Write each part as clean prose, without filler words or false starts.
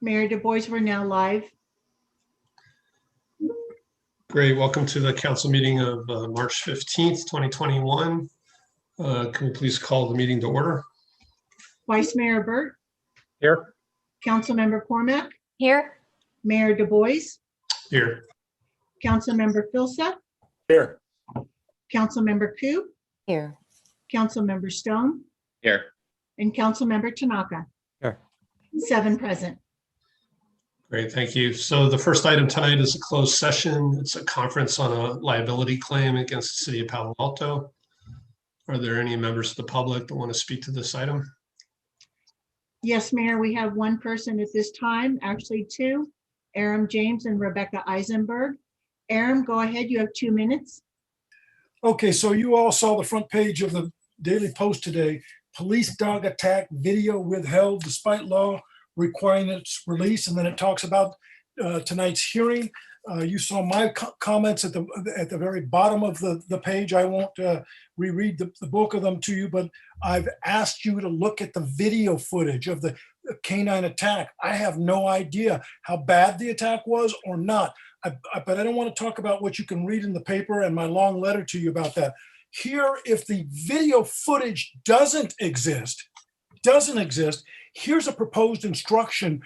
Mayor Du Bois, we're now live. Great. Welcome to the council meeting of March 15th, 2021. Can we please call the meeting to order? Vice Mayor Burt, Here. Councilmember Cormack, Here. Mayor Du Bois, Here. Councilmember Filsa, Here. Councilmember Koo, Here. Councilmember Stone, Here. and Councilmember Tanaka. Here. 7 present. Great, thank you. So the first item tonight is a closed session. It's a conference on a liability claim against the city of Palo Alto. Are there any members of the public that want to speak to this item? Yes, Mayor, we have one person at this time, actually two, Aram James and Rebecca Eisenberg. Aram, go ahead, you have 2 minutes. Okay, so you all saw the front page of the Daily Post today. Police dog attack video withheld despite law requiring its release. And then it talks about tonight's hearing. You saw my comments at the very bottom of the page. I won't reread the bulk of them to you, but I've asked you to look at the video footage of the canine attack. I have no idea how bad the attack was or not, but I don't want to talk about what you can read in the paper and my long letter to you about that. Here, if the video footage doesn't exist, here's a proposed instruction.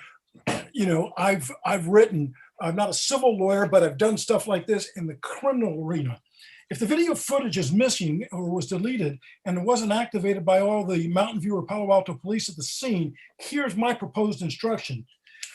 You know, I've written, I'm not a civil lawyer, but I've done stuff like this in the criminal arena. If the video footage is missing or was deleted and it wasn't activated by all the Mountain View or Palo Alto police at the scene, here's my proposed instruction.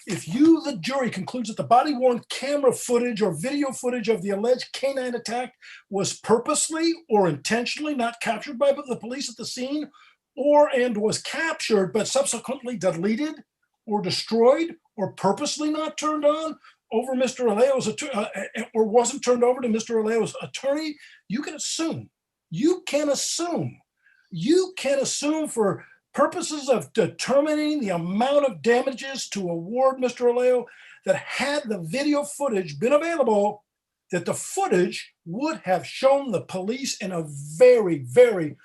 If you, the jury, concludes that the body-worn camera footage or video footage of the alleged canine attack was purposely or intentionally not captured by the police at the scene, and was captured but subsequently deleted or destroyed or purposely not turned on over Mr. Alejo's or wasn't turned over to Mr. Alejo's attorney, you can assume for purposes of determining the amount of damages to award Mr. Alejo, that had the video footage been available, that the footage would have shown the police in a very, very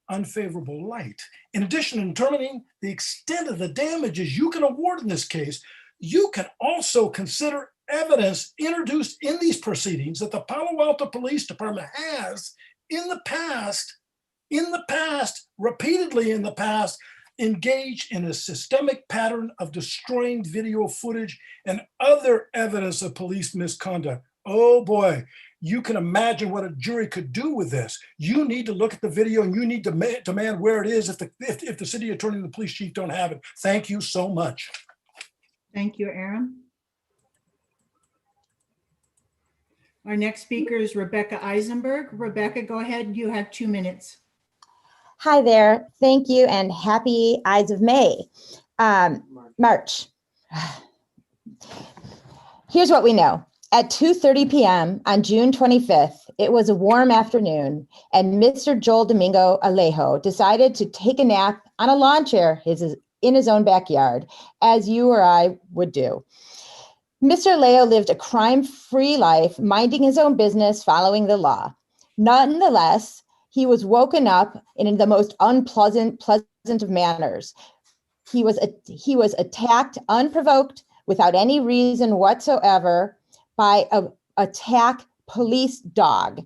unfavorable light. In addition to determining the extent of the damages you can award in this case, you can also consider evidence introduced in these proceedings that the Palo Alto Police Department has repeatedly in the past, engaged in a systemic pattern of destroying video footage and other evidence of police misconduct. Oh boy, you can imagine what a jury could do with this. You need to look at the video and you need to demand where it is if the city attorney and the police chief don't have it. Thank you so much. Thank you, Aram. Our next speaker is Rebecca Eisenberg. Rebecca, go ahead. You have 2 minutes. Hi there. Thank you and happy Ides of May. March. Here's what we know. At 2:30 p.m. on June 25th, it was a warm afternoon, and Mr. Joel Domingo Alejo decided to take a nap on a lawn chair in his own backyard, as you or I would do. Mr. Alejo lived a crime-free life, minding his own business, following the law. Nonetheless, he was woken up in the most pleasant of manners. He was attacked unprovoked, without any reason whatsoever, by an attack police dog.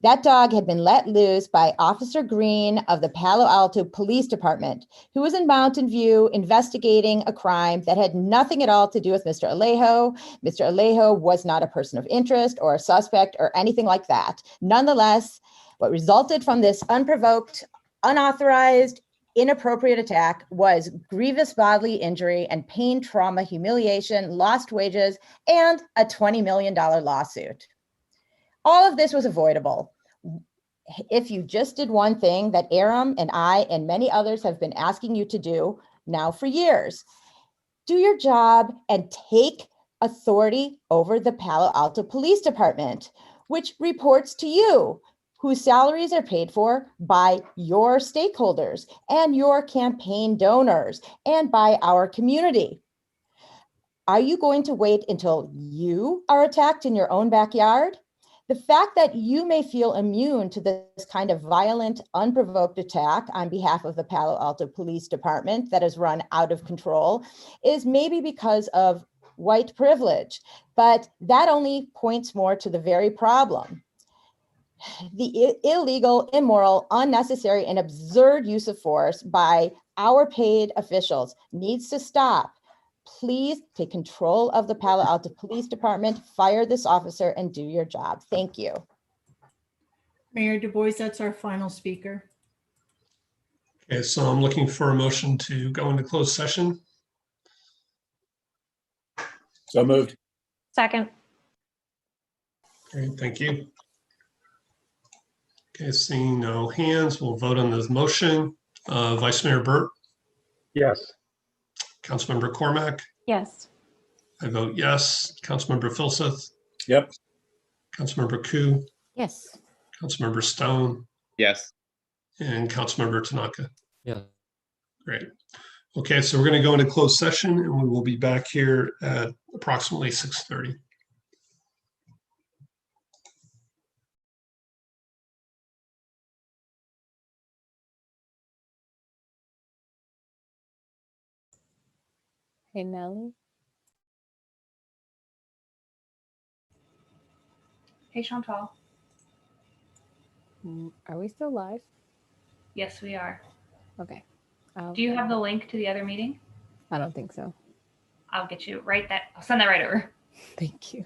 That dog had been let loose by Officer Green of the Palo Alto Police Department, who was in Mountain View investigating a crime that had nothing at all to do with Mr. Alejo. Mr. Alejo was not a person of interest or a suspect or anything like that. Nonetheless, what resulted from this unprovoked, unauthorized, inappropriate attack was grievous bodily injury and pain, trauma, humiliation, lost wages, and a $20 million lawsuit. All of this was avoidable if you just did one thing that Aram and I and many others have been asking you to do now for years. Do your job and take authority over the Palo Alto Police Department, which reports to you, whose salaries are paid for by your stakeholders and your campaign donors and by our community. Are you going to wait until you are attacked in your own backyard? The fact that you may feel immune to this kind of violent, unprovoked attack on behalf of the Palo Alto Police Department that has run out of control is maybe because of white privilege, but that only points more to the very problem. The illegal, immoral, unnecessary, and absurd use of force by our paid officials needs to stop. Please take control of the Palo Alto Police Department, fire this officer, and do your job. Thank you. Mayor Du Bois, that's our final speaker. Okay, so I'm looking for a motion to go into closed session. So moved. Second. Okay, thank you. Okay, seeing no hands, we'll vote on this motion. Vice Mayor Burt, Yes. Councilmember Cormack, Yes. I vote yes. Councilmember Filseth, Yep. Councilmember Koo, Yes. Councilmember Stone, Yes. and Councilmember Tanaka. Yeah. Great. Okay, so we're going to go into closed session and we will be back here at approximately 6:30. Hey, Nellie. Hey, Chantal. Are we still live? Yes, we are. Okay. Do you have the link to the other meeting? I don't think so. I'll get you I'll send that right over. Thank you.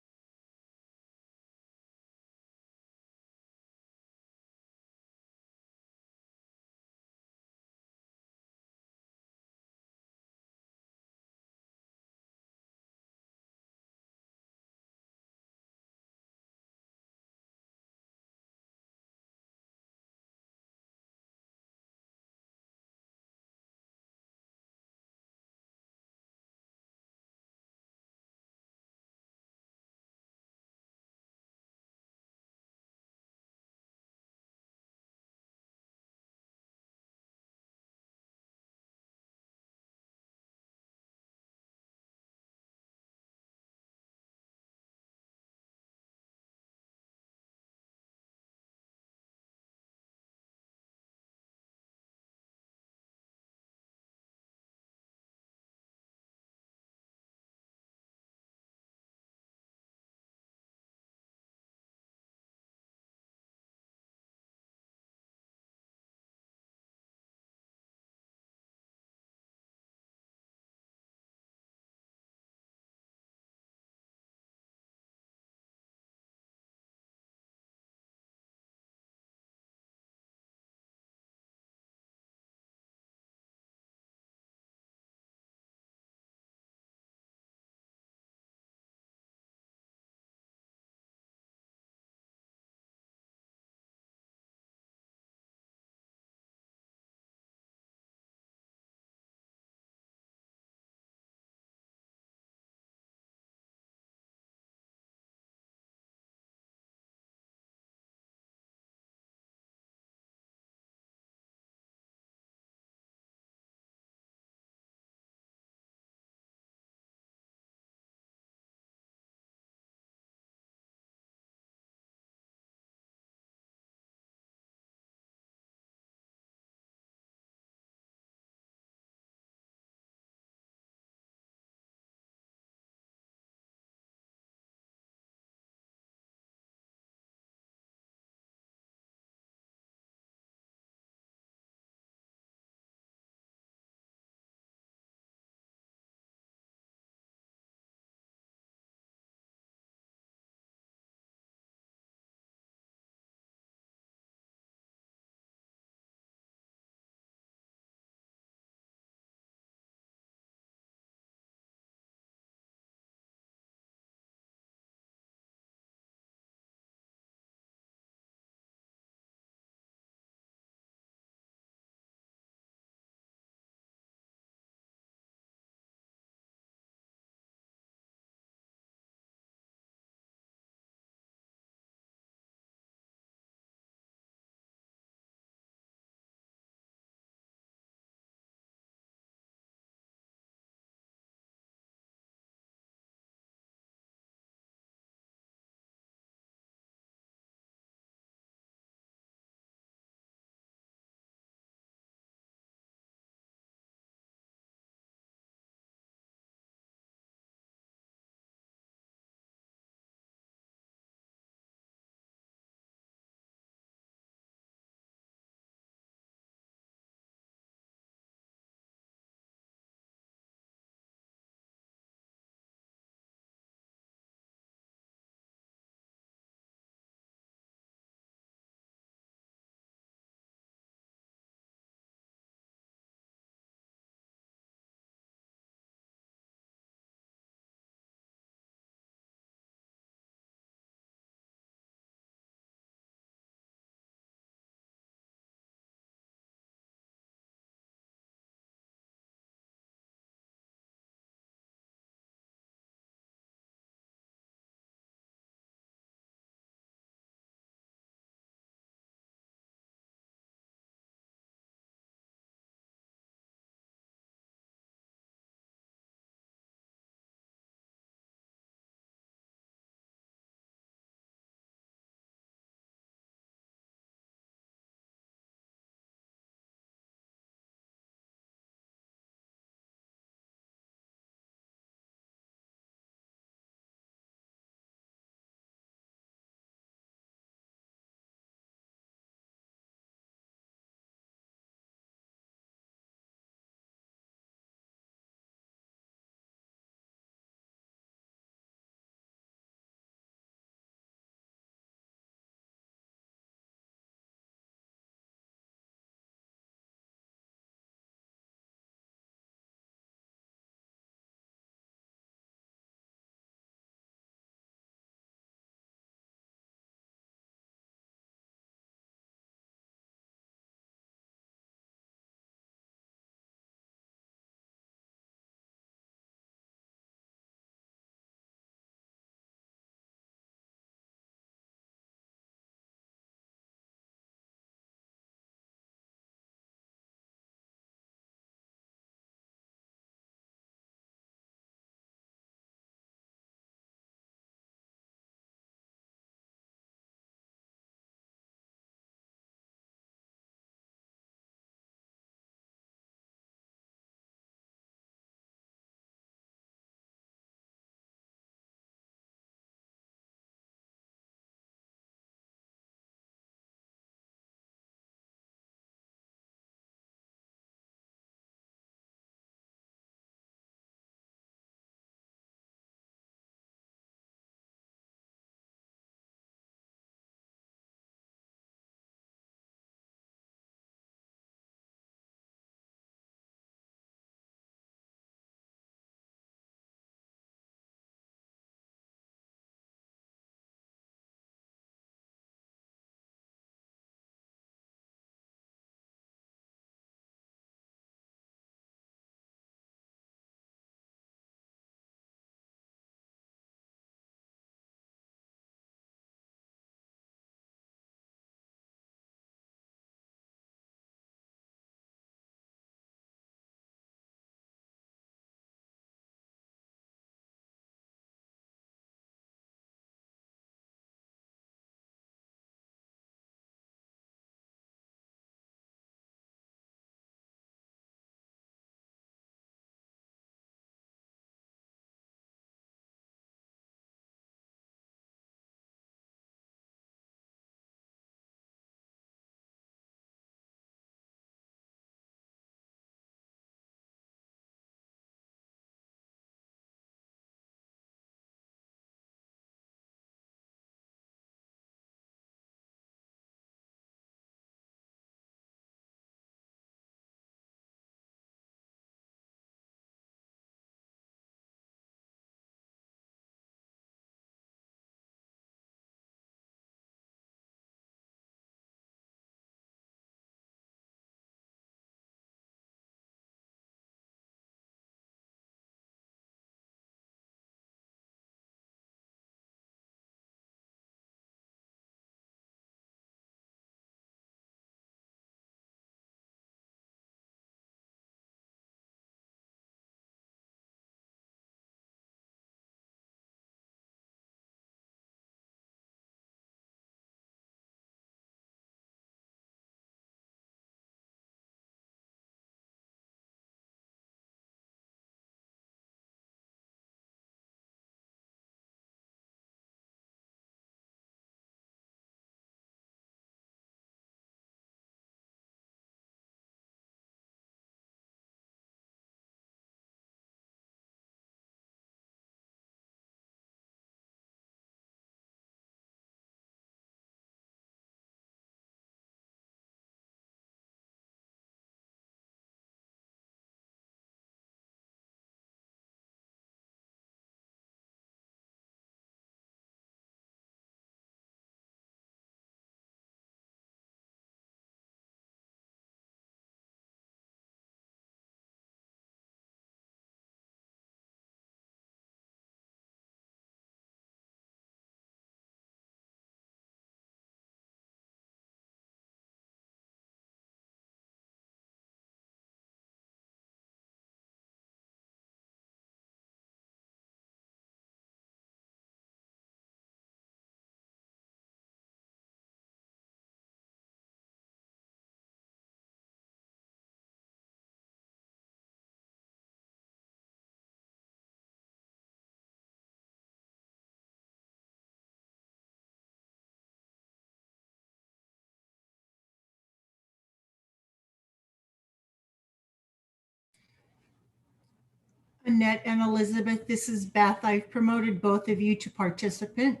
Annette and Elizabeth, this is Beth. I've promoted both of you to participant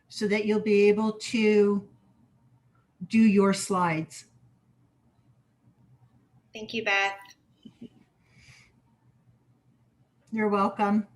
so that you'll be able to do your slides. Thank you, Beth. You're welcome.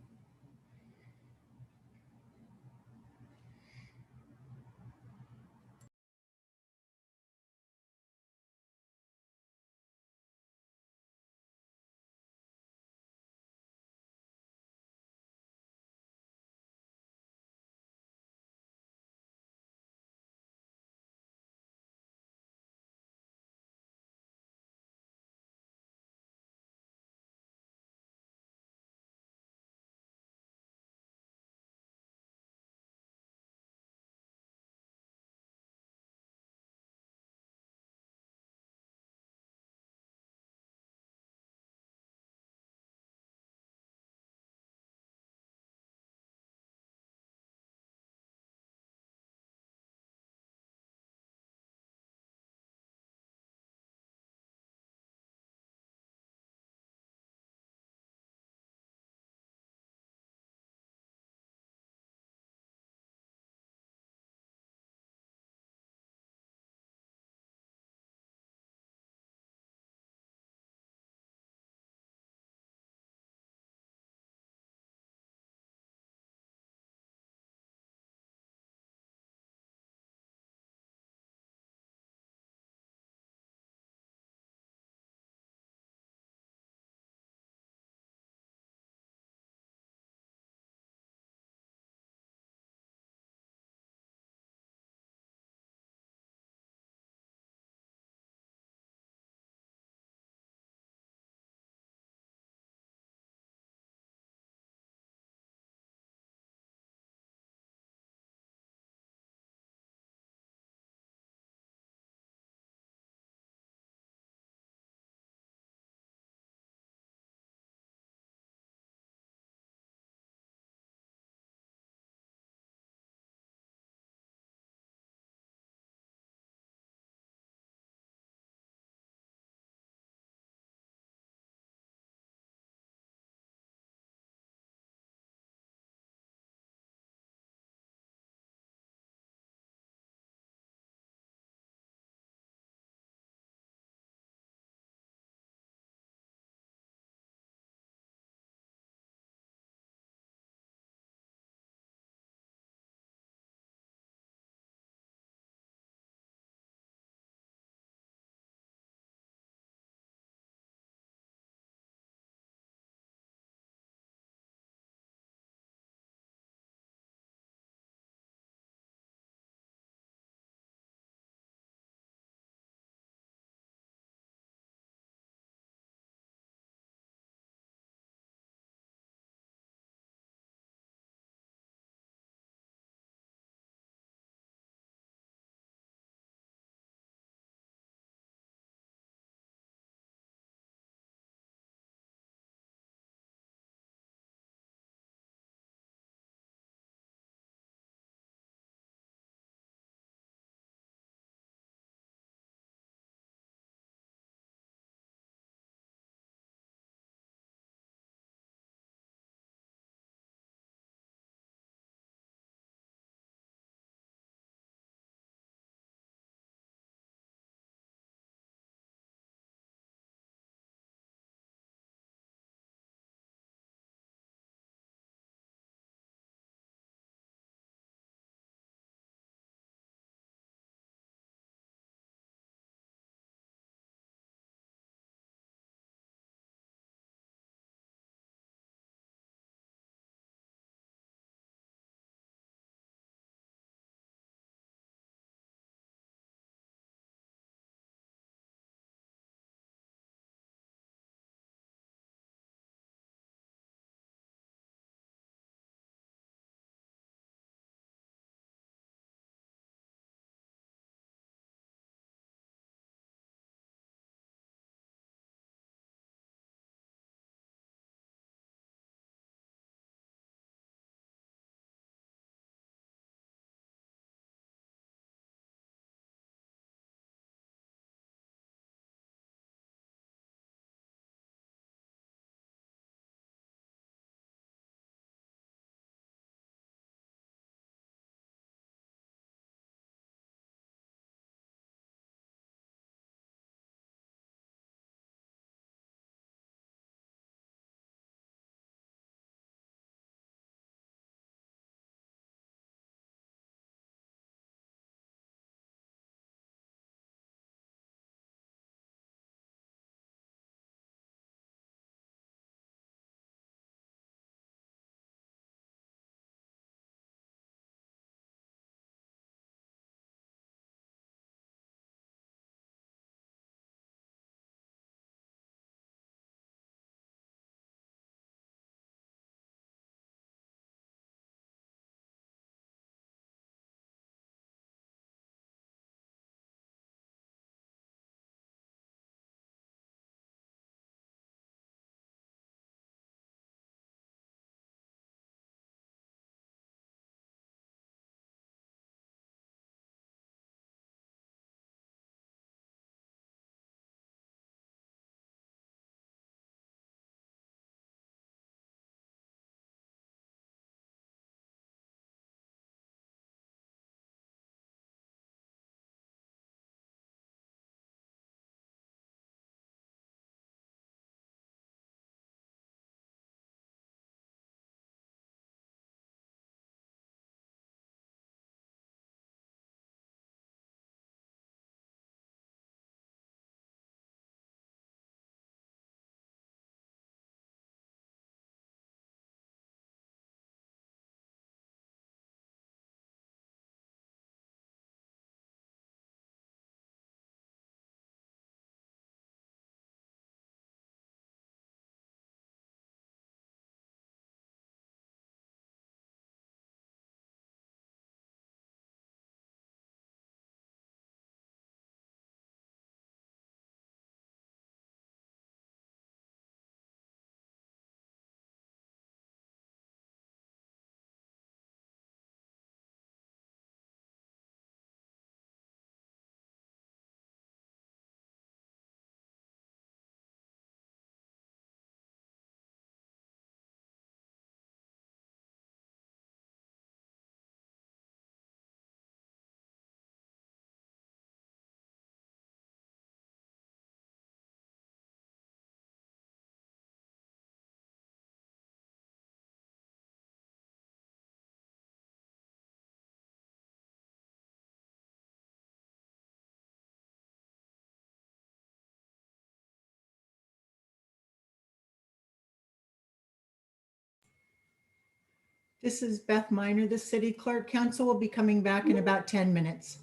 This is Beth Minor, the city clerk. Council will be coming back in about 10 minutes.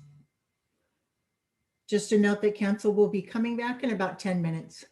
Just a note that council will be coming back in about 10 minutes.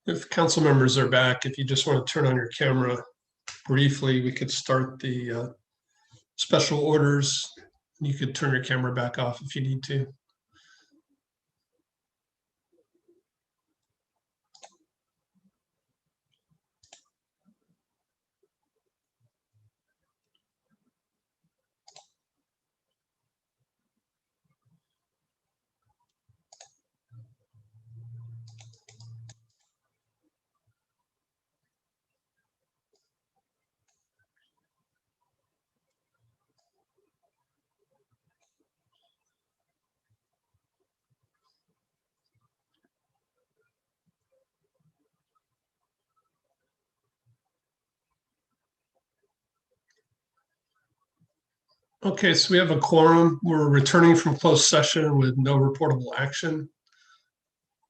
If council members are back, if you just want to turn on your camera briefly, we could start the special orders. You could turn your camera back off if you need to. Okay, so we have a quorum. We're returning from closed session with no reportable action.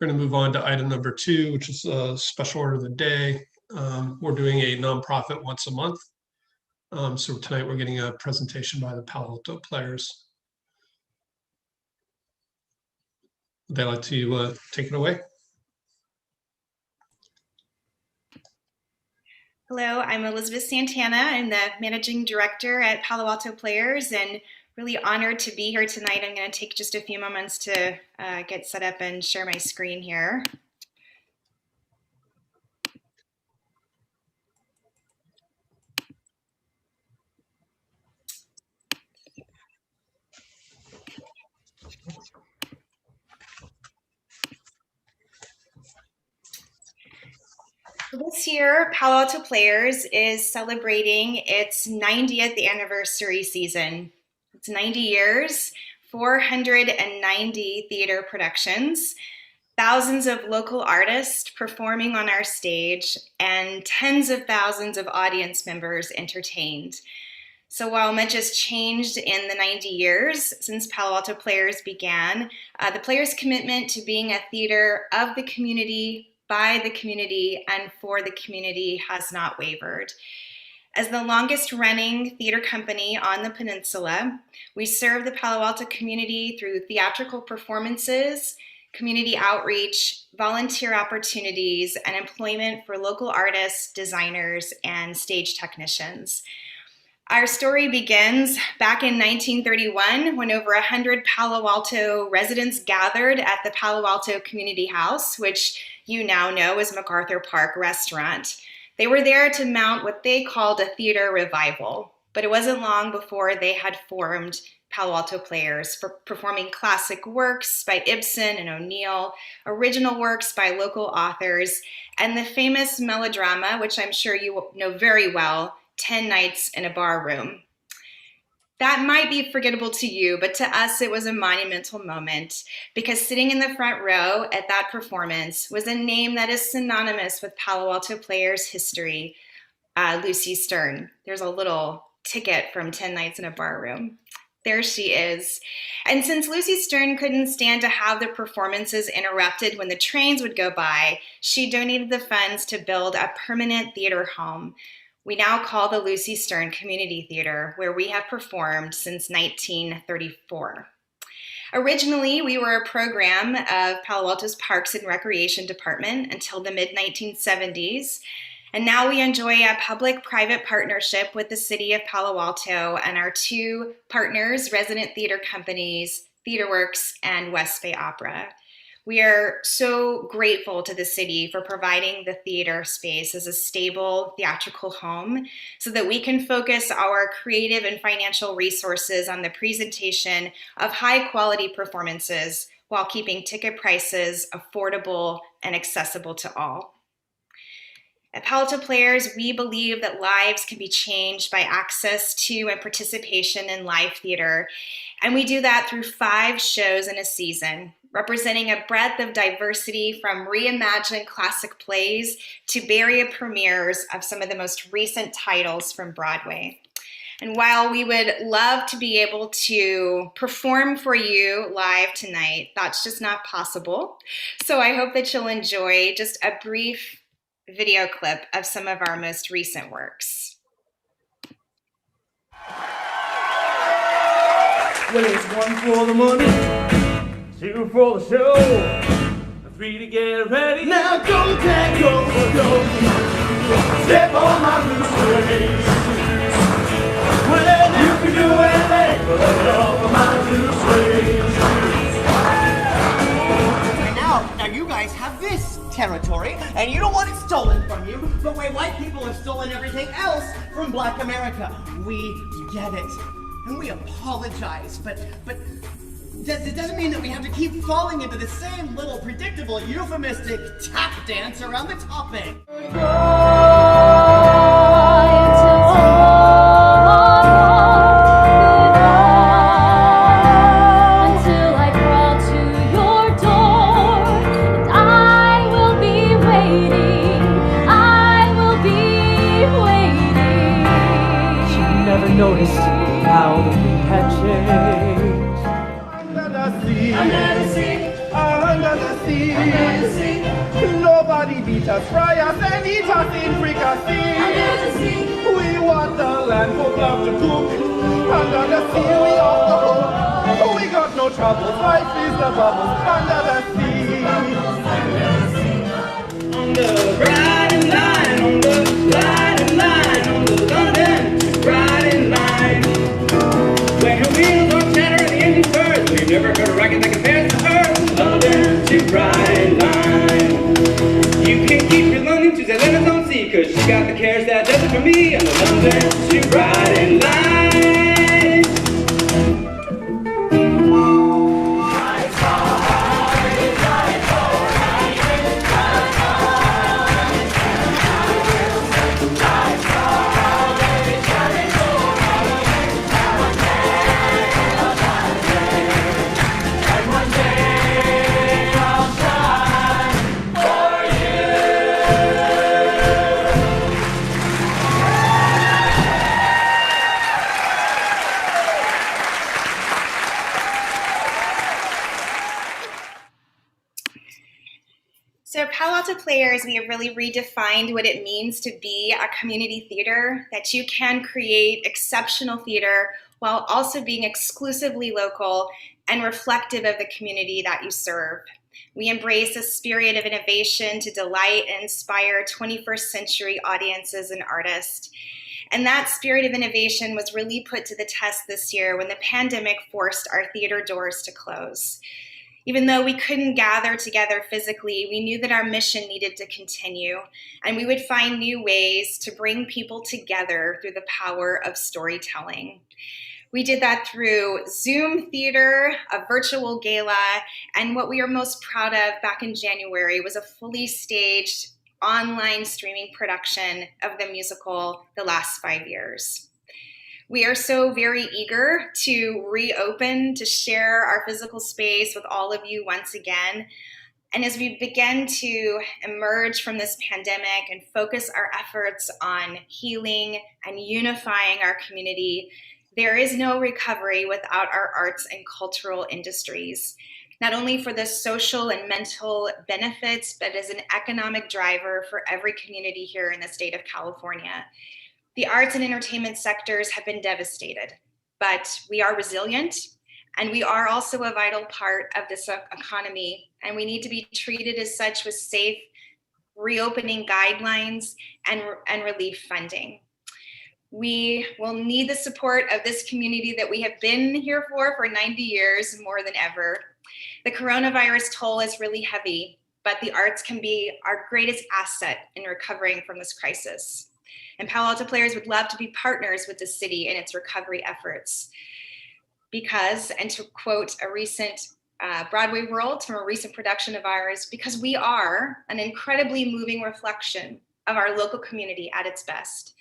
We're going to move on to item number 2, which is a special order of the day. We're doing a nonprofit once a month. So tonight we're getting a presentation by the Palo Alto Players. Would they like to take it away? Hello, I'm Elizabeth Santana. I'm the managing director at Palo Alto Players and really honored to be here tonight. I'm going to take just a few moments to get set up and share my screen here. This year, Palo Alto Players is celebrating its 90th anniversary season. It's 90 years, 490 theater productions, thousands of local artists performing on our stage, and tens of thousands of audience members entertained. So while much has changed in the 90 years since Palo Alto Players began, the Players' commitment to being a theater of the community, by the community, and for the community has not wavered. As the longest running theater company on the peninsula, we serve the Palo Alto community through theatrical performances, community outreach, volunteer opportunities, and employment for local artists, designers, and stage technicians. Our story begins back in 1931 when over 100 Palo Alto residents gathered at the Palo Alto Community House, which you now know as MacArthur Park Restaurant. They were there to mount what they called a theater revival, but it wasn't long before they had formed Palo Alto Players, for performing classic works by Ibsen and O'Neill, original works by local authors, and the famous melodrama, which I'm sure you know very well, 10 Nights in a Bar Room. That might be forgettable to you, but to us it was a monumental moment because sitting in the front row at that performance was a name that is synonymous with Palo Alto Players history, Lucy Stern. There's a little ticket from 10 Nights in a Bar Room. There she is. And since Lucy Stern couldn't stand to have the performances interrupted when the trains would go by, she donated the funds to build a permanent theater home we now call the Lucy Stern Community Theater, where we have performed since 1934. Originally, we were a program of Palo Alto's Parks and Recreation Department until the mid-1970s, and now we enjoy a public-private partnership with the City of Palo Alto and our 2 partners, resident theater companies, TheaterWorks and West Bay Opera. We are so grateful to the city for providing the theater space as a stable theatrical home so that we can focus our creative and financial resources on the presentation of high-quality performances while keeping ticket prices affordable and accessible to all. At Palo Alto Players, we believe that lives can be changed by access to and participation in live theater, and we do that through 5 shows in a season, representing a breadth of diversity from reimagined classic plays to barrier premieres of some of the most recent titles from Broadway. And while we would love to be able to perform for you live tonight, that's just not possible. So I hope that you'll enjoy just a brief video clip of some of our most recent works. Well, it's 1 for the money, 2 for the show, 3 to get ready. Now don't let go, step on my blue suede. Well, you can do anything but let off of my blue suede. Now you guys have this territory, and you don't want it stolen from you, the way white people have stolen everything else from Black America. We get it, and we apologize, but it doesn't mean that we have to keep falling into the same little predictable euphemistic tap dance around the topic. Until I crawl to your door, and I will be waiting. I will be waiting. She never noticed how the wind had changed. Under the sea, under the sea, under the sea, under the sea. Nobody beat us, fry us, and eat us in fricassee. Under the sea, we want the land for love to cook. Under the sea, we off the hook. We got no troubles, life is the bubbles. Under the sea, on the riding line, on the riding line, on the London riding line. When her wheels don't chatter and the engine purrs, we've never heard a racket that compares to her. London to Riding Line. You can keep your London to the limits on sea, cause she's got the cares that does it for me on the London to Riding Line. So at Palo Alto Players, we have really redefined what it means to be a community theater, that you can create exceptional theater while also being exclusively local and reflective of the community that you serve. We embrace a spirit of innovation to delight and inspire 21st century audiences and artists. And that spirit of innovation was really put to the test this year when the pandemic forced our theater doors to close. Even though we couldn't gather together physically, we knew that our mission needed to continue, and we would find new ways to bring people together through the power of storytelling. We did that through Zoom theater, a virtual gala, and what we are most proud of back in January was a fully staged online streaming production of the musical The Last 5 Years. We are so very eager to reopen, to share our physical space with all of you once again. And as we begin to emerge from this pandemic and focus our efforts on healing and unifying our community, there is no recovery without our arts and cultural industries, not only for the social and mental benefits, but as an economic driver for every community here in the state of California. The arts and entertainment sectors have been devastated, but we are resilient, and we are also a vital part of this economy, and we need to be treated as such with safe reopening guidelines and relief funding. We will need the support of this community that we have been here for 90 years more than ever. The coronavirus toll is really heavy, but the arts can be our greatest asset in recovering from this crisis. And Palo Alto Players would love to be partners with the city in its recovery efforts. Because, and to quote a recent Broadway World from a recent production of ours, because we are an incredibly moving reflection of our local community at its best.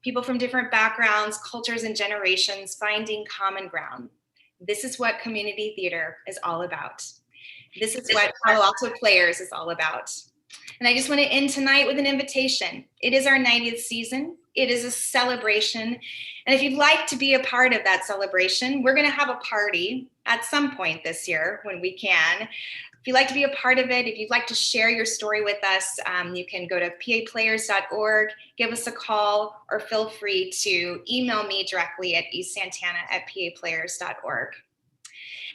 People from different backgrounds, cultures, and generations finding common ground. This is what community theater is all about. This is what Palo Alto Players is all about. And I just want to end tonight with an invitation. It is our 90th season. It is a celebration. And if you'd like to be a part of that celebration, we're going to have a party at some point this year when we can. If you'd like to be a part of it, if you'd like to share your story with us, you can go to paplayers.org, give us a call, or feel free to email me directly at esantana@paplayers.org.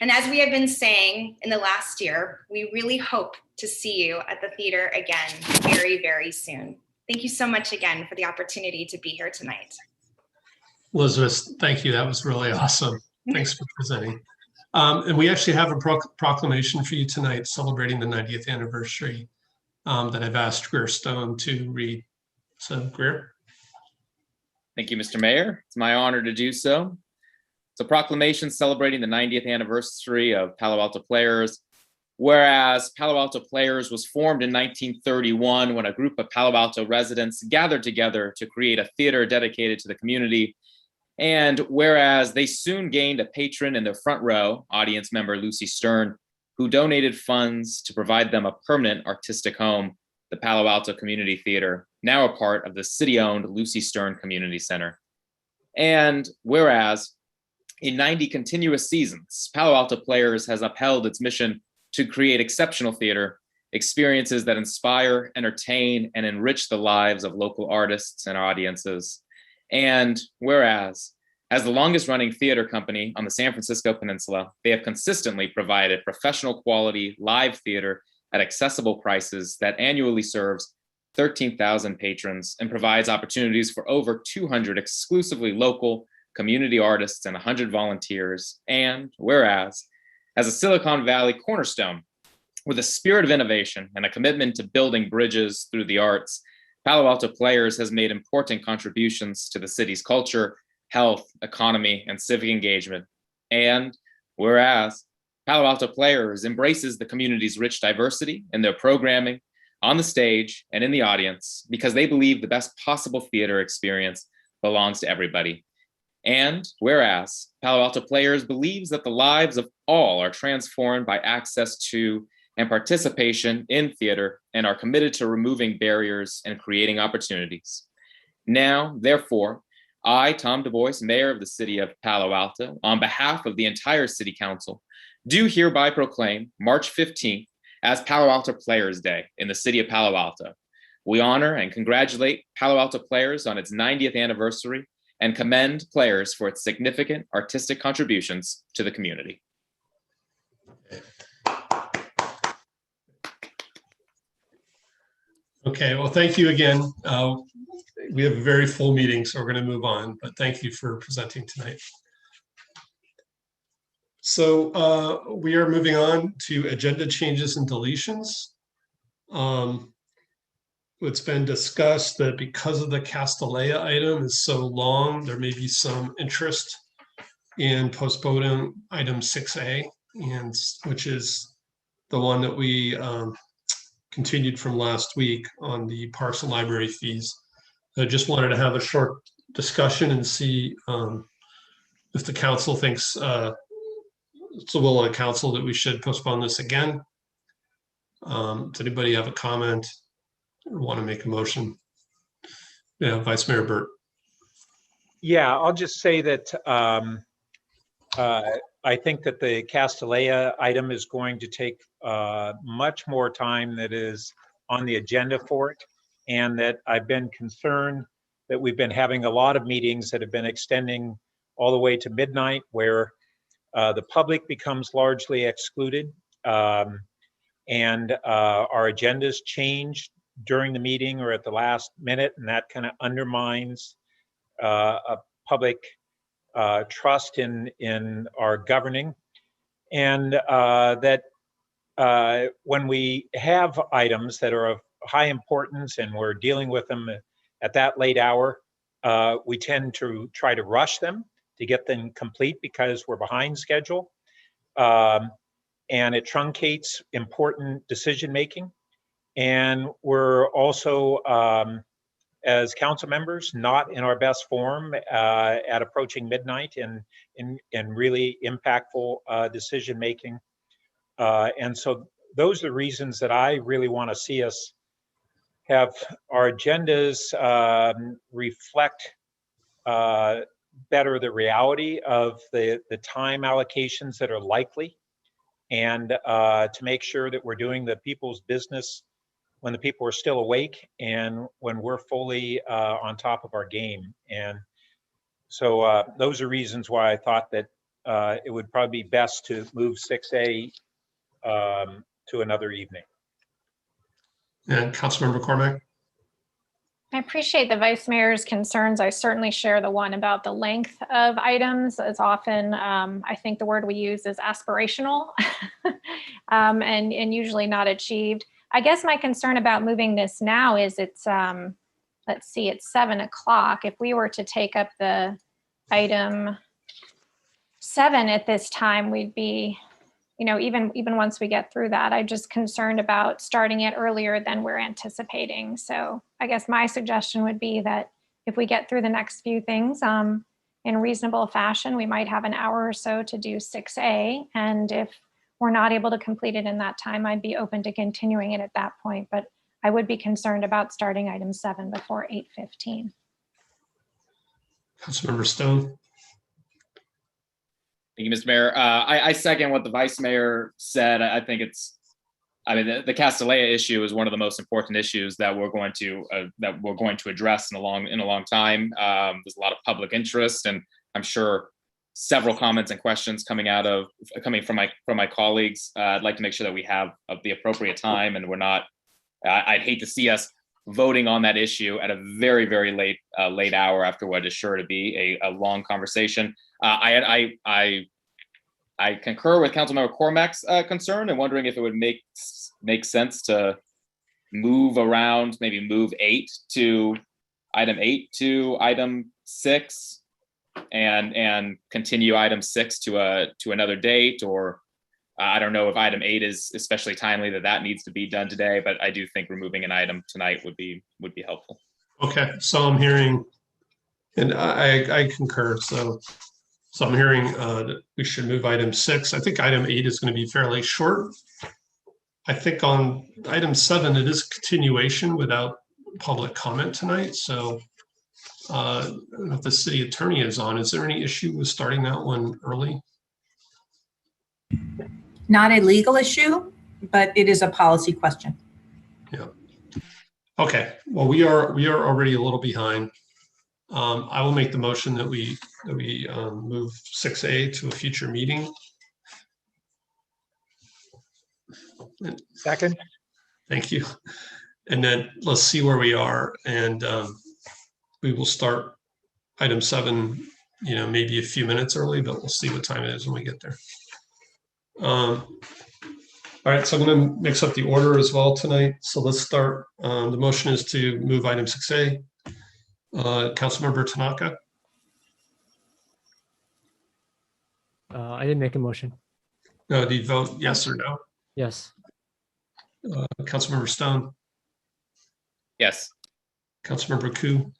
And as we have been saying in the last year, we really hope to see you at the theater again very, very soon. Thank you so much again for the opportunity to be here tonight. Elizabeth, thank you. That was really awesome. Thanks for presenting. And we actually have a proclamation for you tonight celebrating the 90th anniversary that I've asked Greer Stone to read. So Greer. Thank you, Mr. Mayor. It's my honor to do so. It's a proclamation celebrating the 90th anniversary of Palo Alto Players. Whereas Palo Alto Players was formed in 1931 when a group of Palo Alto residents gathered together to create a theater dedicated to the community. And whereas they soon gained a patron in their front row, audience member Lucy Stern, who donated funds to provide them a permanent artistic home, the Palo Alto Community Theater, now a part of the city-owned Lucy Stern Community Center. And whereas in 90 continuous seasons, Palo Alto Players has upheld its mission to create exceptional theater, experiences that inspire, entertain, and enrich the lives of local artists and audiences. And whereas, as the longest running theater company on the San Francisco Peninsula, they have consistently provided professional quality live theater at accessible prices that annually serves 13,000 patrons and provides opportunities for over 200 exclusively local community artists and 100 volunteers. And whereas, as a Silicon Valley cornerstone, with a spirit of innovation and a commitment to building bridges through the arts, Palo Alto Players has made important contributions to the city's culture, health, economy, and civic engagement. And whereas Palo Alto Players embraces the community's rich diversity in their programming, on the stage, and in the audience, because they believe the best possible theater experience belongs to everybody. And whereas Palo Alto Players believes that the lives of all are transformed by access to and participation in theater and are committed to removing barriers and creating opportunities. Now, therefore, I, Tom Du Bois, Mayor of the City of Palo Alto, on behalf of the entire City Council, do hereby proclaim March 15th as Palo Alto Players Day in the City of Palo Alto. We honor and congratulate Palo Alto Players on its 90th anniversary and commend Players for its significant artistic contributions to the community. Okay, well, thank you again. We have a very full meeting, so we're going to move on, but thank you for presenting tonight. So we are moving on to agenda changes and deletions. It's been discussed that because of the Castilleja item is so long, there may be some interest in postponing item 6A, and which is the one that we continued from last week on the parks and library fees. I just wanted to have a short discussion and see if the council thinks it's a will of the council that we should postpone this again. Does anybody have a comment or want to make a motion? Yeah, Vice Mayor Burt. Yeah, I'll just say that I think that the Castilleja item is going to take much more time that is on the agenda for it, and that I've been concerned that we've been having a lot of meetings that have been extending all the way to midnight, where the public becomes largely excluded, and our agendas change during the meeting or at the last minute, and that kind of undermines a public trust in our governing. And that when we have items that are of high importance and we're dealing with them at that late hour, we tend to try to rush them to get them complete because we're behind schedule. And it truncates important decision making. And we're also, as council members, not in our best form at approaching midnight and really impactful decision making. And so those are the reasons that I really want to see us have our agendas reflect better the reality of the time allocations that are likely, and to make sure that we're doing the people's business when the people are still awake and when we're fully on top of our game. And so those are reasons why I thought that it would probably be best to move 6A to another evening. And Councilmember Cormac? I appreciate the Vice Mayor's concerns. I certainly share the one about the length of items. It's often, I think the word we use is aspirational and usually not achieved. I guess my concern about moving this now is it's, let's see, it's 7 o'clock. If we were to take up the item 7 at this time, we'd be, even once we get through that, I'm just concerned about starting it earlier than we're anticipating. So I guess my suggestion would be that if we get through the next few things in reasonable fashion, we might have an hour or so to do 6A. And if we're not able to complete it in that time, I'd be open to continuing it at that point. But I would be concerned about starting item 7 before 8:15. Councilmember Stone? Thank you, Mr. Mayor. I second what the Vice Mayor said. I think the Castilleja issue is one of the most important issues that we're going to address in a long time. There's a lot of public interest, and I'm sure several comments and questions coming from my colleagues. I'd like to make sure that we have the appropriate time, and we're not. I'd hate to see us voting on that issue at a very, very late hour after what is sure to be a long conversation. I concur with Councilmember Cormac's concern and wondering if it would make sense to move around, maybe move item 8 to item 6, and continue item 6 to another date. Or I don't know if item 8 is especially timely that needs to be done today, but I do think removing an item tonight would be helpful. Okay, so I'm hearing, and I concur. So I'm hearing that we should move item 6. I think item 8 is going to be fairly short. I think on item 7, it is a continuation without public comment tonight. So I don't know if the city attorney is on. Is there any issue with starting that one early? Not a legal issue, but it is a policy question. Yeah. Okay. Well, we are already a little behind. I will make the motion that we move 6A to a future meeting. Second. Thank you. And then let's see where we are, and we will start item 7. Maybe a few minutes early, but we'll see what time it is when we get there. All right, so I'm going to mix up the order as well tonight. So let's start. The motion is to move item 6A. Councilmember Tanaka? I didn't make a motion. No, do you vote yes or no? Yes. Councilmember Stone? Yes. Councilmember Koo?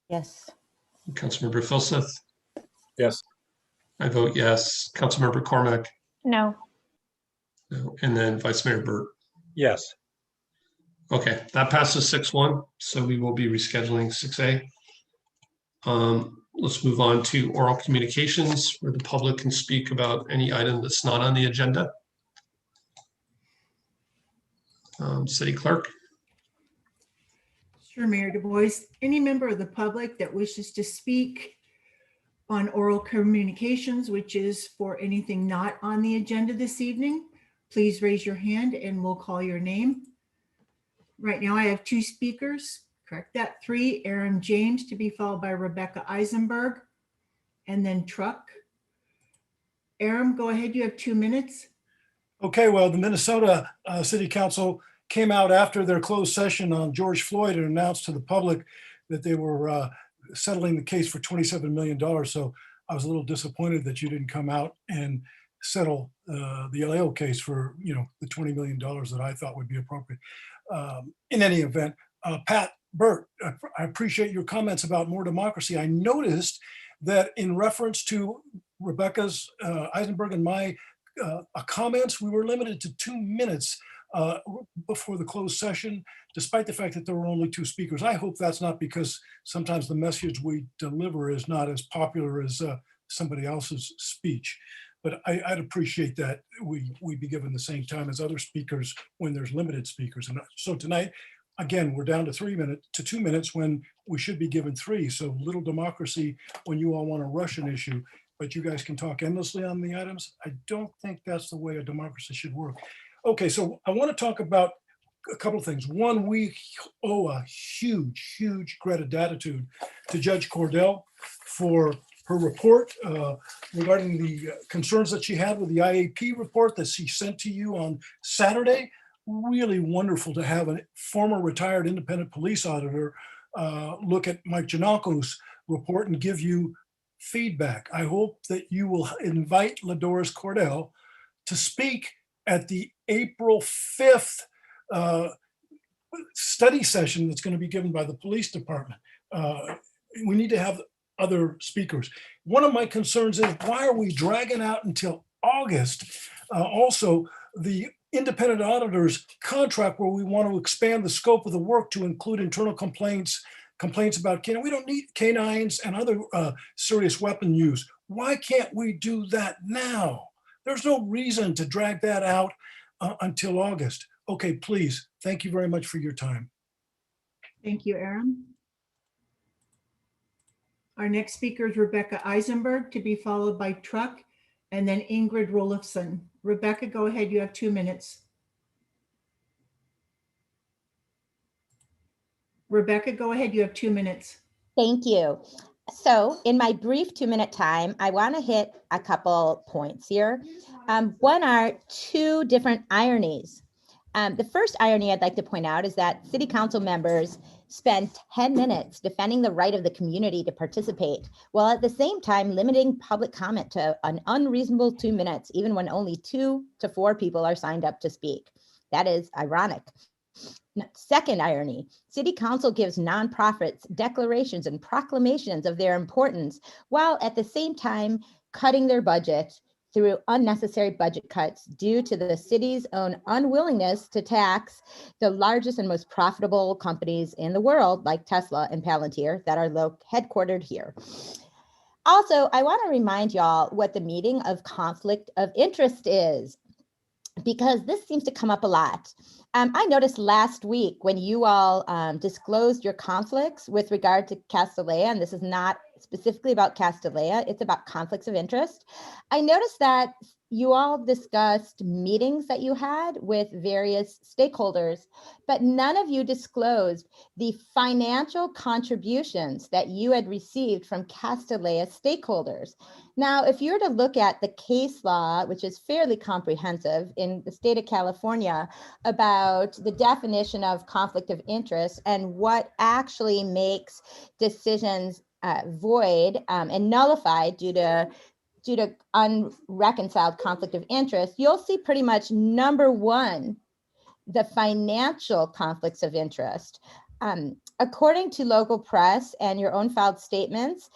Yes. Councilmember Filseth? Yes. I vote yes. Councilmember Cormac? No. No. And then Vice Mayor Burt? Yes. Okay, that passes 6-1, so we will be rescheduling 6A. Let's move on to oral communications, where the public can speak about any item that's not on the agenda. City Clerk. Sure, Mayor Du Bois. Any member of the public that wishes to speak on oral communications, which is for anything not on the agenda this evening, please raise your hand and we'll call your name. Right now I have 2 speakers, correct that, 3, Aaron James, to be followed by Rebecca Eisenberg, and then Truck. Aaron, go ahead, you have 2 minutes. Okay, well, the Minnesota City Council came out after their closed session on George Floyd and announced to the public that they were settling the case for $27 million. So I was a little disappointed that you didn't come out and settle the LAO case for, the $20 million that I thought would be appropriate. In any event, Pat, Burt, I appreciate your comments about more democracy. I noticed that in reference to Rebecca's, Eisenberg and my comments, we were limited to 2 minutes before the closed session, despite the fact that there were only 2 speakers. I hope that's not because sometimes the message we deliver is not as popular as somebody else's speech. But I'd appreciate that we be given the same time as other speakers when there's limited speakers. And so tonight, again, we're down to 2 minutes when we should be given 3. So little democracy when you all want to rush an issue but you guys can talk endlessly on the items. I don't think that's the way a democracy should work. Okay, so I want to talk about a couple of things. One, we owe a huge, huge credit gratitude to Judge Cordell for her report regarding the concerns that she had with the IAP report that she sent to you on Saturday. Really wonderful to have a former retired independent police auditor look at Mike Giannakou's report and give you feedback. I hope that you will invite LaDoris Cordell to speak at the April 5th study session that's going to be given by the police department. We need to have other speakers. One of my concerns is, why are we dragging out until August? Also, the independent auditors contract, where we want to expand the scope of the work to include internal complaints about canine. We don't need canines and other serious weapon use. Why can't we do that now? There's no reason to drag that out until August. Okay, please. Thank you very much for your time. Thank you, Aaron. Our next speaker is Rebecca Eisenberg, to be followed by Truck, and then Ingrid Rolifson. Rebecca, go ahead. You have 2 minutes. Rebecca, go ahead. You have 2 minutes. Thank you. So in my brief 2-minute time, I want to hit a couple points here. One are two different ironies. The first irony I'd like to point out is that city council members spend 10 minutes defending the right of the community to participate, while at the same time limiting public comment to an unreasonable 2 minutes, even when only 2 to 4 people are signed up to speak. That is ironic. Second irony, city council gives nonprofits declarations and proclamations of their importance, while at the same time cutting their budget through unnecessary budget cuts due to the city's own unwillingness to tax the largest and most profitable companies in the world, like Tesla and Palantir, that are headquartered here. Also, I want to remind y'all what the meaning of conflict of interest is, because this seems to come up a lot. I noticed last week when you all disclosed your conflicts with regard to Castilleja, and this is not specifically about Castilleja, it's about conflicts of interest. I noticed that you all discussed meetings that you had with various stakeholders, but none of you disclosed the financial contributions that you had received from Castilleja stakeholders. Now, if you were to look at the case law, which is fairly comprehensive in the state of California, about the definition of conflict of interest and what actually makes decisions void and nullified due to unreconciled conflict of interest, you'll see pretty much number one, the financial conflicts of interest. According to local press and your own filed statements,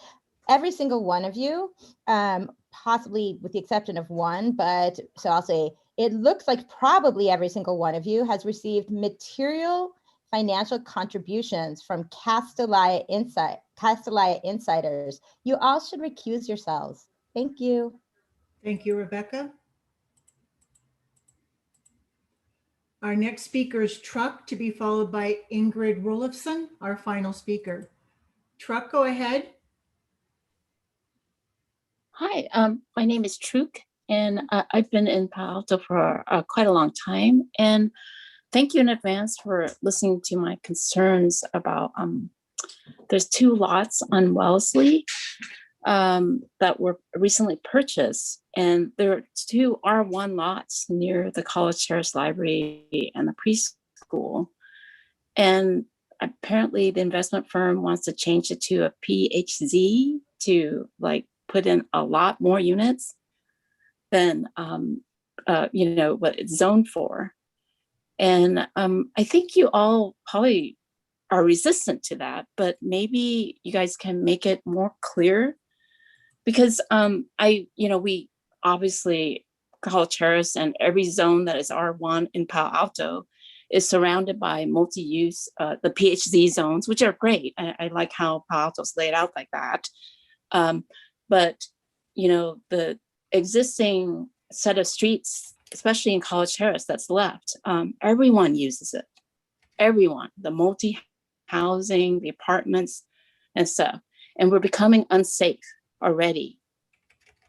every single one of you, possibly with the exception of one, but so I'll say it looks like probably every single one of you has received material financial contributions from Castilleja insiders. You all should recuse yourselves. Thank you. Thank you, Rebecca. Our next speaker is Truck, to be followed by Ingrid Rolifson, our final speaker. Truck, go ahead. Hi, my name is Truk, and I've been in Palo Alto for quite a long time. And thank you in advance for listening to my concerns about, there's 2 lots on Wellesley that were recently purchased. And there are 2 R1 lots near the College Terrace Library and the preschool. And apparently the investment firm wants to change it to a PHZ to put in a lot more units than, what it's zoned for. And I think you all probably are resistant to that, but maybe you guys can make it more clear, because we obviously College Terrace and every zone that is R1 in Palo Alto is surrounded by multi-use, the PHZ zones, which are great. I like how Palo Alto's laid out like that. But the existing set of streets, especially in College Terrace, that's left, everyone uses it. Everyone, the multi-housing, the apartments and stuff. And we're becoming unsafe already.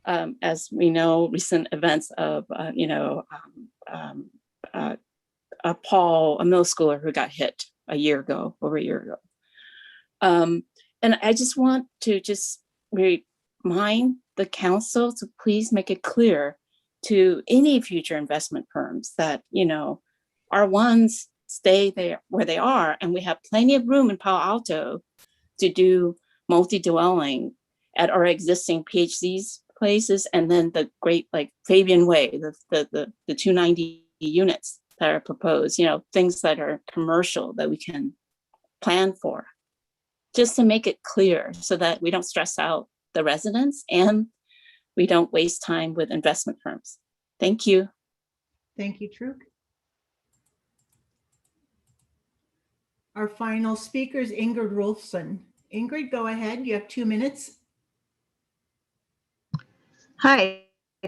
as we know, recent events of, a middle schooler who got hit over a year ago. And I just want to remind the council to please make it clear to any future investment firms that, our ones stay there where they are, and we have plenty of room in Palo Alto to do multi-dwelling at our existing PhD's places, and then the great, like Fabian Way, the 290 units that are proposed, things that are commercial that we can plan for, just to make it clear so that we don't stress out the residents and we don't waste time with investment firms. Thank you. Thank you, Truk. Our final speaker is Ingrid Rolfson. Ingrid, go ahead. You have 2 minutes. Hi,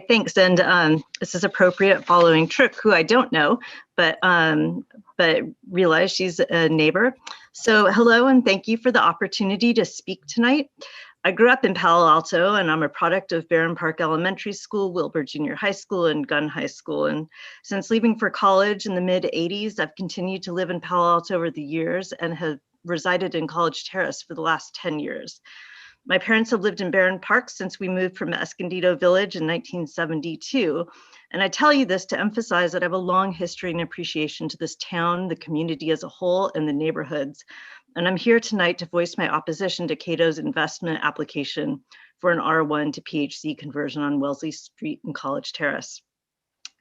thanks. And this is appropriate following Truk, who I don't know, but realize she's a neighbor. So hello, and thank you for the opportunity to speak tonight. I grew up in Palo Alto, and I'm a product of Barron Park Elementary School, Wilbur Junior High School, and Gunn High School. And since leaving for college in the mid-'80s, I've continued to live in Palo Alto over the years and have resided in College Terrace for the last 10 years. My parents have lived in Barron Park since we moved from Escondido Village in 1972. And I tell you this to emphasize that I have a long history and appreciation to this town, the community as a whole, and the neighborhoods. And I'm here tonight to voice my opposition to Cato's investment application for an R1 to PHC conversion on Wellesley Street in College Terrace.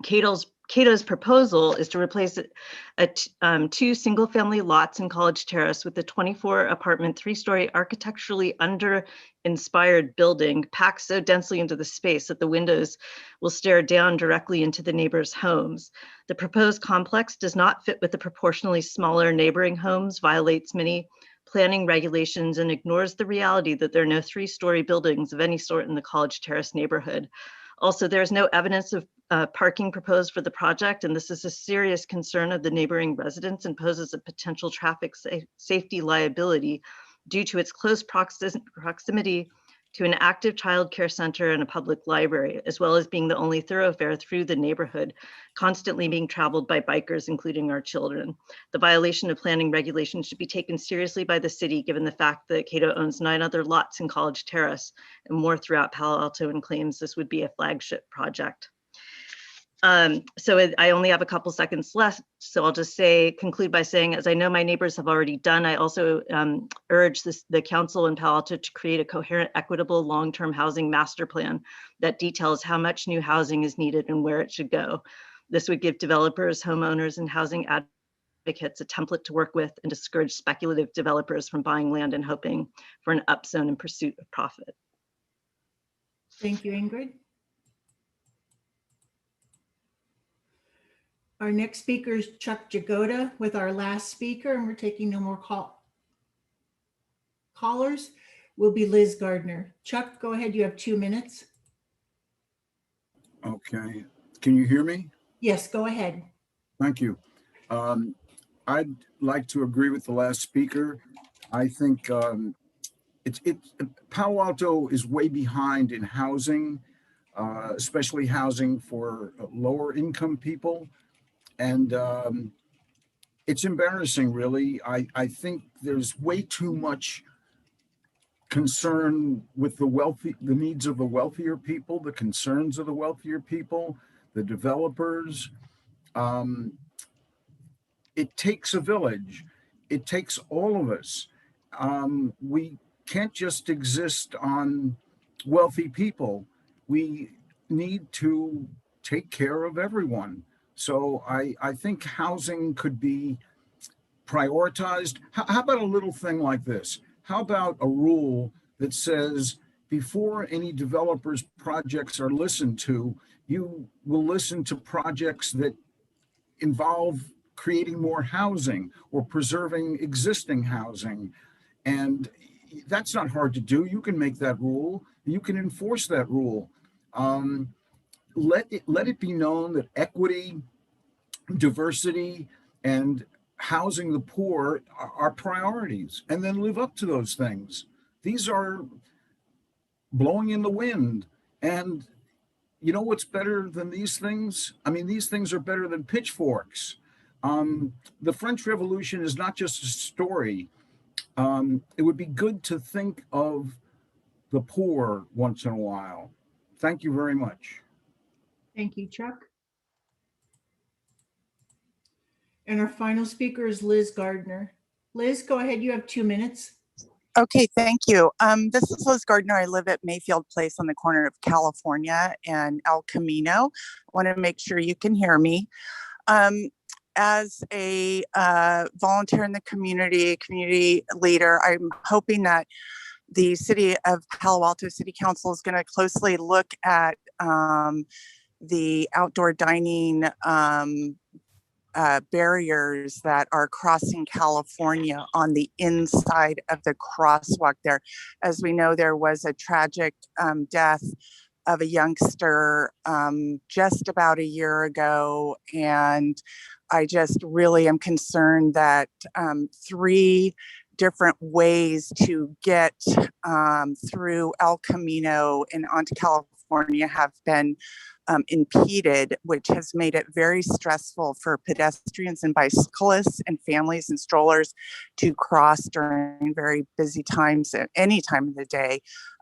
Cato's proposal is to replace 2 single-family lots in College Terrace with a 24-apartment, 3-story architecturally under-inspired building packed so densely into the space that the windows will stare down directly into the neighbors' homes. The proposed complex does not fit with the proportionally smaller neighboring homes, violates many planning regulations, and ignores the reality that there are no 3-story buildings of any sort in the College Terrace neighborhood. Also, there is no evidence of parking proposed for the project, and this is a serious concern of the neighboring residents and poses a potential traffic safety liability due to its close proximity to an active child care center and a public library, as well as being the only thoroughfare through the neighborhood, constantly being traveled by bikers, including our children. The violation of planning regulations should be taken seriously by the city, given the fact that Cato owns 9 other lots in College Terrace and more throughout Palo Alto, and claims this would be a flagship project. I only have a couple seconds left, so I'll just conclude by saying, as I know my neighbors have already done, I also urge the council in Palo Alto to create a coherent, equitable, long-term housing master plan that details how much new housing is needed and where it should go. This would give developers, homeowners, and housing advocates a template to work with and discourage speculative developers from buying land and hoping for an upzone in pursuit of profit. Thank you, Ingrid. Our next speaker is Chuck Jagoda with our last speaker, and we're taking no more callers. Will be Liz Gardner. Chuck, go ahead. You have 2 minutes. Okay. Can you hear me? Yes, go ahead. Thank you. I'd like to agree with the last speaker. I think Palo Alto is way behind in housing, especially housing for lower income people. And it's embarrassing, really. I think there's way too much concern with the needs of the wealthier people, the concerns of the wealthier people, the developers. It takes a village. It takes all of us. We can't just exist on wealthy people. We need to take care of everyone. So I think housing could be prioritized. How about a little thing like this? How about a rule that says before any developers' projects are listened to, you will listen to projects that involve creating more housing or preserving existing housing? And that's not hard to do. You can make that rule. You can enforce that rule. Let it be known that equity, diversity, and housing the poor are priorities, and then live up to those things. These are blowing in the wind. And you know what's better than these things? I mean, these things are better than pitchforks. The French Revolution is not just a story. It would be good to think of the poor once in a while. Thank you very much. Thank you, Chuck. And our final speaker is Liz Gardner. Liz, go ahead. You have 2 minutes. Okay, thank you. This is Liz Gardner. I live at Mayfield Place on the corner of California and El Camino. I want to make sure you can hear me. As a volunteer in the community leader, I'm hoping that the City of Palo Alto City Council is going to closely look at the outdoor dining barriers that are crossing California on the inside of the crosswalk there. As we know, there was a tragic death of a youngster just about a year ago. And I just really am concerned that 3 different ways to get through El Camino and onto California have been impeded, which has made it very stressful for pedestrians and bicyclists and families and strollers to cross during very busy times at any time of the day.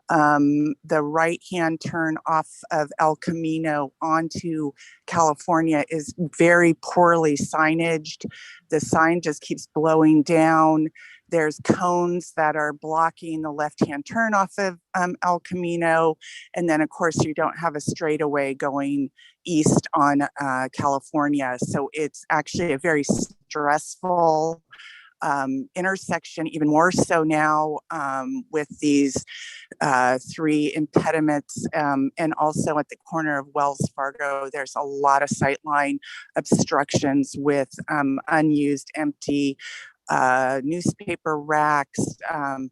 The right-hand turn off of El Camino onto California is very poorly signaged. The sign just keeps blowing down. There's cones that are blocking the left-hand turn off of El Camino. And then, of course, you don't have a straightaway going east on California. So it's actually a very stressful intersection, even more so now with these 3 impediments. And also at the corner of Wells Fargo, there's a lot of sightline obstructions with unused, empty newspaper racks,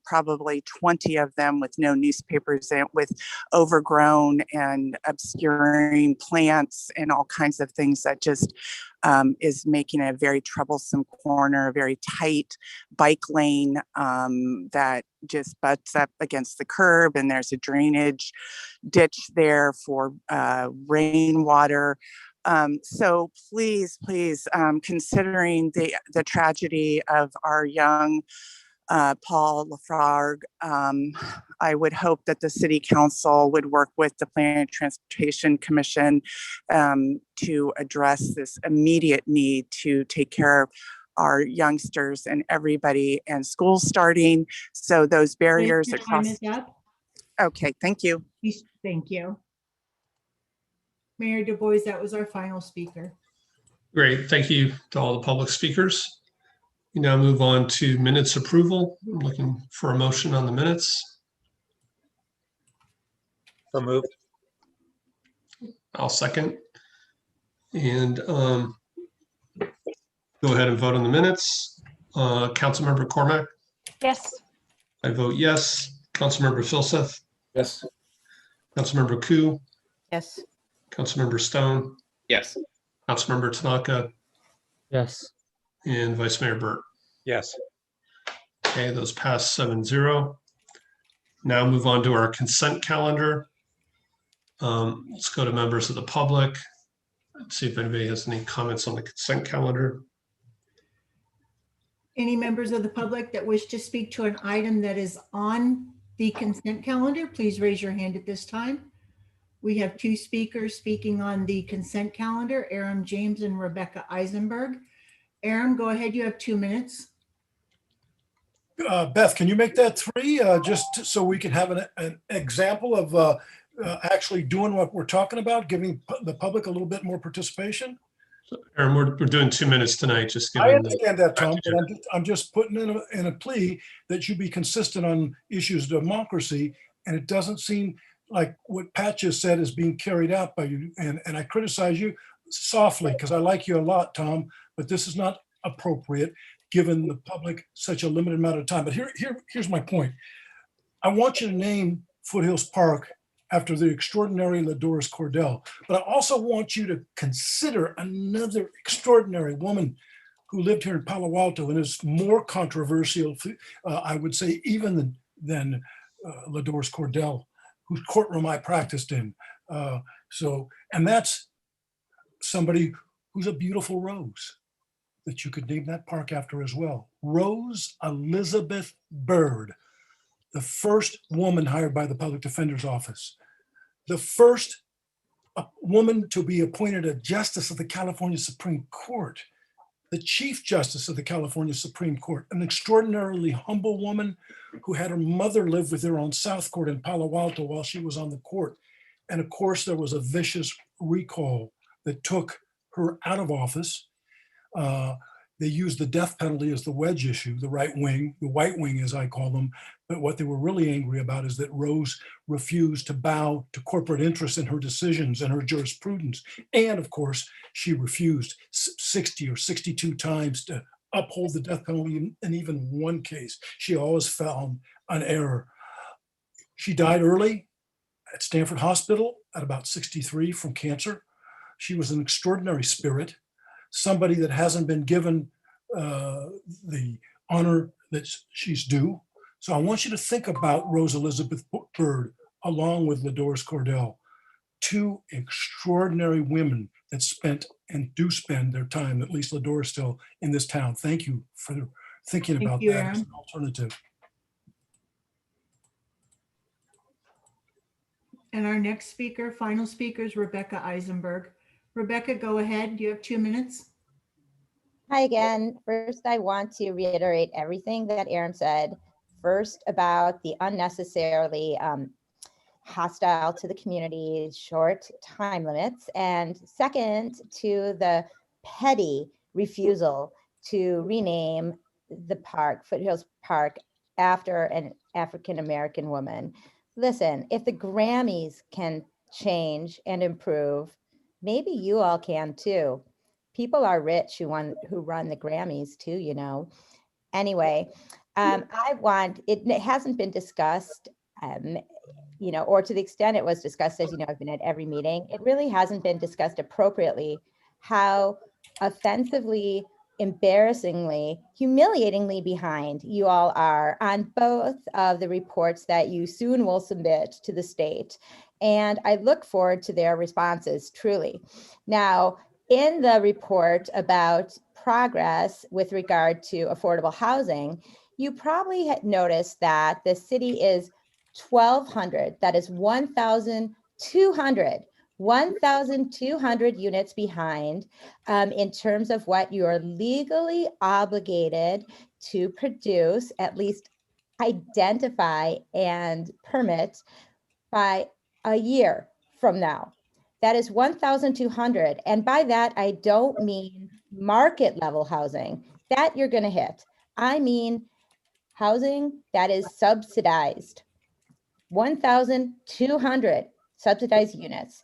probably 20 of them with no newspapers in it, with overgrown and obscuring plants and all kinds of things that just is making it a very troublesome corner, a very tight bike lane that just butts up against the curb, and there's a drainage ditch there for rainwater. So please, considering the tragedy of our young Paul Lafargue, I would hope that the City Council would work with the Planning and Transportation Commission to address this immediate need to take care of our youngsters and everybody, and school starting. So those barriers Your across. time is up. Okay, thank you. Thank you. Mayor Du Bois, that was our final speaker. Great. Thank you to all the public speakers. We now move on to minutes approval. I'm looking for a motion on the minutes. So moved. I'll second. And go ahead and vote on the minutes. Councilmember Cormack? Yes. I vote yes. Councilmember Filseth? Yes. Councilmember Koo? Yes. Councilmember Stone? Yes. Councilmember Tanaka? Yes. And Vice Mayor Burt? Yes. Okay, those pass 7-0. Now move on to our consent calendar. Let's go to members of the public. Let's see if anybody has any comments on the consent calendar. Any members of the public that wish to speak to an item that is on the consent calendar, please raise your hand at this time. We have 2 speakers speaking on the consent calendar, Aram James and Rebecca Eisenberg. Aram, go ahead. You have 2 minutes. Beth, can you make that 3 just so we can have an example of actually doing what we're talking about, giving the public a little bit more participation? Aaron, we're doing 2 minutes tonight. Just I given understand that, Tom, but I'm just putting in a plea that you be consistent on issues of democracy, and it doesn't seem like what Pat just said is being carried out by you. And I criticize you softly because I like you a lot, Tom, but this is not appropriate given the public such a limited amount of time. But here's my point. I want you to name Foothills Park after the extraordinary Ladores Cordell, but I also want you to consider another extraordinary woman who lived here in Palo Alto and is more controversial, I would say, even than Ladores Cordell. whose courtroom I practiced in. And that's somebody who's a beautiful rose that you could name that park after as well. Rose Elizabeth Byrd, the first woman hired by the Public Defender's Office, the first woman to be appointed a justice of the California Supreme Court, the Chief Justice of the California Supreme Court, an extraordinarily humble woman who had her mother live with her on South Court in Palo Alto while she was on the court. And of course, there was a vicious recall that took her out of office. They used the death penalty as the wedge issue, the right wing, the white wing, as I call them. But what they were really angry about is that Rose refused to bow to corporate interests in her decisions and her jurisprudence. And of course, she refused 60 or 62 times to uphold the death penalty in even one case. She always found an error. She died early at Stanford Hospital at about 63 from cancer. She was an extraordinary spirit, somebody that hasn't been given the honor that she's due. So I want you to think about Rose Elizabeth Byrd along with LaDoris Cordell, two extraordinary women that spent and do spend their time, at least LaDoris still, in this town. Thank you for thinking about that as an alternative. And our next speaker, final speaker, is Rebecca Eisenberg. Rebecca, go ahead. You have 2 minutes. Hi again. First, I want to reiterate everything that Aaron said. First, about the unnecessarily hostile to the community, short time limits. And second, to the petty refusal to rename the park, Foothills Park, after an African-American woman. Listen, if the Grammys can change and improve, maybe you all can too. People are rich who run the Grammys too, you know. Anyway, it hasn't been discussed, you know, or to the extent it was discussed, as you know, I've been at every meeting, it really hasn't been discussed appropriately how offensively, embarrassingly, humiliatingly behind you all are on both of the reports that you soon will submit to the state. And I look forward to their responses, truly. Now, in the report about progress with regard to affordable housing, you probably had noticed that the city is 1,200, that is 1,200 units behind in terms of what you are legally obligated to produce, at least identify and permit by a year from now. That is 1,200. And by that, I don't mean market level housing that you're going to hit. I mean housing that is subsidized. 1,200 subsidized units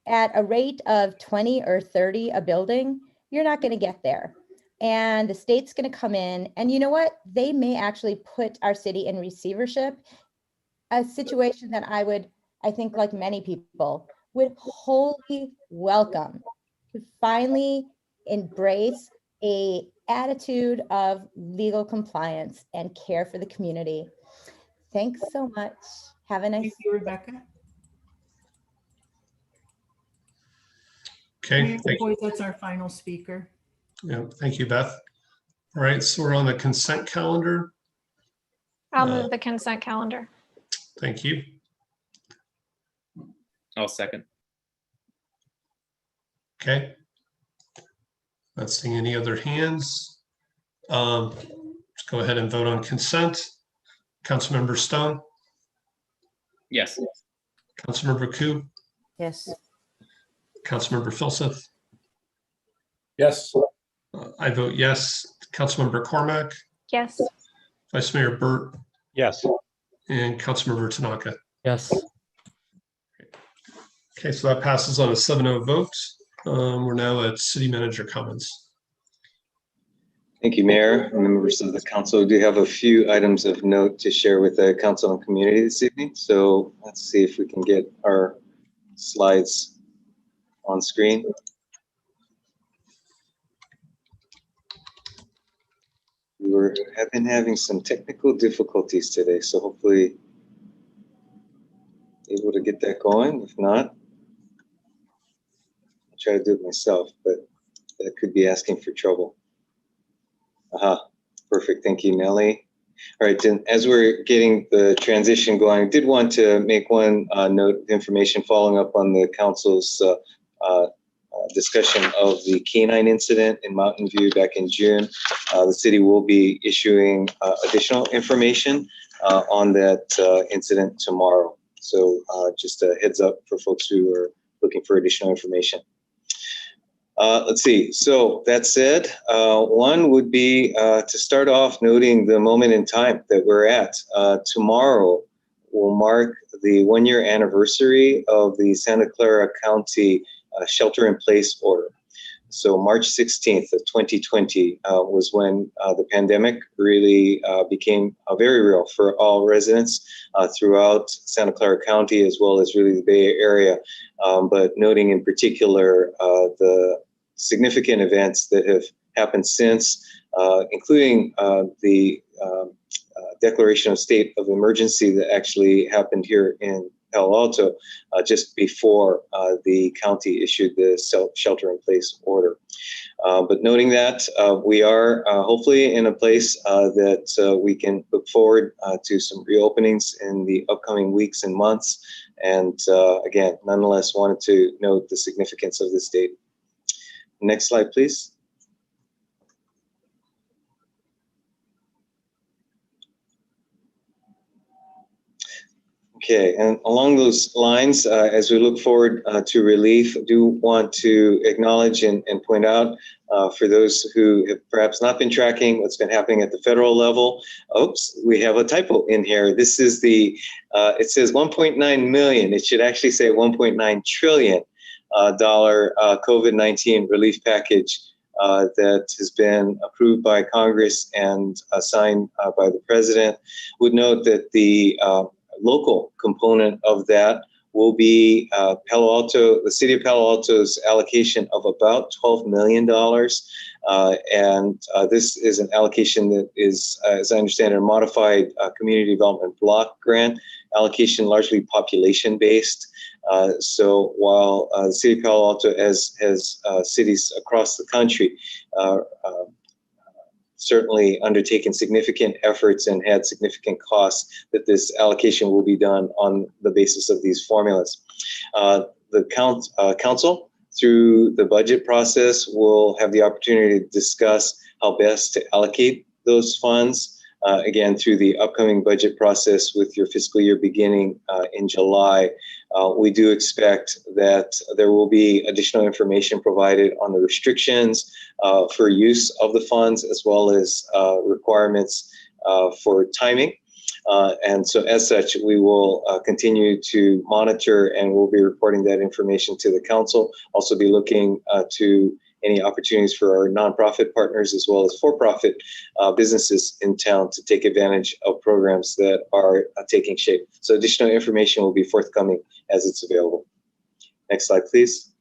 at a rate of 20 or 30 a building. You're not going to get there. And the state's going to come in, and you know what? They may actually put our city in receivership, a situation that I think like many people, would wholly welcome, to finally embrace a attitude of legal compliance and care for the community. Thanks so much. Have a nice Thank you, Rebecca. Okay, Mayor thank you. Boyd, that's our final speaker. Yeah, thank you, Beth. All right, so we're on the consent calendar. I'll move the consent calendar. Thank you. I'll second. Okay. Not seeing any other hands. Let's go ahead and vote on consent. Councilmember Stone, Yes. Councilmember Koo, Yes. Councilmember Filseth. Yes. I vote yes. Councilmember Cormack, Yes. Vice Mayor Burt, Yes. and Councilmember Tanaka. Yes. Okay, so that passes on a 7-0 vote. We're now at city manager comments. Thank you, Mayor and members of the council. We do have a few items of note to share with the council and community this evening. So let's see if we can get our slides on screen. Have been having some technical difficulties today, so hopefully able to get that going. If not, I'll try to do it myself, but that could be asking for trouble. Aha, perfect. Thank you, Nellie. All right, then as we're getting the transition going, I did want to make one note of information following up on the council's discussion of the canine incident in Mountain View back in June. The city will be issuing additional information on that incident tomorrow. So just a heads up for folks who are looking for additional information. Let's see. So that said, one would be to start off noting the moment in time that we're at. Tomorrow will mark the 1-year anniversary of the Santa Clara County shelter-in-place order. So March 16th of 2020 was when the pandemic really became very real for all residents throughout Santa Clara County, as well as really the Bay Area. But noting in particular the significant events that have happened since, including the declaration of state of emergency that actually happened here in Palo Alto just before the county issued the shelter-in-place order. But noting that, we are hopefully in a place that we can look forward to some reopenings in the upcoming weeks and months. And again, nonetheless, wanted to note the significance of this date. Next slide, please. Okay, and along those lines, as we look forward to relief, I do want to acknowledge and point out for those who have perhaps not been tracking what's been happening at the federal level. Oops, we have a typo in here. This is the, it says 1.9 million. It should actually say $1.9 trillion COVID-19 relief package that has been approved by Congress and signed by the president. Would note that the local component of that will be Palo Alto, the city of Palo Alto's allocation of about $12 million. And this is an allocation that is, as I understand it, a modified community development block grant allocation, largely population-based. So while the city of Palo Alto, as cities across the country, certainly undertaken significant efforts and had significant costs, that this allocation will be done on the basis of these formulas. The council, through the budget process, will have the opportunity to discuss how best to allocate those funds. Again, through the upcoming budget process with your fiscal year beginning in July. We do expect that there will be additional information provided on the restrictions for use of the funds, as well as requirements for timing. And so as such, we will continue to monitor, and we'll be reporting that information to the council. Also be looking to any opportunities for our nonprofit partners, as well as for-profit businesses in town to take advantage of programs that are taking shape. So additional information will be forthcoming as it's available. Next slide, please.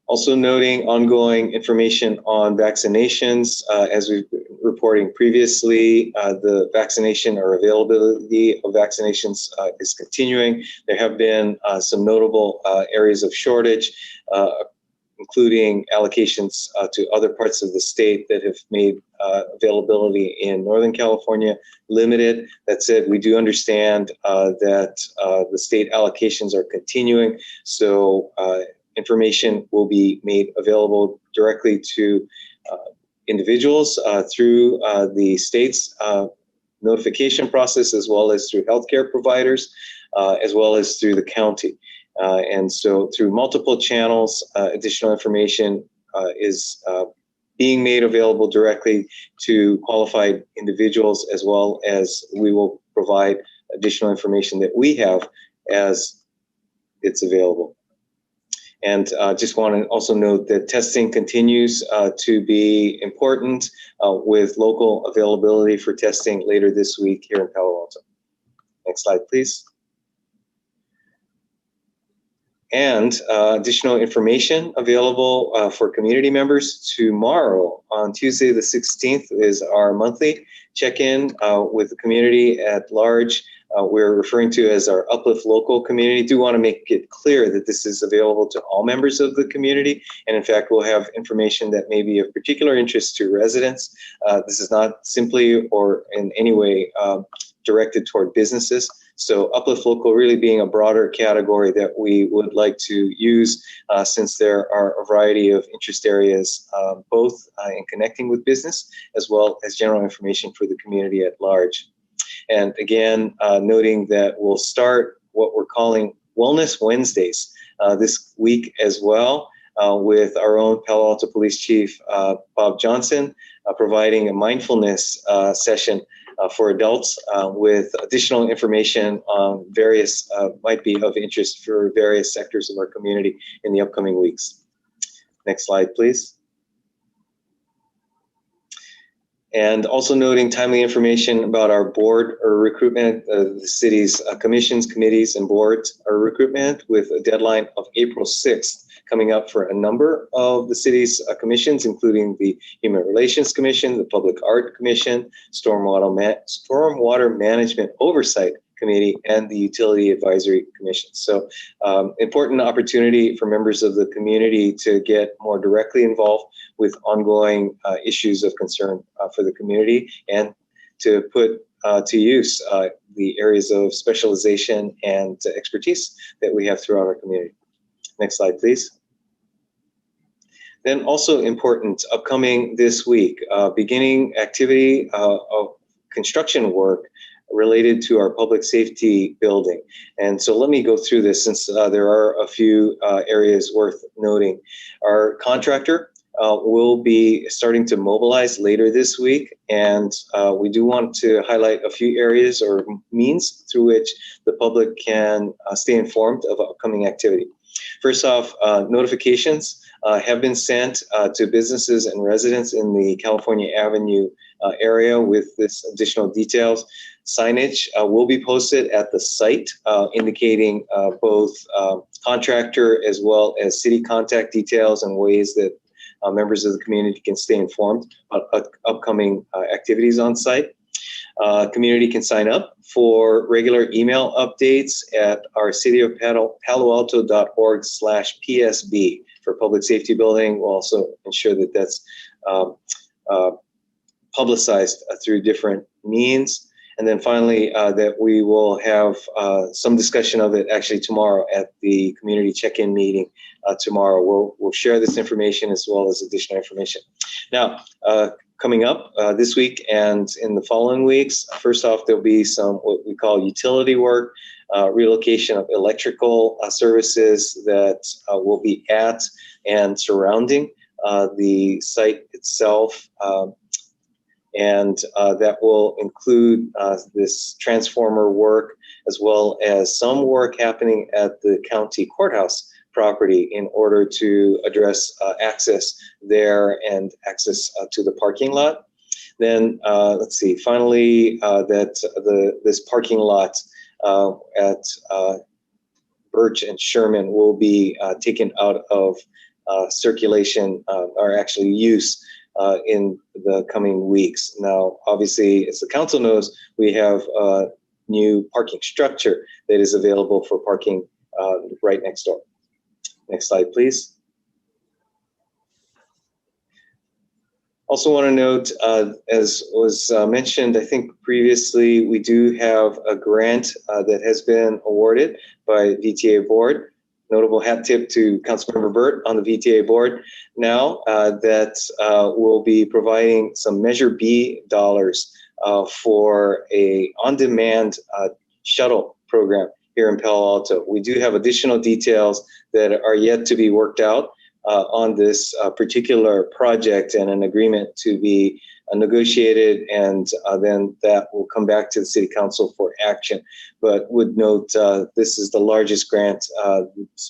Also noting ongoing information on vaccinations. As we've been reporting previously, the vaccination or availability of vaccinations is continuing. There have been some notable areas of shortage, including allocations to other parts of the state that have made availability in Northern California limited. That said, we do understand that the state allocations are continuing. So information will be made available directly to individuals through the state's notification process, as well as through healthcare providers, as well as through the county. And so through multiple channels, additional information is being made available directly to qualified individuals, as well as we will provide additional information that we have as it's available. And just want to also note that testing continues to be important with local availability for testing later this week here in Palo Alto. Next slide, please. And additional information available for community members. Tomorrow, on Tuesday the 16th, is our monthly check-in with the community at large. we're referring to as our Uplift Local community. Do want to make it clear that this is available to all members of the community. And in fact, we'll have information that may be of particular interest to residents. This is not simply or in any way directed toward businesses. So Uplift Local really being a broader category that we would like to use since there are a variety of interest areas, both in connecting with business as well as general information for the community at large. And again, noting that we'll start what we're calling Wellness Wednesdays this week as well, with our own Palo Alto Police Chief, Bob Johnson, providing a mindfulness session for adults with additional information on various, might be of interest for various sectors of our community in the upcoming weeks. Next slide, please. And also noting timely information about our board or recruitment, the city's commissions, committees, and boards or recruitment, with a deadline of April 6th coming up for a number of the city's commissions, including the Human Relations Commission, the Public Art Commission, Stormwater Management Oversight Committee, and the Utility Advisory Commission. So important opportunity for members of the community to get more directly involved with ongoing issues of concern for the community, and to put to use the areas of specialization and expertise that we have throughout our community. Next slide, please. Then also important, upcoming this week, beginning activity of construction work related to our public safety building. And so let me go through this since there are a few areas worth noting. Our contractor will be starting to mobilize later this week, and we do want to highlight a few areas or means through which the public can stay informed of upcoming activity. First off, notifications have been sent to businesses and residents in the California Avenue area with this additional details. Signage will be posted at the site indicating both contractor as well as city contact details and ways that members of the community can stay informed about upcoming activities on site. Community can sign up for regular email updates at our cityofpaloalto.org/PSB for public safety building. We'll also ensure that that's publicized through different means. And then finally, that we will have some discussion of it actually tomorrow at the community check-in meeting tomorrow. We'll share this information as well as additional information. Now, coming up this week and in the following weeks, first off, there'll be some what we call utility work, relocation of electrical services that will be at and surrounding the site itself. And that will include this transformer work, as well as some work happening at the county courthouse property in order to address access there and access to the parking lot. Then let's see, finally, that this parking lot at Birch and Sherman will be taken out of circulation or actually use in the coming weeks. Now, obviously, as the council knows, we have a new parking structure that is available for parking right next door. Next slide, please. Also want to note, as was mentioned, I think previously, we do have a grant that has been awarded by VTA board. Notable hat tip to Councilmember Burt on the VTA board now that will be providing some Measure B dollars for a on-demand shuttle program here in Palo Alto. We do have additional details that are yet to be worked out on this particular project, and an agreement to be negotiated, and then that will come back to the City Council for action. But would note this is the largest grant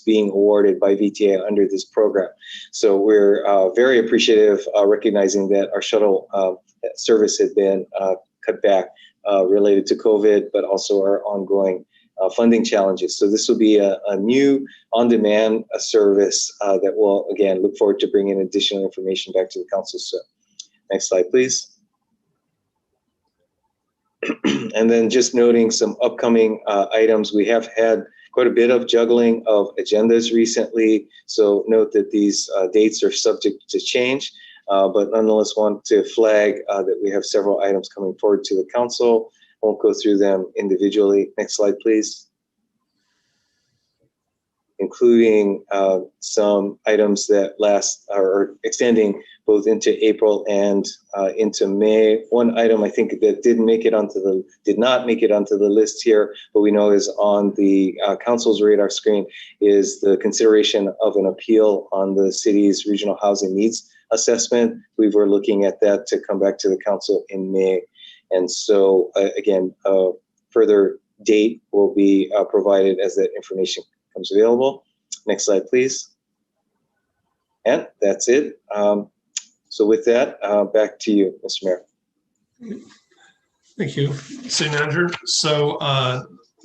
being awarded by VTA under this program. So we're very appreciative, recognizing that our shuttle service had been cut back related to COVID, but also our ongoing funding challenges. So this will be a new on-demand service that will, again, look forward to bringing additional information back to the council soon. Next slide, please. And then just noting some upcoming items. We have had quite a bit of juggling of agendas recently. So note that these dates are subject to change, but nonetheless want to flag that we have several items coming forward to the council. Won't go through them individually. Next slide, please. Including some items that are extending both into April and into May. One item I think that did not make it onto the list here, but we know is on the council's radar screen, is the consideration of an appeal on the city's regional housing needs assessment. We were looking at that to come back to the council in May. And so again, further date will be provided as that information becomes available. Next slide, please. And that's it. So with that, back to you, Mr. Mayor. Thank you, City Manager. So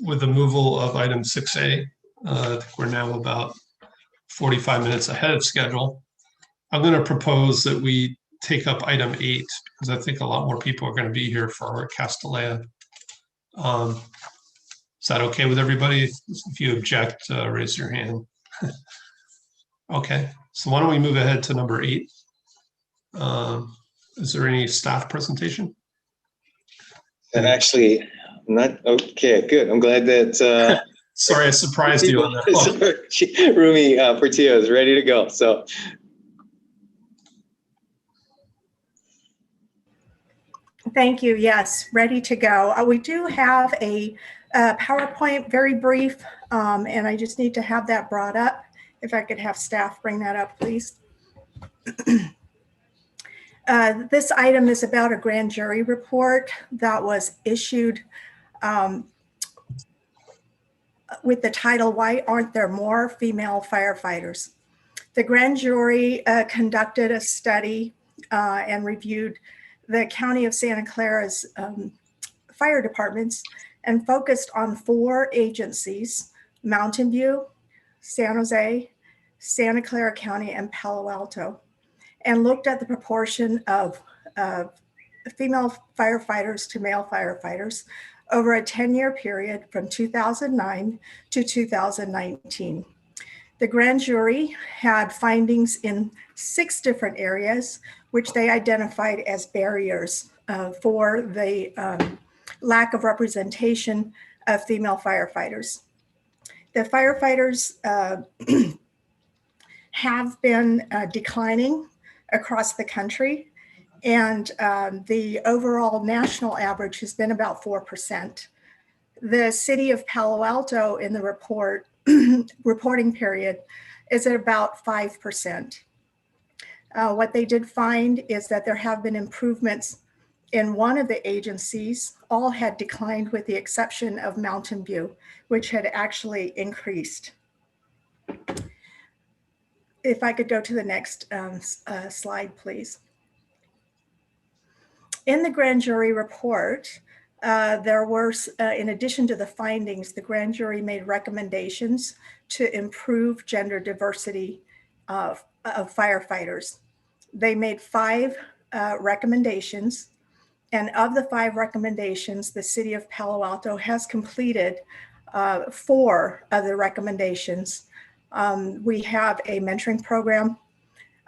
with the removal of item 6A, I think we're now about 45 minutes ahead of schedule. I'm going to propose that we take up item 8, because I think a lot more people are going to be here for our Castilleja. Is that okay with everybody? If you object, raise your hand. Okay, so why don't we move ahead to number 8? Is there any staff presentation? And actually, not okay. Good. I'm glad that. Sorry, I surprised you on that. Rumi Portillo is ready to go. So. Thank you. Yes, ready to go. We do have a PowerPoint, very brief, and I just need to have that brought up. If I could have staff bring that up, please. This item is about a grand jury report that was issued with the title, "Why Aren't There More Female Firefighters?" The grand jury conducted a study and reviewed the County of Santa Clara's fire departments and focused on 4 agencies: Mountain View, San Jose, Santa Clara County, and Palo Alto, and looked at the proportion of female firefighters to male firefighters over a 10-year period from 2009 to 2019. The grand jury had findings in 6 different areas, which they identified as barriers for the lack of representation of female firefighters. The firefighters have been declining across the country, and the overall national average has been about 4%. The city of Palo Alto in the reporting period is at about 5%. What they did find is that there have been improvements in one of the agencies. All had declined with the exception of Mountain View, which had actually increased. If I could go to the next slide, please. In the grand jury report, there were, in addition to the findings, the grand jury made recommendations to improve gender diversity of firefighters. They made 5 recommendations, and of the 5 recommendations, the city of Palo Alto has completed 4 of the recommendations. We have a mentoring program,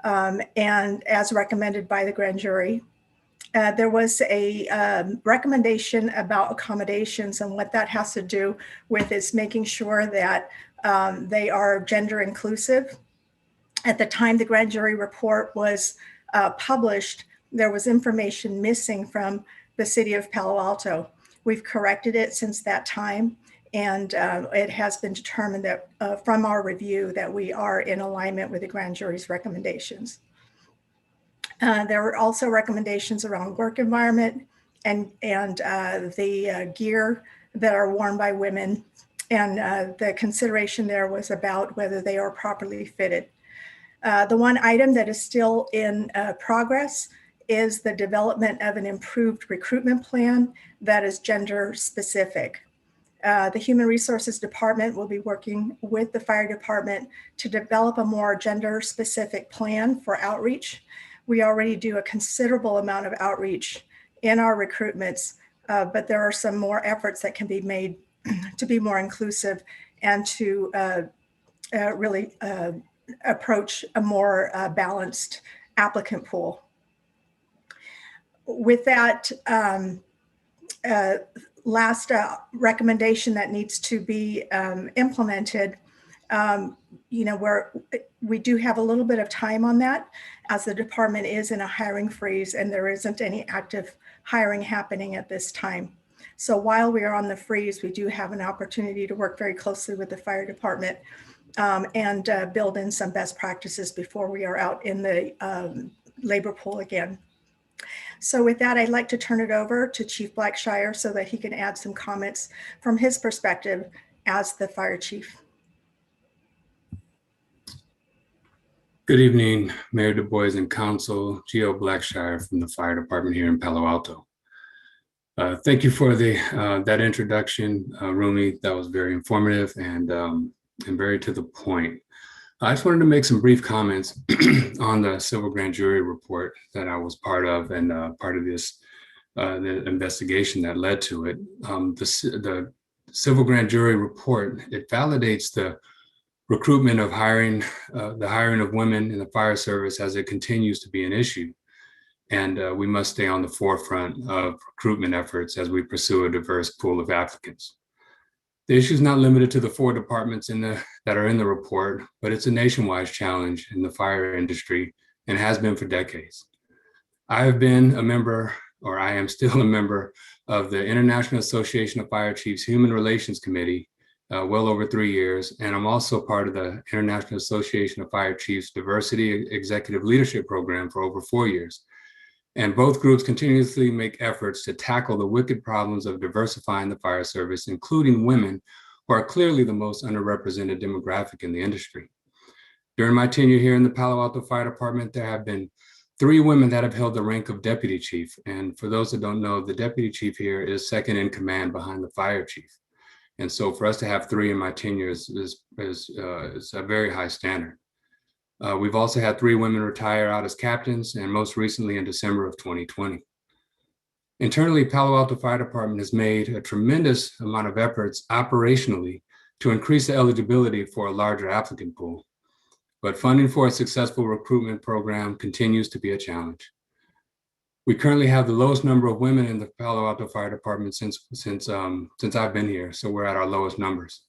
and as recommended by the grand jury, there was a recommendation about accommodations, and what that has to do with is making sure that they are gender inclusive. At the time the grand jury report was published, there was information missing from the city of Palo Alto. We've corrected it since that time, and it has been determined that from our review that we are in alignment with the grand jury's recommendations. There were also recommendations around work environment and the gear that are worn by women, and the consideration there was about whether they are properly fitted. The one item that is still in progress is the development of an improved recruitment plan that is gender specific. The Human Resources Department will be working with the fire department to develop a more gender specific plan for outreach. We already do a considerable amount of outreach in our recruitments but there are some more efforts that can be made to be more inclusive and to really approach a more balanced applicant pool. With that, last recommendation that needs to be implemented, we do have a little bit of time on that, as the department is in a hiring freeze and there isn't any active hiring happening at this time. So while we are on the freeze, we do have an opportunity to work very closely with the fire department and build in some best practices before we are out in the labor pool again. So with that, I'd like to turn it over to Chief Blackshire so that he can add some comments from his perspective as the fire chief. Good evening, Mayor Du Bois and Council. Geo Blackshire from the fire department here in Palo Alto. Thank you for that introduction, Rumi. That was very informative and very to the point. I just wanted to make some brief comments on the civil grand jury report that I was part of and part of this the investigation that led to it. The civil grand jury report, it validates the recruitment of the hiring of women in the fire service as it continues to be an issue. And we must stay on the forefront of recruitment efforts as we pursue a diverse pool of applicants. The issue is not limited to the 4 departments that are in the report, but it's a nationwide challenge in the fire industry and has been for decades. I have been a member, or I am still a member, of the International Association of Fire Chiefs Human Relations Committee well over 3 years, and I'm also part of the International Association of Fire Chiefs Diversity Executive Leadership Program for over 4 years. And both groups continuously make efforts to tackle the wicked problems of diversifying the fire service, including women, who are clearly the most underrepresented demographic in the industry. During my tenure here in the Palo Alto Fire Department, there have been 3 women that have held the rank of deputy chief. And for those that don't know, the deputy chief here is second in command behind the fire chief. And so for us to have 3 in my tenure is a very high standard. We've also had 3 women retire out as captains, and most recently in December of 2020. Internally, Palo Alto Fire Department has made a tremendous amount of efforts operationally to increase the eligibility for a larger applicant pool. But funding for a successful recruitment program continues to be a challenge. We currently have the lowest number of women in the Palo Alto Fire Department since I've been here, so we're at our lowest numbers.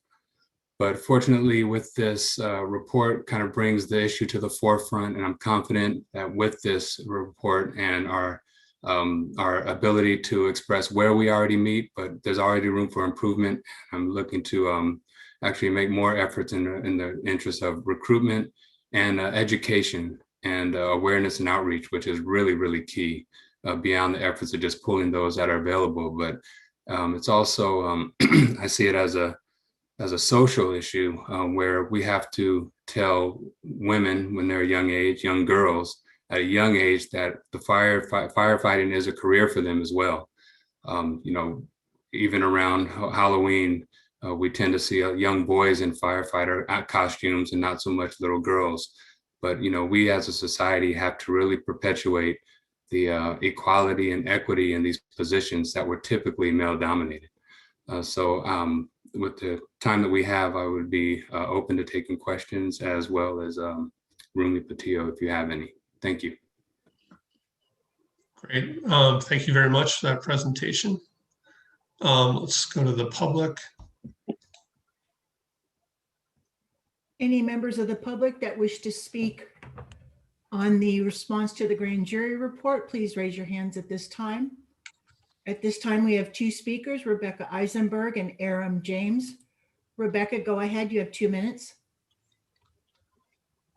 But fortunately, with this report kind of brings the issue to the forefront, and I'm confident that with this report and our ability to express where we already meet, but there's already room for improvement. I'm looking to actually make more efforts in the interest of recruitment and education and awareness and outreach, which is really, really key beyond the efforts of just pulling those that are available. But it's also, I see it as a social issue where we have to tell women when they're young girls at a young age, that the firefighting is a career for them as well. Even around Halloween, we tend to see young boys in firefighter costumes and not so much little girls. But we as a society have to really perpetuate the equality and equity in these positions that were typically male dominated. With the time that we have, I would be open to taking questions, as well as Rumi Patillo, if you have any. Thank you. Great. Thank you very much for that presentation. Let's go to the public. Any members of the public that wish to speak on the response to the grand jury report, please raise your hands at this time. At this time, we have 2 speakers, Rebecca Eisenberg and Aram James. Rebecca, go ahead. You have 2 minutes.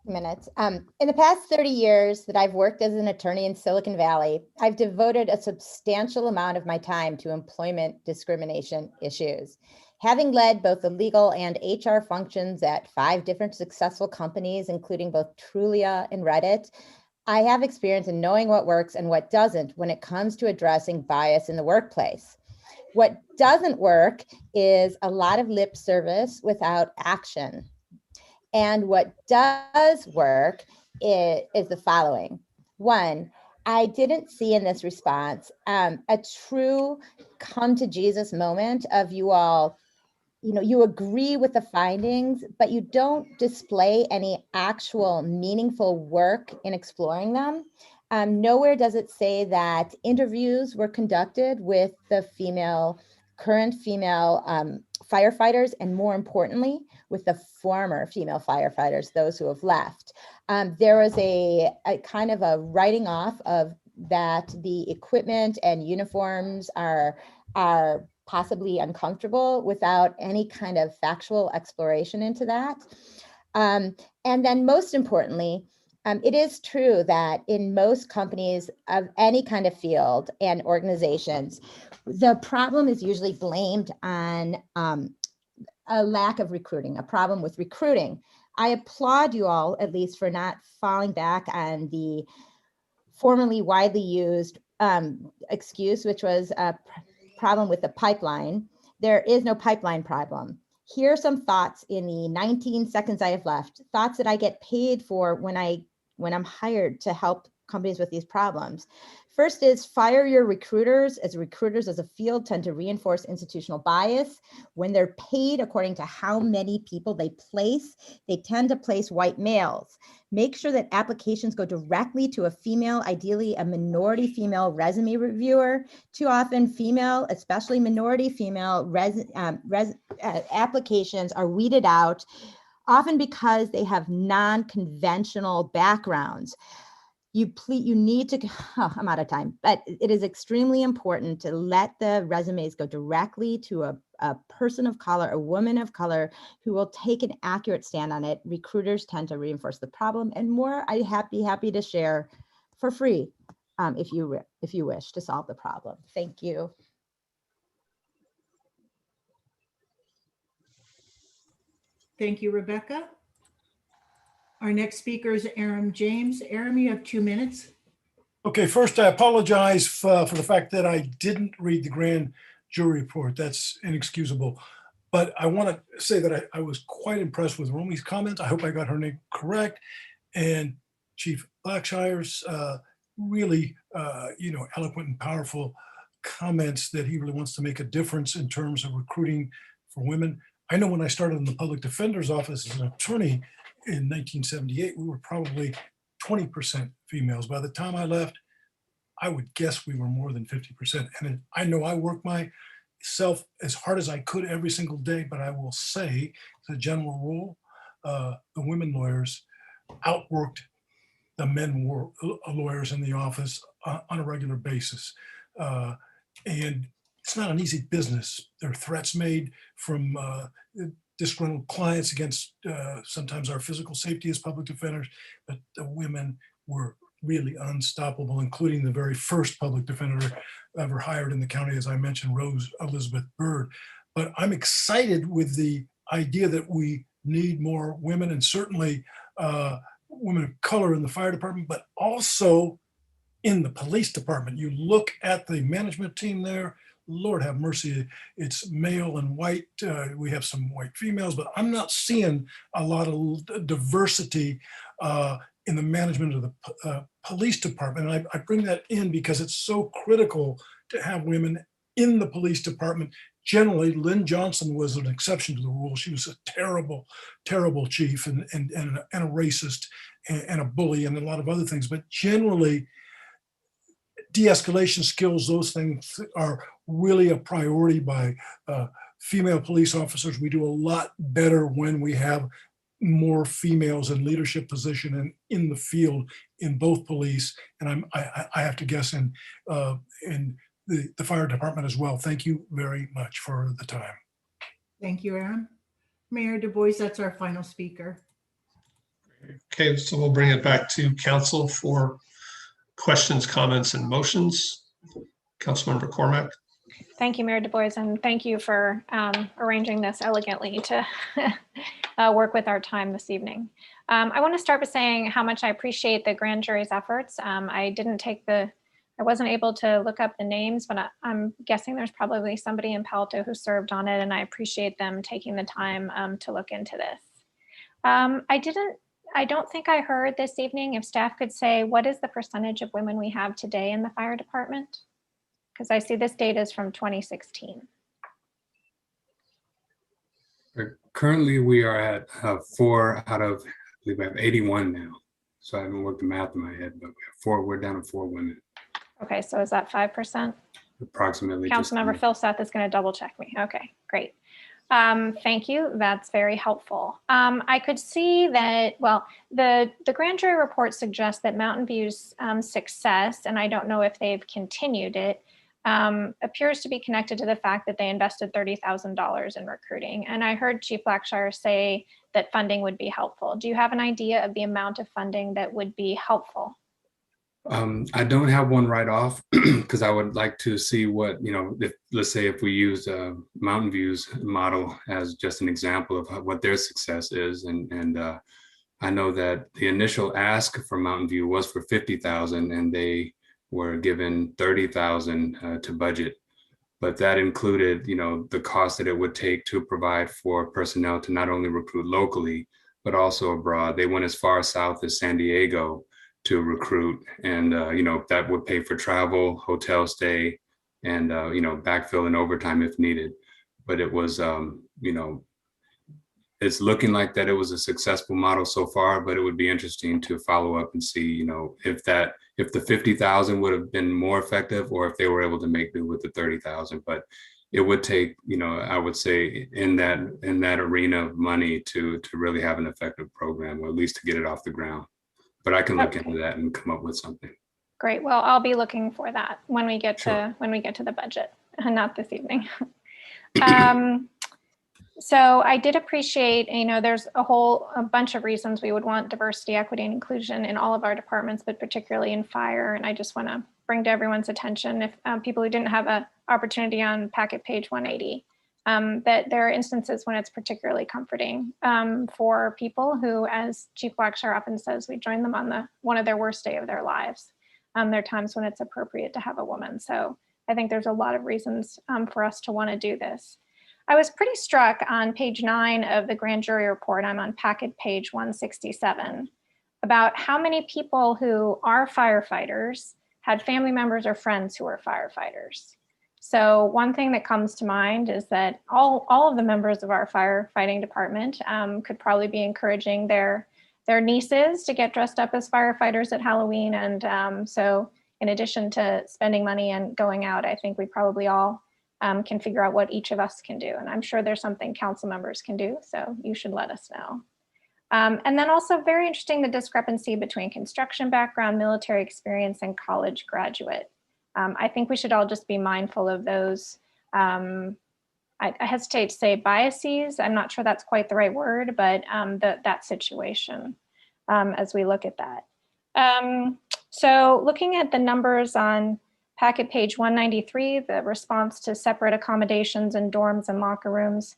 In the past 30 years that I've worked as an attorney in Silicon Valley, I've devoted a substantial amount of my time to employment discrimination issues. Having led both the legal and HR functions at 5 different successful companies, including both Trulia and Reddit, I have experience in knowing what works and what doesn't when it comes to addressing bias in the workplace. What doesn't work is a lot of lip service without action. And what does work is the following. 1, I didn't see in this response a true come to Jesus moment of you all, you agree with the findings, but you don't display any actual meaningful work in exploring them. Nowhere does it say that interviews were conducted with the current female firefighters, and more importantly, with the former female firefighters, those who have left. There was a kind of a writing off of that the equipment and uniforms are possibly uncomfortable without any kind of factual exploration into that. And then most importantly, it is true that in most companies of any kind of field and organizations, the problem is usually blamed on a lack of recruiting, a problem with recruiting. I applaud you all, at least, for not falling back on the formerly widely used excuse, which was a problem with the pipeline. There is no pipeline problem. Here are some thoughts in the 19 seconds I have left, thoughts that I get paid for when I'm hired to help companies with these problems. First is fire your recruiters, as recruiters as a field tend to reinforce institutional bias. When they're paid according to how many people they place, they tend to place white males. Make sure that applications go directly to a female, ideally a minority female resume reviewer. Too often female, especially minority female applications are weeded out, often because they have non-conventional backgrounds. You need to, I'm out of time, but it is extremely important to let the resumes go directly to a person of color, a woman of color, who will take an accurate stand on it. Recruiters tend to reinforce the problem, and more I'd be happy to share for free if you wish to solve the problem. Thank you. Thank you, Rebecca. Our next speaker is Aram James. Aram, you have 2 minutes. Okay, first I apologize for the fact that I didn't read the grand jury report. That's inexcusable. But I want to say that I was quite impressed with Romy's comments. I hope I got her name correct. And Chief Blackshire's really, eloquent and powerful comments that he really wants to make a difference in terms of recruiting for women. I know when I started in the public defender's office as an attorney in 1978, we were probably 20% females. By the time I left, I would guess we were more than 50%. And I know I worked myself as hard as I could every single day, but I will say, as a general rule, the women lawyers outworked the men lawyers in the office on a regular basis. And it's not an easy business. There are threats made from disgruntled clients against sometimes our physical safety as public defenders, but the women were really unstoppable, including the very first public defender ever hired in the county, as I mentioned, Rose Elizabeth Bird. But I'm excited with the idea that we need more women, and certainly women of color in the fire department, but also in the police department. You look at the management team there, Lord have mercy, it's male and white. We have some white females, but I'm not seeing a lot of diversity in the management of the police department. And I bring that in because it's so critical to have women in the police department. Generally, Lynn Johnson was an exception to the rule. She was a terrible, terrible chief and a racist and a bully and a lot of other things. But generally, de-escalation skills, those things are really a priority by female police officers. We do a lot better when we have more females in leadership position and in the field in both police. And I have to guess in the fire department as well. Thank you very much for the time. Thank you, Aaron. Mayor Du Bois, that's our final speaker. Okay, so we'll bring it back to council for questions, comments, and motions. Councilmember Cormack. Thank you, Mayor Du Bois, and thank you for arranging this elegantly to work with our time this evening. I want to start by saying how much I appreciate the grand jury's efforts. I wasn't able to look up the names, but I'm guessing there's probably somebody in Palo Alto who served on it, and I appreciate them taking the time to look into this. I didn't I don't think I heard this evening. If staff could say, what is the percentage of women we have today in the fire department? Because I see this data is from 2016. Currently, we are at 4 out of, I believe I have 81 now. So I haven't worked the math in my head, but we have 4, we're down to 4 women, Okay, so is that 5%? approximately. just Councilmember under. Phil Seth is going to double check me. Okay, great. Thank you. That's very helpful. I could see that, well, the grand jury report suggests that Mountain View's success, and I don't know if they've continued it, appears to be connected to the fact that they invested $30,000 in recruiting. And I heard Chief Blackshire say that funding would be helpful. Do you have an idea of the amount of funding that would be helpful? I don't have one right off because I would like to see what, if, let's say if we use Mountain View's model as just an example of what their success is. And I know that the initial ask for Mountain View was for 50,000 and they were given 30,000 to budget. But that included, the cost that it would take to provide for personnel to not only recruit locally, but also abroad. They went as far south as San Diego to recruit, and that would pay for travel, hotel stay, and backfill and overtime if needed. But it was it's looking like that it was a successful model so far, but it would be interesting to follow up and see if the 50,000 would have been more effective, or if they were able to make do with the 30,000. But it would take, I would say in that arena of money to really have an effective program, or at least to get it off the ground. But I can look into that and come up with something. Great. Well, I'll be looking for that when we get to the budget, not this evening. So I did appreciate, there's a bunch of reasons we would want diversity, equity, and inclusion in all of our departments, but particularly in fire. And I just want to bring to everyone's attention, if people who didn't have an opportunity on packet page 180, that there are instances when it's particularly comforting for people who, as Chief Blackshire often says, we join them on one of their worst day of their lives. There are times when it's appropriate to have a woman. So I think there's a lot of reasons for us to want to do this. I was pretty struck on page 9 of the grand jury report, I'm on packet page 167, about how many people who are firefighters had family members or friends who are firefighters. So one thing that comes to mind is that all of the members of our firefighting department could probably be encouraging their nieces to get dressed up as firefighters at Halloween. And so in addition to spending money and going out, I think we probably all can figure out what each of us can do. And I'm sure there's something council members can do, so you should let us know. And then also very interesting, the discrepancy between construction background, military experience, and college graduate. I think we should all just be mindful of those, I hesitate to say biases. I'm not sure that's quite the right word, but that situation as we look at that. So looking at the numbers on packet page 193, the response to separate accommodations in dorms and locker rooms.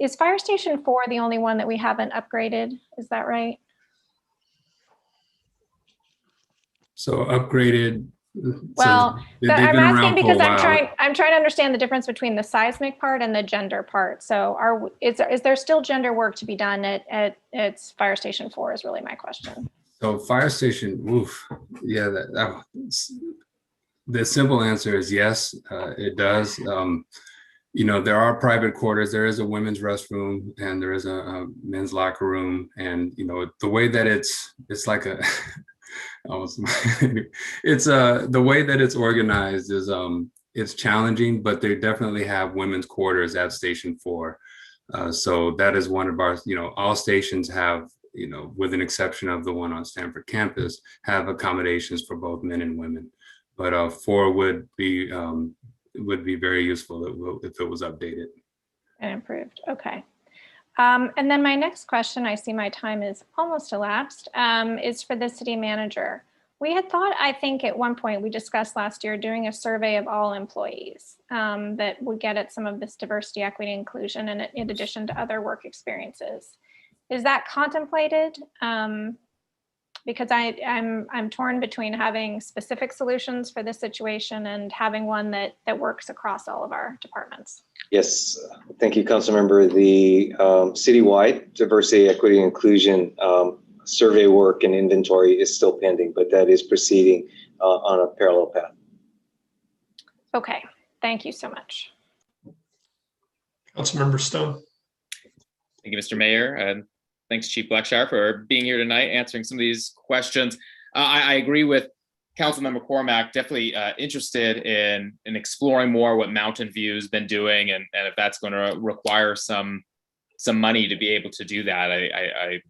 Is Fire Station 4 the only one that we haven't upgraded? Is that right? So upgraded. Well, so I'm asking because I'm trying to understand the difference between the seismic part and the gender part. So is there still gender work to be done at Fire Station 4 is really my question. So Fire Station, yeah, the simple answer is yes, it does. There are private quarters. There is a women's restroom and there is a men's locker room. And, the way that it's like a, the way that it's organized is, it's challenging, but they definitely have women's quarters at Station 4. So that is one of our, all stations have, with an exception of the one on Stanford campus, have accommodations for both men and women. But 4 would be very useful if it was updated and improved. Okay. And then my next question, I see my time is almost elapsed, is for the city manager. We had thought, I think at one point we discussed last year doing a survey of all employees that would get at some of this diversity, equity, inclusion, and in addition to other work experiences. Is that contemplated? Because I'm torn between having specific solutions for this situation and having one that works across all of our departments. Yes, thank you, Councilmember. The citywide diversity, equity, and inclusion survey work and inventory is still pending, but that is proceeding on a parallel path. Okay, thank you so much. Councilmember Stone. Thank you, Mr. Mayor, and thanks, Chief Blackshire, for being here tonight, answering some of these questions. I agree with Councilmember Cormack, definitely interested in exploring more what Mountain View's been doing, and if that's going to require some money to be able to do that.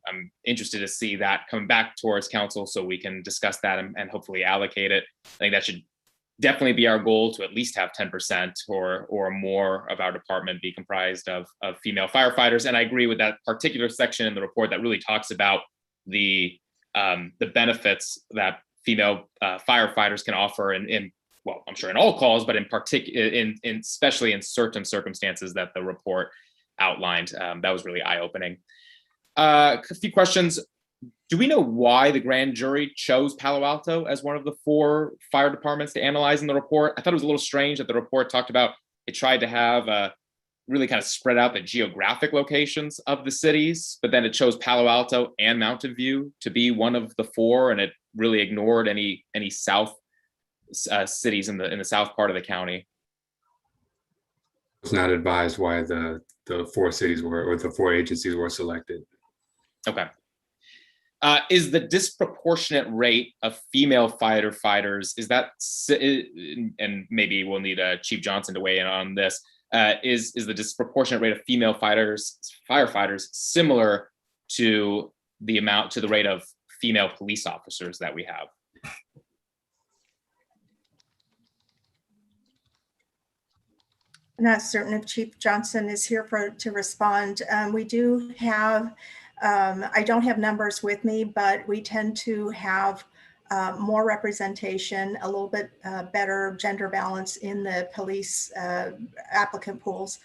I'm interested to see that come back towards council so we can discuss that and hopefully allocate it. I think that should definitely be our goal, to at least have 10% or more of our department be comprised of female firefighters. And I agree with that particular section in the report that really talks about the benefits that female firefighters can offer in well, I'm sure in all calls, but in particular, especially in certain circumstances that the report outlined. That was really eye-opening. A few questions. Do we know why the grand jury chose Palo Alto as one of the 4 fire departments to analyze in the report? I thought it was a little strange that the report talked about it tried to have really kind of spread out the geographic locations of the cities, but then it chose Palo Alto and Mountain View to be one of the 4, and it really ignored any south cities in the south part of the county. It's not advised why the 4 cities were, or the 4 agencies were selected. Okay. Is the disproportionate rate of female firefighters, is that, and maybe we'll need Chief Johnson to weigh in on this, is the disproportionate rate of female firefighters similar to the rate of female police officers that we have? I'm not certain if Chief Johnson is here to respond. We do have, I don't have numbers with me, but we tend to have more representation, a little bit better gender balance in the police applicant pools.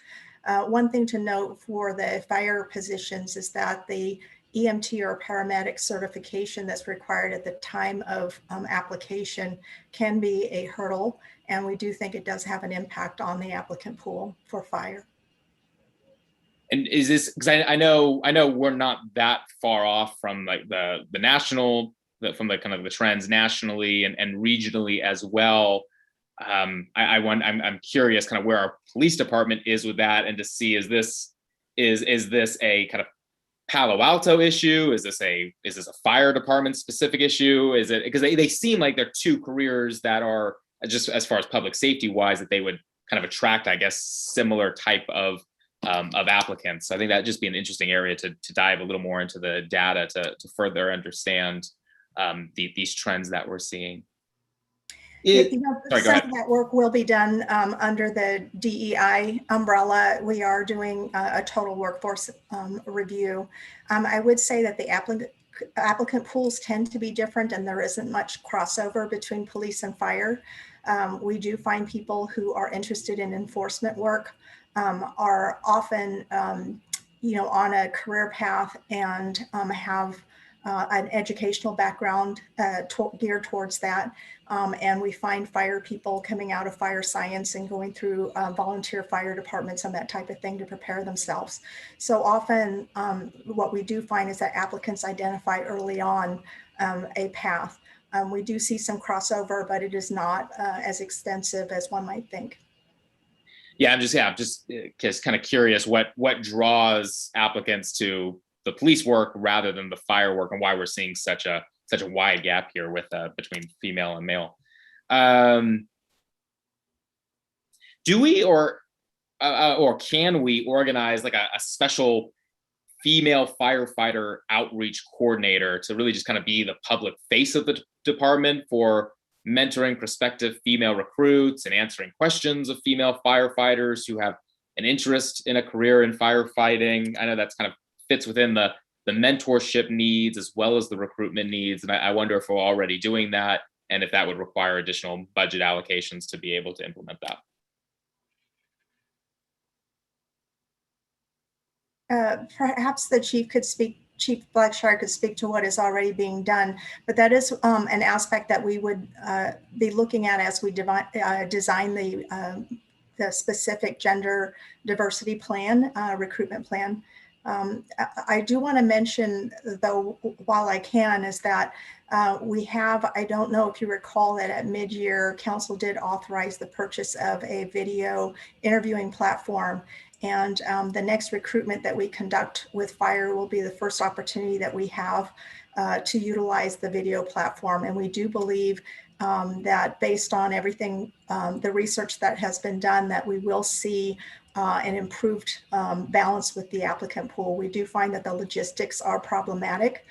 One thing to note for the fire positions is that the EMT or paramedic certification that's required at the time of application can be a hurdle. And we do think it does have an impact on the applicant pool for fire. And is this, because I know we're not that far off from like the national, from the kind of the trends nationally and regionally as well. I'm curious kind of where our police department is with that, and to see, is this a kind of Palo Alto issue? Is this a fire department specific issue? Is it, because they seem like they're 2 careers that are, just as far as public safety wise, that they would kind of attract, I guess, similar type of applicants. So I think that'd just be an interesting area to dive a little more into the data to further understand these trends that we're seeing. Some of that work will be done under the DEI umbrella. We are doing a total workforce review. I would say that the applicant pools tend to be different, and there isn't much crossover between police and fire. We do find people who are interested in enforcement work are often, on a career path and have an educational background geared towards that. And we find fire people coming out of fire science and going through volunteer fire departments and that type of thing to prepare themselves. So often what we do find is that applicants identify early on a path. We do see some crossover, but it is not as extensive as one might think. Yeah, I'm just kind of curious what draws applicants to the police work rather than the fire work, and why we're seeing such a wide gap here with between female and male. Do we or can we organize like a special female firefighter outreach coordinator to really just kind of be the public face of the department for mentoring prospective female recruits and answering questions of female firefighters who have an interest in a career in firefighting? I know that's kind of fits within the mentorship needs as well as the recruitment needs. And I wonder if we're already doing that, and if that would require additional budget allocations to be able to implement that. Perhaps the Chief Blackshire could speak to what is already being done, but that is an aspect that we would be looking at as we design the specific gender diversity plan, recruitment plan. I do want to mention, though, while I can, is that we have, I don't know if you recall that at mid-year, council did authorize the purchase of a video interviewing platform. And the next recruitment that we conduct with fire will be the first opportunity that we have to utilize the video platform. And we do believe that based on everything, the research that has been done, that we will see an improved balance with the applicant pool. We do find that the logistics are problematic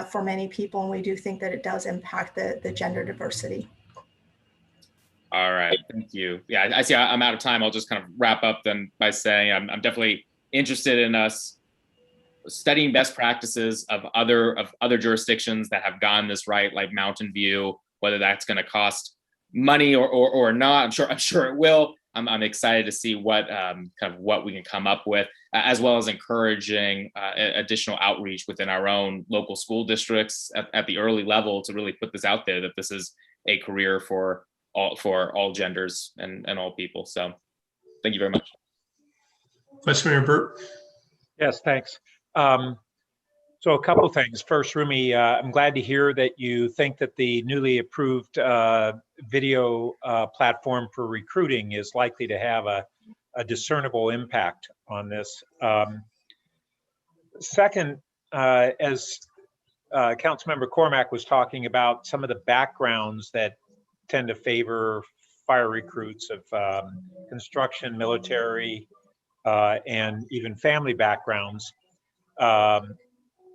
for many people, and we do think that it does impact the gender diversity. All right, thank you. Yeah, I see I'm out of time. I'll just kind of wrap up then by saying I'm definitely interested in us studying best practices of other jurisdictions that have gotten this right, like Mountain View, whether that's going to cost money or not. I'm sure it will. I'm excited to see what kind of what we can come up with, as well as encouraging additional outreach within our own local school districts at the early level to really put this out there, that this is a career for all genders and all people. So thank you very much. Vice Mayor Burt. Yes, thanks. So a couple of things. First, Rumi, I'm glad to hear that you think that the newly approved video platform for recruiting is likely to have a discernible impact on this. Second, as Councilmember Cormack was talking about some of the backgrounds that tend to favor fire recruits of construction, military, and even family backgrounds.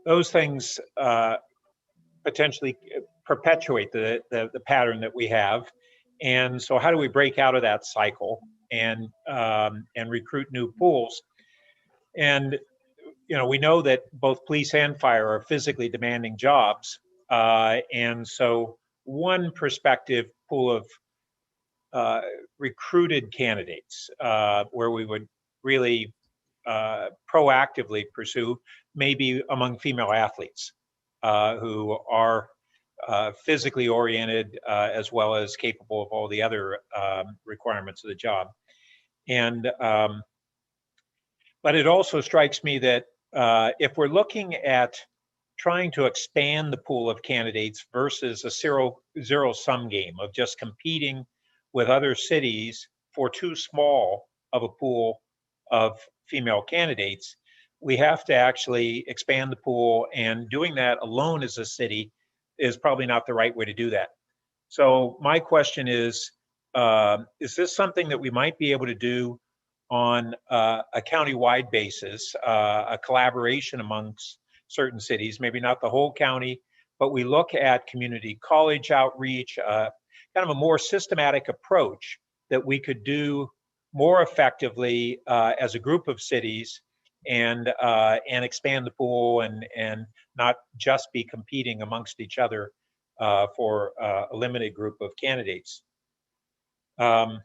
Those things potentially perpetuate the pattern that we have. And so how do we break out of that cycle and recruit new pools? And, you know, we know that both police and fire are physically demanding jobs. And so one prospective pool of recruited candidates where we would really proactively pursue maybe among female athletes who are physically oriented as well as capable of all the other requirements of the job. And but it also strikes me that if we're looking at trying to expand the pool of candidates versus a zero-sum game of just competing with other cities for too small of a pool of female candidates, we have to actually expand the pool, and doing that alone as a city is probably not the right way to do that. So my question is this something that we might be able to do on a county-wide basis, a collaboration amongst certain cities, maybe not the whole county, but we look at community college outreach, kind of a more systematic approach that we could do more effectively as a group of cities and expand the pool and not just be competing amongst each other for a limited group of candidates. And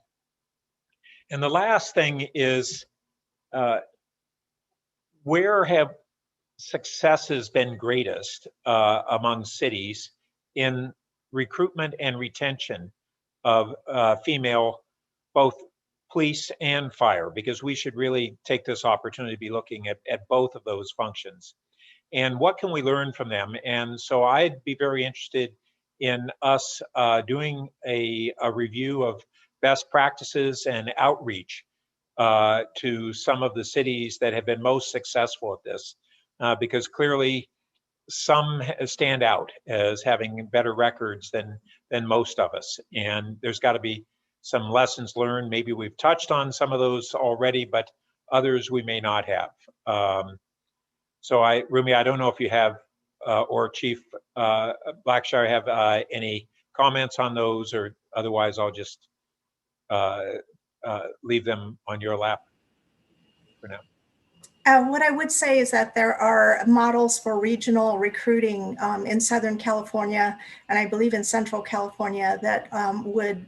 the last thing is, where have successes been greatest among cities in recruitment and retention of female, both police and fire? Because we should really take this opportunity to be looking at both of those functions. And what can we learn from them? And so I'd be very interested in us doing a review of best practices and outreach to some of the cities that have been most successful at this, because clearly some stand out as having better records than most of us. And there's got to be some lessons learned. Maybe we've touched on some of those already, but others we may not have. So Rumi, I don't know if you have, or Chief Blackshire have any comments on those, or otherwise I'll just leave them on your lap for now. What I would say is that there are models for regional recruiting in Southern California, and I believe in Central California, that would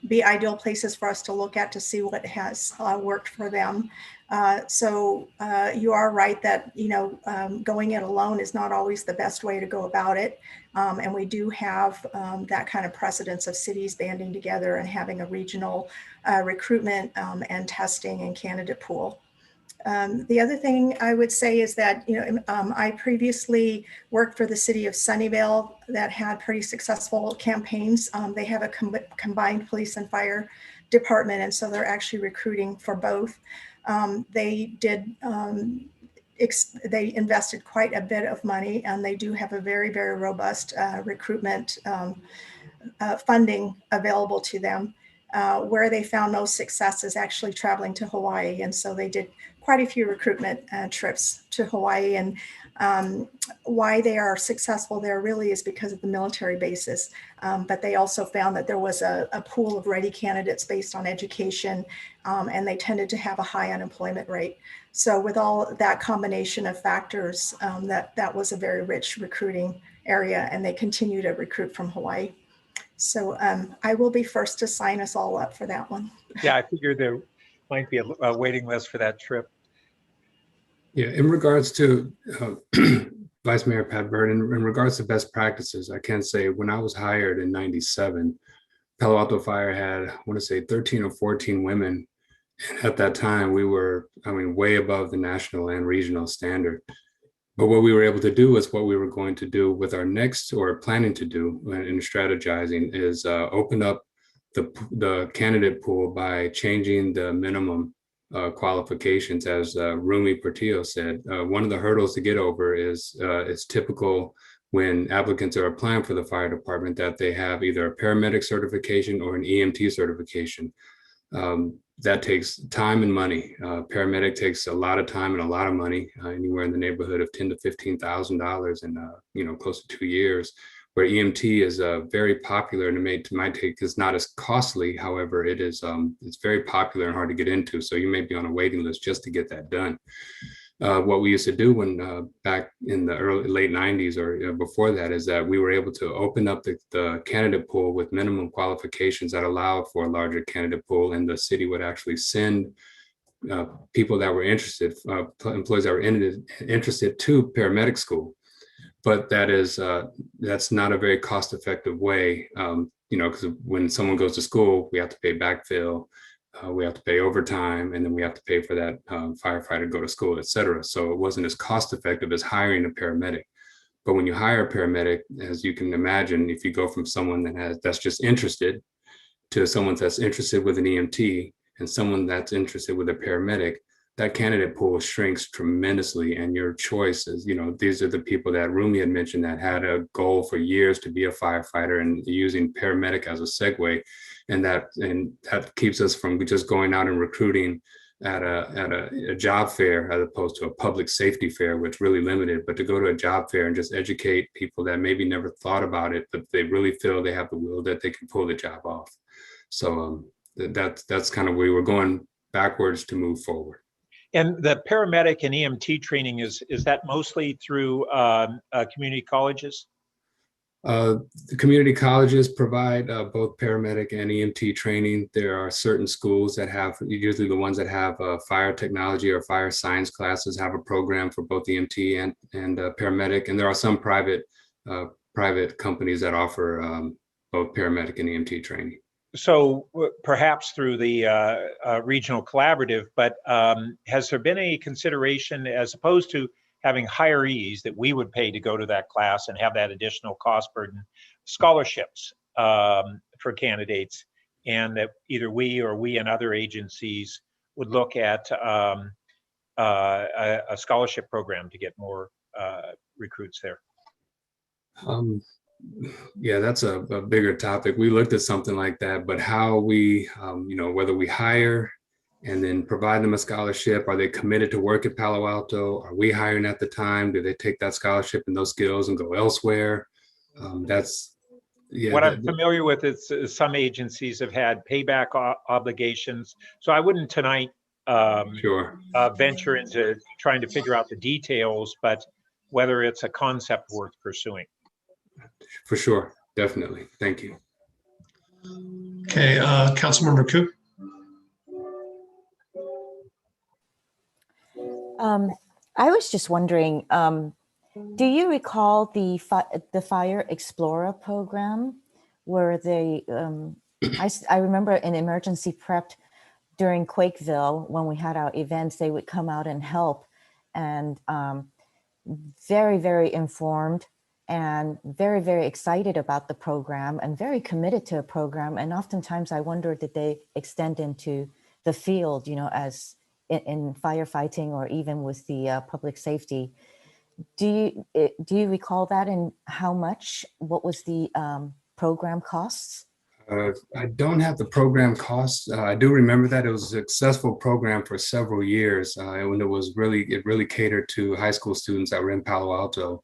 be ideal places for us to look at to see what has worked for them. So you are right that, you know, going it alone is not always the best way to go about it. And we do have that kind of precedence of cities banding together and having a regional recruitment and testing and candidate pool. The other thing I would say is that, I previously worked for the city of Sunnyvale that had pretty successful campaigns. They have a combined police and fire department, and so they're actually recruiting for both. They invested quite a bit of money, and they do have a very, very robust recruitment funding available to them. Where they found most success is actually traveling to Hawaii. And so they did quite a few recruitment trips to Hawaii. And why they are successful there really is because of the military bases. But they also found that there was a pool of ready candidates based on education, and they tended to have a high unemployment rate. So with all that combination of factors, that was a very rich recruiting area, and they continue to recruit from Hawaii. So I will be first to sign us all up for that one. Yeah, I figured there might be a waiting list for that trip. Yeah, in regards to Vice Mayor Pat Bird, in regards to best practices, I can say when I was hired in '97, Palo Alto Fire had, I want to say 13 or 14 women. And at that time, we were, way above the national and regional standard. But what we were able to do is what we were going to do with our next, or planning to do in strategizing, is open up the candidate pool by changing the minimum qualifications. As Rumi Portillo said, one of the hurdles to get over is it's typical when applicants are applying for the fire department that they have either a paramedic certification or an EMT certification. That takes time and money. Paramedic takes a lot of time and a lot of money, anywhere in the neighborhood of $10,000 to $15,000 in close to 2 years. Where EMT is very popular, and it might take is not as costly. However, it's very popular and hard to get into. So you may be on a waiting list just to get that done. What we used to do when back in the late 90s or before that is that we were able to open up the candidate pool with minimum qualifications that allowed for a larger candidate pool, and the city would actually send people that were interested, employees that were interested to paramedic school. But that's not a very cost-effective way, because when someone goes to school, we have to pay backfill. We have to pay overtime, and then we have to pay for that firefighter to go to school, et cetera. So it wasn't as cost effective as hiring a paramedic. But when you hire a paramedic, as you can imagine, if you go from someone that's just interested to someone that's interested with an EMT and someone that's interested with a paramedic, that candidate pool shrinks tremendously. And your choices, these are the people that Rumi had mentioned that had a goal for years to be a firefighter, and using paramedic as a segue. And that keeps us from just going out and recruiting at a job fair as opposed to a public safety fair, which really limited. But to go to a job fair and just educate people that maybe never thought about it, but they really feel they have the will that they can pull the job off. So that's kind of where we're going backwards to move forward. And the paramedic and EMT training, is that mostly through community colleges? The community colleges provide both paramedic and EMT training. There are certain schools that have, usually the ones that have fire technology or fire science classes, have a program for both EMT and paramedic. And there are some private companies that offer both paramedic and EMT training. So perhaps through the regional collaborative, but has there been any consideration, as opposed to having hirees that we would pay to go to that class and have that additional cost burden, scholarships for candidates, and that either we and other agencies would look at a scholarship program to get more recruits there? Yeah, that's a bigger topic. We looked at something like that, but how we, whether we hire and then provide them a scholarship, are they committed to work at Palo Alto? Are we hiring at the time? Do they take that scholarship and those skills and go elsewhere? What I'm familiar with is some agencies have had payback obligations. So I wouldn't tonight venture into trying to figure out the details, but whether it's a concept worth pursuing. For sure, definitely. Thank you. Okay, Councilmember Coop. I was just wondering, do you recall the Fire Explorer program where they, I remember in emergency prep, during Quakeville, when we had our events, they would come out and help, and very, very informed and very, very excited about the program and very committed to a program. And oftentimes I wonder, did they extend into the field, as in firefighting or even with the public safety? Do you recall that, and how much? What was the program costs? I don't have the program costs. I do remember that it was a successful program for several years, and it really catered to high school students that were in Palo Alto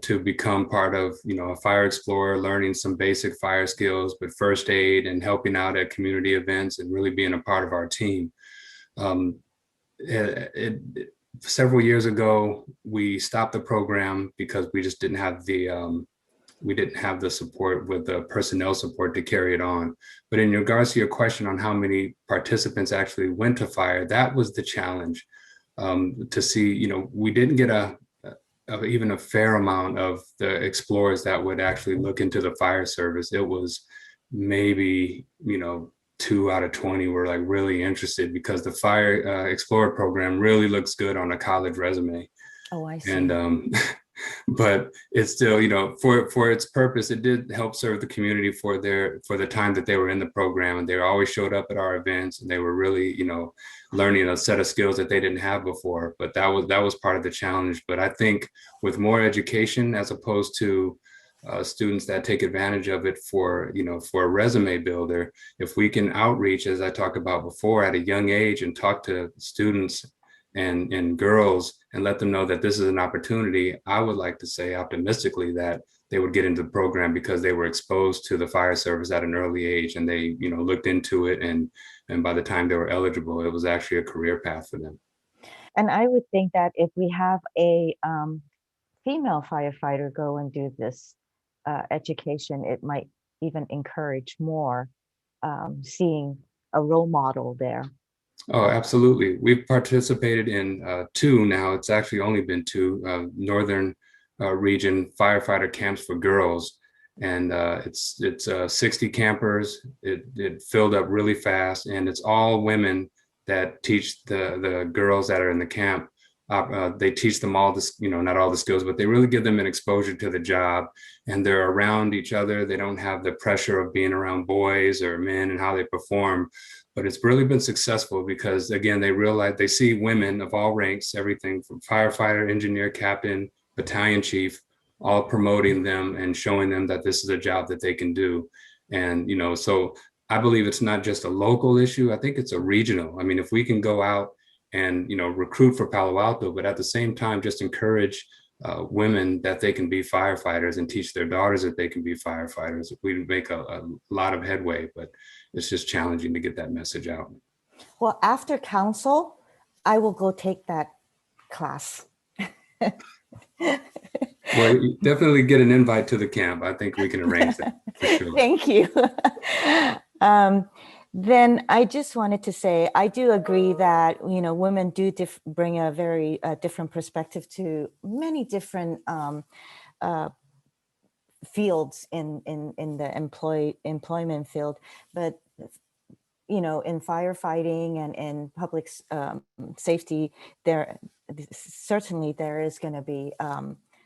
to become part of, a fire explorer, learning some basic fire skills, but first aid and helping out at community events and really being a part of our team. Several years ago, we stopped the program because we just didn't have the support with the personnel support to carry it on. But in regards to your question on how many participants actually went to fire, that was the challenge, to see, we didn't get even a fair amount of the explorers that would actually look into the fire service. It was maybe, 2 out of 20 were like really interested, because the fire explorer program really looks good on a college resume. Oh, I see. And but it's still, for its purpose, it did help serve the community for the time that they were in the program. And they always showed up at our events, and they were really, learning a set of skills that they didn't have before. But that was part of the challenge. But I think with more education, as opposed to students that take advantage of it for a resume builder, if we can outreach, as I talked about before, at a young age, and talk to students and girls and let them know that this is an opportunity, I would like to say optimistically that they would get into the program because they were exposed to the fire service at an early age, and they looked into it, and by the time they were eligible, it was actually a career path for them. And I would think that if we have a female firefighter go and do this education, it might even encourage more, seeing a role model there. Oh, absolutely. We've participated in 2 now. It's actually only been 2 northern region firefighter camps for girls. And it's 60 campers. It filled up really fast, and it's all women that teach the girls that are in the camp. They teach them all this, not all the skills, but they really give them an exposure to the job, and they're around each other. They don't have the pressure of being around boys or men and how they perform. But it's really been successful because, again, they see women of all ranks, everything from firefighter, engineer, captain, battalion chief, all promoting them and showing them that this is a job that they can do. And, so I believe it's not just a local issue. I think it's a regional. I mean, if we can go out and, recruit for Palo Alto, but at the same time, just encourage women that they can be firefighters and teach their daughters that they can be firefighters, we make a lot of headway, but it's just challenging to get that message out. Well, after council, I will go take that class. Well, you definitely get an invite to the camp. I think we can arrange that for sure. Thank you. Then I just wanted to say, I do agree that, women do bring a very different perspective to many different fields in the employment field. But, in firefighting and in public safety, certainly there is going to be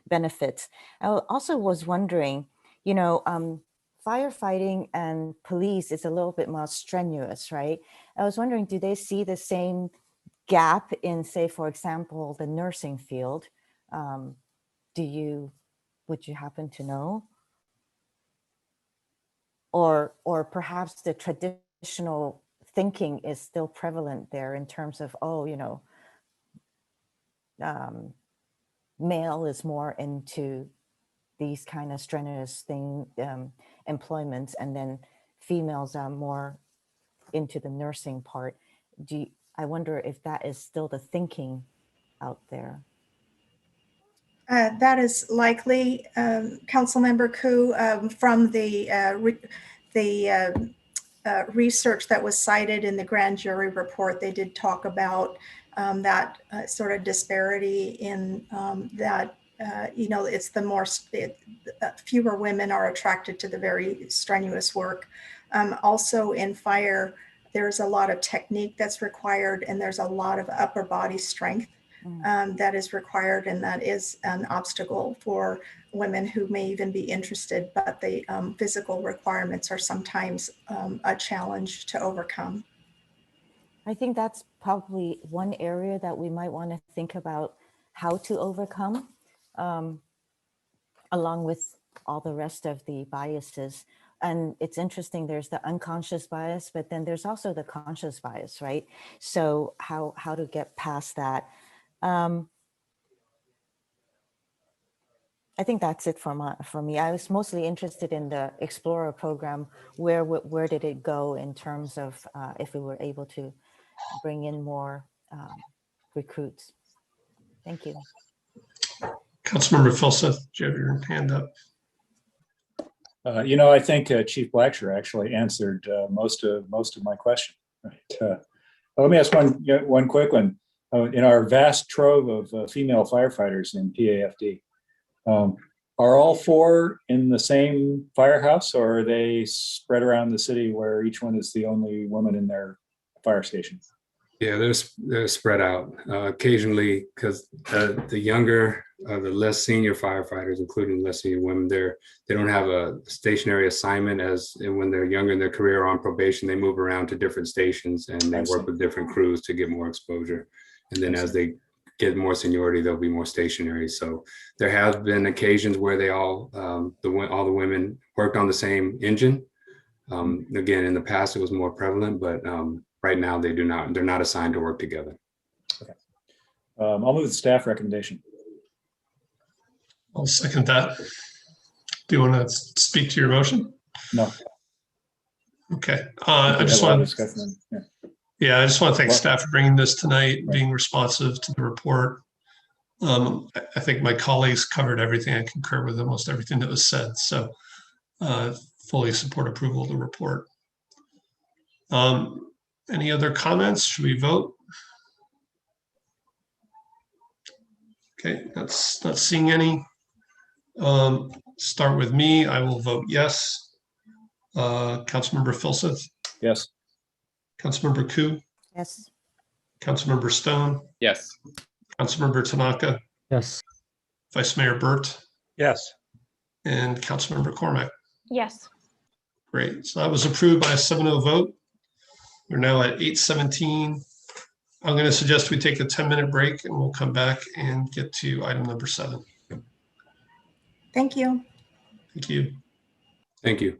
benefits. I also was wondering, firefighting and police is a little bit more strenuous, right? I was wondering, do they see the same gap in, say, for example, the nursing field? Would you happen to know? Or perhaps the traditional thinking is still prevalent there in terms of, male is more into these kind of strenuous employments, and then females are more into the nursing part. I wonder if that is still the thinking out there. That is likely, Councilmember Koo, from the research that was cited in the grand jury report. They did talk about that sort of disparity in that. It's fewer women are attracted to the very strenuous work. Also in fire, there's a lot of technique that's required, and there's a lot of upper body strength that is required, and that is an obstacle for women who may even be interested, but the physical requirements are sometimes a challenge to overcome. I think that's probably one area that we might want to think about how to overcome, along with all the rest of the biases. And it's interesting, there's the unconscious bias, but then there's also the conscious bias, right? So how to get past that. I think that's it for me. I was mostly interested in the Explorer program. Where did it go in terms of if we were able to bring in more recruits? Thank you. Councilmember Filseth, do you have your hand up? I think Chief Blacksher actually answered most of my question. Right. Let me ask one quick one. In our vast trove of female firefighters in PAFD, are all 4 in the same firehouse, or are they spread around the city where each one is the only woman in their fire station? Yeah, they're spread out occasionally, because the younger, the less senior firefighters, including less senior women, they don't have a stationary assignment when they're younger in their career or on probation. They move around to different stations and they work with different crews to get more exposure. And then as they get more seniority, they'll be more stationary. So there have been occasions where all the women worked on the same engine. Again, in the past it was more prevalent, but right now they're not assigned to work together. Okay. I'll move the staff recommendation. I'll second that. Do you want to speak to your motion? No. Okay. I just want to thank staff for bringing this tonight, being responsive to the report. I think my colleagues covered everything. I concur with almost everything that was said. So fully support approval of the report. Any other comments? Should we vote? Okay, not seeing any. Start with me. I will vote yes. Councilmember Filseth? Yes. Councilmember Koo? Yes. Councilmember Stone? Yes. Councilmember Tanaka? Yes. Vice Mayor Burt? Yes. And Councilmember Cormack? Yes. Great. So that was approved by a 7-0 vote. We're now at 8:17. I'm going to suggest we take a 10-minute break and we'll come back and get to item number 7. Thank you. Thank you. Thank you.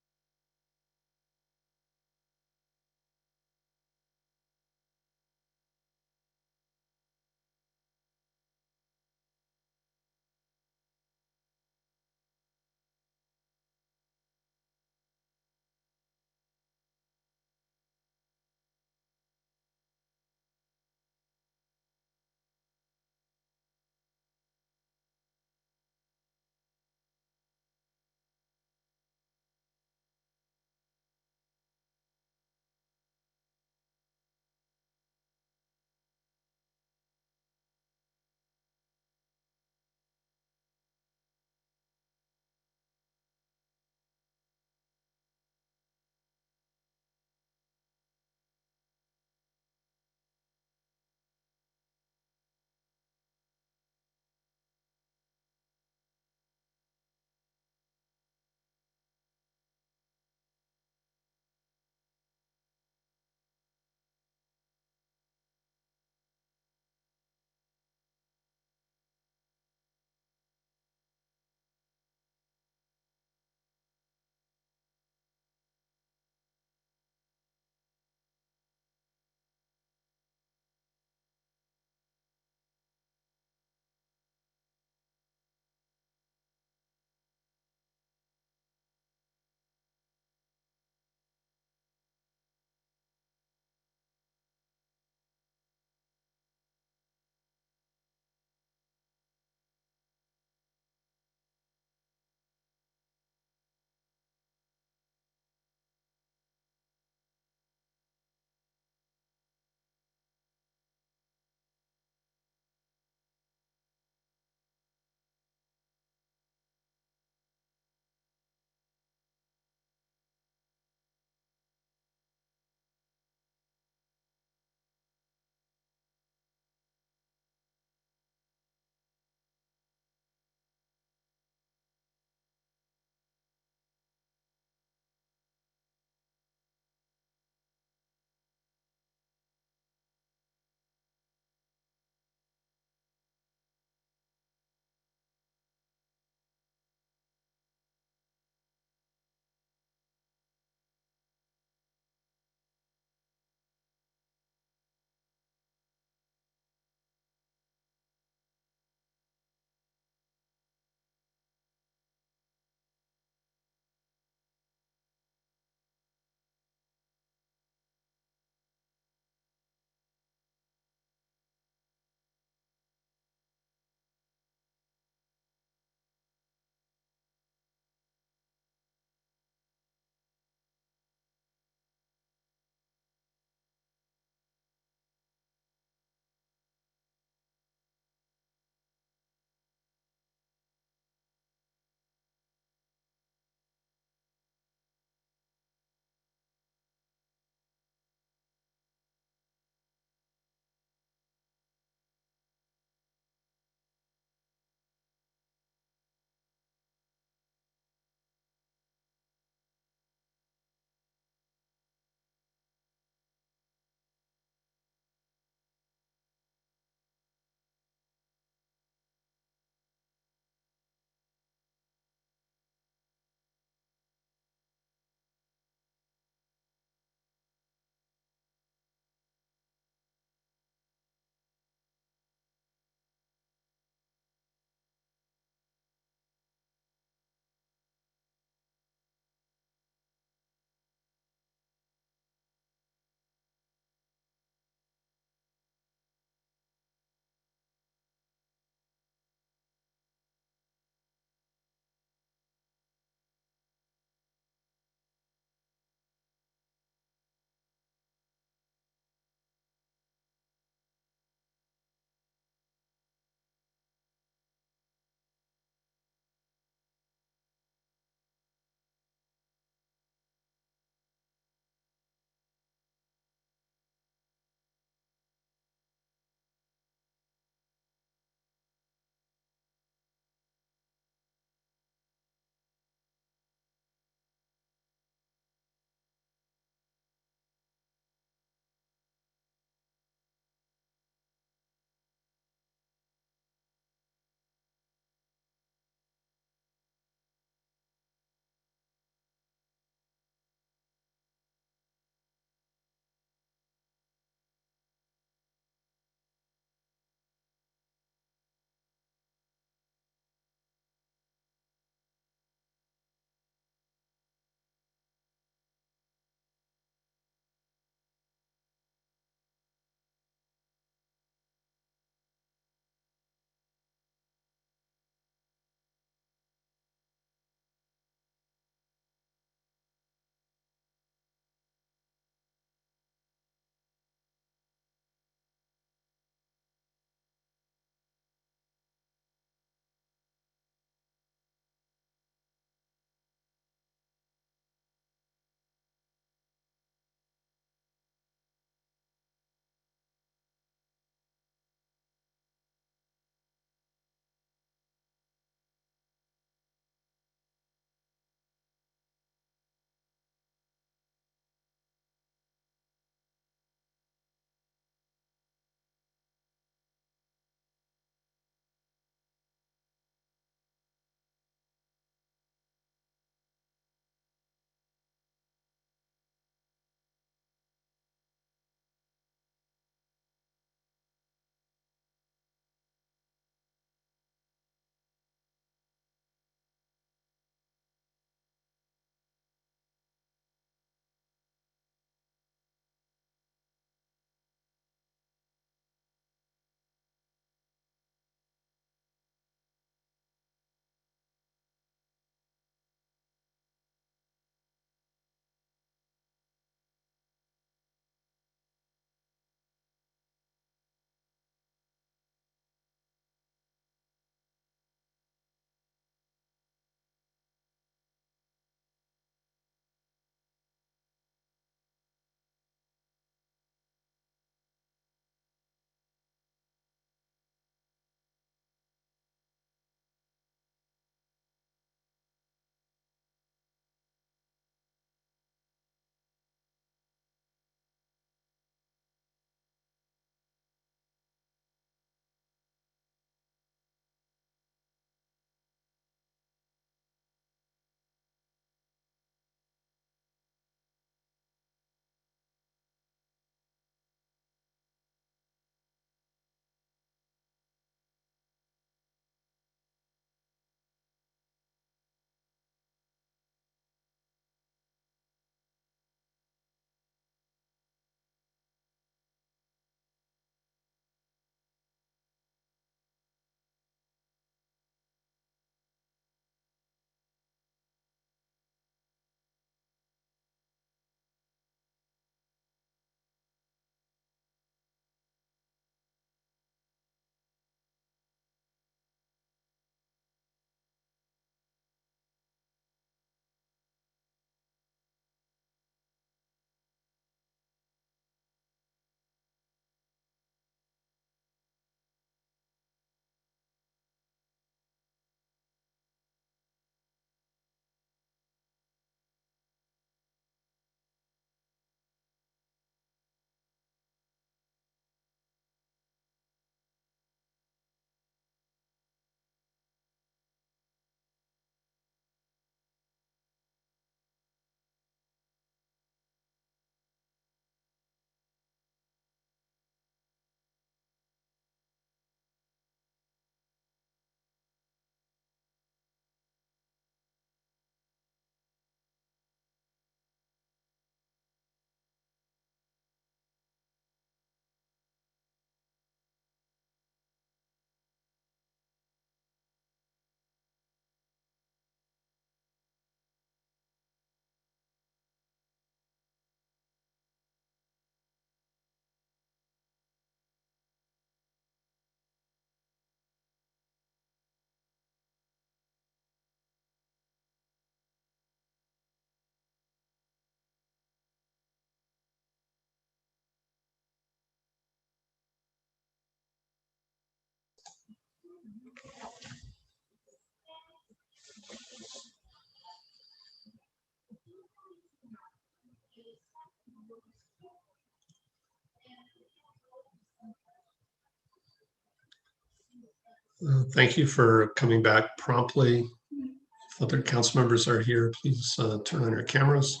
Thank you for coming back promptly. If other council members are here, please turn on your cameras.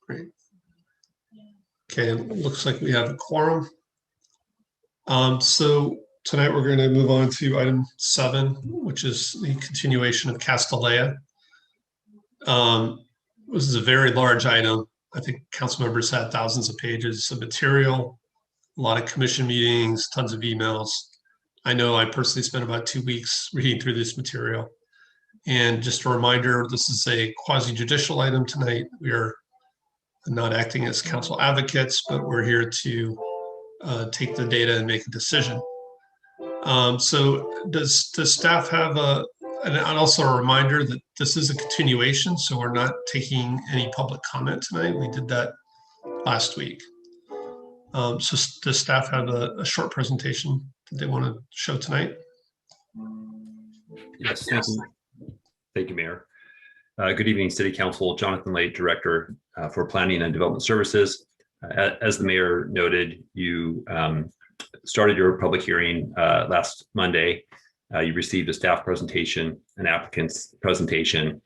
Great. Okay, it looks like we have a quorum. So tonight we're going to move on to item 7, which is the continuation of Castilleja. This is a very large item. I think council members had thousands of pages of material, a lot of commission meetings, tons of emails. I know I personally spent about 2 weeks reading through this material. And just a reminder, this is a quasi-judicial item tonight. We are not acting as council advocates, but we're here to take the data and make a decision. So does staff have and also a reminder that this is a continuation, so we're not taking any public comment tonight. We did that last week. So does staff have a short presentation that they want to show tonight? Yes, thank you. Thank you, Mayor. Good evening, City Council. Jonathan Late, Director for Planning and Development Services. As the Mayor noted, you started your public hearing last Monday. You received a staff presentation, an applicant's presentation,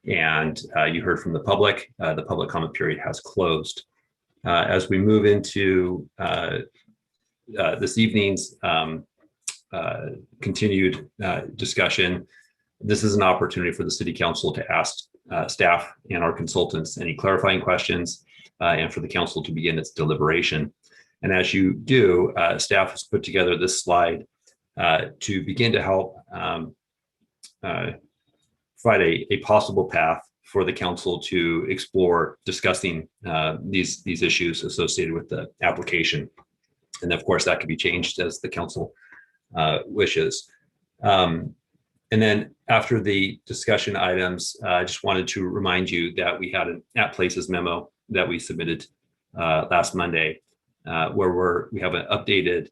and you heard from the public. The public comment period has closed. As we move into this evening's continued discussion, this is an opportunity for the City Council to ask staff and our consultants any clarifying questions and for the council to begin its deliberation. And as you do, staff has put together this slide to begin to help provide a possible path for the council to explore discussing these issues associated with the application. And of course, that could be changed as the council wishes. And then after the discussion items, I just wanted to remind you that we had an at places memo that we submitted last Monday, where we have an updated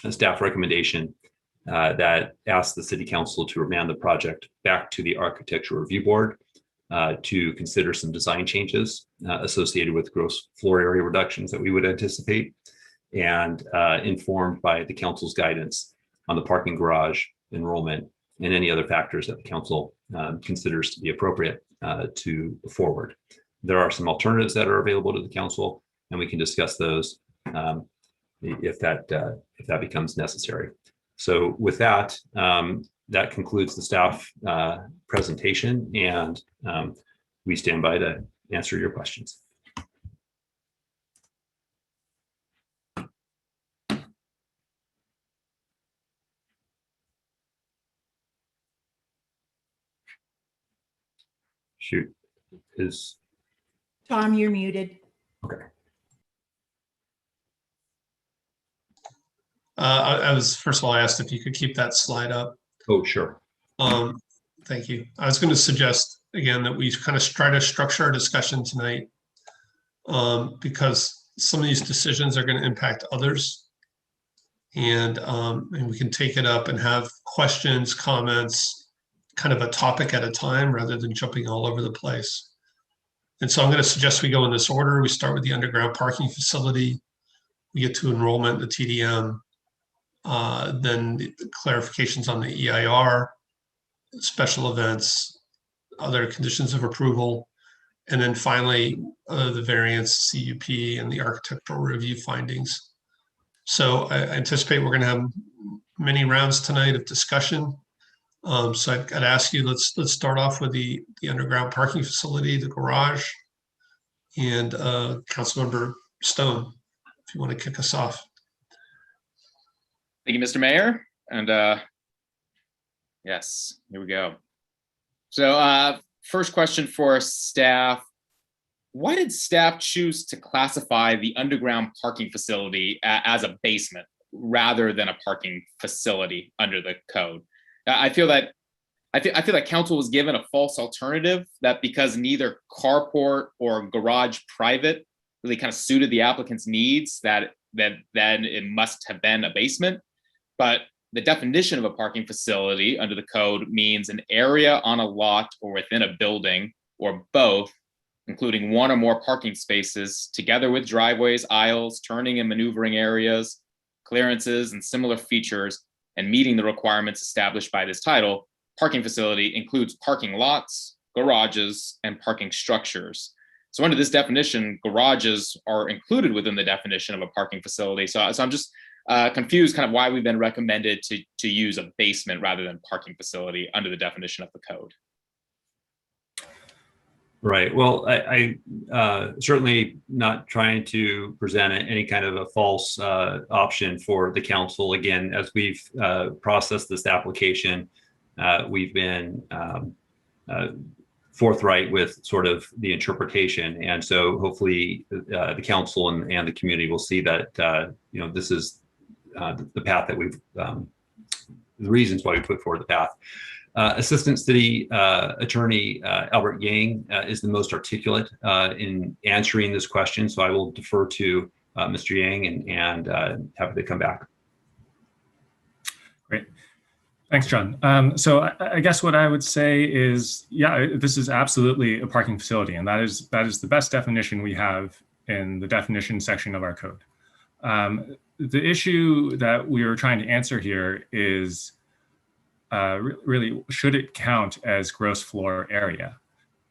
staff recommendation that asks the City Council to remand the project back to the Architectural Review Board to consider some design changes associated with gross floor area reductions that we would anticipate, and informed by the council's guidance on the parking garage enrollment and any other factors that the council considers to be appropriate to forward. There are some alternatives that are available to the council, and we can discuss those if that becomes necessary. So with that, that concludes the staff presentation, and we stand by to answer your questions. Shoot, Tom, you're muted. Okay. I was, first of all, I asked if you could keep that slide up. Oh, sure. Thank you. I was going to suggest again that we kind of try to structure our discussion tonight because some of these decisions are going to impact others. And we can take it up and have questions, comments, kind of a topic at a time rather than jumping all over the place. And so I'm going to suggest we go in this order. We start with the underground parking facility. We get to enrollment, the TDM, then the clarifications on the EIR, special events, other conditions of approval, and then finally the variance, CUP, and the architectural review findings. So I anticipate we're going to have many rounds tonight of discussion. So I'd ask you, let's start off with the underground parking facility, the garage, and Councilmember Stone, if you want to kick us off. Thank you, Mr. Mayor. And yes, here we go. So first question for staff. Why did staff choose to classify the underground parking facility as a basement rather than a parking facility under the code? I feel that council was given a false alternative that because neither carport or garage private really kind of suited the applicant's needs, that then it must have been a basement. But the definition of a parking facility under the code means an area on a lot or within a building or both including one or more parking spaces, together with driveways, aisles, turning and maneuvering areas, clearances, and similar features, and meeting the requirements established by this title, parking facility includes parking lots, garages, and parking structures. So under this definition, garages are included within the definition of a parking facility. So I'm just confused kind of why we've been recommended to use a basement rather than parking facility under the definition of the code. Right. Well, I certainly not trying to present any kind of a false option for the council. Again, as we've processed this application, we've been forthright with sort of the interpretation. And so hopefully the council and the community will see that, this is the path that we've, the reasons why we put forward the path. Assistant City Attorney Albert Yang is the most articulate in answering this question. So I will defer to Mr. Yang and happy to come back. Great. Thanks, John. So I guess what I would say is, yeah, this is absolutely a parking facility, and that is the best definition we have in the definition section of our code. The issue that we are trying to answer here is really, should it count as gross floor area?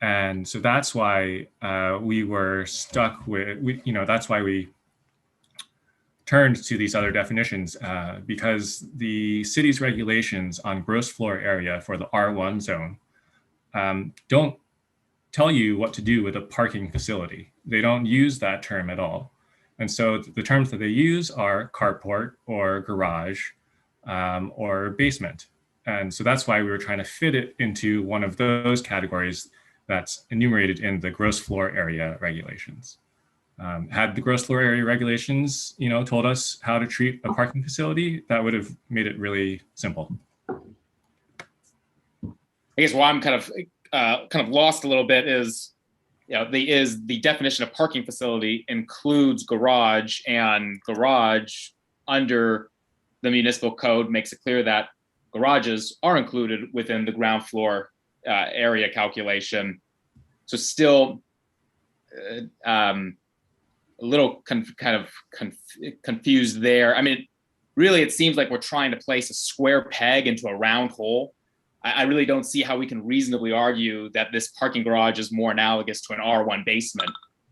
And so that's why we were stuck with, that's why we turned to these other definitions, because the city's regulations on gross floor area for the R1 zone don't tell you what to do with a parking facility. They don't use that term at all. And so the terms that they use are carport or garage or basement. And so that's why we were trying to fit it into one of those categories that's enumerated in the gross floor area regulations. Had the gross floor area regulations, told us how to treat a parking facility, that would have made it really simple. I guess why I'm kind of lost a little bit is, the definition of parking facility includes garage, and garage under the municipal code makes it clear that garages are included within the ground floor area calculation. So still a little confused there. I mean, really, it seems like we're trying to place a square peg into a round hole. I really don't see how we can reasonably argue that this parking garage is more analogous to an R1 basement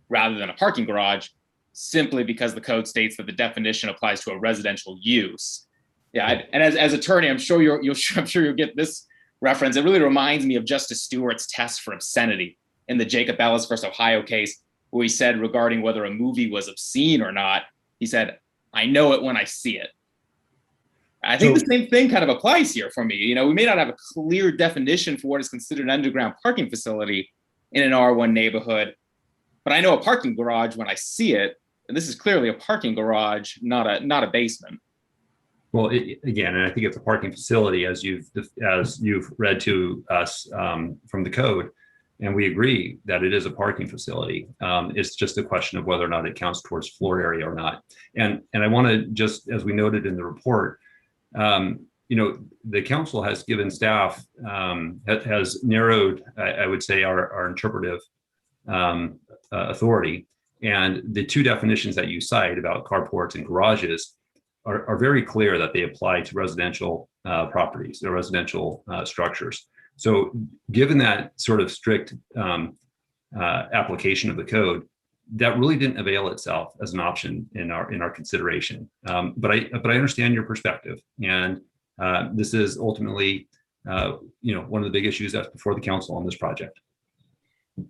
rather than a parking garage, simply because the code states that the definition applies to a residential use. Yeah, and as attorney, I'm sure you'll get this reference. It really reminds me of Justice Stewart's test for obscenity in the Jacob Ellis versus Ohio case, where he said regarding whether a movie was obscene or not, he said, "I know it when I see it." I think the same thing kind of applies here for me. We may not have a clear definition for what is considered an underground parking facility in an R1 neighborhood, but I know a parking garage when I see it, and this is clearly a parking garage, not a basement. Well, again, and I think it's a parking facility, as you've read to us from the code, and we agree that it is a parking facility. It's just a question of whether or not it counts towards floor area or not. And I want to just, as we noted in the report, the council has given staff, has narrowed, I would say, our interpretive authority. And the two definitions that you cite about carports and garages are very clear that they apply to residential properties or residential structures. So given that sort of strict application of the code, that really didn't avail itself as an option in our consideration. But I understand your perspective, and this is ultimately one of the big issues that's before the council on this project.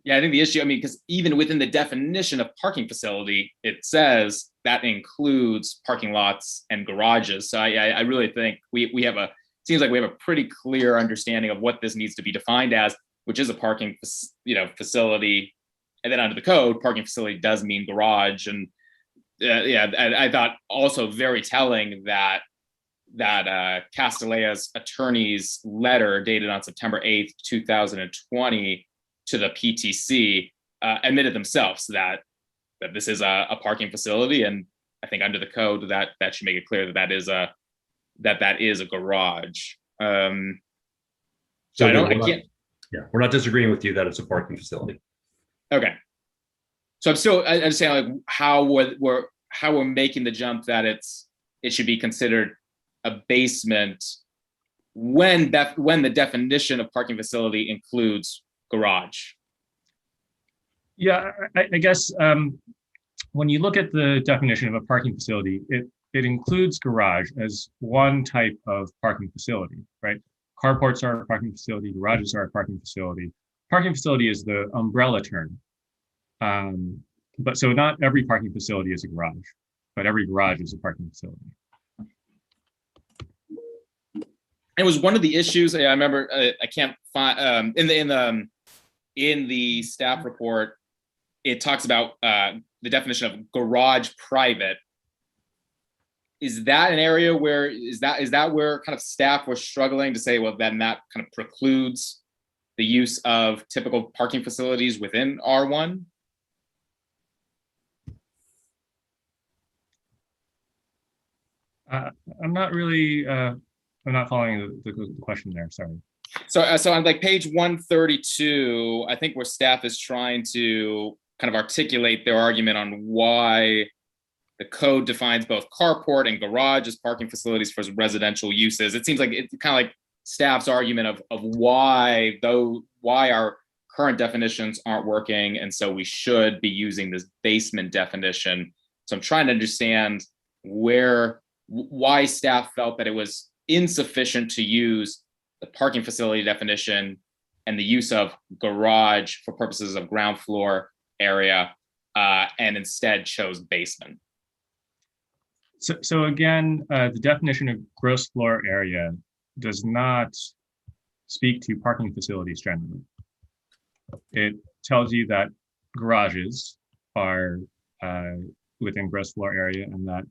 Yeah, I think the issue, because even within the definition of parking facility, it says that includes parking lots and garages. So I really think seems like we have a pretty clear understanding of what this needs to be defined as, which is a parking facility. And then under the code, parking facility does mean garage. And I thought also very telling that Castilleja's attorney's letter dated on September 8th, 2020 to the PTC admitted themselves that this is a parking facility. And I think under the code that should make it clear that is a garage. So I can't. Yeah, we're not disagreeing with you that it's a parking facility. Okay. So I'm still, I'm saying like how we're making the jump that it should be considered a basement when the definition of parking facility includes garage. Yeah, I guess when you look at the definition of a parking facility, it includes garage as one type of parking facility, right? Carports are a parking facility, garages are a parking facility. Parking facility is the umbrella term. But so not every parking facility is a garage, but every garage is a parking facility. It was one of the issues I remember. I can't find in the staff report. It talks about the definition of garage private. Is that an area where is that where kind of staff was struggling to say, well, then that kind of precludes the use of typical parking facilities within R1? I'm not really. I'm not following the question there. Sorry. So on like page 132, I think where staff is trying to kind of articulate their argument on why the code defines both carport and garage as parking facilities for residential uses. It seems like it's kind of like staff's argument of why our current definitions aren't working, and so we should be using this basement definition. So I'm trying to understand why staff felt that it was insufficient to use the parking facility definition and the use of garage for purposes of ground floor area, and instead chose basement. So again, the definition of gross floor area does not speak to parking facilities generally. It tells you that garages are within gross floor area and that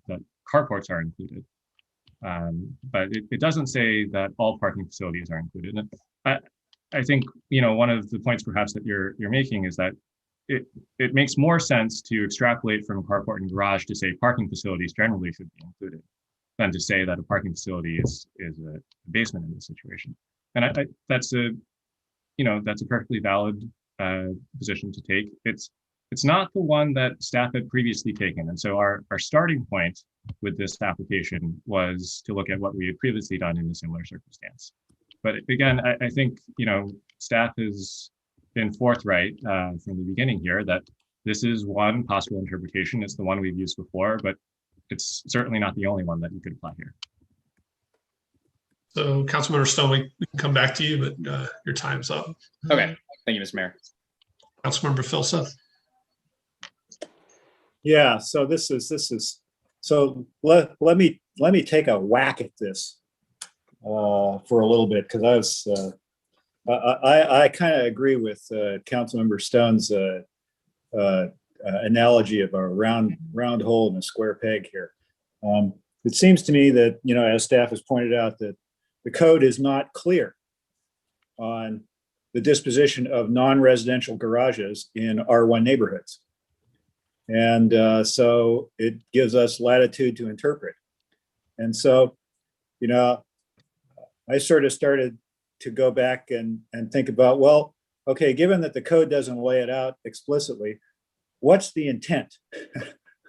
carports are included. But it doesn't say that all parking facilities are included. And I think, one of the points perhaps that you're making is that it makes more sense to extrapolate from carport and garage to say parking facilities generally should be included than to say that a parking facility is a basement in this situation. And that's a perfectly valid position to take. It's not the one that staff had previously taken. And so our starting point with this application was to look at what we had previously done in a similar circumstance. But again, I think, staff has been forthright from the beginning here that this is one possible interpretation. It's the one we've used before, but it's certainly not the only one that you could apply here. So Councilmember Stone, we can come back to you, but your time's up. Okay, thank you, Mr. Mayor. Councilmember Filsa. Yeah, so this is so let me take a whack at this for a little bit, because I kind of agree with Councilmember Stone's analogy of a round hole in a square peg here. It seems to me that, as staff has pointed out, that the code is not clear on the disposition of non-residential garages in R1 neighborhoods. And so it gives us latitude to interpret. And so, I sort of started to go back and think about, well, okay, given that the code doesn't lay it out explicitly, what's the intent?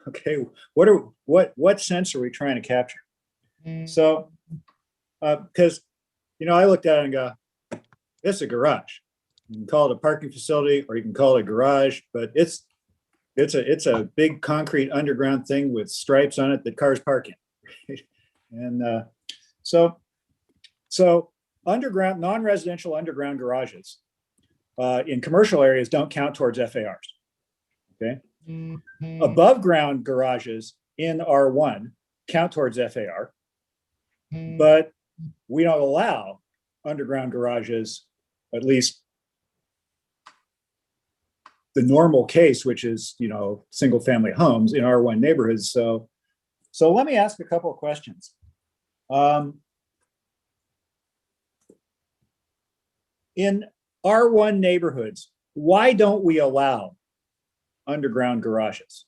Okay, what sense are we trying to capture? So, because, I looked at it and go, it's a garage. You can call it a parking facility or you can call it a garage, but it's a big concrete underground thing with stripes on it that cars park in. And so underground, non-residential underground garages in commercial areas don't count towards FARs. Okay. Above ground garages in R1 count towards FAR, but we don't allow underground garages, at least the normal case, which is, single family homes in R1 neighborhoods. So let me ask a couple of questions. In R1 neighborhoods, why don't we allow underground garages?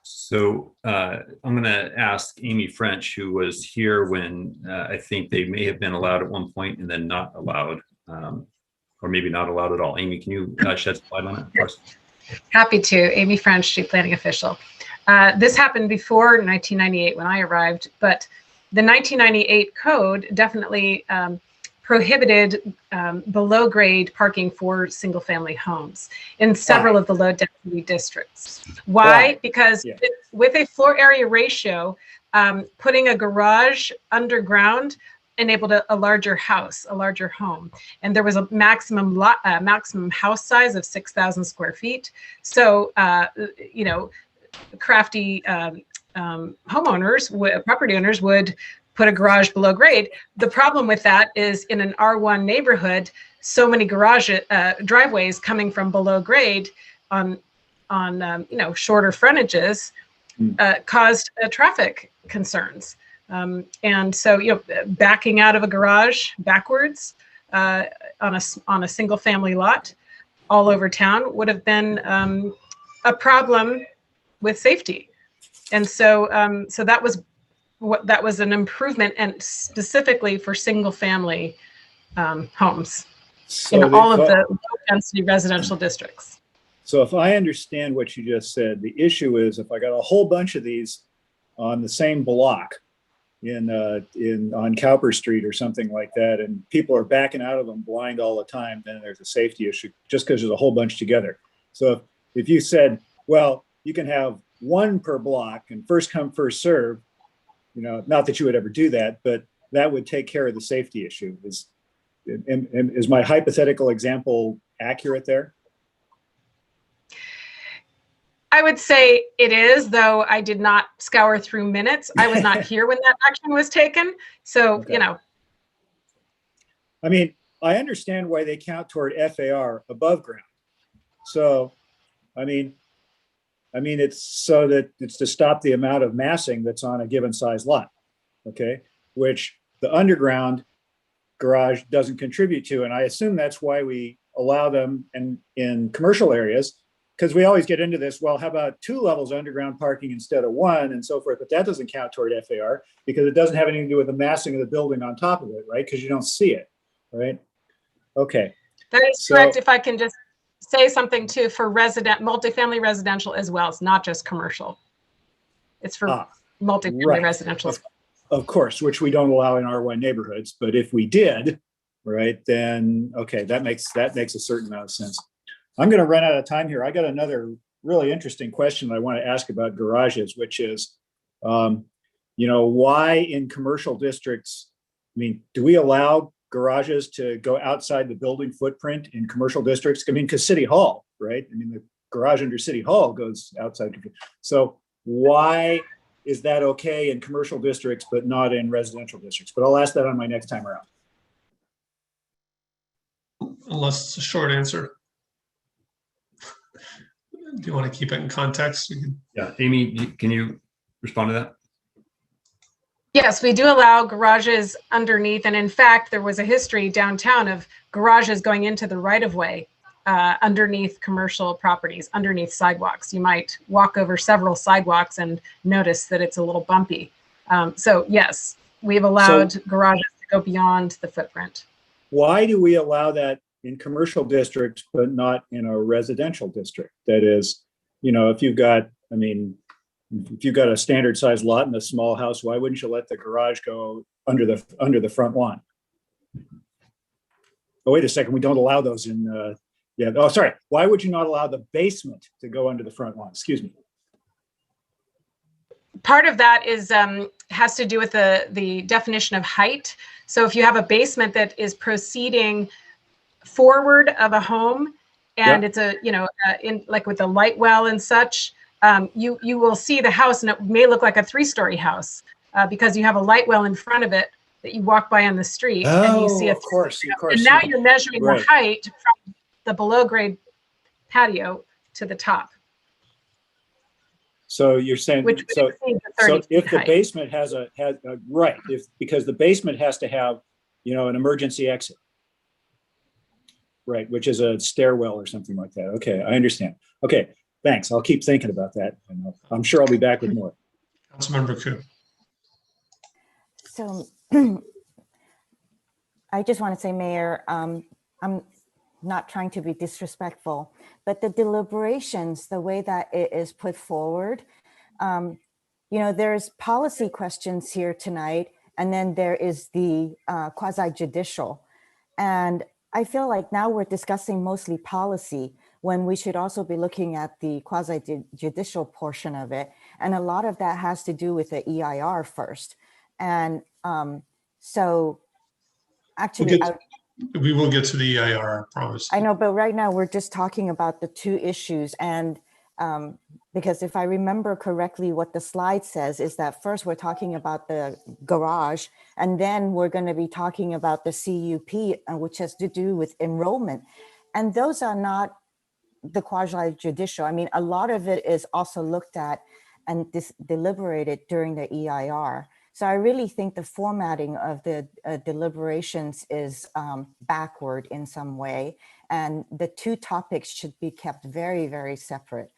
So I'm going to ask Amy French, who was here when I think they may have been allowed at one point and then not allowed. or maybe not allowed at all. Amy, can you shed some light on that for us? Happy to. Amy French, Chief Planning Official. This happened before 1998 when I arrived, but the 1998 code definitely prohibited below grade parking for single family homes in several of the low density districts. Why? Because with a floor area ratio, putting a garage underground enabled a larger house, a larger home. And there was a maximum house size of 6,000 square feet. So, you know, crafty homeowners, property owners would put a garage below grade. The problem with that is in an R1 neighborhood, so many driveways coming from below grade on you know, shorter frontages caused traffic concerns. And so, you know, backing out of a garage backwards on a single family lot all over town would have been a problem with safety. And so, so that was an improvement, and specifically for single family homes in all of the low density residential districts. So if I understand what you just said, the issue is if I got a whole bunch of these on the same block on Cowper Street or something like that, and people are backing out of them blind all the time, then there's a safety issue just because there's a whole bunch together. So if you said, well, you can have one per block and first come, first serve, you know, not that you would ever do that, but that would take care of the safety issue. Is my hypothetical example accurate there? I would say it is, though I did not scour through minutes. I was not here when that action was taken. So, you know. I mean, I understand why they count toward FAR above ground. So, I mean, it's so that it's to stop the amount of massing that's on a given size lot, okay? Which the underground garage doesn't contribute to. And I assume that's why we allow them in commercial areas, because we always get into this, well, how about 2 levels underground parking instead of 1 and so forth, but that doesn't count toward FAR because it doesn't have anything to do with the massing of the building on top of it, right? Because you don't see it, right? Okay. That is correct. If I can just say something too, for multifamily residential as well. It's not just commercial. It's for multifamily residential. Of course, which we don't allow in R1 neighborhoods, but if we did, right, then, okay, that makes a certain amount of sense. I'm going to run out of time here. I got another really interesting question I want to ask about garages, which is, you know, why in commercial districts, I mean, do we allow garages to go outside the building footprint in commercial districts? I mean, because City Hall, right? I mean, the garage under City Hall goes outside. So why is that okay in commercial districts, but not in residential districts? But I'll ask that on my next time around. Unless it's a short answer. Do you want to keep it in context? Yeah, Amy, can you respond to that? Yes, we do allow garages underneath. And in fact, there was a history downtown of garages going into the right of way underneath commercial properties, underneath sidewalks. You might walk over several sidewalks and notice that it's a little bumpy. So yes, we've allowed garages to go beyond the footprint. Why do we allow that in commercial districts, but not in a residential district? That is, you know, if you've got a standard size lot in a small house, why wouldn't you let the garage go under the front lawn? Oh, wait a second. We don't allow those in, yeah. Oh, sorry. Why would you not allow the basement to go under the front lawn? Excuse me. Part of that is has to do with the definition of height. So if you have a basement that is proceeding forward of a home, and it's a, you know, in like with the light well and such, you will see the house, and it may look like a 3-story house because you have a light well in front of it that you walk by on the street, and you see of course. And now you're measuring the height from the below grade patio to the top. So you're saying, so if the basement has because the basement has to have, you know, an emergency exit, right, which is a stairwell or something like that. Okay, I understand. Okay, thanks. I'll keep thinking about that. And I'm sure I'll be back with more. Councilmember Koo. So I just want to say, Mayor, not trying to be disrespectful, but the deliberations, the way that it is put forward, there's policy questions here tonight, and then there is the quasi-judicial. And I feel like now we're discussing mostly policy when we should also be looking at the quasi-judicial portion of it. And a lot of that has to do with the EIR first. And so actually, we will get to the EIR, I promise. I know, but right now we're just talking about the two issues. And because if I remember correctly, what the slide says is that first we're talking about the garage, and then we're going to be talking about the CUP, which has to do with enrollment. And those are not the quasi-judicial. I mean, a lot of it is also looked at and deliberated during the EIR. So I really think the formatting of the deliberations is backward in some way. And the two topics should be kept very, very separate.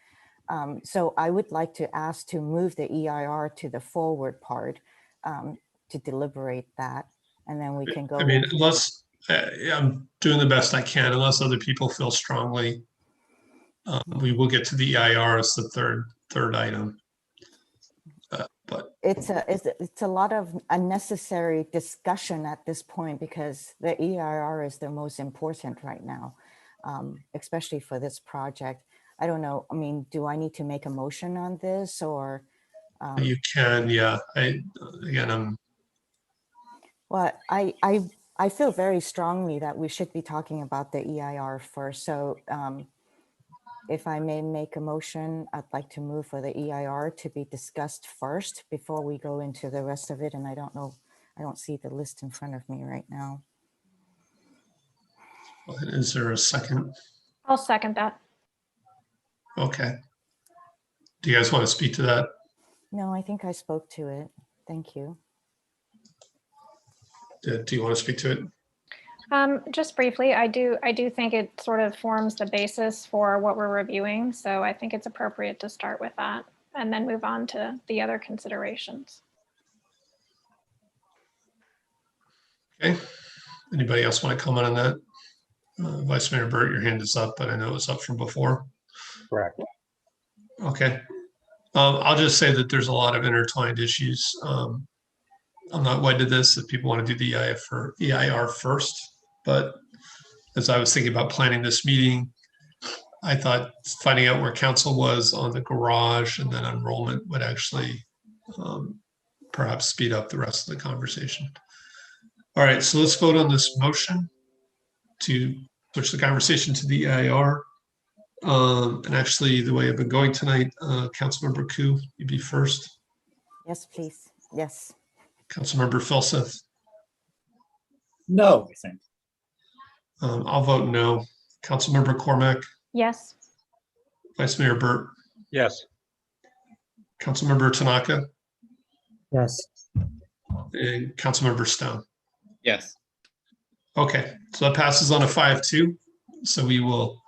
So I would like to ask to move the EIR to the forward part to deliberate that. And then we can go. I mean, unless I'm doing the best I can, unless other people feel strongly, we will get to the EIR as the third item. But it's a lot of unnecessary discussion at this point because the EIR is the most important right now, especially for this project. I don't know. I mean, do I need to make a motion on this or? You can, yeah. Well, I feel very strongly that we should be talking about the EIR first. So if I may make a motion, I'd like to move for the EIR to be discussed first before we go into the rest of it. And I don't know, I don't see the list in front of me right now. Is there a second? I'll second that. Okay. Do you guys want to speak to that? No, I think I spoke to it. Thank you. Do you want to speak to it? Just briefly, I do think it sort of forms the basis for what we're reviewing. So I think it's appropriate to start with that and then move on to the other considerations. Okay. Anybody else want to comment on that? Vice Mayor Burt, your hand is up, but I know it was up from before. Correct. Okay. I'll just say that there's a lot of intertwined issues. I'm not wed to this if people want to do the EIR first, but as I was thinking about planning this meeting, I thought finding out where council was on the garage and then enrollment would actually perhaps speed up the rest of the conversation. All right, so let's vote on this motion to switch the conversation to the EIR. And actually, the way I've been going tonight, Councilmember Koo, you'd be first. Yes, please. Yes. Councilmember Filseth. No, I think. I'll vote no. Councilmember Cormack. Yes. Vice Mayor Burt. Yes. Councilmember Tanaka. Yes. And Councilmember Stone. Yes. Okay, so that passes on a 5-2. So we will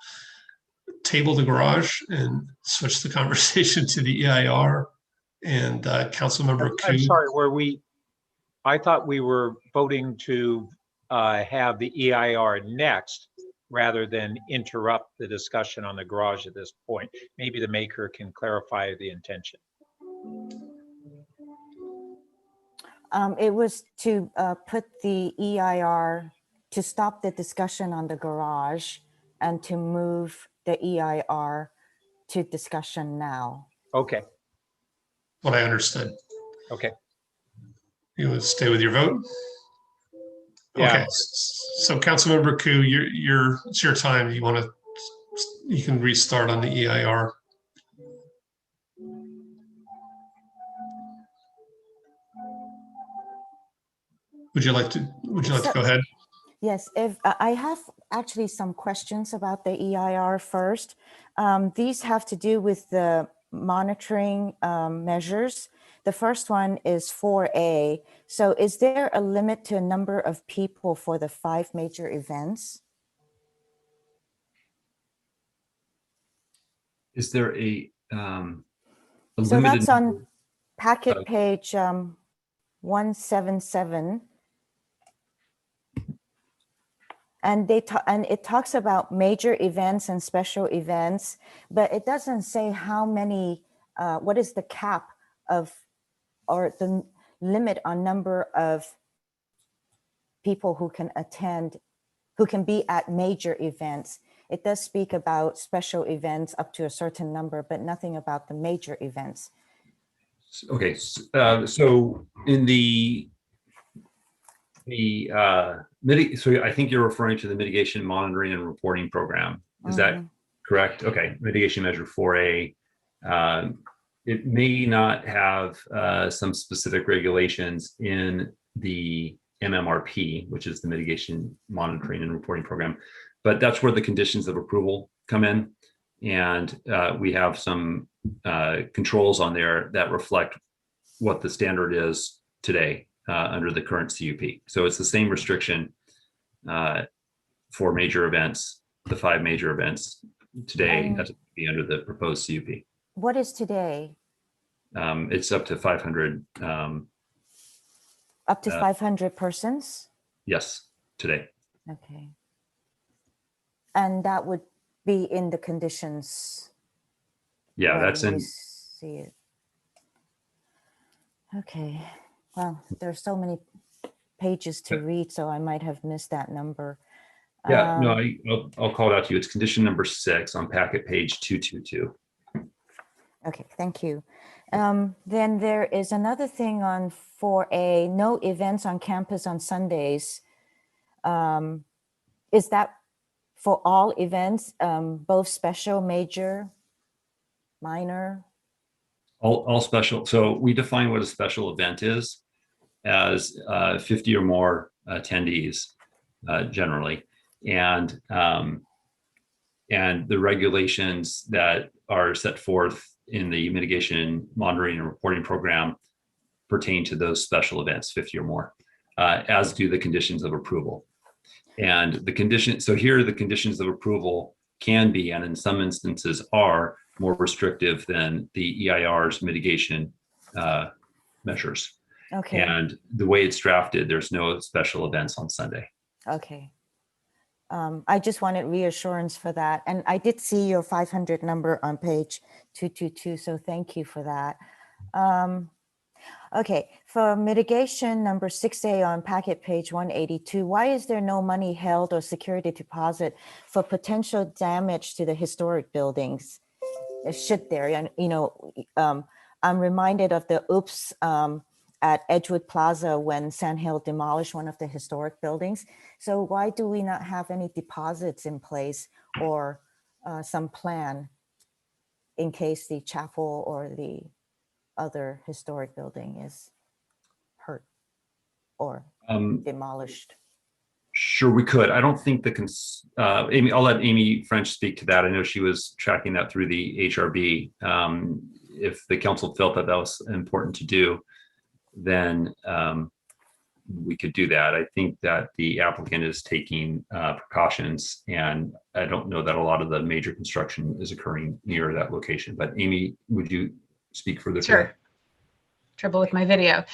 table the garage and switch the conversation to the EIR. And Councilmember Koo. I'm sorry, I thought we were voting to have the EIR next rather than interrupt the discussion on the garage at this point. Maybe the maker can clarify the intention. It was to put the EIR, to stop the discussion on the garage and to move the EIR to discussion now. Okay. What I understood. Okay. You would stay with your vote? Yeah. Okay, so Councilmember Koo, it's your time. You can restart on the EIR. Would you like to go ahead? Yes, if I have actually some questions about the EIR first. These have to do with the monitoring measures. The first one is 4A. So is there a limit to a number of people for the 5 major events? Is there a So limited that's on number packet page 177. And and it talks about major events and special events, but it doesn't say how many, what is the cap of, or the limit on number of people who can attend, who can be at major events. It does speak about special events up to a certain number, but nothing about the major events. Okay, so in so I think you're referring to the mitigation monitoring and reporting program. Is that correct? Okay, mitigation measure 4A. It may not have some specific regulations in the MMRP, which is the mitigation monitoring and reporting program, but that's where the conditions of approval come in. And we have some controls on there that reflect what the standard is today under the current CUP. So it's the same restriction for major events, the 5 major events today as it would be under the proposed CUP. What is today? It's up to 500. Up to 500 persons? Yes, today. Okay. And that would be in the conditions. Yeah, that's in. See it. Okay. Well, there's so many pages to read, so I might have missed that number. Yeah, no, I'll call it out to you. It's condition number 6 on packet page 222. Okay, thank you. Then there is another thing on 4A, no events on campus on Sundays. Is that for all events, both special, major, minor? All special. So we define what a special event is as 50 or more attendees generally. And the regulations that are set forth in the mitigation monitoring and reporting program pertain to those special events, 50 or more, as do the conditions of approval. And the condition, so here the conditions of approval can be, and in some instances are, more restrictive than the EIR's mitigation measures. Okay. And the way it's drafted, there's no special events on Sunday. Okay. I just wanted reassurance for that. And I did see your 500 number on page 222, so thank you for that. Okay, for mitigation number 6A on packet page 182, why is there no money held or security deposit for potential damage to the historic buildings? Should there? And I'm reminded of the oops at Edgewood Plaza when Sandhill demolished one of the historic buildings. So why do we not have any deposits in place or some plan in case the chapel or the other historic building is hurt or demolished? Sure, we could. I don't think Amy, I'll let Amy French speak to that. I know she was tracking that through the HRB. If the council felt that that was important to do, then we could do that. I think that the applicant is taking precautions, and I don't know that a lot of the major construction is occurring near that location. But Amy, would you speak further? Sure. Trouble with my video.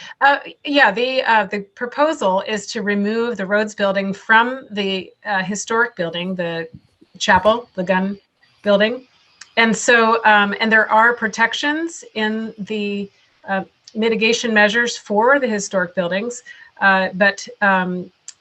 Yeah, the proposal is to remove the Rhodes building from the historic building, the chapel, the gun building. And so, and there are protections in the mitigation measures for the historic buildings, but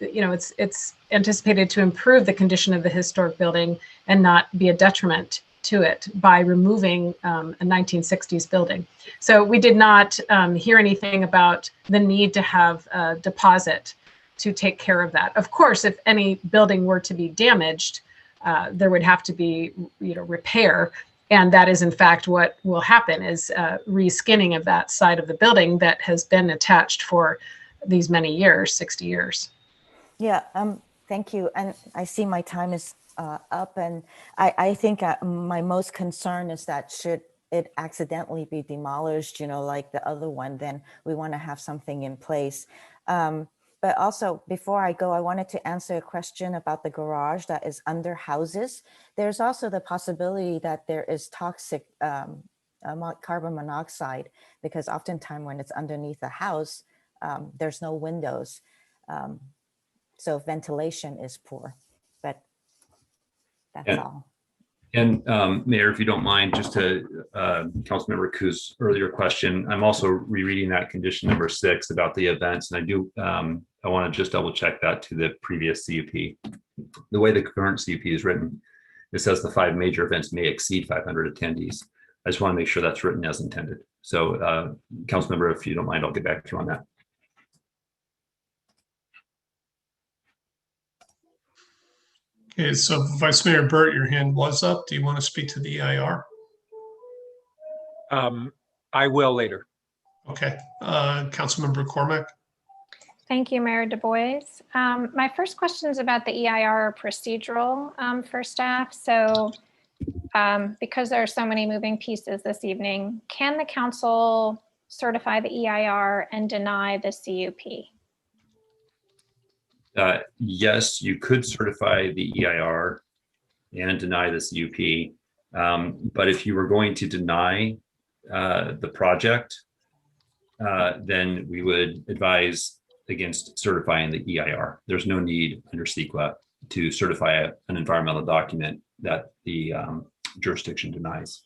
it's anticipated to improve the condition of the historic building and not be a detriment to it by removing a 1960s building. So we did not hear anything about the need to have a deposit to take care of that. Of course, if any building were to be damaged, there would have to be repair. And that is in fact what will happen, is reskinning of that side of the building that has been attached for these many years, 60 years. Yeah, thank you. And I see my time is up, and I think my most concern is that should it accidentally be demolished, like the other one, then we want to have something in place. But also, before I go, I wanted to answer a question about the garage that is under houses. There's also the possibility that there is toxic carbon monoxide, because oftentimes when it's underneath the house, there's no windows. So ventilation is poor. That's Yeah. all. And Mayor, if you don't mind, just to Councilmember Ku's earlier question, I'm also rereading that condition number 6 about the events, and I want to just double check that to the previous CUP. The way the current CUP is written, it says the 5 major events may exceed 500 attendees. I just want to make sure that's written as intended. So, Councilmember, if you don't mind, I'll get back to you on that. Okay, so Vice Mayor Burt, your hand was up. Do you want to speak to the EIR? I will later. Okay, Councilmember Cormack. Thank you, Mayor Du Bois. My first question is about the EIR procedural for staff. So because there are so many moving pieces this evening, can the council certify the EIR and deny the CUP? Yes, you could certify the EIR and deny the CUP. But if you were going to deny the project, then we would advise against certifying the EIR. There's no need under CEQA to certify an environmental document that the jurisdiction denies.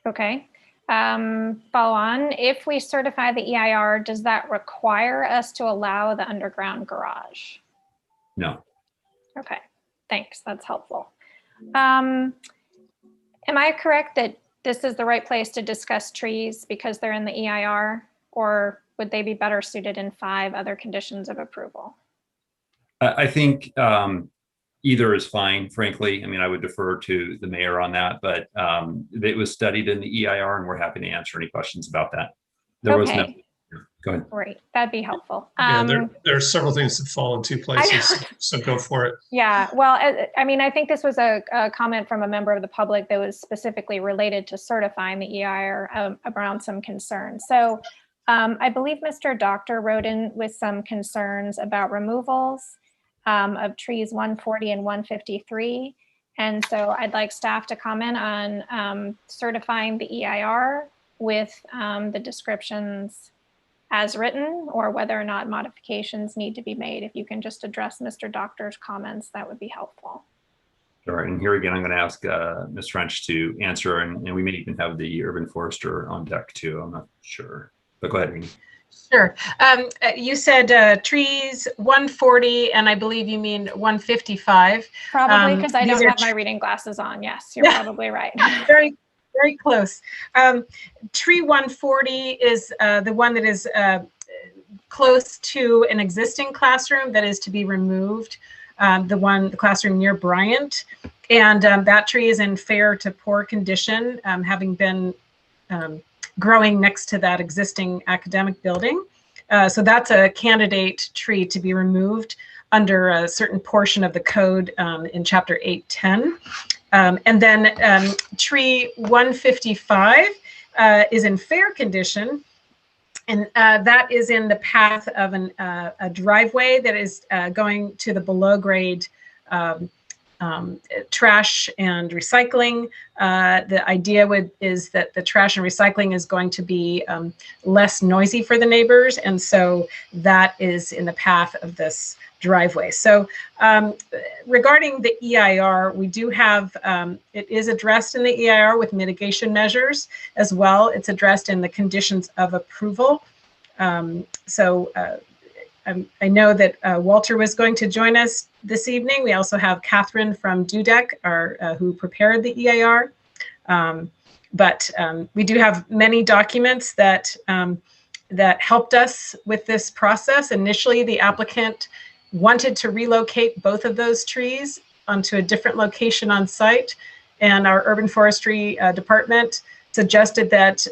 Okay. Follow on. If we certify the EIR, does that require us to allow the underground garage? No. Okay, thanks. That's helpful. Am I correct that this is the right place to discuss trees because they're in the EIR, or would they be better suited in 5 other conditions of approval? I think either is fine, frankly. I mean, I would defer to the mayor on that, but it was studied in the EIR and we're happy to answer any questions about that. There was no. Go ahead. Great, that'd be helpful. Yeah, there are several things that fall in 2 places, so go for it. Yeah, well, I mean, I think this was a comment from a member of the public that was specifically related to certifying the EIR around some concerns. So I believe Mr. Doctor wrote in with some concerns about removals of trees 140 and 153. And so I'd like staff to comment on certifying the EIR with the descriptions as written, or whether or not modifications need to be made. If you can just address Mr. Doctor's comments, that would be helpful. Sure, and here again, I'm going to ask Ms. French to answer, and we may even have the urban forester on deck too. I'm not sure, but go ahead, Rini. Sure. You said trees 140, and I believe you mean 155. Probably because I don't have my reading glasses on. Yes, you're probably right. Very close. Tree 140 is the one that is close to an existing classroom that is to be removed, the classroom near Bryant. And that tree is in fair to poor condition, having been growing next to that existing academic building. So that's a candidate tree to be removed under a certain portion of the code in chapter 810. And then tree 155 is in fair condition, and that is in the path of a driveway that is going to the below grade trash and recycling. The idea is that the trash and recycling is going to be less noisy for the neighbors, and so that is in the path of this driveway. So regarding the EIR, we do have, it is addressed in the EIR with mitigation measures as well. It's addressed in the conditions of approval. I know that Walter was going to join us this evening. We also have Catherine from DUDEC, who prepared the EIR. But we do have many documents that helped us with this process. Initially, the applicant wanted to relocate both of those trees onto a different location on site, and our urban forestry department suggested that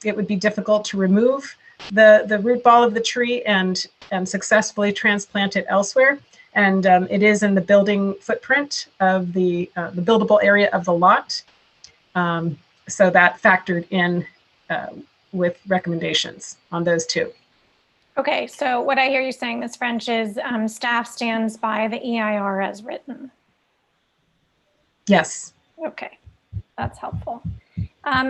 it would be difficult to remove the root ball of the tree and successfully transplant it elsewhere. And it is in the building footprint of the buildable area of the lot. So that factored in with recommendations on those 2. Okay, so what I hear you saying, Ms. French, is staff stands by the EIR as written. Yes. Okay, that's helpful.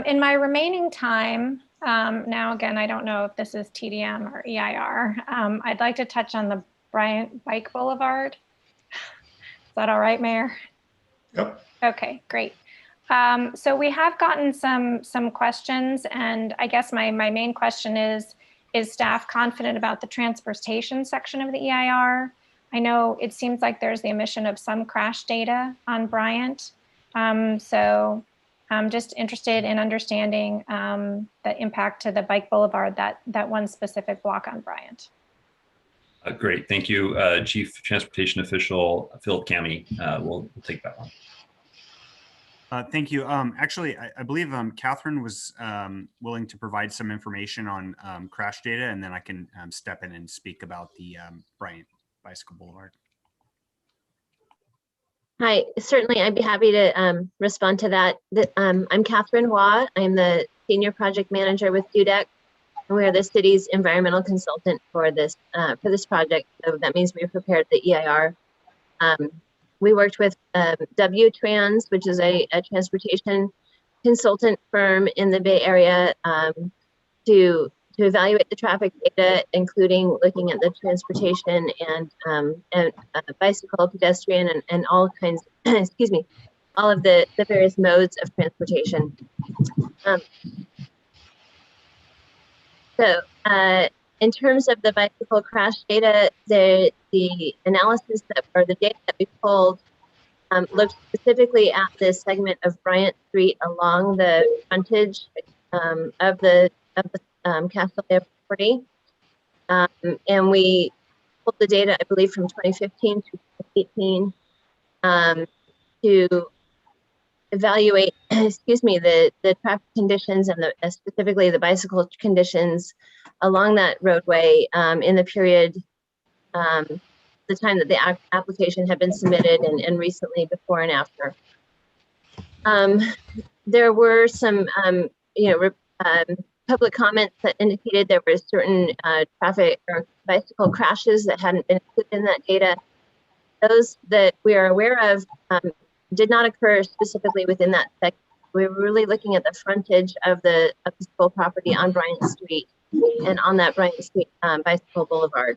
In my remaining time, now again, I don't know if this is TDM or EIR, I'd like to touch on the Bryant Bike Boulevard. Is that all right, Mayor? Yep. Okay, great. So we have gotten some questions, and I guess my main question is staff confident about the transportation section of the EIR? I know it seems like there's the omission of some crash data on Bryant. So I'm just interested in understanding the impact to the bike boulevard, that one specific block on Bryant. Great, thank you. Chief Transportation Official Philip Cami will take that one. Thank you. Actually, I believe Catherine was willing to provide some information on crash data, and then I can step in and speak about the Bryant Bicycle Boulevard. Hi, certainly I'd be happy to respond to that. I'm Catherine Waugh. I'm the Senior Project Manager with UDEC, and we are the city's environmental consultant for this project. So that means we prepared the EIR. We worked with W-Trans, which is a transportation consultant firm in the Bay Area, to evaluate the traffic data, including looking at the transportation and bicycle, pedestrian, and all kinds, excuse me, all of the various modes of transportation. In terms of the bicycle crash data, the analysis or the data that we pulled looked specifically at this segment of Bryant Street along the frontage of the Castilleja property, and we pulled the data, I believe, from 2015 to 2018 to evaluate, excuse me, the traffic conditions and specifically the bicycle conditions along that roadway in the period, the time that the application had been submitted and recently before and after. There were some, public comments that indicated there were certain traffic or bicycle crashes that hadn't been included in that data. Those that we are aware of did not occur specifically within that section. We were really looking at the frontage of the school property on Bryant Street and on that Bryant Street Bicycle Boulevard.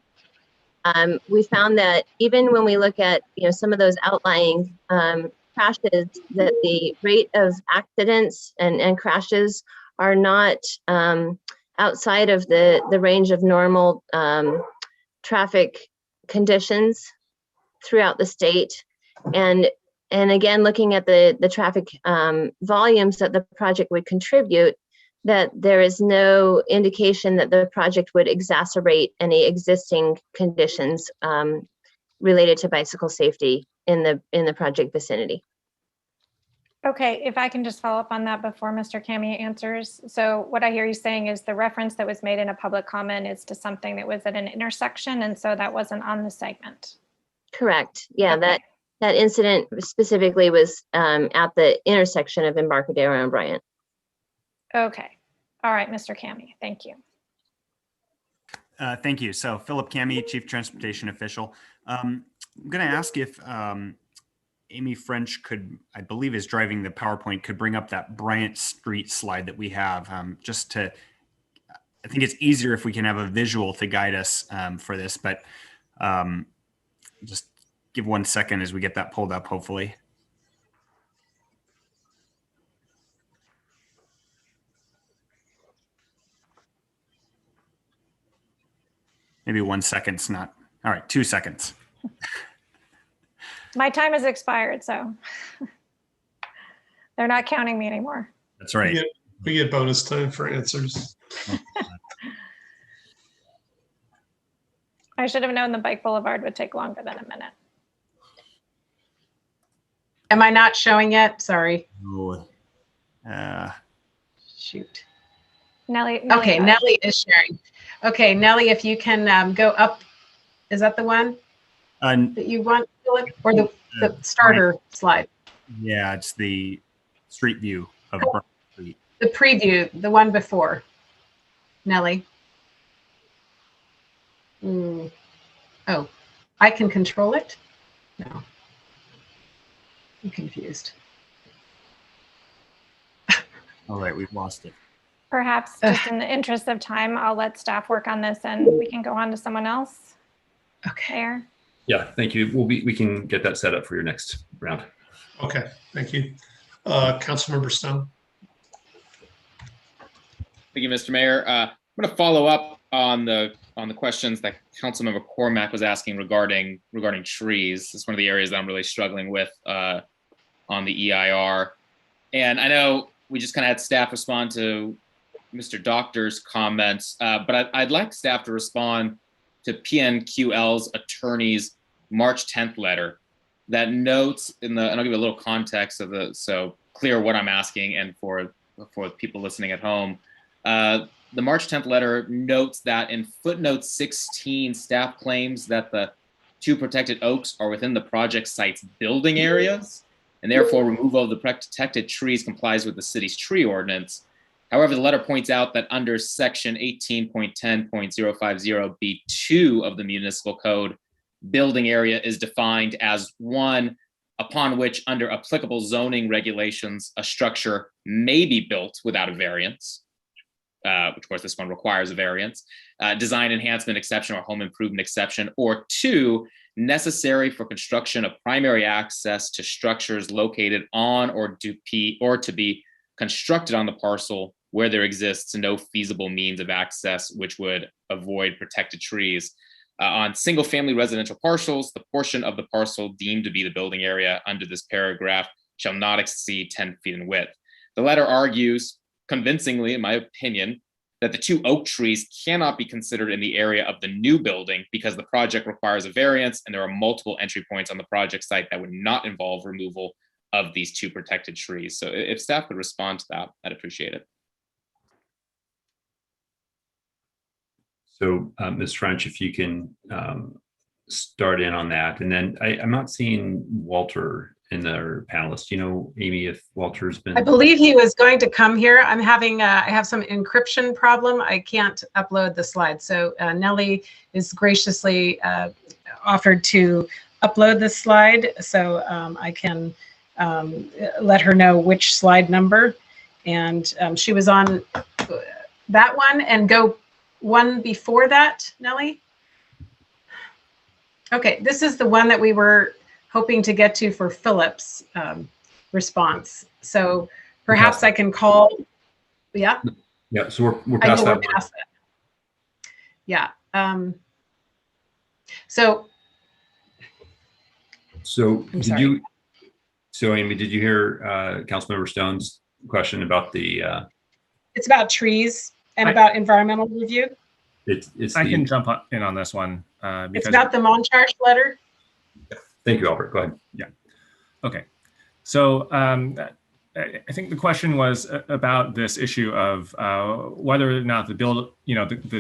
We found that even when we look at some of those outlying crashes, that the rate of accidents and crashes are not outside of the range of normal traffic conditions throughout the state. And again, looking at the traffic volumes that the project would contribute, that there is no indication that the project would exacerbate any existing conditions related to bicycle safety in the project vicinity. Okay, if I can just follow up on that before Mr. Cami answers. So what I hear you saying is the reference that was made in a public comment is to something that was at an intersection, and so that wasn't on the segment. Correct. Yeah, okay. That incident specifically was at the intersection of Embarcadero and Bryant. Okay. All right, Mr. Cami, thank you. Thank you. So Philip Cami, Chief Transportation Official. I'm going to ask if Amy French could, I believe is driving the PowerPoint, could bring up that Bryant Street slide that we have just to, I think it's easier if we can have a visual to guide us for this, but just give 1 second as we get that pulled up, hopefully. Maybe 1 second's not. All right, 2 seconds. My time has expired, so they're not counting me anymore. That's right. We get bonus time for answers. I should have known the bike boulevard would take longer than a minute. Am I not showing yet? Sorry. Oh, shoot. Nellie. Okay, Nellie is sharing. Okay, Nellie, if you can go up, is that the one that you want, Philip, or the starter slide? Yeah, it's the street view of Bryant Street. The preview, the one before, Nellie. Oh, I can control it? No. I'm confused. All right, we've lost it. Perhaps just in the interest of time, I'll let staff work on this and we can go on to someone else. Okay. There. Yeah, thank you. We can get that set up for your next round. Okay, thank you. Councilmember Stone. Thank you, Mr. Mayor. I'm going to follow up on the questions that Councilmember Cormack was asking regarding trees. It's one of the areas that I'm really struggling with on the EIR. And I know we just kind of had staff respond to Mr. Doctor's comments, but I'd like staff to respond to PNQL's attorney's March 10th letter that notes and I'll give you a little context of so clear what I'm asking and for people listening at home. The March 10th letter notes that in footnote 16, staff claims that the 2 protected oaks are within the project site's building areas, and therefore removal of the protected trees complies with the city's tree ordinance. However, the letter points out that under section 18.10.050B2 of the municipal code, building area is defined as one upon which under applicable zoning regulations, a structure may be built without a variance. Which of course this one requires a variance, design enhancement exception or home improvement exception, or 2, necessary for construction of primary access to structures located on or to be constructed on the parcel where there exists no feasible means of access which would avoid protected trees. On single family residential parcels, the portion of the parcel deemed to be the building area under this paragraph shall not exceed 10 feet in width. The letter argues convincingly, in my opinion, that the 2 oak trees cannot be considered in the area of the new building because the project requires a variance and there are multiple entry points on the project site that would not involve removal of these 2 protected trees. So if staff could respond to that, I'd appreciate it. So Ms. French, if you can start in on that. And then I'm not seeing Walter in the panelists. Do you know, Amy, if Walter's been? I believe he was going to come here. I'm having, I have some encryption problem. I can't upload the slides. So Nellie is graciously offered to upload the slide. So I can let her know which slide number. And she was on that one, and go one before that, Nellie. Okay, this is the one that we were hoping to get to for Philip's response. So perhaps I can call, yeah? Yeah, so we're past that one. Past that. Yeah. So Amy, did you hear Councilmember Stone's question about the? It's about trees and about environmental review. I can jump in on this one. It's about the Moncharge letter. Thank you, Albert. Go ahead. Yeah. Okay. So I think the question was about this issue of whether or not the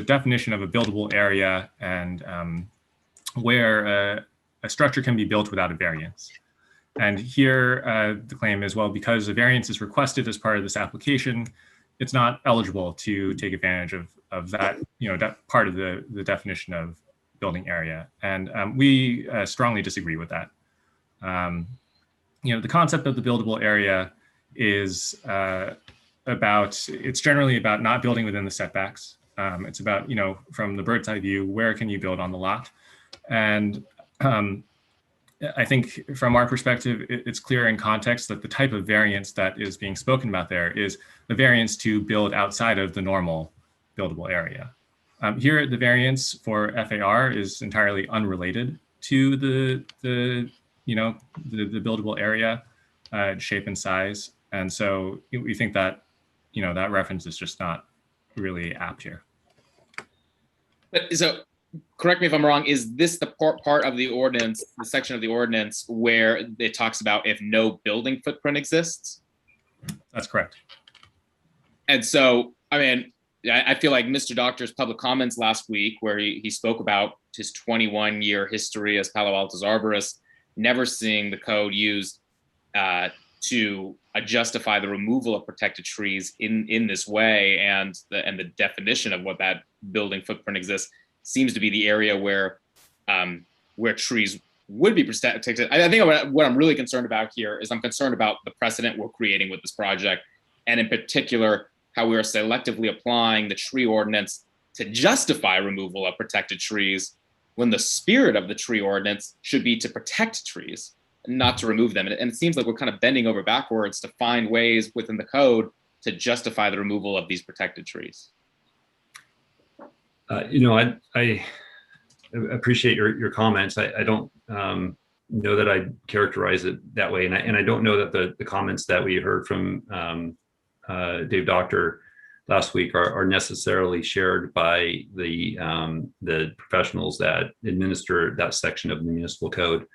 definition of a buildable area and where a structure can be built without a variance. And here the claim is, well, because a variance is requested as part of this application, it's not eligible to take advantage of that, that part of the definition of building area. And we strongly disagree with that. The concept of the buildable area is it's generally about not building within the setbacks. It's about, from the bird's eye view, where can you build on the lot? And I think from our perspective, it's clear in context that the type of variance that is being spoken about there is the variance to build outside of the normal buildable area. Here, the variance for FAR is entirely unrelated to the buildable area shape and size. And so we think that, that reference is just not really apt here. But so, correct me if I'm wrong, is this the part of the ordinance, the section of the ordinance where it talks about if no building footprint exists? That's correct. And so, I mean, I feel like Mr. Doctor's public comments last week, where he spoke about his 21-year history as Palo Alto's arborist, never seeing the code used to justify the removal of protected trees in this way, and the definition of what that building footprint exists seems to be the area where trees would be protected. I think what I'm really concerned about here is I'm concerned about the precedent we're creating with this project, and in particular, how we are selectively applying the tree ordinance to justify removal of protected trees when the spirit of the tree ordinance should be to protect trees. not to remove them. And it seems like we're kind of bending over backwards to find ways within the code to justify the removal of these protected trees. I appreciate your comments. I don't know that I characterize it that way, and I don't know that the comments that we heard from Dave Doctor last week are necessarily shared by the professionals that administer that section of the municipal code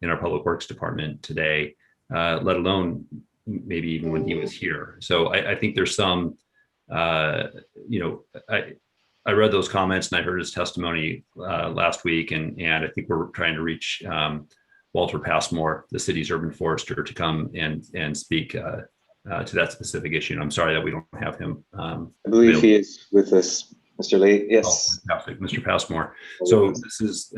in our public works department today, let alone maybe even when he was here. So I think there's some, I read those comments and I heard his testimony last week, and I think we're trying to reach Walter Passmore, the city's urban forester, to come and speak to that specific issue. And I'm sorry that we don't have him. I believe he is with us, Mr. Lee. Yes. Oh, fantastic, Mr. Passmore. So this is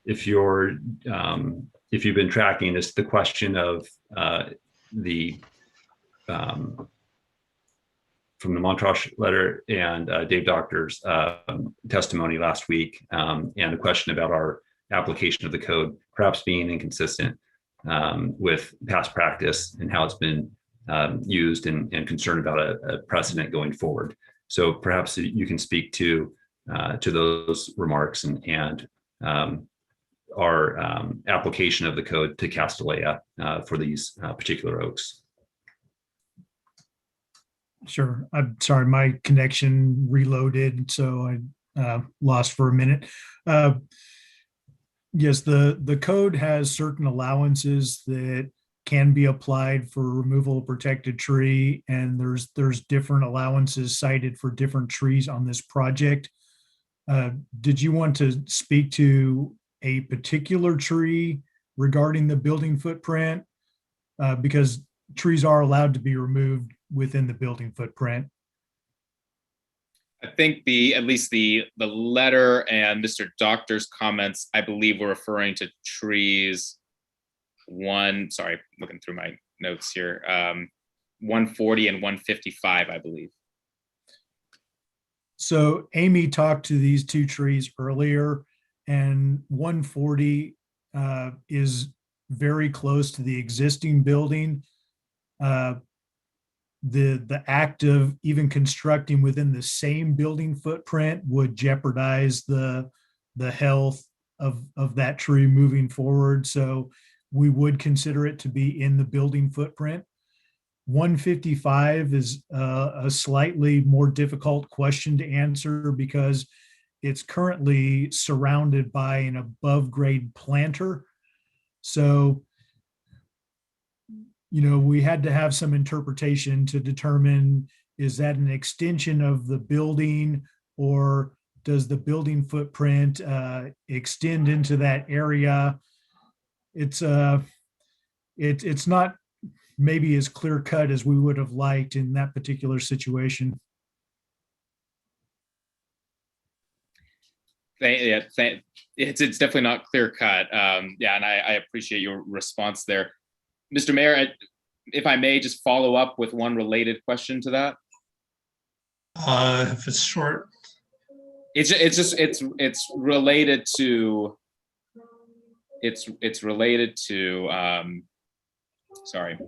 if you've been tracking this, the question of from the Montrose letter and Dave Doctor's testimony last week, and a question about our application of the code perhaps being inconsistent with past practice and how it's been used, and concern about a precedent going forward. So perhaps you can speak to those remarks and our application of the code to Castilleja for these particular oaks. Sure. I'm sorry, my connection reloaded, so I lost for a minute. Yes, the code has certain allowances that can be applied for removal of protected tree, and there's different allowances cited for different trees on this project. Did you want to speak to a particular tree regarding the building footprint? Because trees are allowed to be removed within the building footprint. I think at least the letter and Mr. Doctor's comments, I believe, were referring to trees sorry, looking through my notes here, 140 and 155, I believe. So Amy talked to these two trees earlier, and 140 is very close to the existing building. The act of even constructing within the same building footprint would jeopardize the health of that tree moving forward. So we would consider it to be in the building footprint. 155 is a slightly more difficult question to answer because it's currently surrounded by an above grade planter. So we had to have some interpretation to determine, is that an extension of the building, or does the building footprint extend into that area? It's not maybe as clear cut as we would have liked in that particular situation. It's definitely not clear cut. And I appreciate your response there. Mr. Mayor, if I may just follow up with one related question to that. If it's short. It's related to, sorry.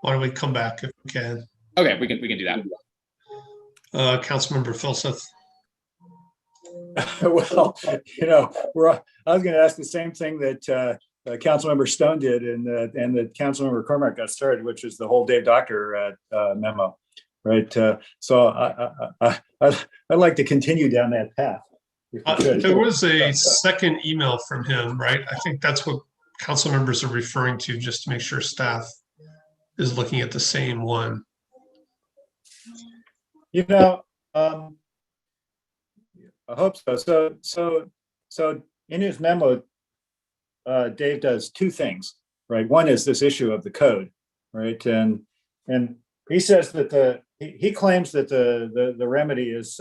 Why don't we come back if we can? Okay, we can do that. Councilmember Filseth. Well, I was going to ask the same thing that Councilmember Stone did, and that Councilmember Cormack got started, which is the whole Dave Doctor memo, right? So I'd like to continue down that path. There was a second email from him, right? I think that's what council members are referring to, just to make sure staff is looking at the same one. I hope so. So in his memo, Dave does two things, right? One is this issue of the code, right? And he says that he claims that the remedy is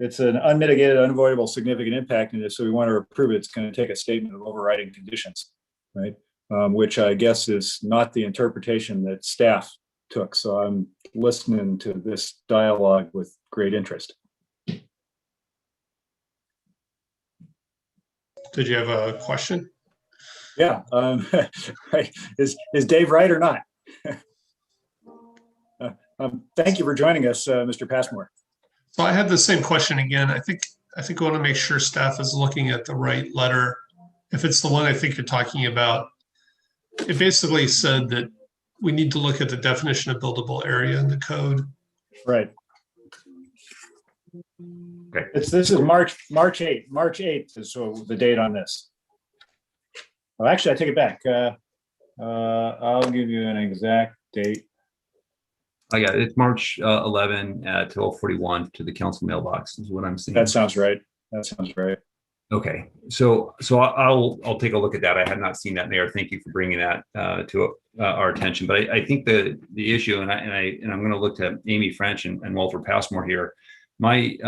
it's an unmitigated, unavoidable, significant impact, and so we want to approve it. It's going to take a statement of overriding conditions, right? Which I guess is not the interpretation that staff took. So I'm listening to this dialogue with great interest. Did you have a question? Yeah. Right. Is Dave right or not? Thank you for joining us, Mr. Passmore. So I had the same question again. I think we want to make sure staff is looking at the right letter. If it's the one I think you're talking about, it basically said that we need to look at the definition of buildable area in the code. Right. Okay. This is March 8th. March 8th is the date on this. Well, actually, I take it back. I'll give you an exact date. Oh yeah, it's March 11 at 12:41 to the council mailbox is what I'm seeing. That sounds right. That sounds right. Okay, so I'll take a look at that. I had not seen that, Mayor. Thank you for bringing that to our attention. But I think the issue, and I'm going to look to Amy French and Walter Passmore here. My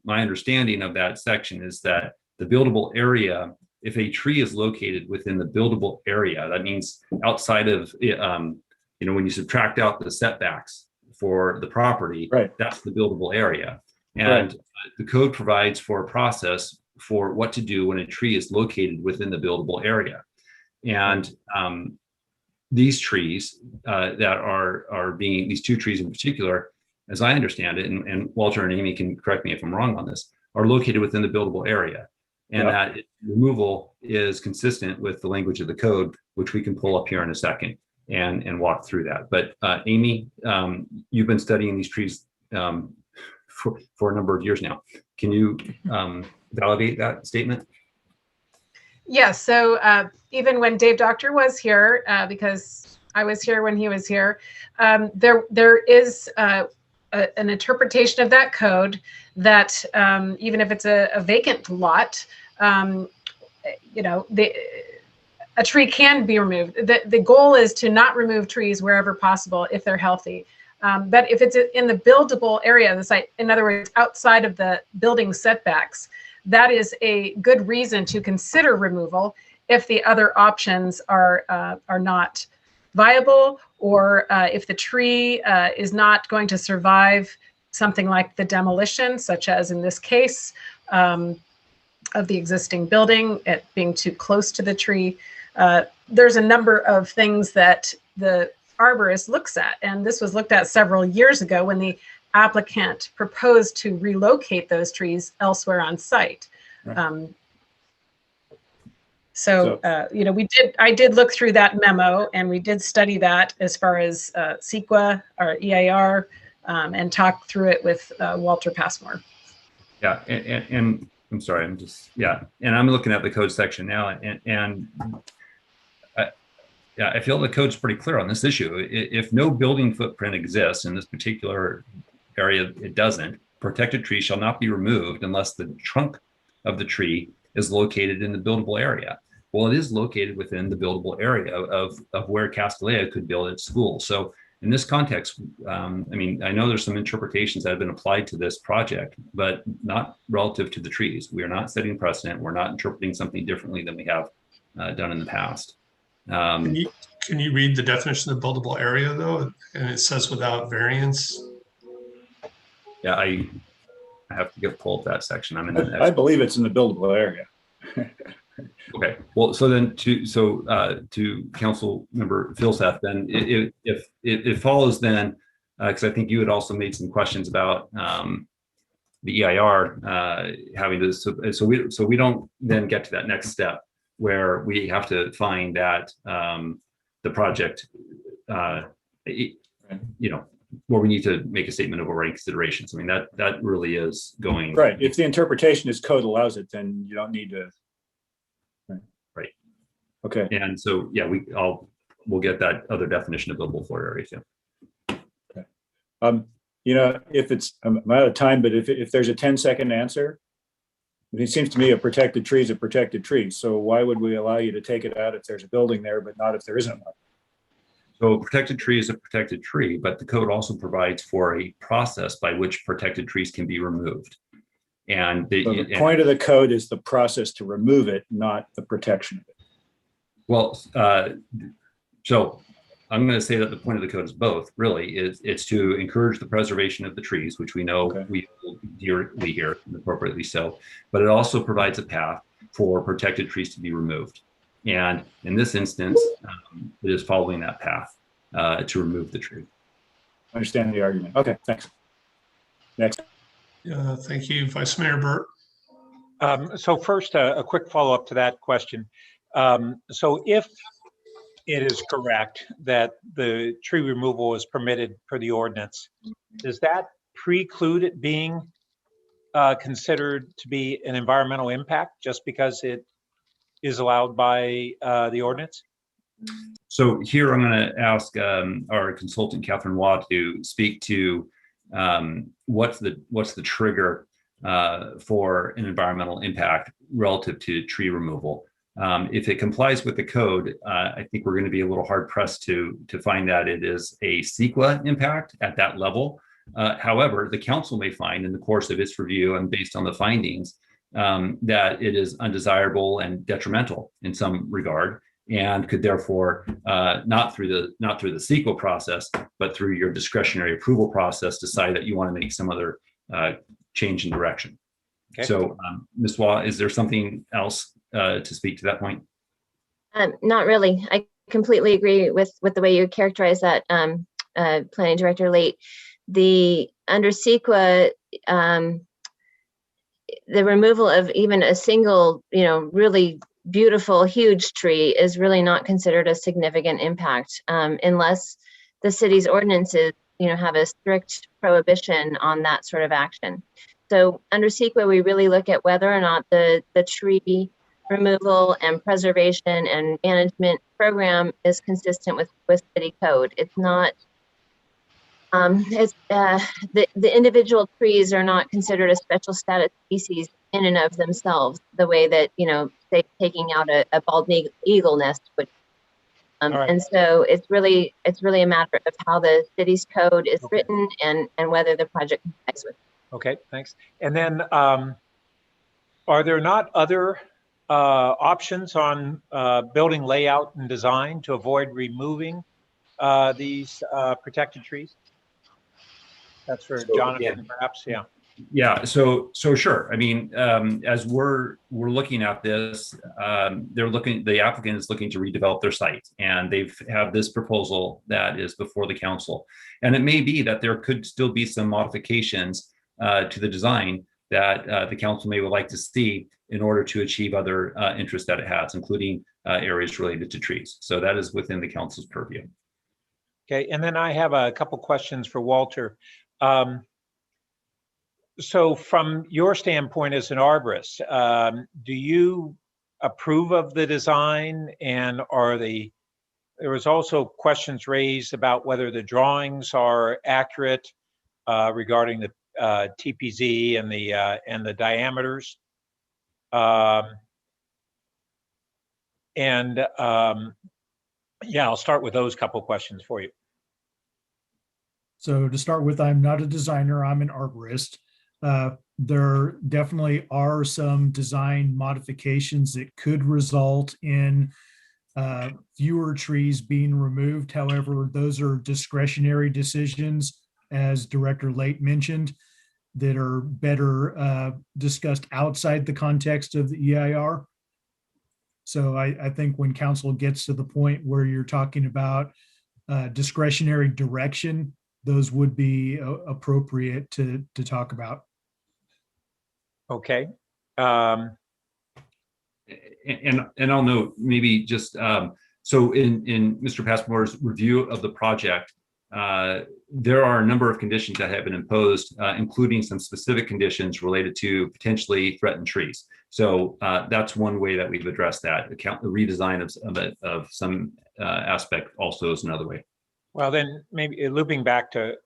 understanding of that section is that the buildable area, if a tree is located within the buildable area, that means outside of when you subtract out the setbacks for the property, right, that's the buildable area. And the code provides for a process for what to do when a tree is located within the buildable area. And these trees that are being, these two trees in particular, as I understand it, and Walter and Amy can correct me if I'm wrong on this, are located within the buildable area. And that removal is consistent with the language of the code, which we can pull up here in a second and walk through that. But Amy, you've been studying these trees for a number of years now. Can you validate that statement? Yes. So even when Dave Doctor was here, because I was here when he was here, there is an interpretation of that code that even if it's a vacant lot, a tree can be removed. The goal is to not remove trees wherever possible if they're healthy. But if it's in the buildable area of the site, in other words, outside of the building setbacks, that is a good reason to consider removal if the other options are not viable, or if the tree is not going to survive something like the demolition, such as in this case of the existing building, it being too close to the tree. There's a number of things that the arborist looks at, and this was looked at several years ago when the applicant proposed to relocate those trees elsewhere on site. Right. I did look through that memo, and we did study that as far as CEQA or EIR, and talk through it with Walter Passmore. Yeah, and I'm sorry, and I'm looking at the code section now, and I feel the code's pretty clear on this issue. If no building footprint exists in this particular area, it doesn't. Protected tree shall not be removed unless the trunk of the tree is located in the buildable area. Well, it is located within the buildable area of where Castilleja could build its school. So in this context, I know there's some interpretations that have been applied to this project, but not relative to the trees. We are not setting precedent. We're not interpreting something differently than we have done in the past. Can you read the definition of buildable area though? And it says without variance. Yeah, I have to get pull up that section. I believe it's in the buildable area. Okay. Well, so then to Council Member Philseth, then if it follows then, because I think you had also made some questions about the EIR having to, so we don't then get to that next step where we have to find that the project, where we need to make a statement of overriding considerations. I mean, that really is going right. If the interpretation is code allows it, then you don't need to. Right. Okay. And so yeah, we'll get that other definition of buildable floor area too. Okay. If it's, I'm out of time, but if there's a 10-second answer, it seems to me a protected tree is a protected tree. So why would we allow you to take it out if there's a building there, but not if there isn't one? So a protected tree is a protected tree, but the code also provides for a process by which protected trees can be removed. And the point of the code is the process to remove it, not the protection of it. Well, so I'm going to say that the point of the code is both. Really, it's to encourage the preservation of the trees, which we know we dearly here, appropriately so. But it also provides a path for protected trees to be removed. And in this instance, it is following that path to remove the tree. I understand the argument. Okay, thanks. Next. Thank you, Vice Mayor Burt. So first, a quick follow-up to that question. So if it is correct that the tree removal is permitted per the ordinance, does that preclude it being considered to be an environmental impact just because it is allowed by the ordinance? So here I'm going to ask our consultant, Catherine Watt, to speak to what's the trigger for an environmental impact relative to tree removal. If it complies with the code, I think we're going to be a little hard pressed to find that it is a CEQA impact at that level. However, the council may find in the course of its review and based on the findings that it is undesirable and detrimental in some regard, and could therefore not through the CEQA process, but through your discretionary approval process, decide that you want to make some other change in direction. Okay. So, Ms. Waugh, is there something else to speak to that point? Not really. I completely agree with the way you characterize that, Planning Director Late. Under CEQA, the removal of even a single, really beautiful, huge tree is really not considered a significant impact unless the city's ordinances, have a strict prohibition on that sort of action. So under CEQA, we really look at whether or not the tree removal and preservation and management program is consistent with city code. It's not, the individual trees are not considered a special status species in and of themselves, the way that, say taking out a bald eagle nest would. Right. And so it's really a matter of how the city's code is written and whether the project complies with it. Okay, thanks. And then are there not other options on building layout and design to avoid removing these protected trees? That's for Jonathan, perhaps. Yeah. Yeah. So sure. I mean, as we're looking at this, the applicant is looking to redevelop their site, and they have this proposal that is before the council. And it may be that there could still be some modifications to the design that the council may would like to see in order to achieve other interests that it has, including areas related to trees. So that is within the council's purview. Okay. And then I have a couple questions for Walter. So from your standpoint as an arborist, do you approve of the design, and there was also questions raised about whether the drawings are accurate regarding the TPZ and the diameters. Yeah, I'll start with those couple questions for you. So to start with, I'm not a designer, I'm an arborist. There definitely are some design modifications that could result in fewer trees being removed. However, those are discretionary decisions, as Director Late mentioned, that are better discussed outside the context of the EIR. So I think when council gets to the point where you're talking about discretionary direction, those would be appropriate to talk about. Okay. And I'll note maybe just so in Mr. Passmore's review of the project, there are a number of conditions that have been imposed, including some specific conditions related to potentially threatened trees. So that's one way that we've addressed that. The redesign of some aspect also is another way. Well, then maybe looping back to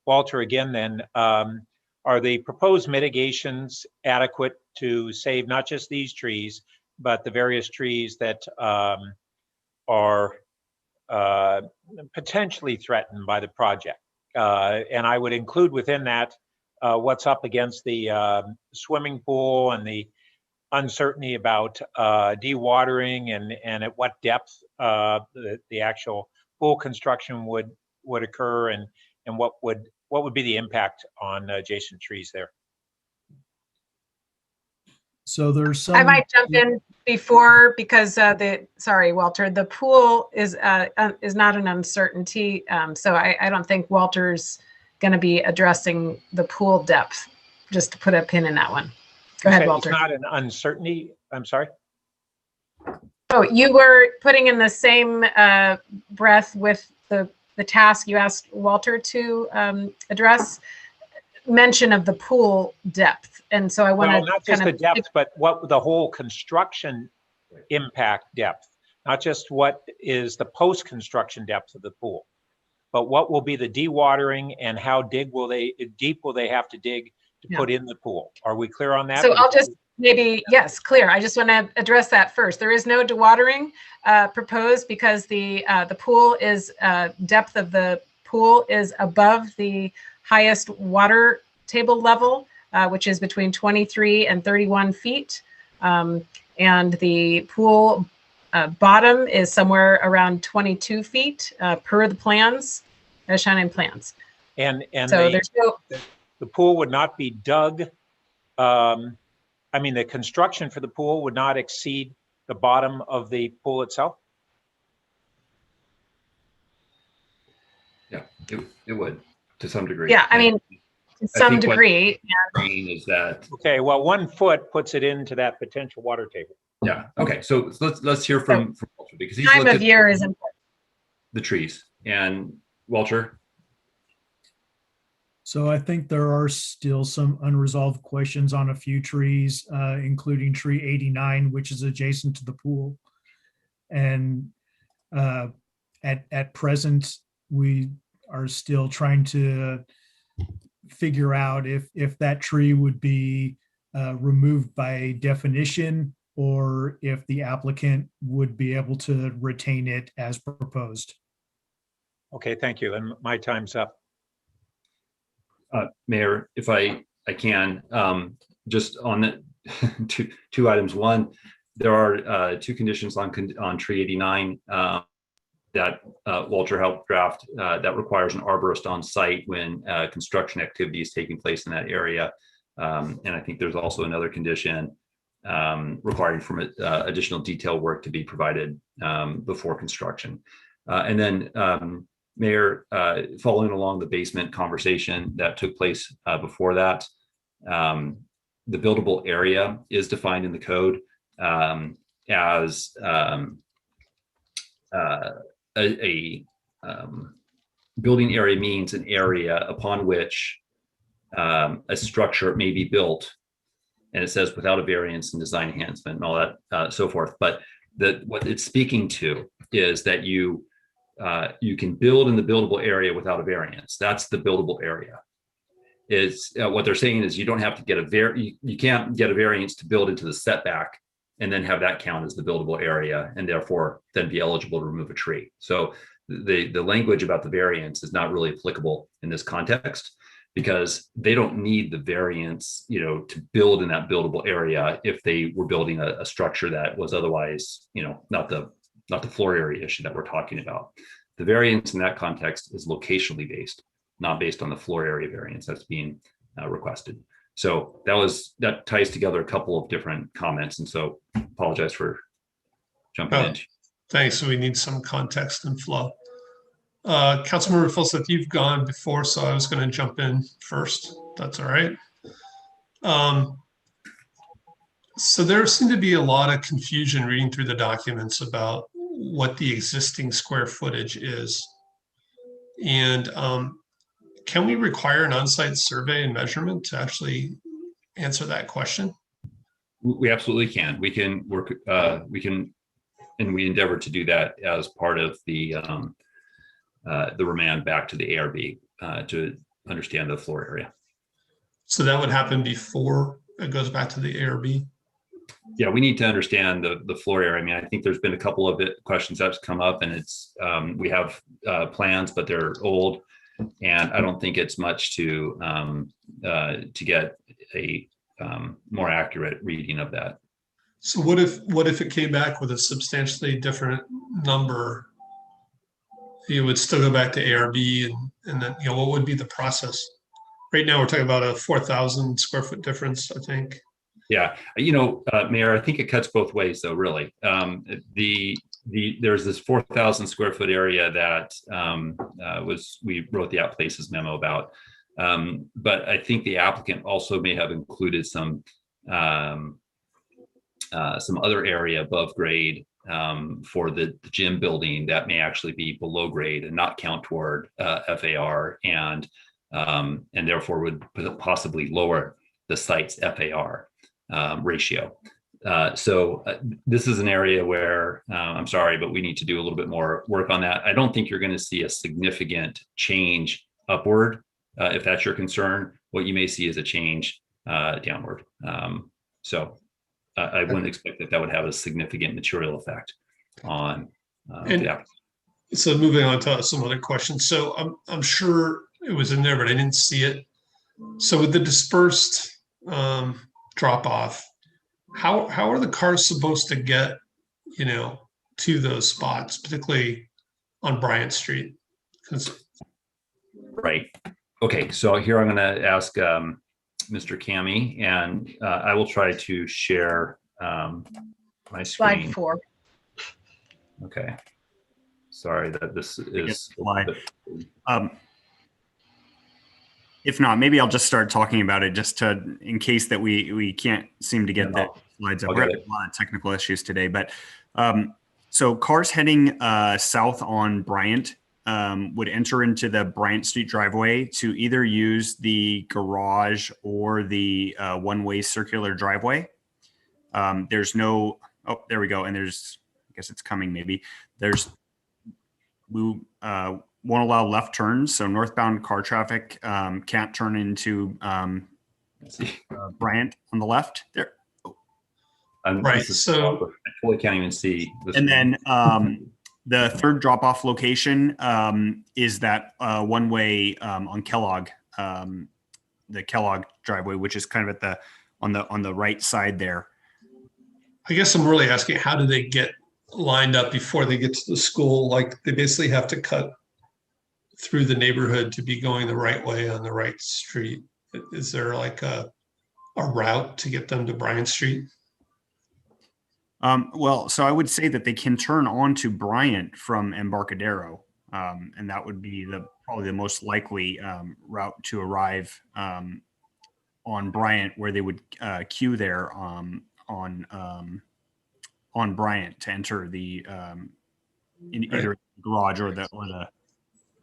Walter again, then are the proposed mitigations adequate to save not just these trees, but the various trees that are potentially threatened by the project? And I would include within that what's up against the swimming pool and the uncertainty about dewatering and at what depth the actual pool construction would occur, and what would be the impact on adjacent trees there? So there's some. I might jump in before because sorry, Walter, the pool is not an uncertainty. So I don't think Walter's going to be addressing the pool depth, just to put a pin in that one. Go ahead, Walter. It's not an uncertainty. I'm sorry. Oh, you were putting in the same breath with the task you asked Walter to address, mention of the pool depth. And so I want to not just the depth, but what the whole construction impact depth, not just what is the post-construction depth of the pool, but what will be the dewatering and how deep will they have to dig to put in the pool? Are we clear on that? So I'll just yes, clear. I just want to address that first. There is no dewatering proposed because the pool is depth of the pool is above the highest water table level, which is between 23 and 31 feet. And the pool bottom is somewhere around 22 feet per the plans, as shown in plans. And so there's no. The pool would not be dug. I mean, the construction for the pool would not exceed the bottom of the pool itself? Yeah, it would to some degree. Yeah, I mean, to some degree. Is that okay? Well, 1 foot puts it into that potential water table. Yeah. Okay. So let's hear from Walter, because he's Time looked of at year is important. the trees. And Walter. So I think there are still some unresolved questions on a few trees, including tree 89, which is adjacent to the pool. And at present, we are still trying to figure out if that tree would be removed by definition or if the applicant would be able to retain it as proposed. Okay, thank you. And my time's up. Mayor, if I can, just on the two items. One, there are two conditions on tree 89 that Walter helped draft that requires an arborist on site when construction activity is taking place in that area. And I think there's also another condition requiring from additional detail work to be provided before construction. And then Mayor, following along the basement conversation that took place before that, the buildable area is defined in the code as a building area means an area upon which a structure may be built, and it says without a variance and design enhancement and all that so forth. But what it's speaking to is that you can build in the buildable area without a variance. That's the buildable area. Is what they're saying is you don't have to get you can't get a variance to build into the setback and then have that count as the buildable area and therefore then be eligible to remove a tree. So the language about the variance is not really applicable in this context because they don't need the variance, to build in that buildable area if they were building a structure that was otherwise, not the floor area issue that we're talking about. The variance in that context is locationally based, not based on the floor area variance that's being requested. So that ties together a couple of different comments. And so apologize for jumping in. Thanks. So we need some context and flow. Councilmember Fulseth, you've gone before, so I was going to jump in first. That's all right. So there seemed to be a lot of confusion reading through the documents about what the existing square footage is. And can we require an on-site survey and measurement to actually answer that question? We absolutely can. We can work, and we endeavor to do that as part of the remand back to the ARB to understand the floor area. So that would happen before it goes back to the ARB? Yeah, we need to understand the floor area. I mean, I think there's been a couple of questions that's come up, and it's we have plans, but they're old, and I don't think it's much to get a more accurate reading of that. So what if it came back with a substantially different number? You would still go back to ARB, and then what would be the process? Right now, we're talking about a 4,000 square foot difference, I think. Yeah, Mayor, I think it cuts both ways, though. Really, there's this 4,000 square foot area that we wrote the out places memo about, but I think the applicant also may have included some other area above grade for the gym building that may actually be below grade and not count toward FAR, and therefore would possibly lower the site's FAR ratio. So this is an area where I'm sorry, but we need to do a little bit more work on that. I don't think you're going to see a significant change upward. If that's your concern, what you may see is a change downward. So I wouldn't expect that would have a significant material effect on the application. So moving on to some other questions. So I'm sure it was in there, but I didn't see it. So with the dispersed drop off, how are the cars supposed to get, to those spots, particularly on Bryant Street? Right. Okay. So here I'm going to ask Mr. Kami, and I will try to share my screen. Slide 4. Okay. Sorry that this is. If not, maybe I'll just start talking about it just in case that we can't seem to get the slides up. We're having a lot of technical issues today, but so cars heading south on Bryant would enter into the Bryant Street driveway to either use the garage or the one-way circular driveway. There's no, oh, there we go. And there's, I guess it's coming maybe. We won't allow left turns. So northbound car traffic can't turn into Bryant on the left there. Right. So I totally can't even see this. And then the third drop-off location is that one-way on Kellogg, the Kellogg driveway, which is kind of at on the right side there. I guess I'm really asking, how do they get lined up before they get to the school? Like, they basically have to cut through the neighborhood to be going the right way on the right street. Is there like a route to get them to Bryant Street? Well, so I would say that they can turn onto Bryant from Embarcadero, and that would be probably the most likely route to arrive on Bryant, where they would queue there on Bryant to enter the in either the garage or the.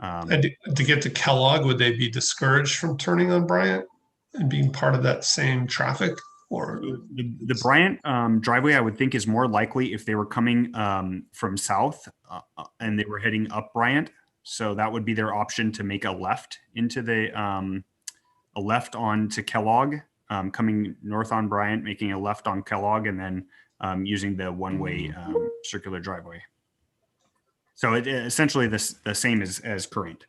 And to get to Kellogg, would they be discouraged from turning on Bryant and being part of that same traffic? Or the Bryant driveway, I would think, is more likely if they were coming from south and they were heading up Bryant. So that would be their option to make a left into a left onto Kellogg, coming north on Bryant, making a left on Kellogg, and then using the one-way circular driveway. So it essentially the same as current,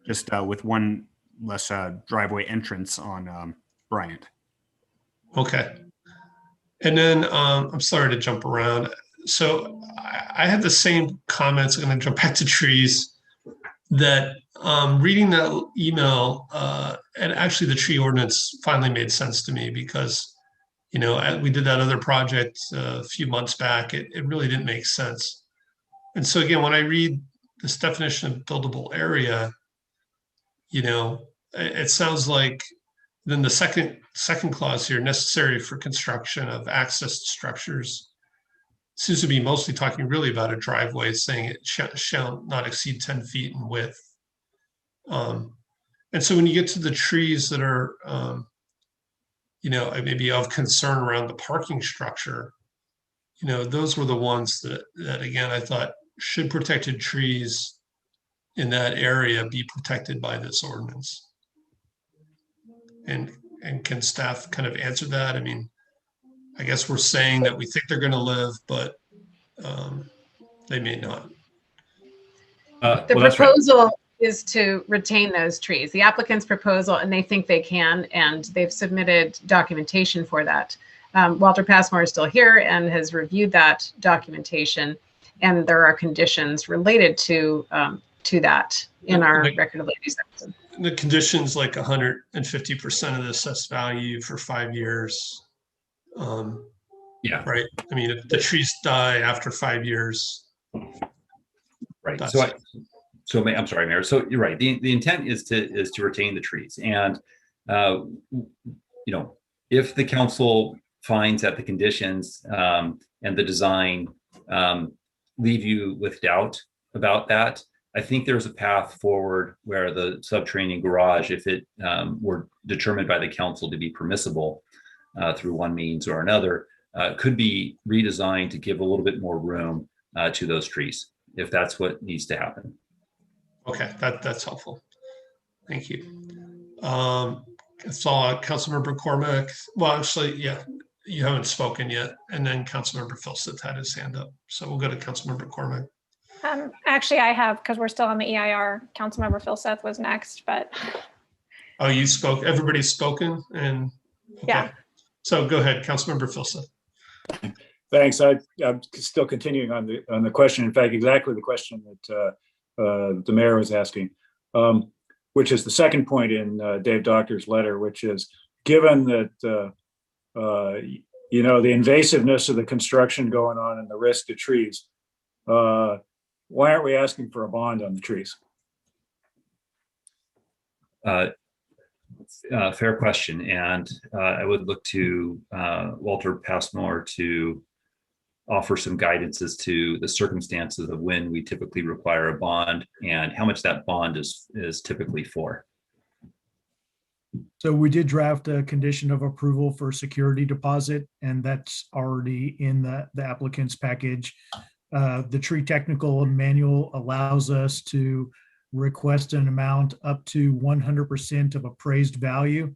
just with one less driveway entrance on Bryant. Okay. And then I'm sorry to jump around. So I had the same comments. I'm going to jump back to trees. That reading that email, and actually the tree ordinance finally made sense to me, because we did that other project a few months back. It really didn't make sense. And so again, when I read this definition of buildable area, it sounds like then the second clause here, necessary for construction of access structures, seems to be mostly talking really about a driveway, saying it shall not exceed 10 feet in width. And so when you get to the trees that are, maybe of concern around the parking structure, those were the ones that again, I thought should protected trees in that area be protected by this ordinance. And can staff kind of answer that? I mean, I guess we're saying that we think they're going to live, but they may not. The proposal is to retain those trees. The applicant's proposal, and they think they can, and they've submitted documentation for that. Walter Passmore is still here and has reviewed that documentation, and there are conditions related to that in our record of land use section. the conditions like 150% of the assessed value for 5 years. Yeah. Right. I mean, if the trees die after 5 years. Right. That's I'm sorry, Mayor. So you're right. The intent is to retain the trees, and if the council finds that the conditions and the design leave you with doubt about that, I think there's a path forward where the subterranean garage, if it were determined by the council to be permissible through one means or another, could be redesigned to give a little bit more room to those trees, if that's what needs to happen. Okay, that's helpful. Thank you. I saw Councilmember Cormack. Well, actually, yeah, you haven't spoken yet. And then Councilmember Filseth had his hand up. So we'll go to Councilmember Cormack. Actually, I have, because we're still on the EIR. Councilmember Filseth was next, but. Oh, you spoke. Everybody's spoken, and okay. Yeah. So go ahead, Councilmember Filseth. Thanks. I'm still continuing on the question. In fact, exactly the question that the mayor was asking, which is the second point in Dave Doctor's letter, which is given that the invasiveness of the construction going on and the risk to trees, why aren't we asking for a bond on the trees? Fair question, and I would look to Walter Passmore to offer some guidance as to the circumstances of when we typically require a bond and how much that bond is typically for. So we did draft a condition of approval for security deposit, and that's already in the applicant's package. The tree technical manual allows us to request an amount up to 100% of appraised value.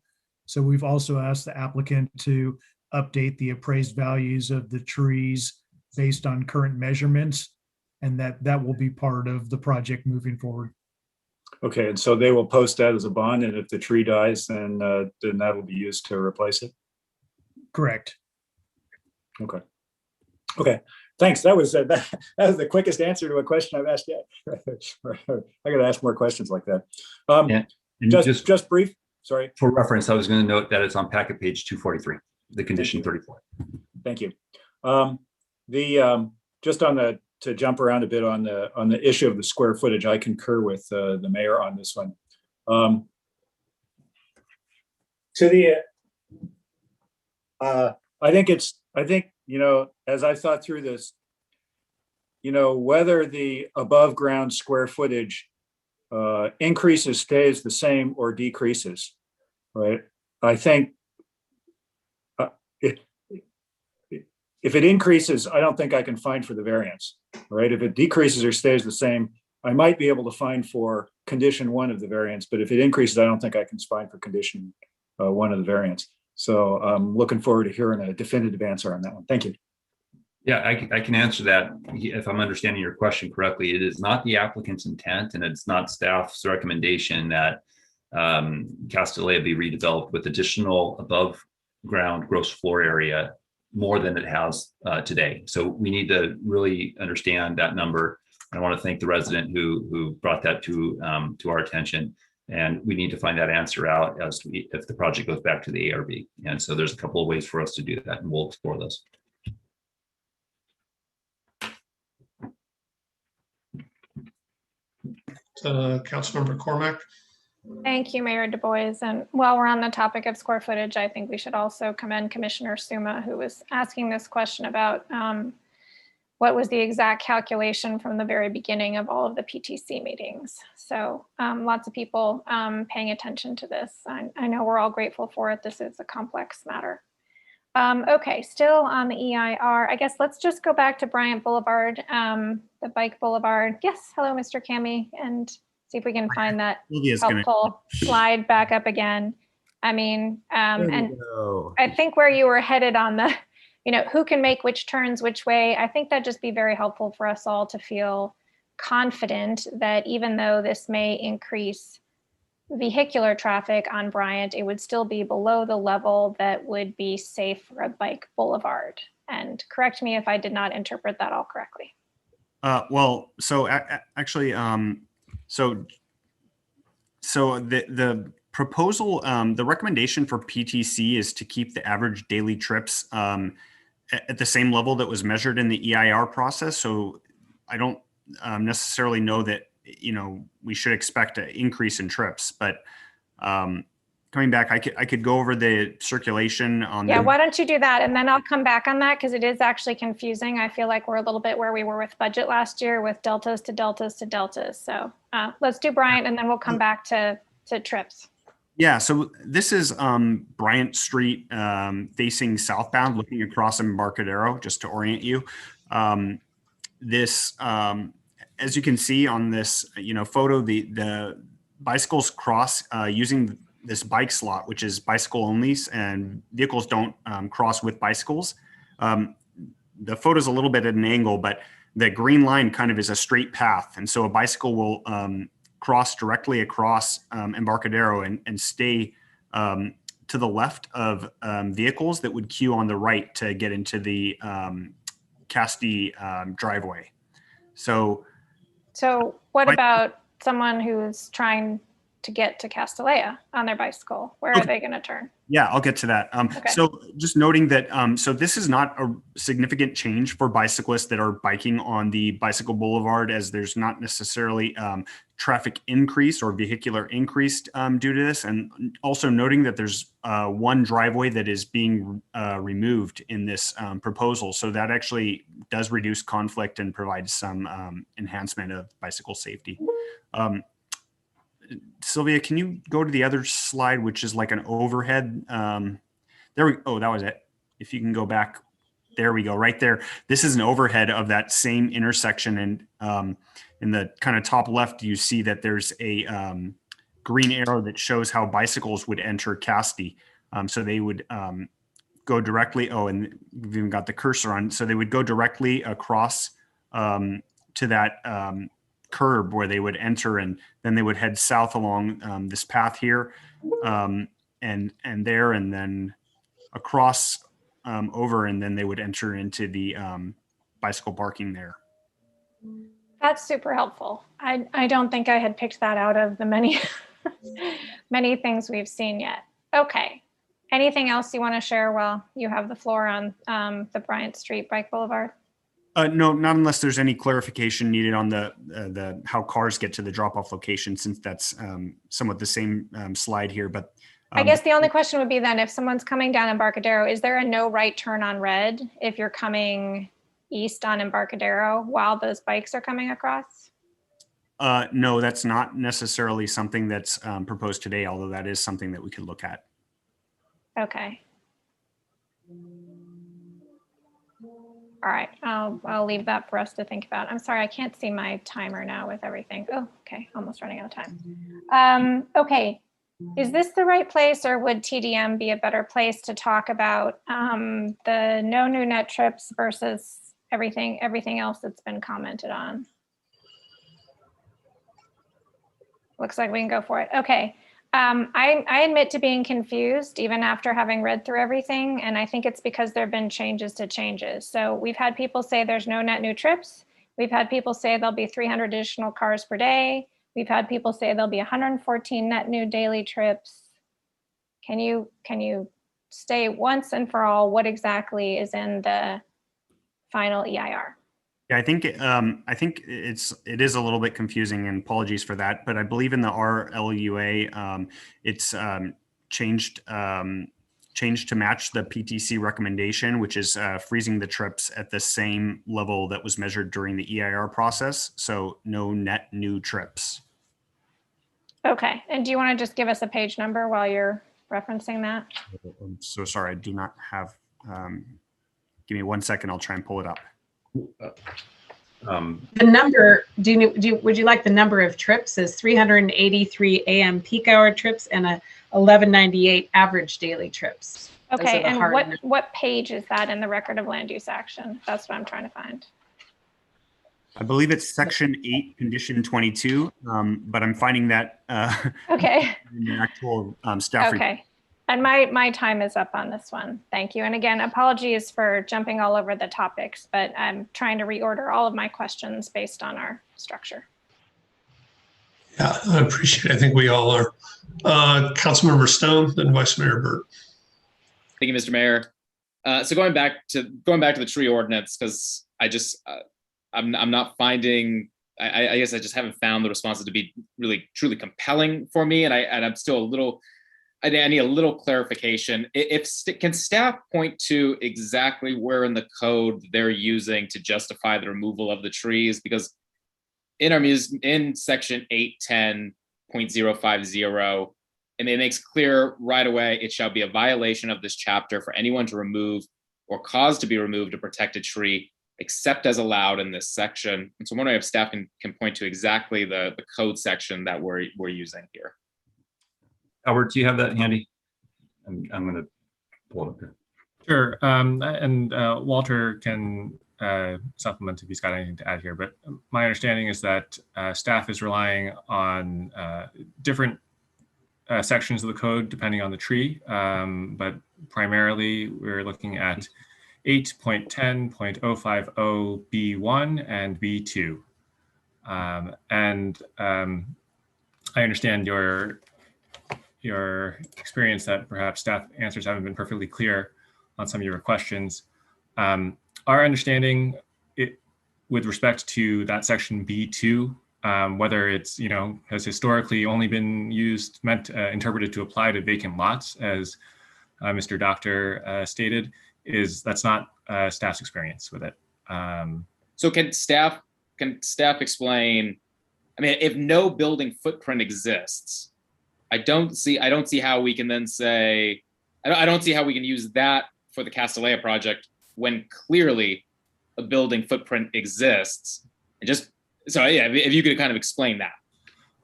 So we've also asked the applicant to update the appraised values of the trees based on current measurements, and that will be part of the project moving forward. Okay, and so they will post that as a bond, and if the tree dies, then that will be used to replace it? Correct. Okay, thanks. That was the quickest answer to a question I've asked yet. I got to ask more questions like that. Just brief, sorry. For reference, I was going to note that it's on packet page 243, the condition 34. Thank you. Just to jump around a bit on the issue of the square footage, I concur with the mayor on this one. I think as I thought through this, whether the above ground square footage increases, stays the same, or decreases, right? I think if it increases, I don't think I can find for the variance, right? If it decreases or stays the same, I might be able to find for condition 1 of the variance, but if it increases, I don't think I can find for condition 1 of the variance. So I'm looking forward to hearing a definitive answer on that one. Thank you. Yeah, I can answer that if I'm understanding your question correctly. It is not the applicant's intent, and it's not staff's recommendation that Castilleja be redeveloped with additional above ground gross floor area more than it has today. So we need to really understand that number. I want to thank the resident who brought that to our attention, and we need to find that answer out as to if the project goes back to the ARB. And so there's a couple of ways for us to do that, and we'll explore those. Councilmember Cormack. Thank you, Mayor Du Bois. And while we're on the topic of square footage, I think we should also commend Commissioner Suma, who was asking this question about what was the exact calculation from the very beginning of all of the PTC meetings. So lots of people paying attention to this. I know we're all grateful for it. This is a complex matter. Okay, still on the EIR. I guess let's just go back to Bryant Boulevard, the bike boulevard. Yes, hello, Mr. Cami, and see if we can find that helpful slide back up again. I mean, and I think where you were headed on the, who can make which turns which way, I think that'd just be very helpful for us all to feel confident that even though this may increase vehicular traffic on Bryant, it would still be below the level that would be safe for a bike boulevard. And correct me if I did not interpret that all correctly. Well, so actually, so So the proposal, the recommendation for PTC is to keep the average daily trips at the same level that was measured in the EIR process. So I don't necessarily know that, we should expect an increase in trips, but coming back, I could go over the circulation on Yeah, the. why don't you do that? And then I'll come back on that because it is actually confusing. I feel like we're a little bit where we were with budget last year with deltas to deltas to deltas. So let's do Bryant and then we'll come back to trips. Yeah, so this is Bryant Street facing southbound, looking across Embarcadero, just to orient you. This, as you can see on this, photo, the bicycles cross using this bike slot, which is bicycle only, and vehicles don't cross with bicycles. The photo is a little bit at an angle, but the green line kind of is a straight path. And so a bicycle will cross directly across Embarcadero and stay to the left of vehicles that would queue on the right to get into the Castilleja driveway. So what about someone who's trying to get to Castilleja on their bicycle? Where are they going to turn? Yeah, I'll get to that. Okay. So just noting that, so this is not a significant change for bicyclists that are biking on the bicycle boulevard, as there's not necessarily traffic increase or vehicular increase due to this. And also noting that there's one driveway that is being removed in this proposal. So that actually does reduce conflict and provide some enhancement of bicycle safety. Sylvia, can you go to the other slide, which is like an overhead? Oh, that was it. If you can go back, there we go, right there. This is an overhead of that same intersection. And in the kind of top left, you see that there's a green arrow that shows how bicycles would enter Casti. So they would go directly, and we've even got the cursor on. So they would go directly across to that curb where they would enter, and then they would head south along this path here and there, and then across over, and then they would enter into the bicycle parking there. That's super helpful. I don't think I had picked that out of the many many things we've seen yet. Okay. Anything else you want to share while you have the floor on the Bryant Street Bike Boulevard? No, not unless there's any clarification needed on the how cars get to the drop-off location, since that's somewhat the same slide here. But I guess the only question would be then, if someone's coming down Embarcadero, is there a no right turn on red if you're coming east on Embarcadero while those bikes are coming across? No, that's not necessarily something that's proposed today, although that is something that we could look at. Okay. All right, I'll leave that for us to think about. I'm sorry, I can't see my timer now with everything. Oh, okay, almost running out of time. Okay, is this the right place, or would TDM be a better place to talk about the no new net trips versus everything else that's been commented on? Looks like we can go for it. Okay. I admit to being confused even after having read through everything. And I think it's because there have been changes to changes. So we've had people say there's no net new trips. We've had people say there'll be 300 additional cars per day. We've had people say there'll be 114 net new daily trips. Can you say once and for all what exactly is in the final EIR? Yeah, I think it is a little bit confusing, and apologies for that. But I believe in the RLUA, it's changed to match the PTC recommendation, which is freezing the trips at the same level that was measured during the EIR process. So no net new trips. Okay, and do you want to just give us a page number while you're referencing that? I'm so sorry, I do not have. Give me 1 second. I'll try and pull it up. The number, would you like the number of trips? Is 383 AM peak hour trips and a 1198 average daily trips. Okay, and what page is that in the record of land use action? That's what I'm trying to find. I believe it's section 8, condition 22, but I'm finding that okay. in the actual staff report. Okay. And my time is up on this one. Thank you. And again, apologies for jumping all over the topics, but I'm trying to reorder all of my questions based on our structure. Yeah, I appreciate it. I think we all are. Councilmember Stone, then Vice Mayor Burt. Thank you, Mr. Mayor. So going back to the tree ordinance, because I'm not finding. I guess I just haven't found the responses to be really truly compelling for me, and I'm still a little. I need a little clarification. Can staff point to exactly where in the code they're using to justify the removal of the trees? Because in section 810.050, and it makes clear right away, it shall be a violation of this chapter for anyone to remove or cause to be removed a protected tree, except as allowed in this section. And so I'm wondering if staff can point to exactly the code section that we're using here. Albert, do you have that handy? I'm going to pull it up here. Sure. And Walter can supplement if he's got anything to add here. But my understanding is that staff is relying on different sections of the code depending on the tree. But primarily, we're looking at 8.10.050 B1 and B2. I understand your experience that perhaps staff answers haven't been perfectly clear on some of your questions. Our understanding with respect to that section B2, whether it's, has historically only been interpreted to apply to vacant lots, as Mr. Doctor stated, that's not staff's experience with it. So can staff explain, if no building footprint exists, I don't see how we can then say, I don't see how we can use that for the Castilleja project when clearly a building footprint exists. If you could kind of explain that.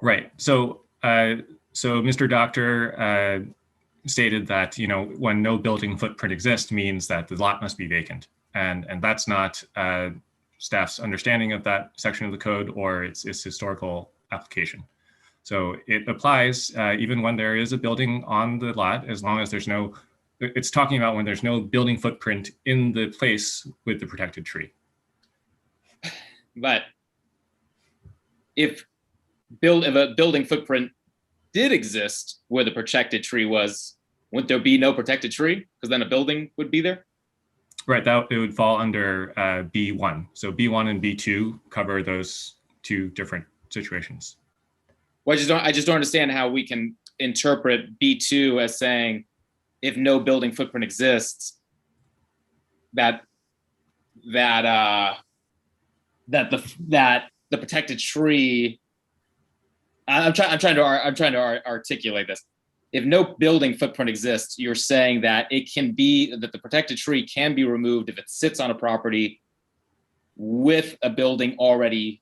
Right. So Mr. Doctor stated that, when no building footprint exists means that the lot must be vacant. And that's not staff's understanding of that section of the code or its historical application. So it applies even when there is a building on the lot, as long as it's talking about when there's no building footprint in the place with the protected tree. But if a building footprint did exist where the protected tree was, wouldn't there be no protected tree? Because then a building would be there? Right, it would fall under B1. So B1 and B2 cover those two different situations. Well, I just don't understand how we can interpret B2 as saying if no building footprint exists, that the protected tree. I'm trying to articulate this. If no building footprint exists, you're saying that it can be that the protected tree can be removed if it sits on a property with a building already.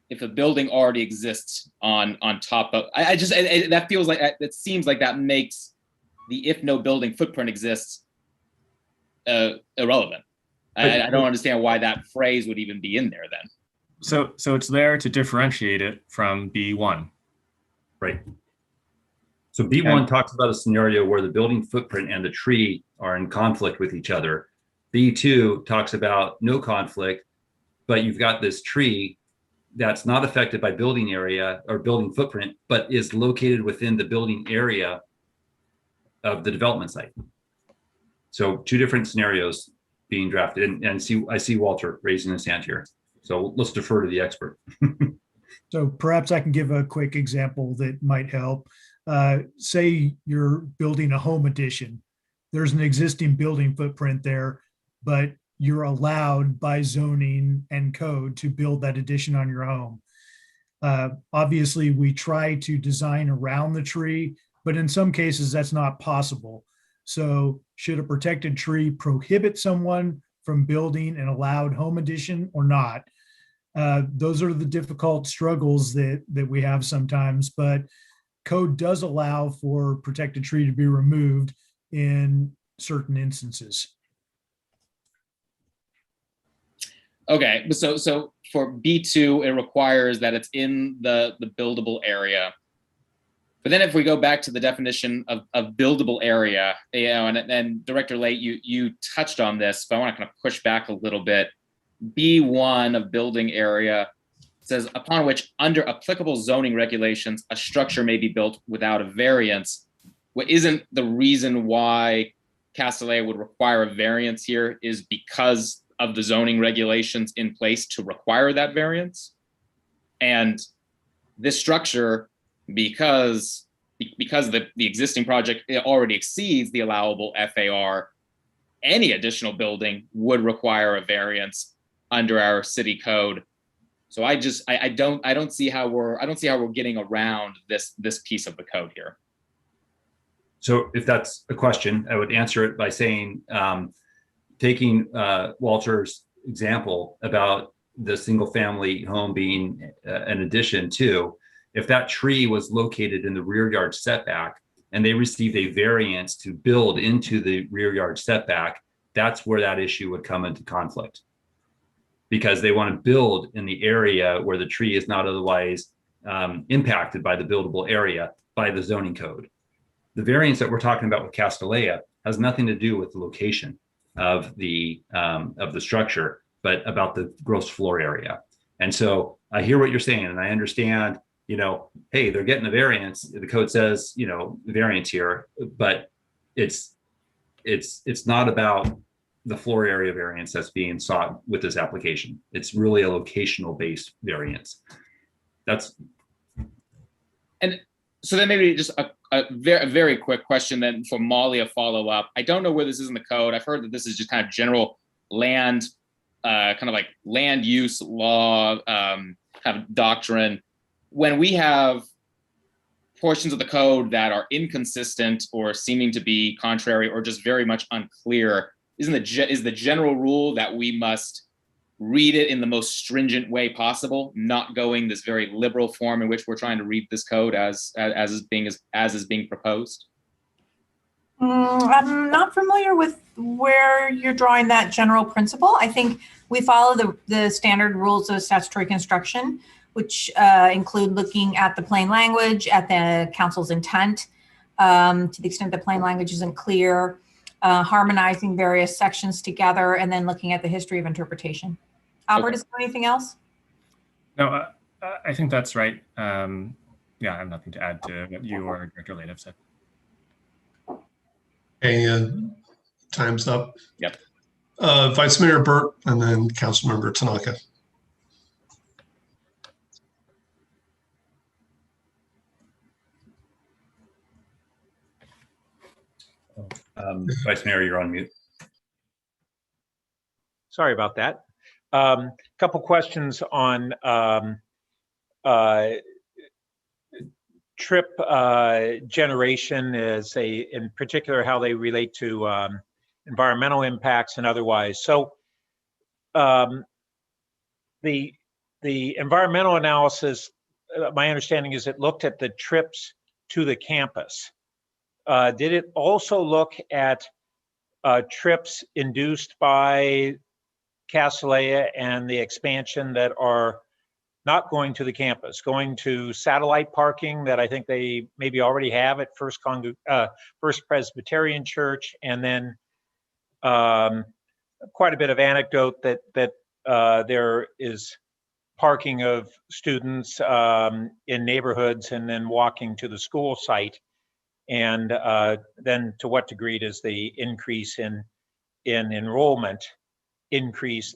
If a building already exists on top of, that feels like, it seems like that makes the if no building footprint exists irrelevant. I don't understand why that phrase would even be in there then. So it's there to differentiate it from B1. Right. So B1 talks about a scenario where the building footprint and the tree are in conflict with each other. B2 talks about no conflict, but you've got this tree that's not affected by building area or building footprint, but is located within the building area of the development site. So two different scenarios being drafted, and I see Walter raising his hand here. So let's defer to the expert. So perhaps I can give a quick example that might help. Say you're building a home addition. There's an existing building footprint there, but you're allowed by zoning and code to build that addition on your home. Obviously, we try to design around the tree, but in some cases that's not possible. So should a protected tree prohibit someone from building an allowed home addition or not? Those are the difficult struggles that we have sometimes, but code does allow for protected tree to be removed in certain instances. Okay, so for B2, it requires that it's in the buildable area. But then if we go back to the definition of buildable area, and Director Late, you touched on this, but I want to kind of push back a little bit. B1 of building area says, upon which under applicable zoning regulations, a structure may be built without a variance. What isn't the reason why Castilleja would require a variance here is because of the zoning regulations in place to require that variance. And this structure, because the existing project already exceeds the allowable FAR, any additional building would require a variance under our city code. So I don't see how we're getting around this piece of the code here. So if that's a question, I would answer it by saying, taking Walter's example about the single family home being an addition to, if that tree was located in the rear yard setback and they received a variance to build into the rear yard setback, that's where that issue would come into conflict. Because they want to build in the area where the tree is not otherwise impacted by the buildable area by the zoning code. The variance that we're talking about with Castilleja has nothing to do with the location of the structure, but about the gross floor area. And so I hear what you're saying, and I understand, hey, they're getting a variance. The code says, variance here, but it's not about the floor area variance that's being sought with this application. It's really a locational based variance. And so then maybe just a very quick question then for Molly, a follow up. I don't know where this is in the code. I've heard that this is just kind of general land, kind of like land use law, kind of doctrine. When we have portions of the code that are inconsistent or seeming to be contrary or just very much unclear, is the general rule that we must read it in the most stringent way possible, not going this very liberal form in which we're trying to read this code as is being proposed? I'm not familiar with where you're drawing that general principle. I think we follow the standard rules of statutory construction, which include looking at the plain language, at the council's intent, to the extent the plain language isn't clear, harmonizing various sections together, and then looking at the history of interpretation. Albert, Okay. is there anything else? No, I think that's right. Yeah, I have nothing to add to what you or Director Late have said. And time's up. Yep. Vice Mayor Burt and then Councilmember Tanaka. Vice Mayor, you're on mute. Sorry about that. Couple questions on trip generation, in particular how they relate to environmental impacts and otherwise. So the environmental analysis, my understanding is it looked at the trips to the campus. Did it also look at trips induced by Castilleja and the expansion that are not going to the campus, going to satellite parking that I think they maybe already have at First Presbyterian Church, and then quite a bit of anecdote that there is parking of students in neighborhoods and then walking to the school site. And then to what degree does the increase in enrollment increase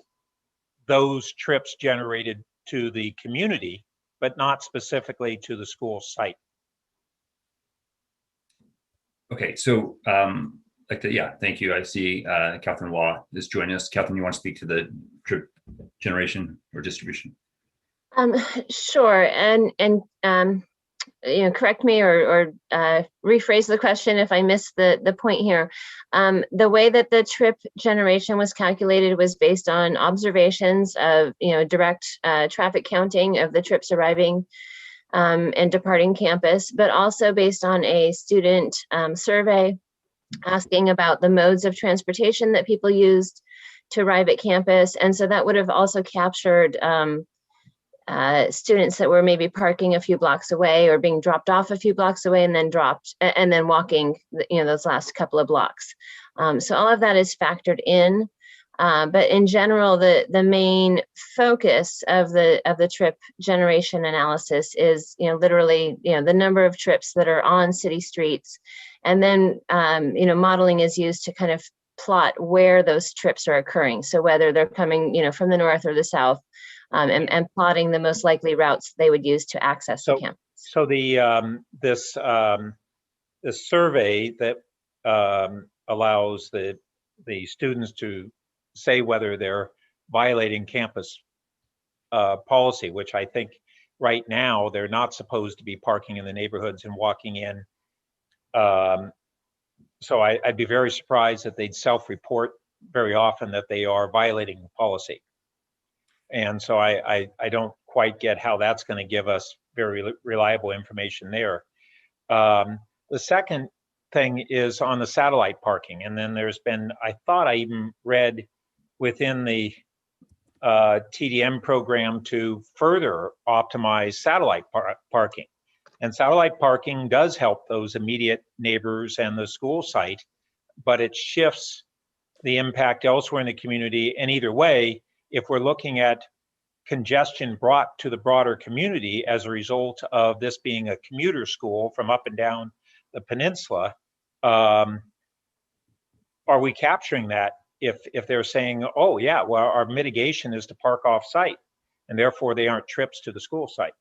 those trips generated to the community, but not specifically to the school site? Okay, so yeah, thank you. I see Catherine Waugh is joining us. Catherine, you want to speak to the trip generation or distribution? Sure, and correct me or rephrase the question if I missed the point here. The way that the trip generation was calculated was based on observations of direct traffic counting of the trips arriving and departing campus, but also based on a student survey asking about the modes of transportation that people used to arrive at campus. And so that would have also captured students that were maybe parking a few blocks away or being dropped off a few blocks away and then dropped and then walking those last couple of blocks. So all of that is factored in. But in general, the main focus of the trip generation analysis is, literally, the number of trips that are on city streets. And then, modeling is used to kind of plot where those trips are occurring. So whether they're coming, from the north or the south, and plotting the most likely routes they would use to access the campus. So this survey that allows the students to say whether they're violating campus policy, which I think right now they're not supposed to be parking in the neighborhoods and walking in. So I'd be very surprised that they'd self-report very often that they are violating the policy. And so I don't quite get how that's going to give us very reliable information there. The second thing is on the satellite parking. And then there's been, I thought I even read within the TDM program to further optimize satellite parking. And satellite parking does help those immediate neighbors and the school site, but it shifts the impact elsewhere in the community. And either way, if we're looking at congestion brought to the broader community as a result of this being a commuter school from up and down the peninsula, are we capturing that if they're saying, oh yeah, well, our mitigation is to park off site and therefore they aren't trips to the school site?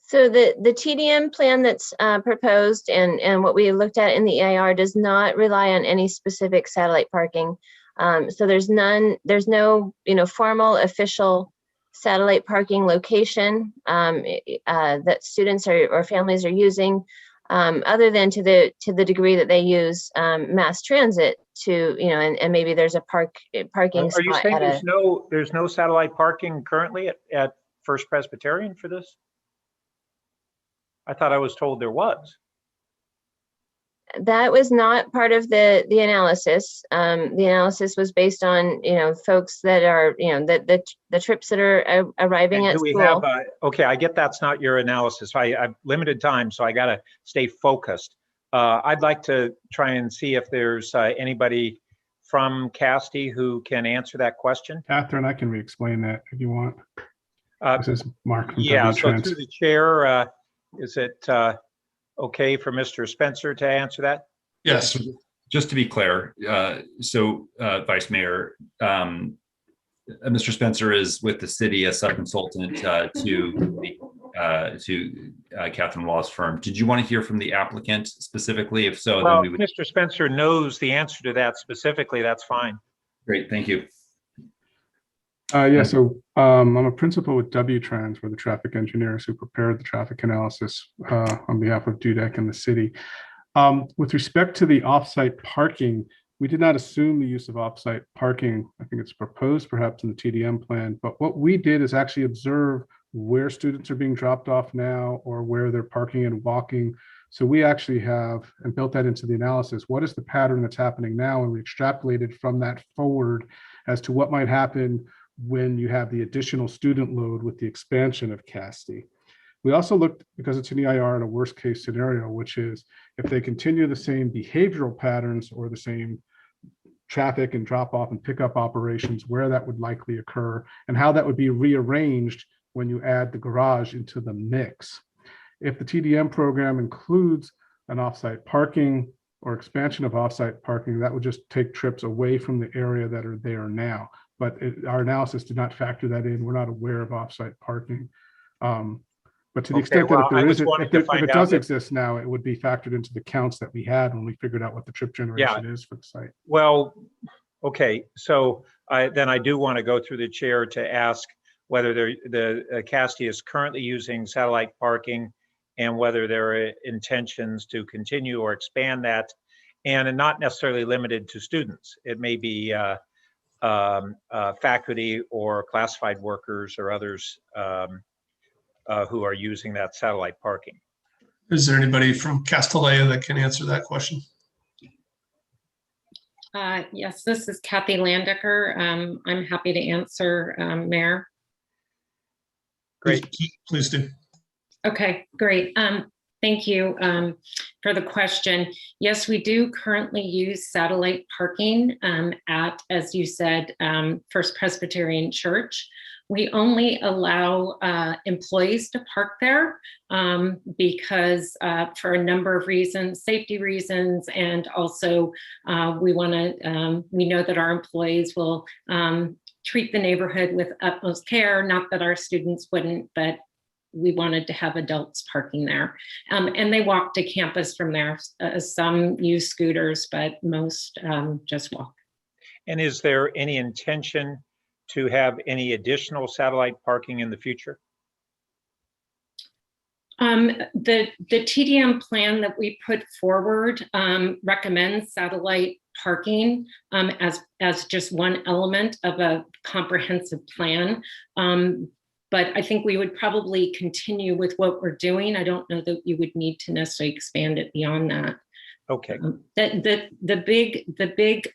So the TDM plan that's proposed and what we looked at in the EIR does not rely on any specific satellite parking. So there's no formal official satellite parking location that students or families are using, other than to the degree that they use mass transit to, and maybe there's a parking spot. Are you saying there's no satellite parking currently at First Presbyterian for this? I thought I was told there was. That was not part of the analysis. The analysis was based on, folks that are, the trips that are arriving at school. Okay, I get that's not your analysis. I've limited time, so I got to stay focused. I'd like to try and see if there's anybody from Castille who can answer that question. Catherine, I can re-explain that if you want. This is Mark from Yeah, W-Trans. so through the chair, is it okay for Mr. Spencer to answer that? Yes. Just to be clear, Vice Mayor, Mr. Spencer is with the city as sub-consultant to Catherine Law's firm. Did you want to hear from the applicant specifically? If so, well, then we would. Mr. Spencer knows the answer to that specifically. That's fine. Great, thank you. Yeah, so I'm a principal with W-Trans. We're the traffic engineers who prepared the traffic analysis on behalf of DUDEC and the city. With respect to the offsite parking, we did not assume the use of offsite parking. I think it's proposed perhaps in the TDM plan, but what we did is actually observe where students are being dropped off now or where they're parking and walking. So we actually have, and built that into the analysis, what is the pattern that's happening now? And we extrapolated from that forward as to what might happen when you have the additional student load with the expansion of Castille. We also looked, because it's an EIR, at a worst case scenario, which is if they continue the same behavioral patterns or the same traffic and drop off and pickup operations, where that would likely occur and how that would be rearranged when you add the garage into the mix. If the TDM program includes an offsite parking or expansion of offsite parking, that would just take trips away from the area that are there now. But our analysis did not factor that in. We're not aware of offsite parking. But to the extent that if it does exist now, it would be factored into the counts that we had when we figured out what the trip generation is for the site. Well, okay, so then I do want to go through the chair to ask whether the Castille is currently using satellite parking and whether there are intentions to continue or expand that, and not necessarily limited to students. It may be faculty or classified workers or others who are using that satellite parking. Is there anybody from Castilleja that can answer that question? Yes, this is Kathy Landecker. I'm happy to answer, Mayor. Great. Please do. Okay, great. Thank you for the question. Yes, we do currently use satellite parking at, as you said, First Presbyterian Church. We only allow employees to park there because for a number of reasons, safety reasons, and also we know that our employees will treat the neighborhood with utmost care. Not that our students wouldn't, but we wanted to have adults parking there. And they walk to campus from there. Some use scooters, but most just walk. And is there any intention to have any additional satellite parking in the future? The TDM plan that we put forward recommends satellite parking as just one element of a comprehensive plan. But I think we would probably continue with what we're doing. I don't know that you would need to necessarily expand it beyond that. Okay. The big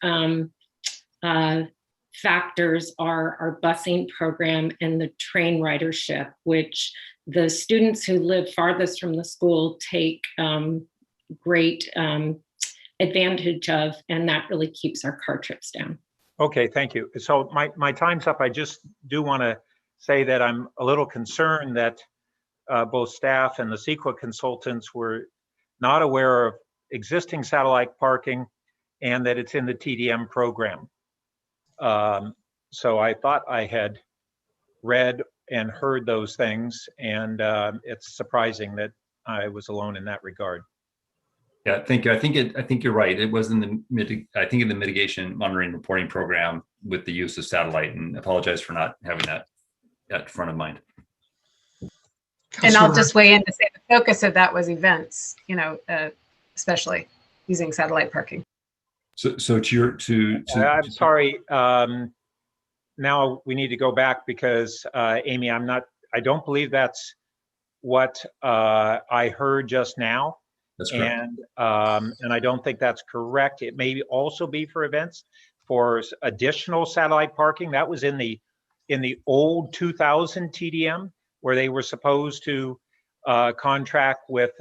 factors are our busing program and the train ridership, which the students who live farthest from the school take great advantage of, and that really keeps our car trips down. Okay, thank you. So my time's up. I just do want to say that I'm a little concerned that both staff and the CEQA consultants were not aware of existing satellite parking and that it's in the TDM program. So I thought I had read and heard those things, and it's surprising that I was alone in that regard. Yeah, thank you. I think you're right. It was in the mitigation monitoring reporting program with the use of satellite, and apologize for not having that at front of mind. And I'll just weigh in to say the focus of that was events, especially using satellite parking. So I'm sorry. Now we need to go back because Amy, I don't believe that's what I heard just now. That's correct. And I don't think that's correct. It may also be for events for additional satellite parking. That was in the old 2000 TDM, where they were supposed to contract with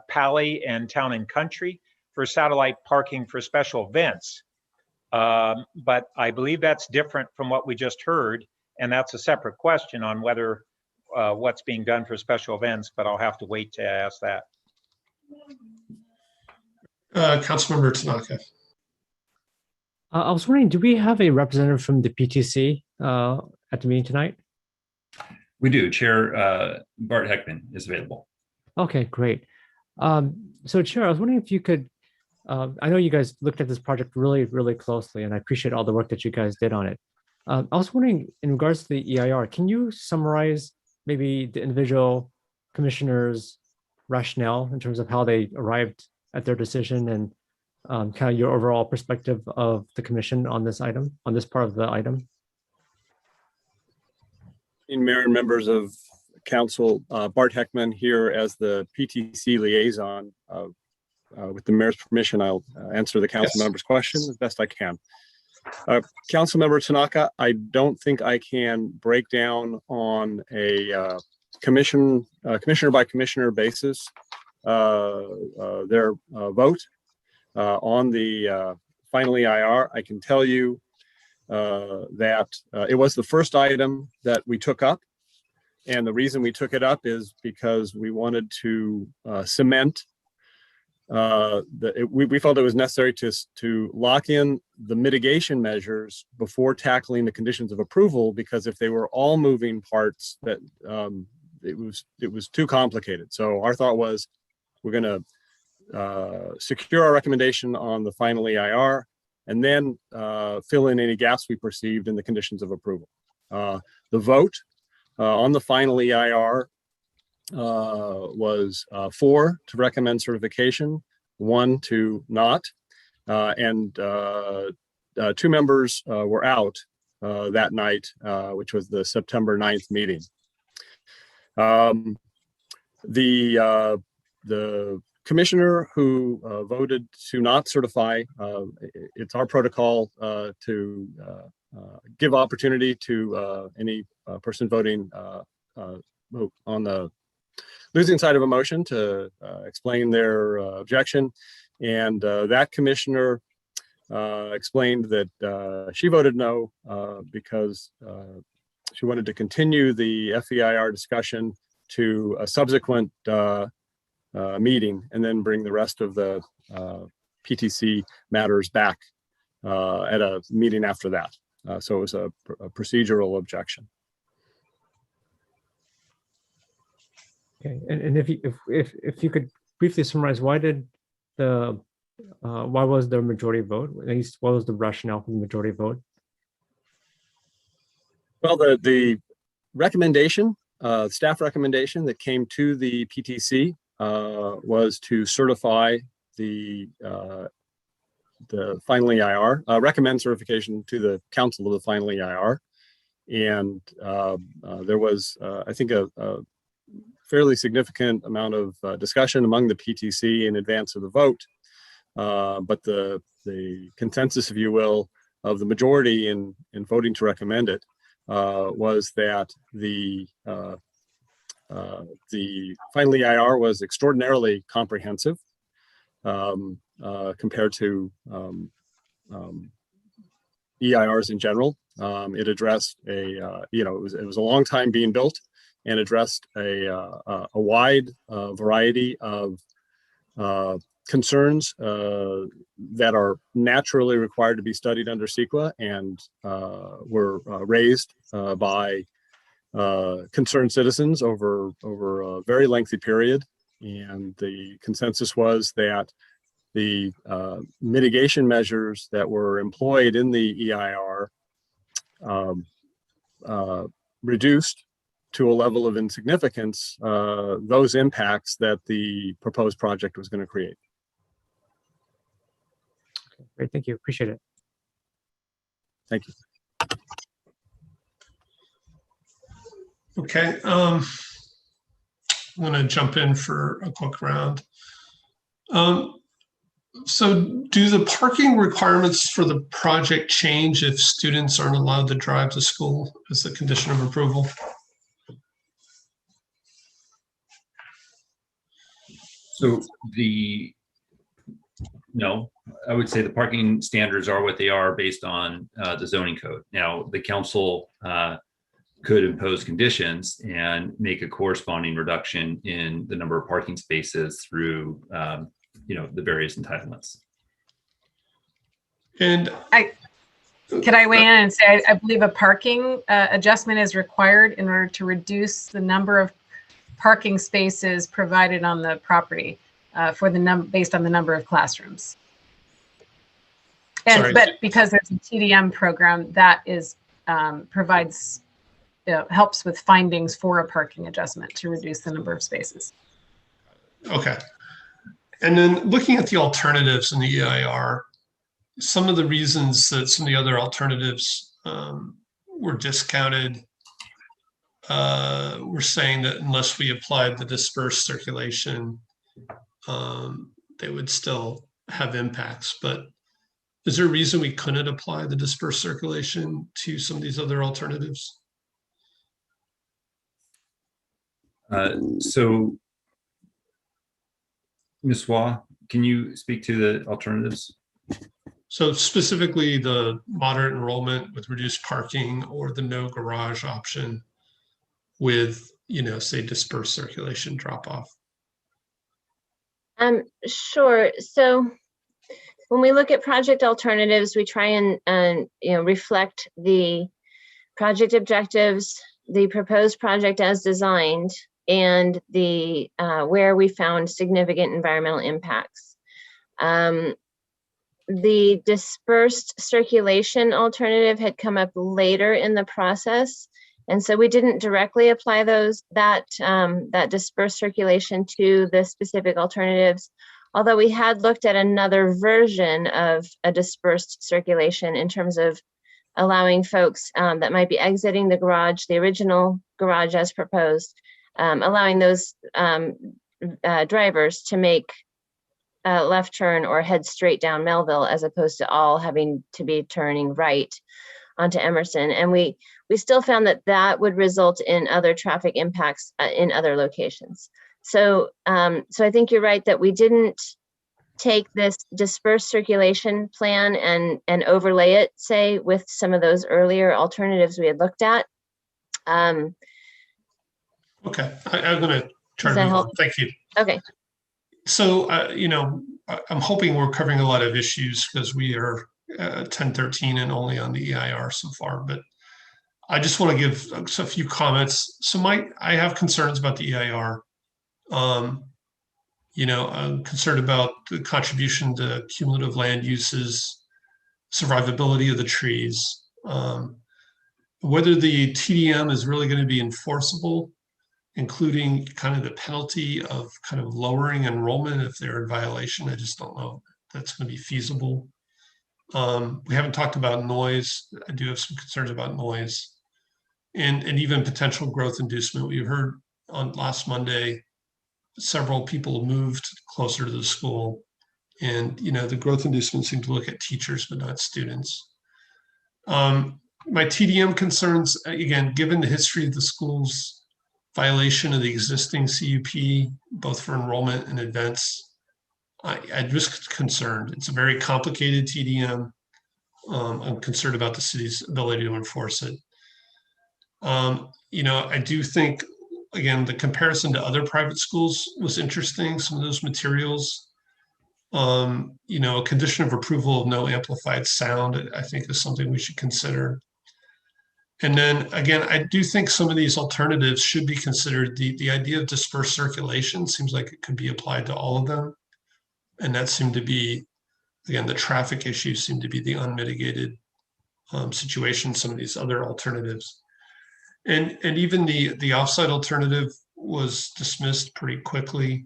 Pali and Town and Country for satellite parking for special events. But I believe that's different from what we just heard, and that's a separate question on whether what's being done for special events, but I'll have to wait to ask that. Councilmember Tanaka. I was wondering, do we have a representative from the PTC at the meeting tonight? We do. Chair Bart Heckman is available. Okay, great. So Chair, I was wondering if you could, I know you guys looked at this project really, really closely, and I appreciate all the work that you guys did on it. I was wondering, in regards to the EIR, can you summarize maybe the individual commissioners' rationale in terms of how they arrived at their decision and kind of your overall perspective of the commission on this item, on this part of the item? Mayor and members of council, Bart Heckman here as the PTC liaison. With the mayor's permission, I'll answer the council member's question as best I can. Council member Tanaka, I don't think I can break down on a commissioner by commissioner basis their vote on the final EIR. I can tell you that it was the first item that we took up. And the reason we took it up is because we wanted to cement we felt it was necessary to lock in the mitigation measures before tackling the conditions of approval, because if they were all moving parts, that it was too complicated. So our thought was, we're going to secure our recommendation on the final EIR and then fill in any gaps we perceived in the conditions of approval. The vote on the final EIR was 4 to recommend certification, 1 to not, and 2 members were out that night, which was the September 9th meeting. The commissioner who voted to not certify, it's our protocol to give opportunity to any person voting vote on the losing side of a motion to explain their objection. And that commissioner explained that she voted no because she wanted to continue the FEIR discussion to a subsequent meeting and then bring the rest of the PTC matters back at a meeting after that. So it was a procedural objection. Okay, and if you could briefly summarize, why was there a majority vote? At least what was the rationale for the majority vote? Well, the recommendation, staff recommendation that came to the PTC was to certify the final EIR, recommend certification to the council of the final EIR. And there was, I think, a fairly significant amount of discussion among the PTC in advance of the vote. But the consensus, if you will, of the majority in voting to recommend it was that the final EIR was extraordinarily comprehensive compared to EIRs in general. It addressed it was a long time being built and addressed a wide variety of concerns that are naturally required to be studied under CEQA and were raised by concerned citizens over a very lengthy period. And the consensus was that the mitigation measures that were employed in the EIR reduced to a level of insignificance those impacts that the proposed project was going to create. Okay, great, thank you, appreciate it. Thank you. Okay, I'm going to jump in for a quick round. So do the parking requirements for the project change if students aren't allowed to drive to school as the condition of approval? So no, I would say the parking standards are what they are based on the zoning code. Now, the council could impose conditions and make a corresponding reduction in the number of parking spaces through the various entitlements. And could I weigh in and say I believe a parking adjustment is required in order to reduce the number of parking spaces provided on the property based on the number of classrooms. And but because there's a TDM program that is provides helps with findings for a parking adjustment to reduce the number of spaces. Okay. And then looking at the alternatives in the EIR, some of the reasons that some of the other alternatives were discounted, we're saying that unless we applied the dispersed circulation, they would still have impacts. But is there a reason we couldn't apply the dispersed circulation to some of these other alternatives? So, Ms. Waugh, can you speak to the alternatives? So specifically the moderate enrollment with reduced parking or the no garage option with, say dispersed circulation drop off? Sure. So when we look at project alternatives, we try and reflect the project objectives, the proposed project as designed, and the where we found significant environmental impacts. The dispersed circulation alternative had come up later in the process, and so we didn't directly apply that dispersed circulation to the specific alternatives, although we had looked at another version of a dispersed circulation in terms of allowing folks that might be exiting the garage, the original garage as proposed, allowing those drivers to make a left turn or head straight down Melville, as opposed to all having to be turning right onto Emerson. And we still found that would result in other traffic impacts in other locations. So I think you're right that we didn't take this dispersed circulation plan and overlay it, say, with some of those earlier alternatives we had looked at. Okay, I'm going to try Does to that move help? on. Thank you. Okay. So, I'm hoping we're covering a lot of issues because we are 1013 and only on the EIR so far, but I just want to give a few comments. So I have concerns about the EIR. I'm concerned about the contribution to cumulative land uses, survivability of the trees, whether the TDM is really going to be enforceable, including kind of the penalty of kind of lowering enrollment if they're in violation. I just don't know if that's going to be feasible. We haven't talked about noise. I do have some concerns about noise and even potential growth inducement. We heard on last Monday, several people moved closer to the school, and the growth inducement seemed to look at teachers but not students. My TDM concerns, again, given the history of the school's violation of the existing CUP, both for enrollment and events, I'm just concerned. It's a very complicated TDM. I'm concerned about the city's ability to enforce it. I do think, again, the comparison to other private schools was interesting. Some of those materials, a condition of approval of no amplified sound, I think is something we should consider. And then again, I do think some of these alternatives should be considered. The idea of dispersed circulation seems like it could be applied to all of them. And that seemed to be, again, the traffic issues seem to be the unmitigated situation, some of these other alternatives. And even the offsite alternative was dismissed pretty quickly.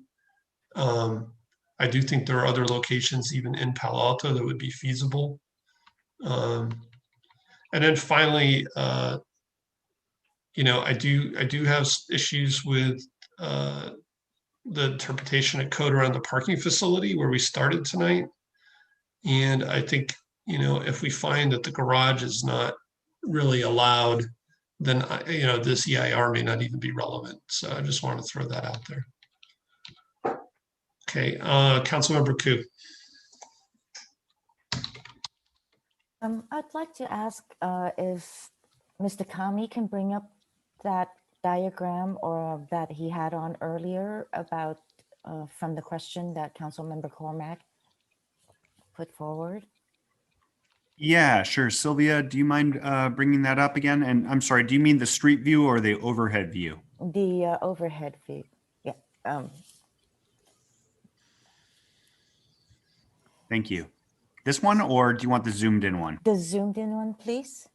I do think there are other locations, even in Palo Alto, that would be feasible. And then finally, I do have issues with the interpretation of code around the parking facility where we started tonight. And I think, if we find that the garage is not really allowed, then, this EIR may not even be relevant. So I just wanted to throw that out there. Okay, Councilmember Koo. I'd like to ask if Mr. Kami can bring up that diagram or that he had on earlier about from the question that Councilmember Cormack put forward. Yeah, sure. Sylvia, do you mind bringing that up again? And I'm sorry, do you mean the street view or the overhead view? The overhead view. Yeah. Thank you. This one, or do you want the zoomed in one? The zoomed in one, please.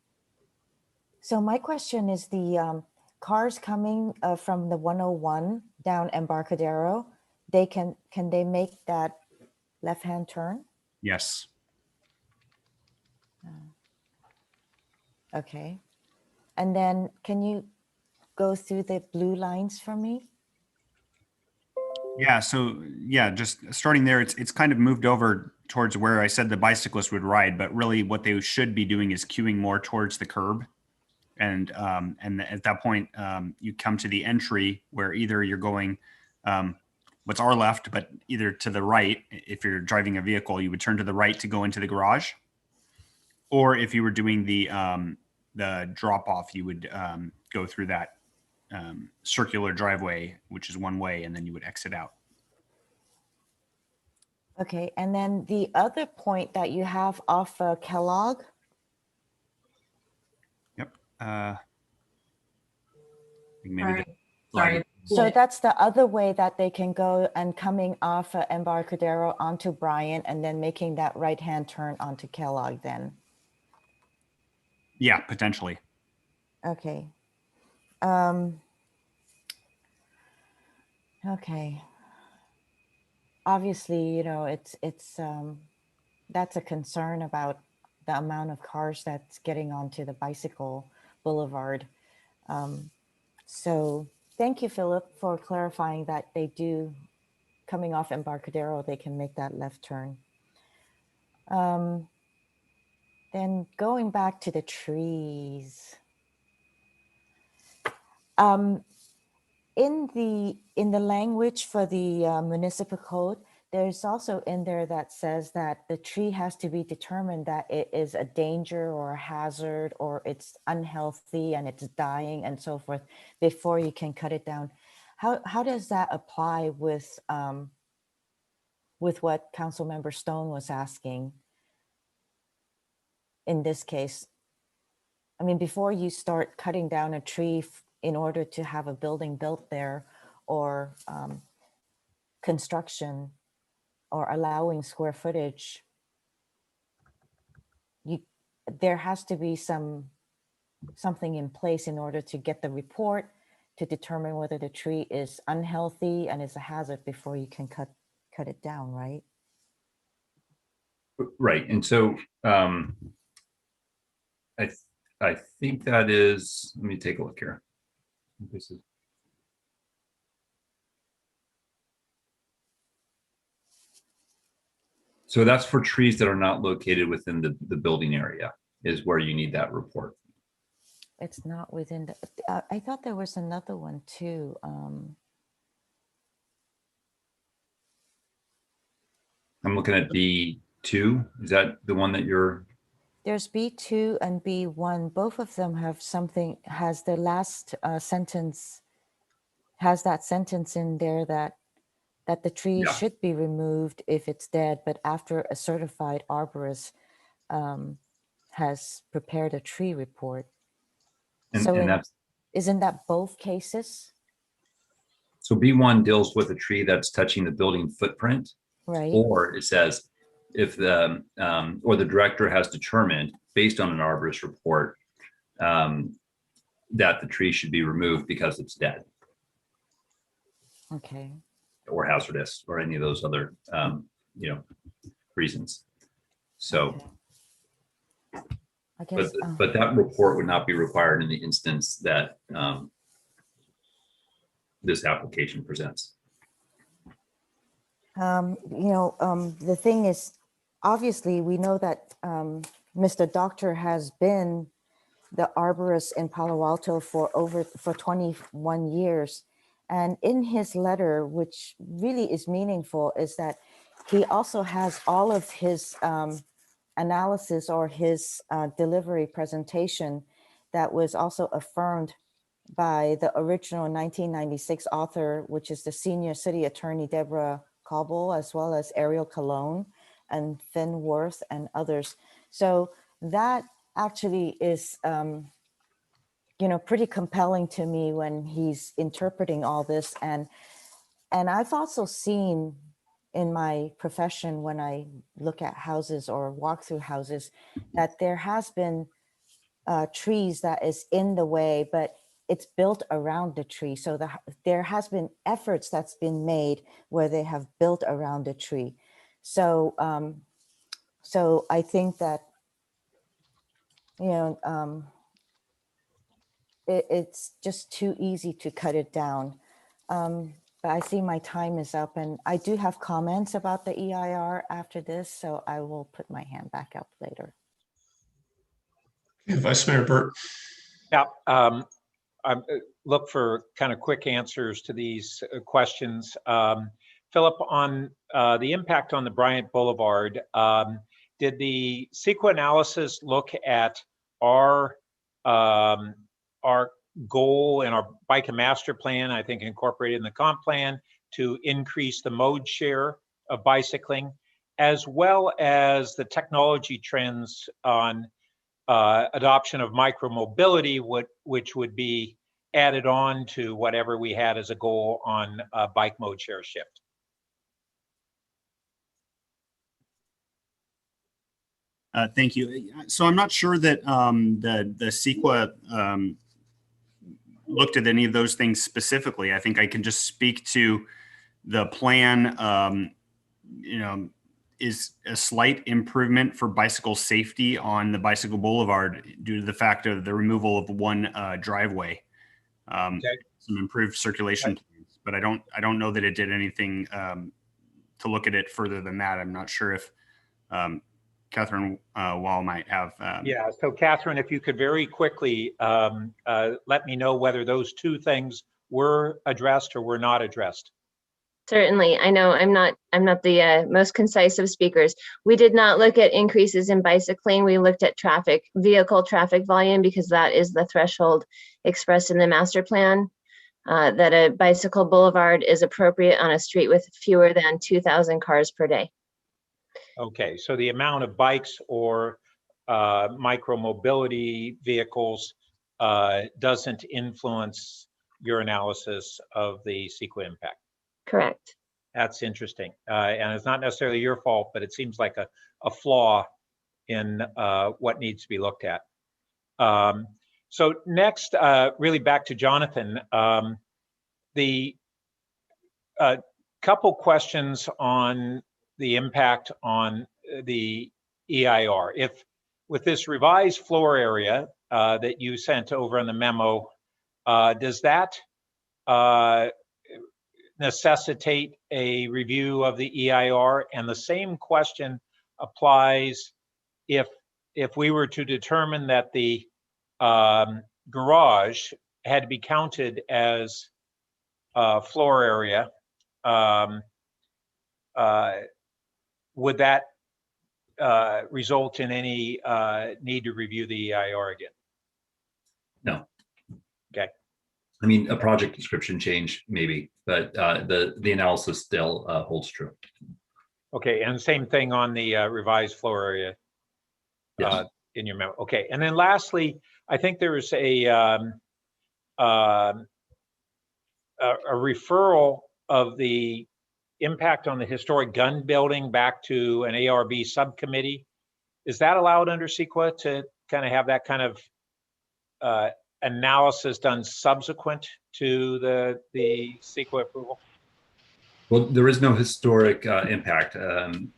So my question is the cars coming from the 101 down Embarcadero, can they make that left-hand turn? Yes. Okay. And then can you go through the blue lines for me? Yeah, so yeah, just starting there, it's kind of moved over towards where I said the bicyclist would ride, but really what they should be doing is queuing more towards the curb. And at that point, you come to the entry where either you're going what's our left, but either to the right. If you're driving a vehicle, you would turn to the right to go into the garage. Or if you were doing the drop off, you would go through that circular driveway, which is one way, and then you would exit out. Okay, and then the other point that you have off Kellogg. Yep. Sorry. So that's the other way that they can go, and coming off Embarcadero onto Bryant and then making that right-hand turn onto Kellogg then. Yeah, potentially. Okay. Okay. Obviously, it's that's a concern about the amount of cars that's getting onto the bicycle boulevard. So thank you, Philip, for clarifying that they do, coming off Embarcadero, they can make that left turn. Then going back to the trees. in the language for the municipal code, there's also in there that says that the tree has to be determined that it is a danger or a hazard or it's unhealthy and it's dying and so forth before you can cut it down. How does that apply with what Councilmember Stone was asking in this case? I mean, before you start cutting down a tree in order to have a building built there or construction or allowing square footage, there has to be something in place in order to get the report to determine whether the tree is unhealthy and is a hazard before you can cut it down, right? Right. And so I think that is, let me take a look here. This is, so that's for trees that are not located within the building area is where you need that report. It's not within the, I thought there was another one too. I'm looking at B2. Is that the one that you're? There's B2 and B1. Both of them have something, has the last sentence, has that sentence in there that the tree should be removed if it's dead, but after a certified arborist has prepared a tree report. So isn't that both cases? So B1 deals with a tree that's touching the building footprint, right? Or it says if the or the director has determined based on an arborist report that the tree should be removed because it's dead. Okay. Or hazardous, or any of those other reasons. So, I guess, but that report would not be required in the instance that this application presents. The thing is, obviously, we know that Mr. Doctor has been the arborist in Palo Alto for 21 years. And in his letter, which really is meaningful, is that he also has all of his analysis or his delivery presentation that was also affirmed by the original 1996 author, which is the senior city attorney, Deborah Cobble, as well as Ariel Colon and Finn Worth and others. So that actually is, pretty compelling to me when he's interpreting all this. And I've also seen in my profession, when I look at houses or walk through houses, that there has been trees that is in the way, but it's built around the tree. So there has been efforts that's been made where they have built around the tree. So, so I think that, it's just too easy to cut it down. But I see my time is up, and I do have comments about the EIR after this, so I will put my hand back up later. Okay, Vice Mayor Burt. Yeah, I look for kind of quick answers to these questions. Philip, on the impact on the Bryant Boulevard, did the CEQA analysis look at our goal in our bike and master plan, I think incorporated in the comp plan, to increase the mode share of bicycling, as well as the technology trends on adoption of micromobility, which would be added on to whatever we had as a goal on bike mode share shift? Thank you. So I'm not sure that the CEQA looked at any of those things specifically. I think I can just speak to the plan, is a slight improvement for bicycle safety on the bicycle boulevard due to the fact of the removal of one driveway. Some improved circulation plans, but I don't know that it did anything to look at it further than that. I'm not sure if Catherine Wall might have. Yeah, so Catherine, if you could very quickly let me know whether those two things were addressed or were not addressed? Certainly. I know I'm not the most concise of speakers. We did not look at increases in bicycling. We looked at vehicle traffic volume, because that is the threshold expressed in the master plan, that a bicycle boulevard is appropriate on a street with fewer than 2,000 cars per day. Okay, so the amount of bikes or micro-mobility vehicles doesn't influence your analysis of the CEQA impact. Correct. That's interesting. And it's not necessarily your fault, but it seems like a flaw in what needs to be looked at. So next, really back to Jonathan, the couple questions on the impact on the EIR. If with this revised floor area that you sent over in the memo, does that necessitate a review of the EIR? And the same question applies if we were to determine that the garage had to be counted as floor area, would that result in any need to review the EIR again? No. Okay. I mean, a project description change maybe, but the analysis still holds true. Okay, and same thing on the revised floor area in your memo. Okay, and then lastly, I think there is a referral of the impact on the historic gun building back to an ARB subcommittee. Is that allowed under CEQA to kind of have that kind of analysis done subsequent to the CEQA approval? Well, there is no historic impact.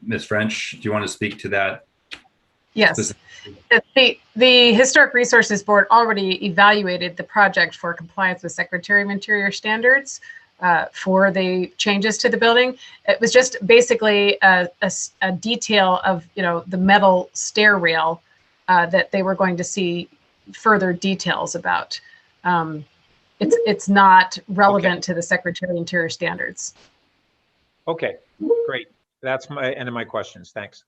Ms. French, do you want to speak to that? Yes. The Historic Resources Board already evaluated the project for compliance with Secretary of Interior standards for the changes to the building. It was just basically a detail of, the metal stair rail that they were going to see further details about. It's not relevant to the Secretary of Interior standards. Okay, great. That's my end of my questions. Thanks.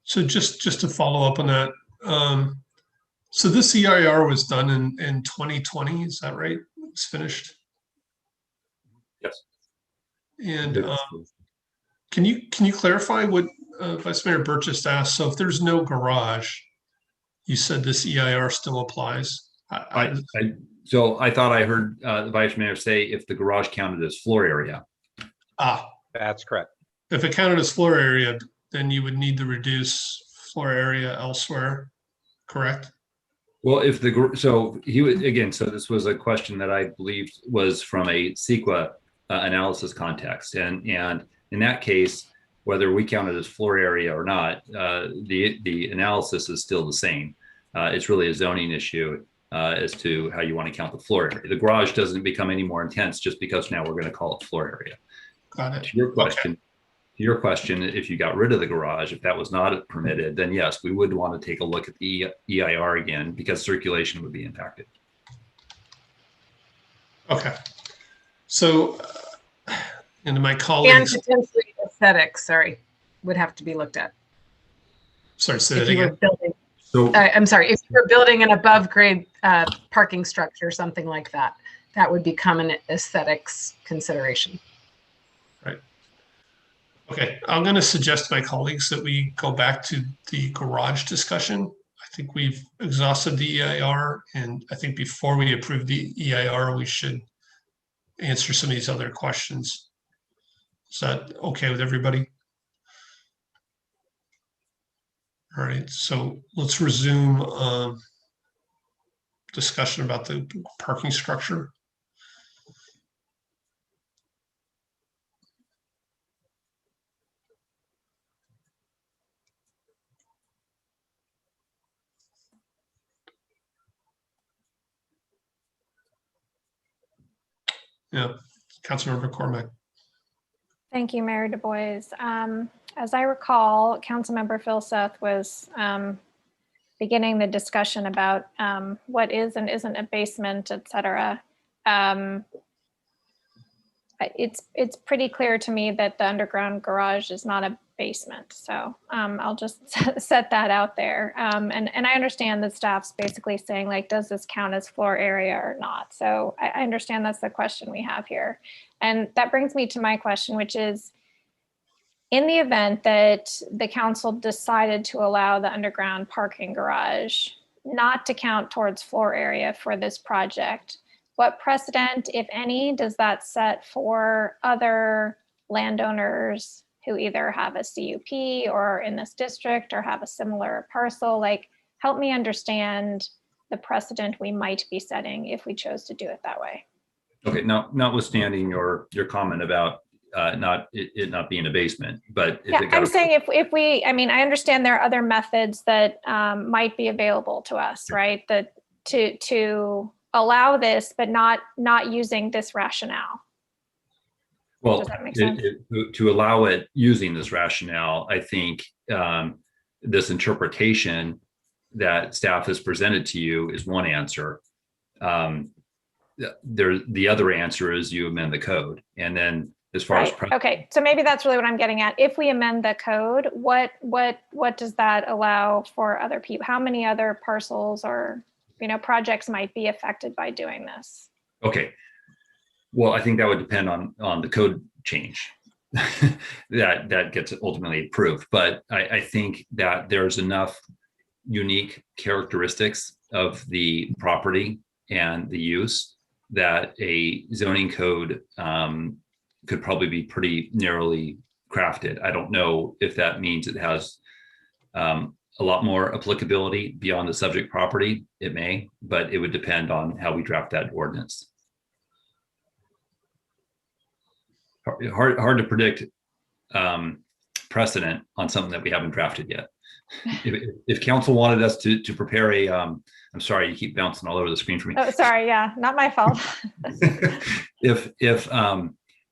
So just to follow up on that, so this EIR was done in 2020, is that right? It's finished. Yes. And can you clarify what Vice Mayor Burt just asked? So if there's no garage, you said this EIR still applies? So I thought I heard the Vice Mayor say if the garage counted as floor area. That's correct. If it counted as floor area, then you would need to reduce floor area elsewhere, correct? Well, so this was a question that I believed was from a CEQA analysis context. And in that case, whether we count it as floor area or not, the analysis is still the same. It's really a zoning issue as to how you want to count the floor area. The garage doesn't become any more intense just because now we're going to call it floor area. Got it. To your question, if you got rid of the garage, if that was not permitted, then yes, we would want to take a look at the EIR again because circulation would be impacted. Okay. So, and my colleagues. And potentially aesthetics, would have to be looked at. Sorry, say that again. I'm sorry, if you're building an above grade parking structure, something like that, that would become an aesthetics consideration. Right. Okay, I'm going to suggest to my colleagues that we go back to the garage discussion. I think we've exhausted the EIR, and I think before we approve the EIR, we should answer some of these other questions. Is that okay with everybody? All right, so let's resume discussion about the parking structure. Yeah, Councilmember Cormack. Thank you, Mayor Du Bois. As I recall, Councilmember Phil Seth was beginning the discussion about what is and isn't a basement, et cetera. It's pretty clear to me that the underground garage is not a basement. So I'll just set that out there. And I understand that staff's basically saying, like, does this count as floor area or not? So I understand that's the question we have here. And that brings me to my question, which is, in the event that the council decided to allow the underground parking garage not to count towards floor area for this project, what precedent, if any, does that set for other landowners who either have a CUP or in this district or have a similar parcel? Like, help me understand the precedent we might be setting if we chose to do it that way. Okay, now, notwithstanding your comment about it not being a basement, but if Yeah, it got I'm saying if we, I mean, I understand there are other methods that might be available to us, right? That to allow this, but not using this rationale. Well, does that make sense? To allow it using this rationale, I think this interpretation that staff has presented to you is one answer. The other answer is you amend the code, and then as far as okay, so maybe that's really what I'm getting at. If we amend the code, what does that allow for other people? How many other parcels or projects might be affected by doing this? Okay, well, I think that would depend on the code change that gets ultimately approved. But I think that there's enough unique characteristics of the property and the use that a zoning code could probably be pretty narrowly crafted. I don't know if that means it has a lot more applicability beyond the subject property. It may, but it would depend on how we draft that ordinance. Hard to predict precedent on something that we haven't drafted yet. If council wanted us to prepare a, I'm sorry, you keep bouncing all over the screen for me. Oh, sorry, yeah, not my fault.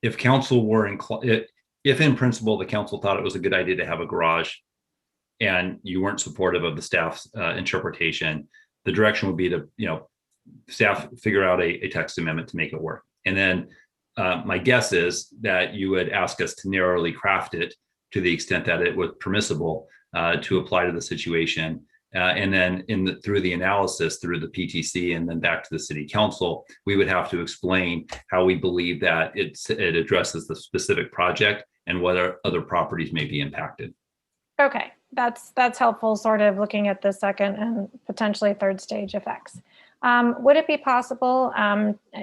If council were inclined, if in principle the council thought it was a good idea to have a garage, and you weren't supportive of the staff's interpretation, the direction would be to, staff figure out a text amendment to make it work. And then my guess is that you would ask us to narrowly craft it to the extent that it was permissible to apply to the situation. And then through the analysis, through the PTC, and then back to the city council, we would have to explain how we believe that it addresses the specific project and whether other properties may be impacted. Okay, that's helpful, sort of looking at the second and potentially third stage effects. Would it be possible,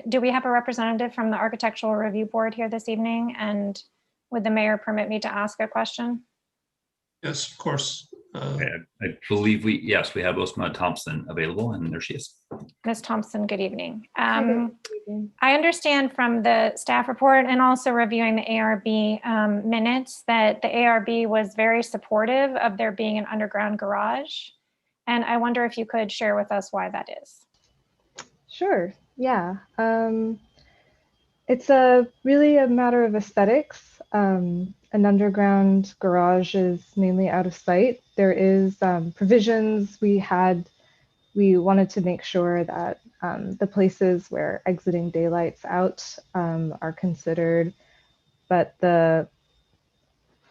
do we have a representative from the Architectural Review Board here this evening? And would the mayor permit me to ask a question? Yes, of course. I believe we have Osma Thompson available, and there she is. Ms. Thompson, good evening. I understand from the staff report and also reviewing the ARB minutes that the ARB was very supportive of there being an underground garage. And I wonder if you could share with us why that is. Sure, yeah. It's really a matter of aesthetics. An underground garage is mainly out of sight. There is provisions we wanted to make sure that the places where exiting daylight's out are considered, but the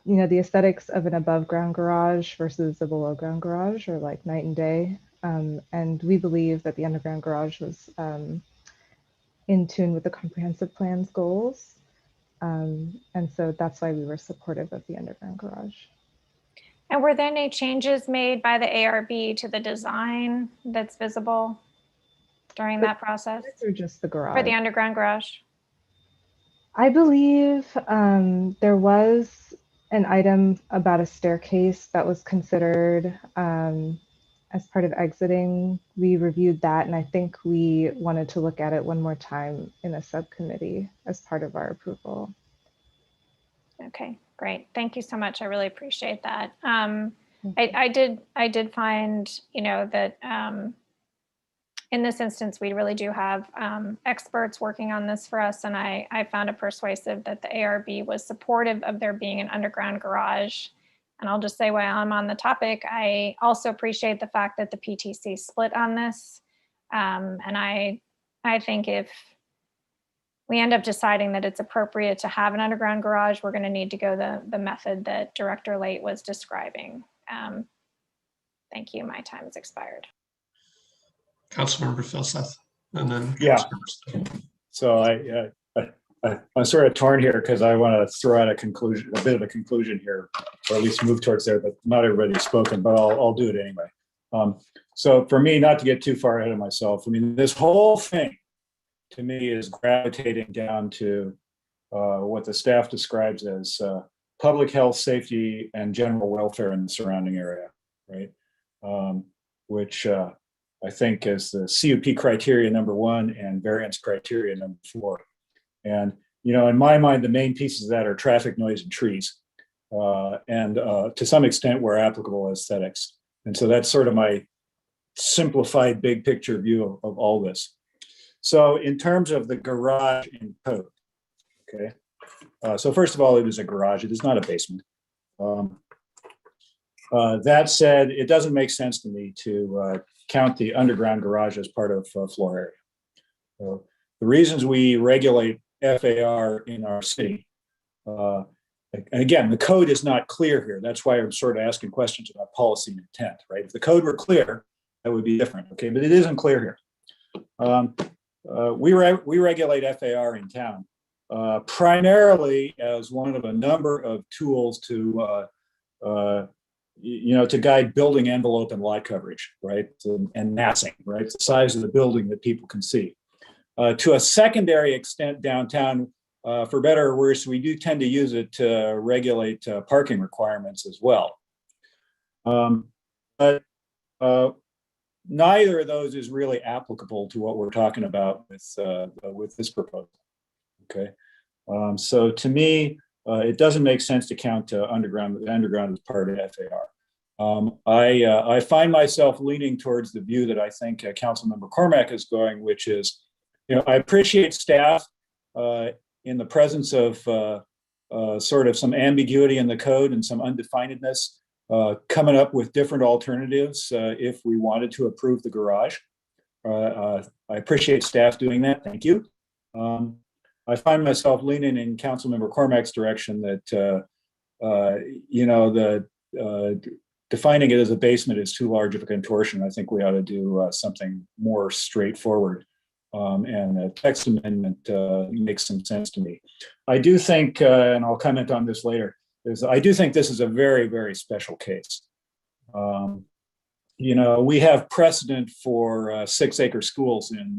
aesthetics of an above ground garage versus a below ground garage are like night and day. And we believe that the underground garage was in tune with the comprehensive plan's goals. And so that's why we were supportive of the underground garage. And were there any changes made by the ARB to the design that's visible during that process? Or just the garage? For the underground garage? I believe there was an item about a staircase that was considered as part of exiting. We reviewed that, and I think we wanted to look at it one more time in a subcommittee as part of our approval. Okay, great. Thank you so much. I really appreciate that. I did find, that in this instance, we really do have experts working on this for us, and I found it persuasive that the ARB was supportive of there being an underground garage. And I'll just say while I'm on the topic, I also appreciate the fact that the PTC split on this. And I think if we end up deciding that it's appropriate to have an underground garage, we're going to need to go the method that Director Late was describing. Thank you. My time has expired. Councilmember Philseth, and then Yeah. So I'm sort of torn here because I want to throw out a bit of a conclusion here, or at least move towards there, but not everybody's spoken, but I'll do it anyway. So for me, not to get too far ahead of myself, I mean, this whole thing to me is gravitating down to what the staff describes as public health, safety, and general welfare in the surrounding area, right? Which I think is the CUP criteria number 1 and variance criteria number 4. And, you know, in my mind, the main pieces of that are traffic, noise, and trees. And to some extent, where applicable, aesthetics. And so that's sort of my simplified big picture view of all this. So in terms of the garage in code, okay. So first of all, it is a garage. It is not a basement. That said, it doesn't make sense to me to count the underground garage as part of floor area. So the reasons we regulate FAR in our city, and again, the code is not clear here. That's why I'm sort of asking questions about policy and intent, right? If the code were clear, that would be different, okay? But it isn't clear here. We regulate FAR in town, primarily as one of a number of tools to, to guide building envelope and lot coverage, right? And massing, right? The size of the building that people can see. To a secondary extent downtown, for better or worse, we do tend to use it to regulate parking requirements as well. But neither of those is really applicable to what we're talking about with this proposal. Okay, so to me, it doesn't make sense to count underground as part of FAR. I find myself leaning towards the view that I think Councilmember Cormack is going, which is, I appreciate staff in the presence of sort of some ambiguity in the code and some undefinedness, coming up with different alternatives if we wanted to approve the garage. I appreciate staff doing that. Thank you. I find myself leaning in Councilmember Cormack's direction that, defining it as a basement is too large of a contortion. I think we ought to do something more straightforward. And a text amendment makes some sense to me. I do think, and I'll comment on this later, I do think this is a very, very special case. We have precedent for 6-acre schools in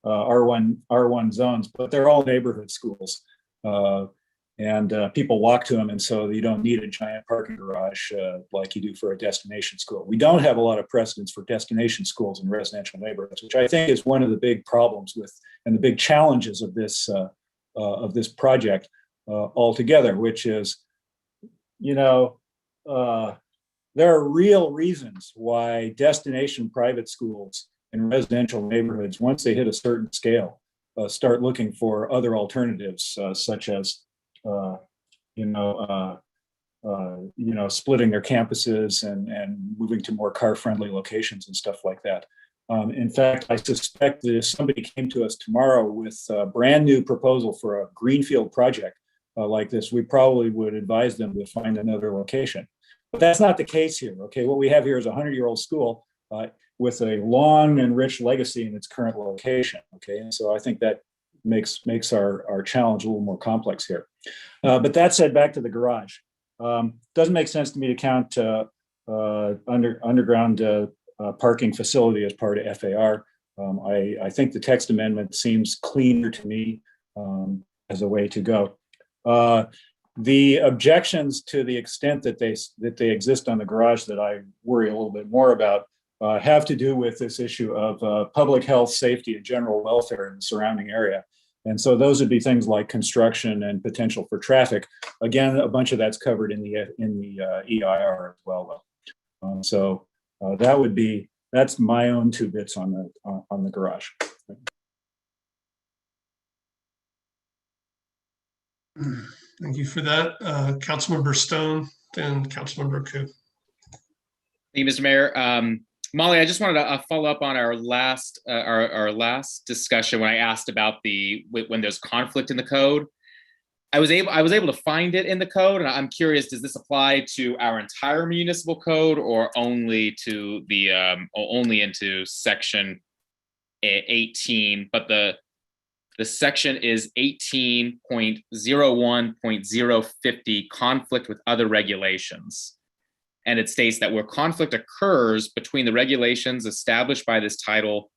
R1 zones, but they're all neighborhood schools. And people walk to them, and so you don't need a giant parking garage like you do for a destination school. We don't have a lot of precedents for destination schools in residential neighborhoods, which I think is one of the big problems with and the big challenges of this project altogether, which is, there are real reasons why destination private schools in residential neighborhoods, once they hit a certain scale, start looking for other alternatives, such as splitting their campuses and moving to more car-friendly locations and stuff like that. In fact, I suspect that if somebody came to us tomorrow with a brand new proposal for a greenfield project like this, we probably would advise them to find another location. But that's not the case here. Okay, what we have here is a 100-year-old school with a long and rich legacy in its current location. Okay, and so I think that makes our challenge a little more complex here. But that said, back to the garage. Doesn't make sense to me to count underground parking facility as part of FAR. I think the text amendment seems cleaner to me as a way to go. The objections, to the extent that they exist on the garage, that I worry a little bit more about, have to do with this issue of public health, safety, and general welfare in the surrounding area. And so those would be things like construction and potential for traffic. Again, a bunch of that's covered in the EIR as well. So that's my own 2 bits on the garage. Thank you for that. Councilmember Stone, then Councilmember Ku. Thank you, Mr. Mayor. Molly, I just wanted to follow up on our last discussion when I asked about when there's conflict in the code. I was able to find it in the code, and I'm curious: does this apply to our entire municipal code, or only to only into section 18? But the section is 18.01.050, conflict with other regulations. And it states that where conflict occurs between the regulations established by this title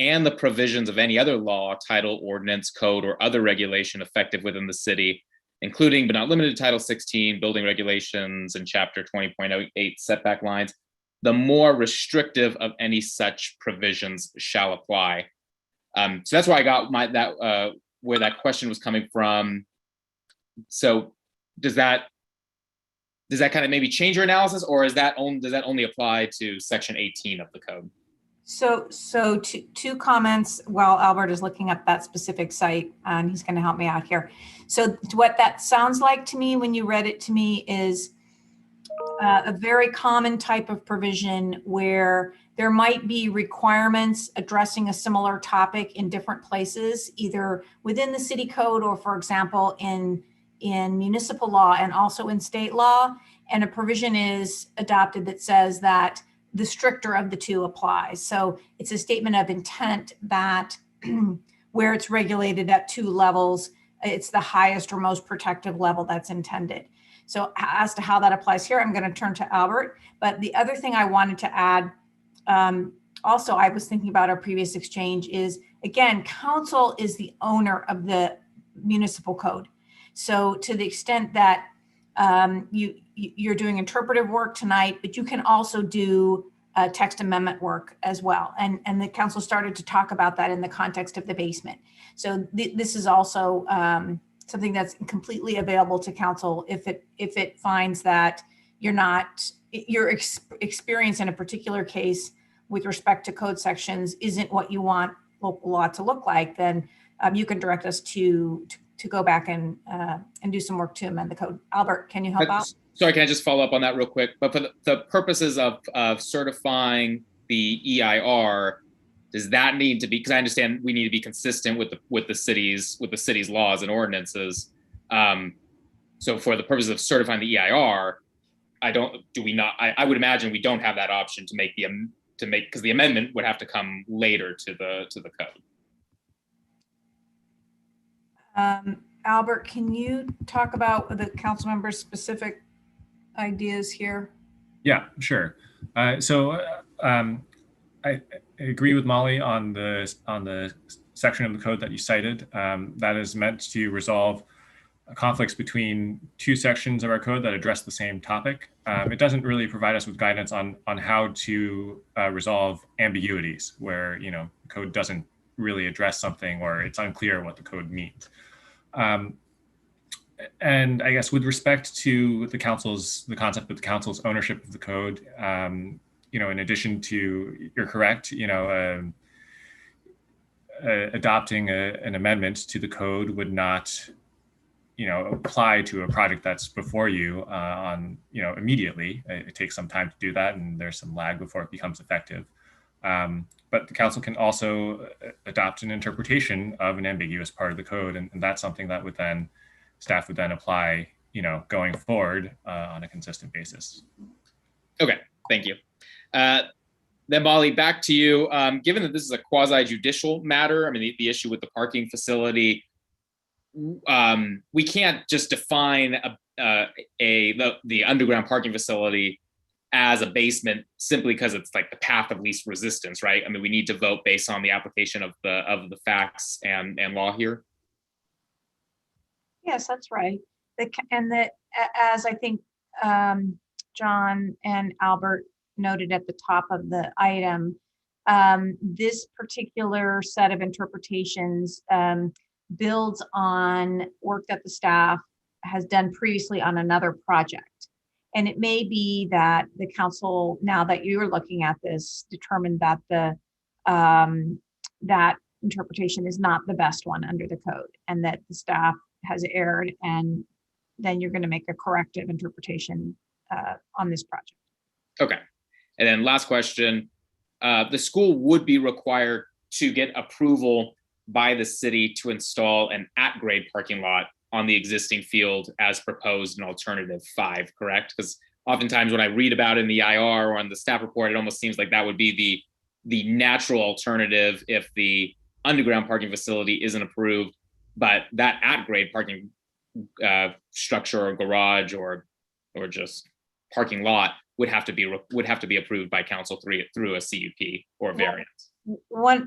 and the provisions of any other law, title, ordinance, code, or other regulation effective within the city, including but not limited to Title 16, building regulations, and Chapter 20.08, setback lines, the more restrictive of any such provisions shall apply. So that's where I got where that question was coming from. So does that kind of maybe change your analysis, or does that only apply to section 18 of the code? So two comments while Albert is looking up that specific site, and he's going to help me out here. So what that sounds like to me when you read it to me is a very common type of provision where there might be requirements addressing a similar topic in different places, either within the city code or, for example, in municipal law and also in state law. And a provision is adopted that says that the stricter of the two applies. So it's a statement of intent that where it's regulated at two levels, it's the highest or most protective level that's intended. So as to how that applies here, I'm going to turn to Albert. But the other thing I wanted to add, also I was thinking about our previous exchange, is again, council is the owner of the municipal code. So to the extent that you're doing interpretive work tonight, but you can also do text amendment work as well. And the council started to talk about that in the context of the basement. So this is also something that's completely available to council if it finds that your experience in a particular case with respect to code sections isn't what you want local law to look like, then you can direct us to go back and do some work to amend the code. Albert, can you help out? Sorry, can I just follow up on that real quick? But for the purposes of certifying the EIR, does that need to be, because I understand we need to be consistent with the city's laws and ordinances. So for the purposes of certifying the EIR, I would imagine we don't have that option to make because the amendment would have to come later to the code. Albert, can you talk about the council member's specific ideas here? Yeah, sure. So I agree with Molly on the section of the code that you cited. That is meant to resolve conflicts between two sections of our code that address the same topic. It doesn't really provide us with guidance on how to resolve ambiguities where code doesn't really address something or it's unclear what the code means. And I guess with respect to the concept of the council's ownership of the code, in addition to, you're correct, adopting an amendment to the code would not, apply to a project that's before you immediately. It takes some time to do that, and there's some lag before it becomes effective. But the council can also adopt an interpretation of an ambiguous part of the code, and that's something that staff would then apply, going forward on a consistent basis. Okay, thank you. Then Molly, back to you. Given that this is a quasi-judicial matter, I mean, the issue with the parking facility, we can't just define the underground parking facility as a basement simply because it's like the path of least resistance, right? I mean, we need to vote based on the application of the facts and law here. Yes, that's right. As I think John and Albert noted at the top of the item, this particular set of interpretations builds on work that the staff has done previously on another project. And it may be that the council, now that you're looking at this, determined that that interpretation is not the best one under the code, and that the staff has erred, and then you're going to make a corrective interpretation on this project. Okay. And then last question, the school would be required to get approval by the city to install an at-grade parking lot on the existing field as proposed in alternative 5, correct? Because oftentimes when I read about it in the IR or on the staff report, it almost seems like that would be the natural alternative if the underground parking facility isn't approved, but that at-grade parking structure or garage or just parking lot would have to be approved by council through a CUP or variance.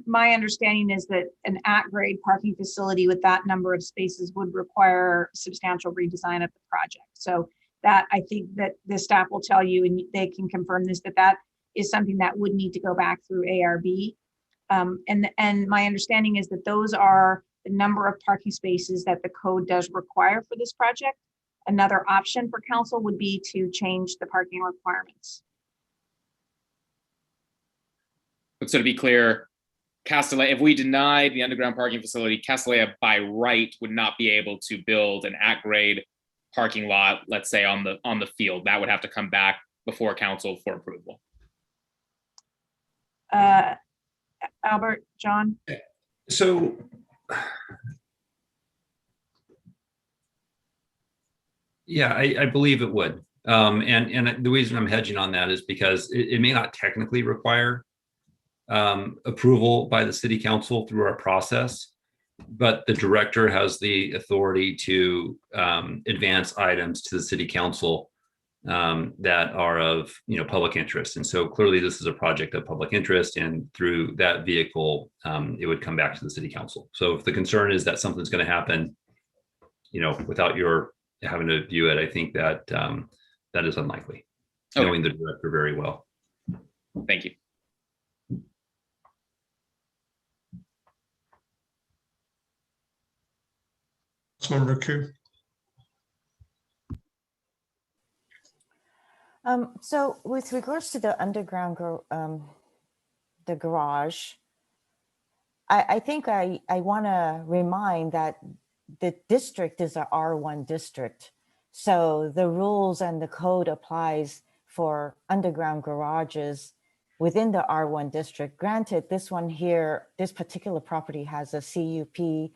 My understanding is that an at-grade parking facility with that number of spaces would require substantial redesign of the project. So that, I think that the staff will tell you, and they can confirm this, that is something that would need to go back through ARB. And my understanding is that those are the number of parking spaces that the code does require for this project. Another option for council would be to change the parking requirements. But so to be clear, Castilleja, if we denied the underground parking facility, Castilleja by right would not be able to build an at-grade parking lot, let's say on the field. That would have to come back before council for approval. Albert, John? So yeah, I believe it would. And the reason I'm hedging on that is because it may not technically require approval by the city council through our process, but the director has the authority to advance items to the city council that are of public interest. And so clearly this is a project of public interest, and through that vehicle, it would come back to the city council. So if the concern is that something's going to happen, without your having to view it, I think that that is unlikely, knowing the director very well. Thank you. Councilmember Ku. So with regards to the underground, the garage, I think I want to remind that the district is a R1 district. So the rules and the code applies for underground garages within the R1 district. Granted, this one here, this particular property has a CUP,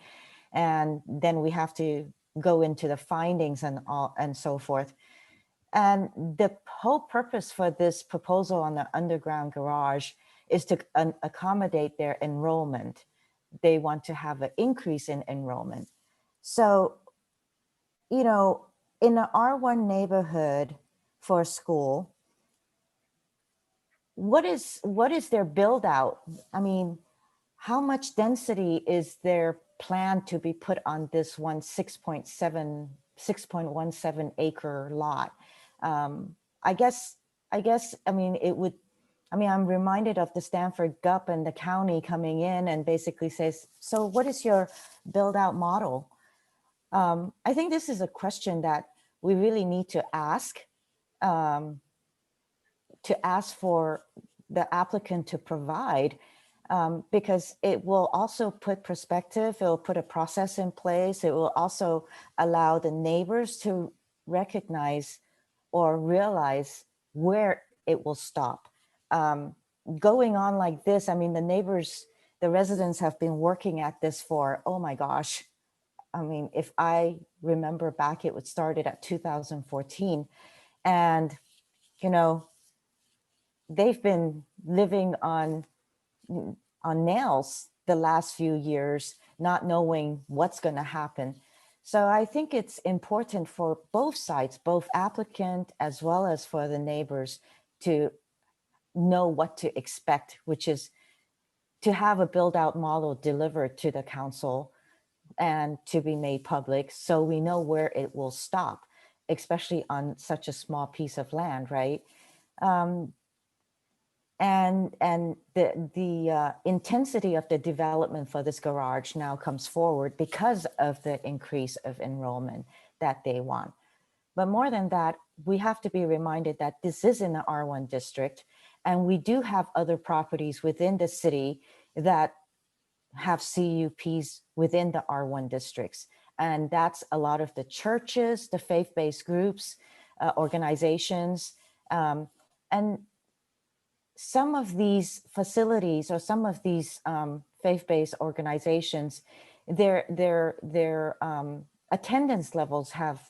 and then we have to go into the findings and so forth. And the whole purpose for this proposal on the underground garage is to accommodate their enrollment. They want to have an increase in enrollment. So, in an R1 neighborhood for a school, what is their build out? I mean, how much density is there planned to be put on this 6.17 acre lot? I guess, I'm reminded of the Stanford GUP and the county coming in and basically says, so what is your build out model? I think this is a question that we really need to ask for the applicant to provide, because it will also put perspective, it will put a process in place. It will also allow the neighbors to recognize or realize where it will stop. Going on like this, the neighbors, the residents have been working at this for, oh my gosh. If I remember back, it started at 2014, and, they've been living on nails the last few years, not knowing what's going to happen. So I think it's important for both sides, both applicant as well as for the neighbors, to know what to expect, which is to have a build out model delivered to the council and to be made public, so we know where it will stop, especially on such a small piece of land, right? And the intensity of the development for this garage now comes forward because of the increase of enrollment that they want. But more than that, we have to be reminded that this is in the R1 district, and we do have other properties within the city that have CUPs within the R1 districts. And that's a lot of the churches, the faith-based groups, organizations. And some of these facilities or some of these faith-based organizations, their attendance levels have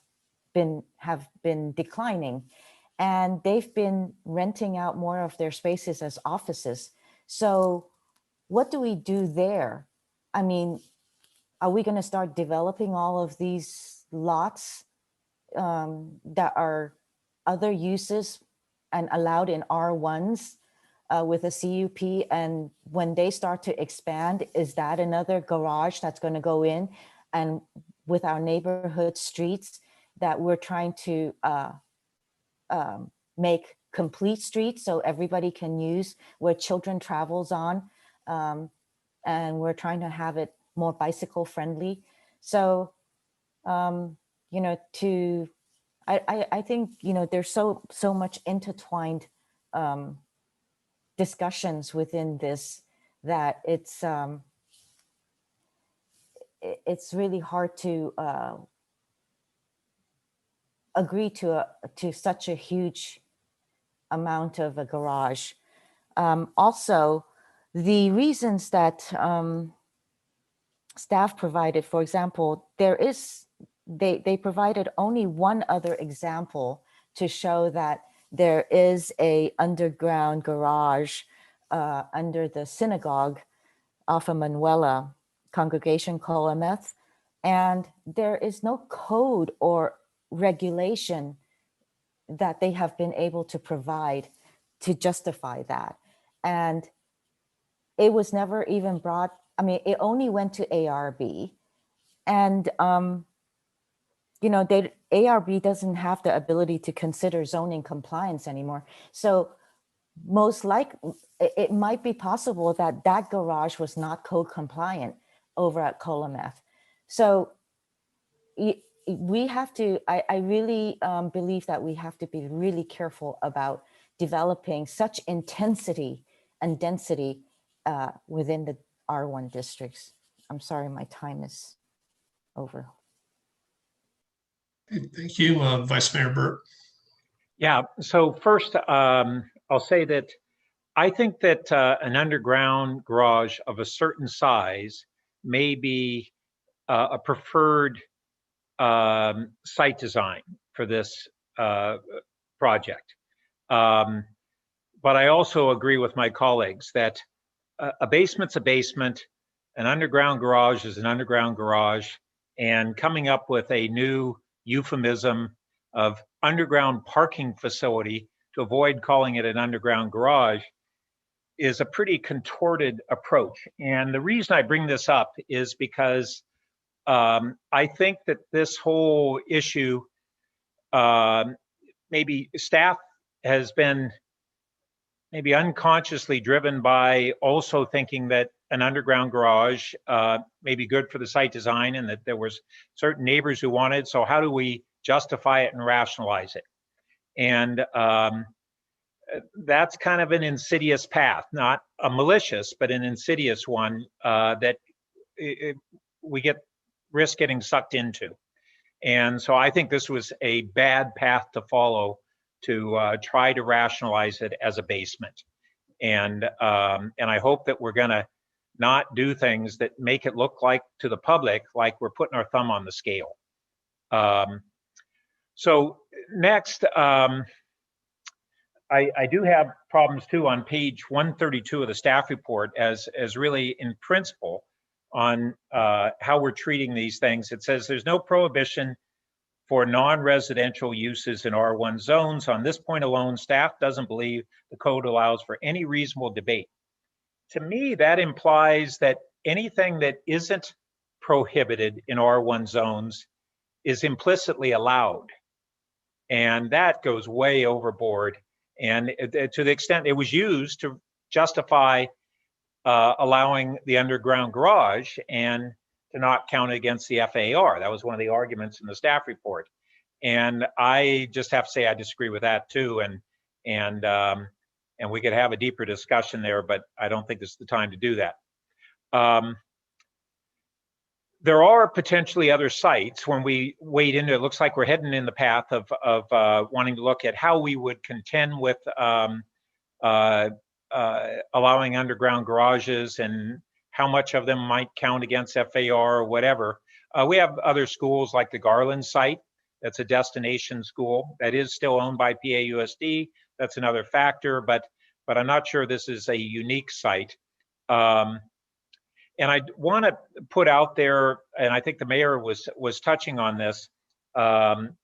been declining, and they've been renting out more of their spaces as offices. So what do we do there? I mean, are we going to start developing all of these lots that are other uses and allowed in R1s with a CUP? And when they start to expand, is that another garage that's going to go in? And with our neighborhood streets that we're trying to make complete streets so everybody can use, where children travels on, and we're trying to have it more bicycle friendly. So, you know, I think, you know, there's so much intertwined discussions within this that it's really hard to agree to such a huge amount of a garage. Also, the reasons that staff provided, for example, they provided only one other example to show that there is a underground garage under the synagogue off of Manuela, Congregation Kolemeth, and there is no code or regulation that they have been able to provide to justify that. And it was never even brought, I mean, it only went to ARB, and you know, ARB doesn't have the ability to consider zoning compliance anymore. So most likely, it might be possible that that garage was not code compliant over at Kolemeth. So we have to, I really believe that we have to be really careful about developing such intensity and density within the R1 districts. I'm sorry, my time is over. Thank you, Vice Mayor Burt. Yeah, so first, I'll say that I think that an underground garage of a certain size may be a preferred site design for this project. But I also agree with my colleagues that a basement's a basement, an underground garage is an underground garage, and coming up with a new euphemism of underground parking facility to avoid calling it an underground garage is a pretty contorted approach. And the reason I bring this up is because I think that this whole issue, maybe staff has been maybe unconsciously driven by also thinking that an underground garage may be good for the site design, and that there was certain neighbors who wanted, so how do we justify it and rationalize it? And that's kind of an insidious path, not a malicious, but an insidious one that we risk getting sucked into. And so I think this was a bad path to follow, to try to rationalize it as a basement. And I hope that we're gonna not do things that make it look like to the public like we're putting our thumb on the scale. So next, I do have problems too on page 132 of the staff report as really in principle on how we're treating these things. It says there's no prohibition for non-residential uses in R1 zones. On this point alone, staff doesn't believe the code allows for any reasonable debate. To me, that implies that anything that isn't prohibited in R1 zones is implicitly allowed. And that goes way overboard. And to the extent it was used to justify allowing the underground garage and to not count it against the FAR. That was one of the arguments in the staff report. And I just have to say I disagree with that too. And we could have a deeper discussion there, but I don't think this is the time to do that. there are potentially other sites when we wade into it. It looks like we're heading in the path of wanting to look at how we would contend with allowing underground garages and how much of them might count against FAR or whatever. We have other schools like the Garland site. That's a destination school that is still owned by PAUSD. That's another factor, but I'm not sure this is a unique site. And I want to put out there, and I think the mayor was touching on this. An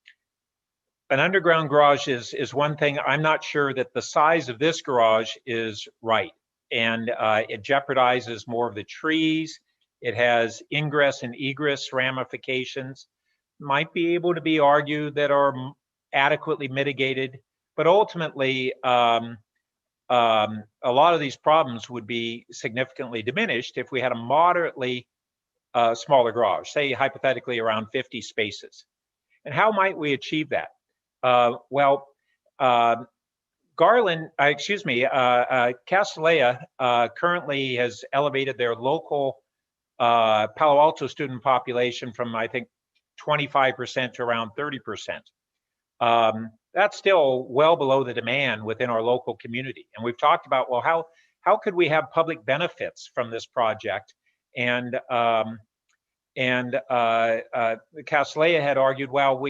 underground garage is one thing. I'm not sure that the size of this garage is right, and it jeopardizes more of the trees. It has ingress and egress ramifications. Might be able to be argued that are adequately mitigated, but ultimately a lot of these problems would be significantly diminished if we had a moderately smaller garage, say hypothetically around 50 spaces. And how might we achieve that? Castilleja currently has elevated their local Palo Alto student population from, I think, 25% to around 30%. That's still well below the demand within our local community. And we've talked about, well, how could we have public benefits from this project? And Castilleja had argued, well,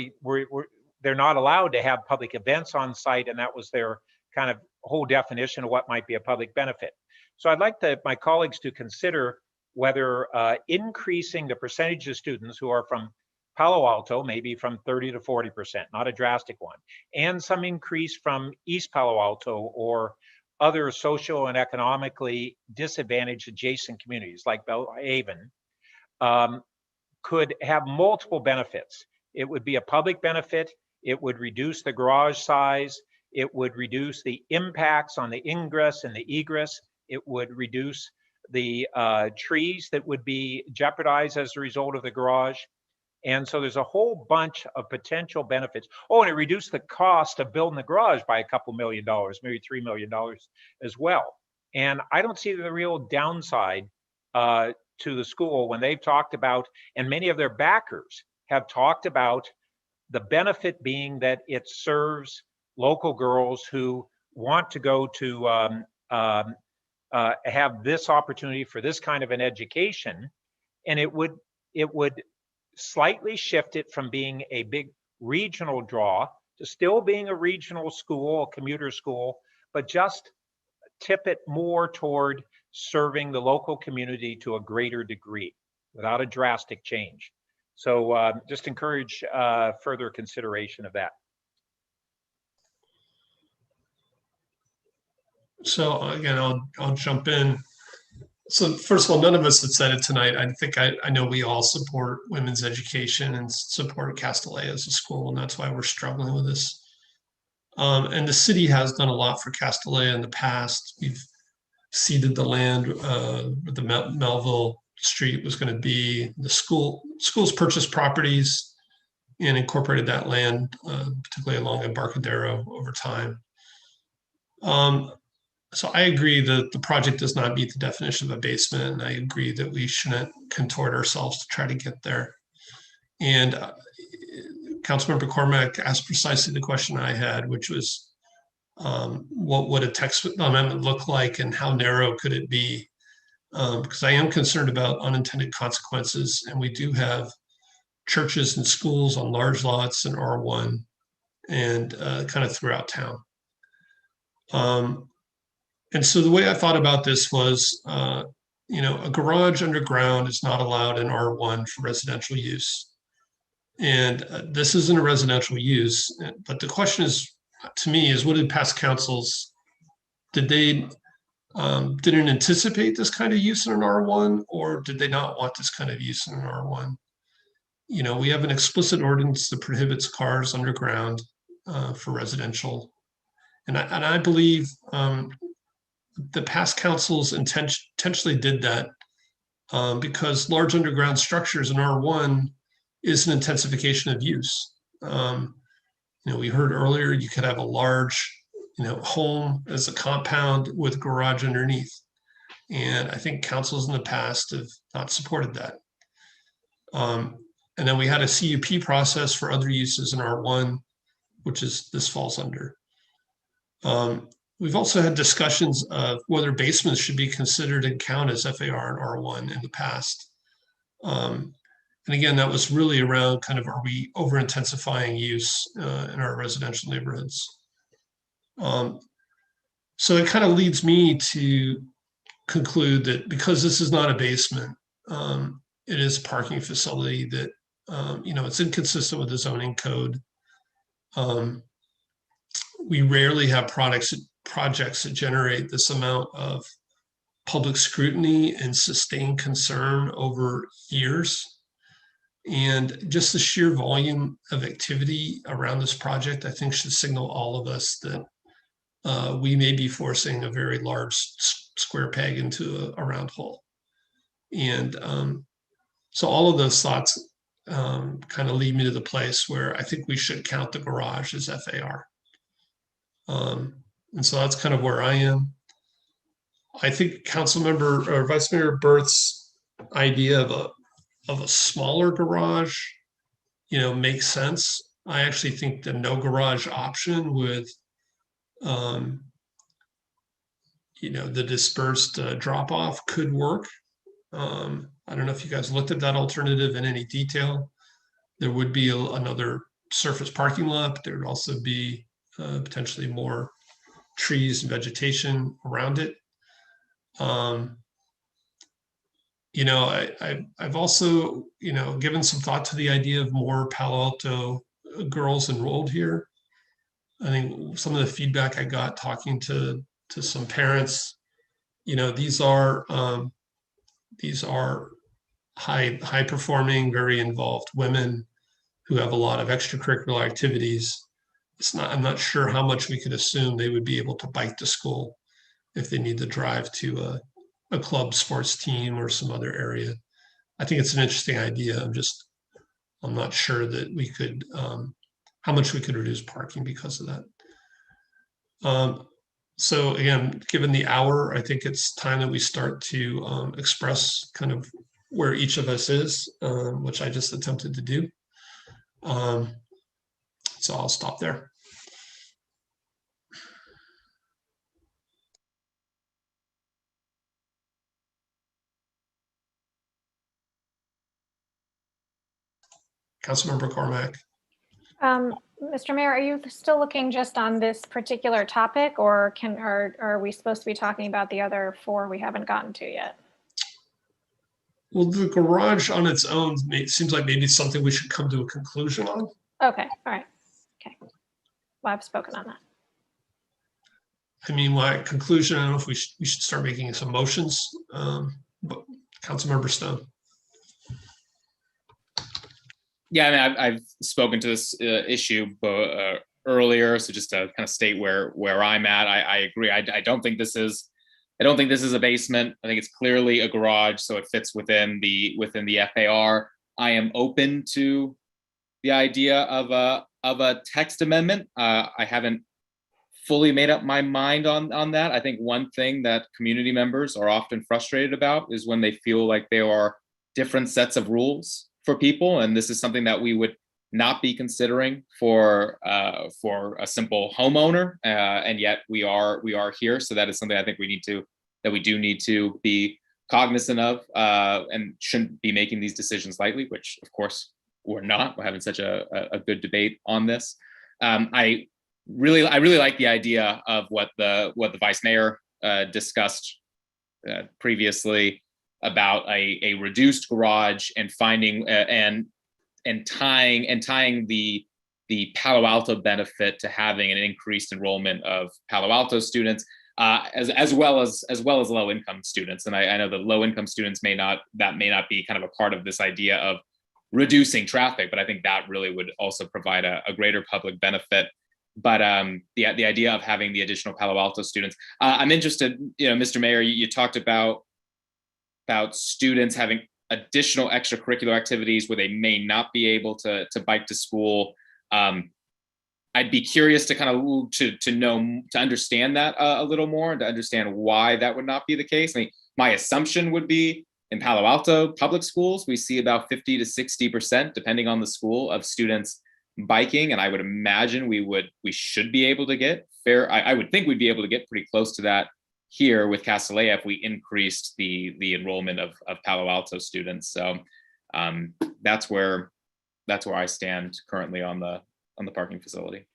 they're not allowed to have public events on site, and that was their kind of whole definition of what might be a public benefit. So I'd like my colleagues to consider whether increasing the percentage of students who are from Palo Alto, maybe from 30 to 40%, not a drastic one, and some increase from East Palo Alto or other social and economically disadvantaged adjacent communities like Bellhaven, could have multiple benefits. It would be a public benefit. It would reduce the garage size. It would reduce the impacts on the ingress and the egress. It would reduce the trees that would be jeopardized as a result of the garage. And so there's a whole bunch of potential benefits. Oh, and it reduced the cost of building the garage by a couple $1 million, maybe $3 million as well. And I don't see the real downside to the school when they've talked about, and many of their backers have talked about the benefit being that it serves local girls who want to go to have this opportunity for this kind of an education. And it would slightly shift it from being a big regional draw to still being a regional school, a commuter school, but just tip it more toward serving the local community to a greater degree without a drastic change. So just encourage further consideration of that. So again, I'll jump in. So first of all, none of us have said it tonight. I think I know we all support women's education and support Castilleja as a school, and that's why we're struggling with this. And the city has done a lot for Castilleja in the past. We've ceded the land where the Melville Street was going to be. The schools purchased properties and incorporated that land, particularly along Embarcadero over time. So I agree that the project does not meet the definition of a basement, and I agree that we shouldn't contort ourselves to try to get there. And Councilmember Cormack asked precisely the question I had, which was, what would a text amendment look like and how narrow could it be? Because I am concerned about unintended consequences, and we do have churches and schools on large lots in R1 and kind of throughout town. And so the way I thought about this was, a garage underground is not allowed in R1 for residential use. And this isn't a residential use, but the question is, to me, is what did past councils, didn't anticipate this kind of use in an R1, or did they not want this kind of use in an R1? We have an explicit ordinance that prohibits cars underground for residential. And I believe the past councils intentionally did that because large underground structures in R1 is an intensification of use. We heard earlier you could have a large, home as a compound with garage underneath. And I think councils in the past have not supported that. And then we had a CUP process for other uses in R1, which is this falls under. We've also had discussions of whether basements should be considered and count as FAR and R1 in the past. And again, that was really around kind of, are we over intensifying use in our residential neighborhoods? So it kind of leads me to conclude that because this is not a basement, it is a parking facility that, it's inconsistent with the zoning code. We rarely have projects that generate this amount of public scrutiny and sustained concern over years. And just the sheer volume of activity around this project, I think, should signal all of us that we may be forcing a very large square peg into a round hole. And so all of those thoughts kind of lead me to the place where I think we should count the garage as FAR. And so that's kind of where I am. I think Councilmember or Vice Mayor Berth's idea of a smaller garage, makes sense. I actually think the no garage option with, the dispersed drop off could work. I don't know if you guys looked at that alternative in any detail. There would be another surface parking lot, but there would also be potentially more trees and vegetation around it. I've also, given some thought to the idea of more Palo Alto girls enrolled here. I think some of the feedback I got talking to some parents, these are high performing, very involved women who have a lot of extracurricular activities. I'm not sure how much we could assume they would be able to bike to school if they need to drive to a club sports team or some other area. I think it's an interesting idea. I'm not sure that we could, how much we could reduce parking because of that. So again, given the hour, I think it's time that we start to express kind of where each of us is, which I just attempted to do. So I'll stop there. Councilmember Cormack. Mr. Mayor, are you still looking just on this particular topic, or are we supposed to be talking about the other 4 we haven't gotten to yet? Well, the garage on its own seems like maybe something we should come to a conclusion on. Okay, all right. Okay. Well, I've spoken on that. I mean, my conclusion, I don't know if we should start making some motions, but Councilmember Stone. Yeah, I mean, I've spoken to this issue earlier, so just to kind of state where I'm at, I agree. I don't think this is a basement. I think it's clearly a garage, so it fits within the FAR. I am open to the idea of a text amendment. I haven't fully made up my mind on that. I think one thing that community members are often frustrated about is when they feel like there are different sets of rules for people, and this is something that we would not be considering for a simple homeowner, and yet we are here. So that is something I think we do need to be cognizant of, and shouldn't be making these decisions lightly, which of course we're not. We're having such a good debate on this. I really like the idea of what the Vice Mayor discussed previously about a reduced garage and finding and tying the Palo Alto benefit to having an increased enrollment of Palo Alto students, as well as low income students. And I know that low income students may not be kind of a part of this idea of reducing traffic, but I think that really would also provide a greater public benefit. But the idea of having the additional Palo Alto students, I'm interested, Mr. Mayor, you talked about students having additional extracurricular activities where they may not be able to bike to school. I'd be curious to kind of to understand that a little more, and to understand why that would not be the case. I mean, my assumption would be In Palo Alto public schools, we see about 50 to 60%, depending on the school, of students biking. And I would imagine we should be able to get I would think we'd be able to get pretty close to that here with Castilleja if we increased the enrollment of Palo Alto students. So that's where I stand currently on the parking facility.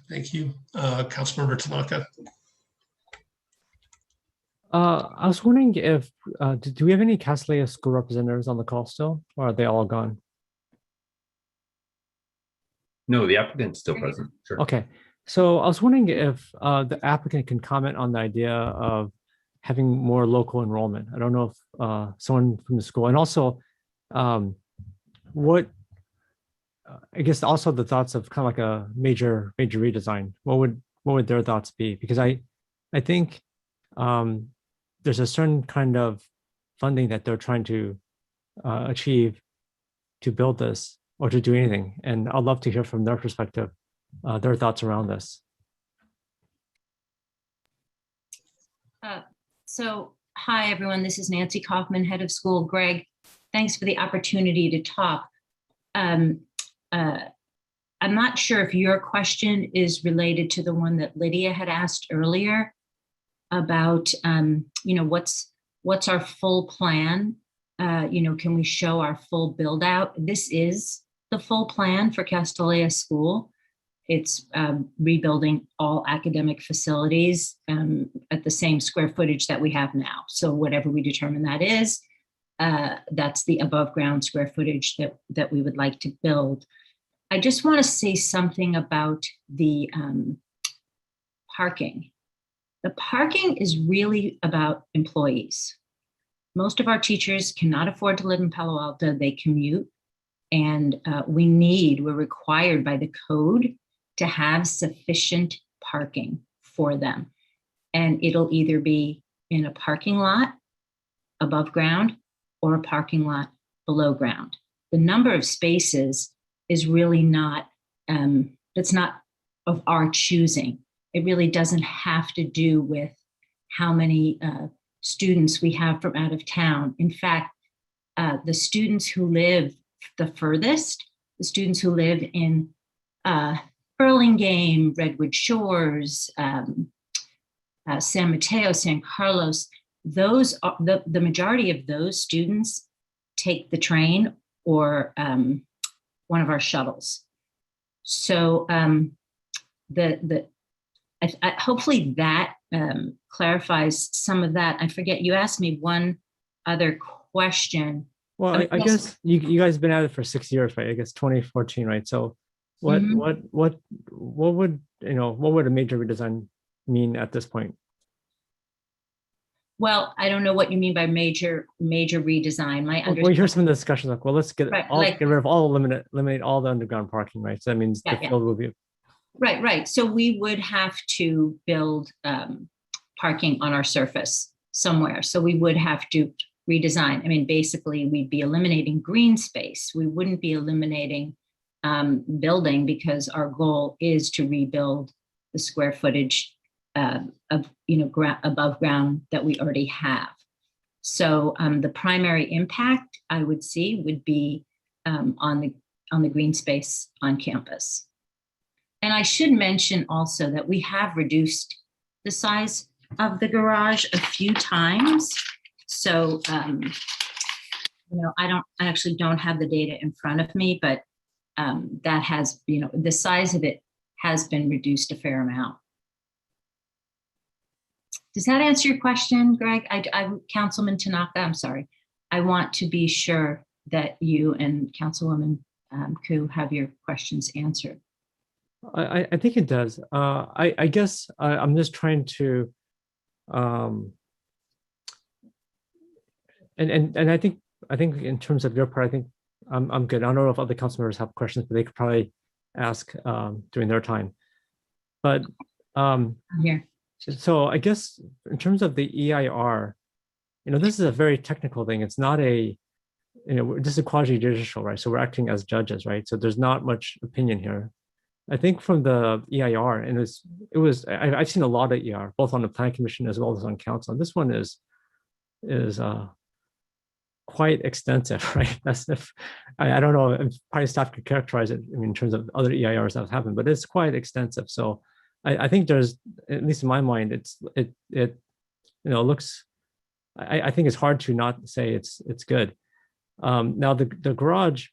Thank you. Councilmember Tanaka. I was wondering if, do we have any Castilleja school representatives on the call still, or are they all gone? No, the applicant's still present. Sure. Okay, so I was wondering if the applicant can comment on the idea of having more local enrollment. I don't know if someone from the school, and also what, I guess also the thoughts of kind of like a major redesign. What would their thoughts be? Because I think there's a certain kind of funding that they're trying to achieve to build this or to do anything. And I'd love to hear from their perspective, their thoughts around this. So, hi, everyone. This is Nancy Kaufman, head of school. Greg, thanks for the opportunity to talk. I'm not sure if your question is related to the one that Lydia had asked earlier about, what's our full plan? Can we show our full build out? This is the full plan for Castilleja School. It's rebuilding all academic facilities at the same square footage that we have now. So whatever we determine that is, that's the above ground square footage that we would like to build. I just want to say something about the parking. The parking is really about employees. Most of our teachers cannot afford to live in Palo Alto. They commute, and we're required by the code to have sufficient parking for them. And it'll either be in a parking lot above ground or a parking lot below ground. The number of spaces is really not, it's not of our choosing. It really doesn't have to do with how many students we have from out of town. In fact, the students who live the furthest, the students who live in Burlingame, Redwood Shores, San Mateo, San Carlos, those are, the majority of those students take the train or one of our shuttles. So hopefully that clarifies some of that. I forget, you asked me one other question. Well, I guess you guys have been at it for 6 years, right? I guess 2014, right? So what would a major redesign mean at this point? Well, I don't know what you mean by major redesign. Well, here's some of the discussions like, well, let's get get rid of eliminate all the underground parking, right? So that means the field will be. Right. So we would have to build parking on our surface somewhere. So we would have to redesign. I mean, basically, we'd be eliminating green space. We wouldn't be eliminating building, because our goal is to rebuild the square footage of above ground that we already have. So the primary impact I would see would be on the green space on campus. And I should mention also that we have reduced the size of the garage a few times. So I actually don't have the data in front of me, but that has, the size of it has been reduced a fair amount. Does that answer your question, Greg? Councilman Tanaka, I'm sorry. I want to be sure that you and Councilwoman Koo have your questions answered. I think it does. I guess I'm just trying to, and I think in terms of your part, I think I'm good. I don't know if other council members have questions, but they could probably ask during their time. But I'm here. So I guess in terms of the EIR, this is a very technical thing. It's not a, this is quasi-judicial, right? So we're acting as judges, right? So there's not much opinion here. I think from the EIR, and I've seen a lot of EIR, both on the Planning Commission as well as on council. This one is is quite extensive, right? That's if I don't know if probably staff could characterize it in terms of other EIRs that have happened, but it's quite extensive. So I think there's, at least in my mind, it looks. I think it's hard to not say it's good. Now the garage,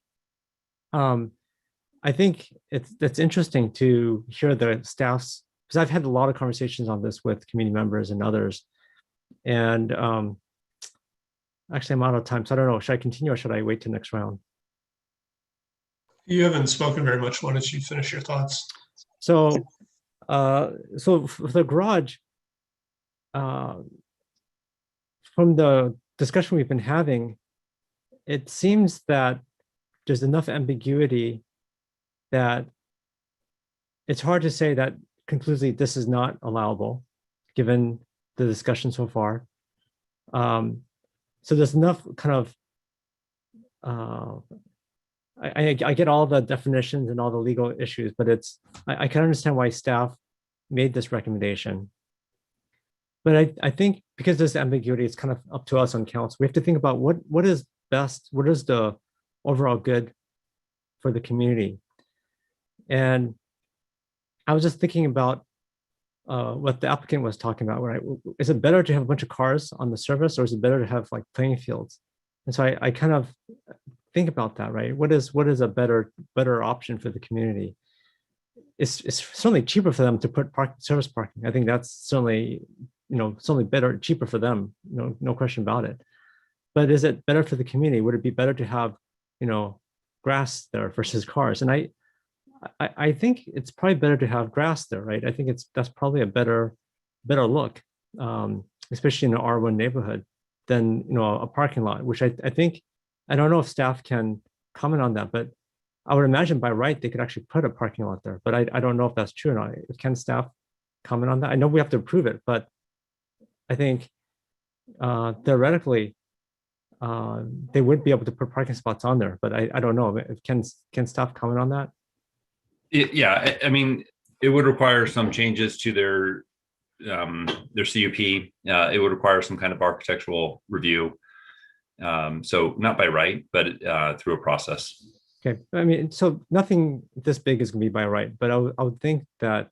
I think it's interesting to hear the staff's, because I've had a lot of conversations on this with community members and others, and actually I'm out of time, so I don't know. Should I continue or should I wait till next round? You haven't spoken very much. Why don't you finish your thoughts? So, so for the garage, from the discussion we've been having, it seems that there's enough ambiguity that it's hard to say that conclusively this is not allowable, given the discussion so far. So there's enough kind of, I get all the definitions and all the legal issues, but I can understand why staff made this recommendation. But I think because there's ambiguity, it's kind of up to us on council. We have to think about what is best, what is the overall good for the community. And I was just thinking about what the applicant was talking about, right? Is it better to have a bunch of cars on the surface, or is it better to have like playing fields? And so I kind of think about that, right? What is a better option for the community? It's certainly cheaper for them to put service parking. I think that's certainly, certainly better, cheaper for them, no question about it. But is it better for the community? Would it be better to have, grass there versus cars? And I think it's probably better to have grass there, right? I think that's probably a better look, especially in an R1 neighborhood, than a parking lot, which I think, I don't know if staff can comment on that, but I would imagine by right they could actually put a parking lot there, but I don't know if that's true or not. Can staff comment on that? I know we have to approve it, but I think theoretically they would be able to put parking spots on there, but I don't know. Can staff comment on that? Yeah, I mean, it would require some changes to their CUP. It would require some kind of architectural review. So not by right, but through a process. Okay, I mean, so nothing this big is going to be by right, but I would think that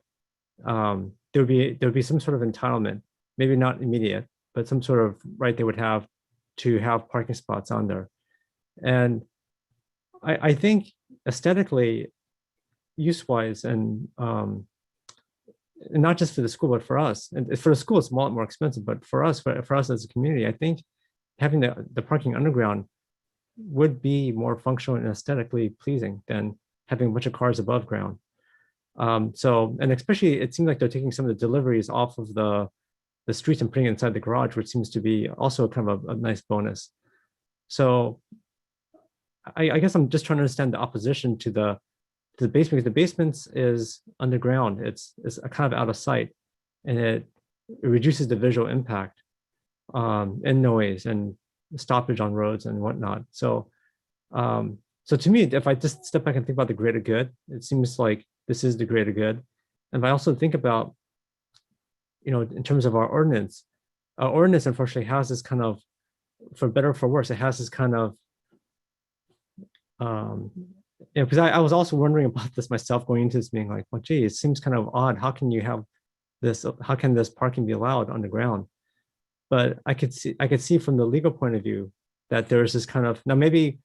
there would be some sort of entitlement, maybe not immediate, but some sort of right they would have to have parking spots on there. And I think aesthetically, use-wise, and not just for the school, but for us, and for the school, it's a lot more expensive, but for us as a community, I think having the parking underground would be more functional and aesthetically pleasing than having a bunch of cars above ground. So, and especially it seems like they're taking some of the deliveries off of the streets and putting it inside the garage, which seems to be also kind of a nice bonus. So I guess I'm just trying to understand the opposition to the basement, because the basement is underground. It's kind of out of sight, and it reduces the visual impact and noise and stoppage on roads and whatnot. So, so to me, if I just step back and think about the greater good, it seems like this is the greater good. And if I also think about, in terms of our ordinance unfortunately has this kind of, for better or for worse, it has this kind of, because I was also wondering about this myself going into this, being like, well, gee, it seems kind of odd. How can you have this? How can this parking be allowed underground? But I could see from the legal point of view that there's this kind of, now maybe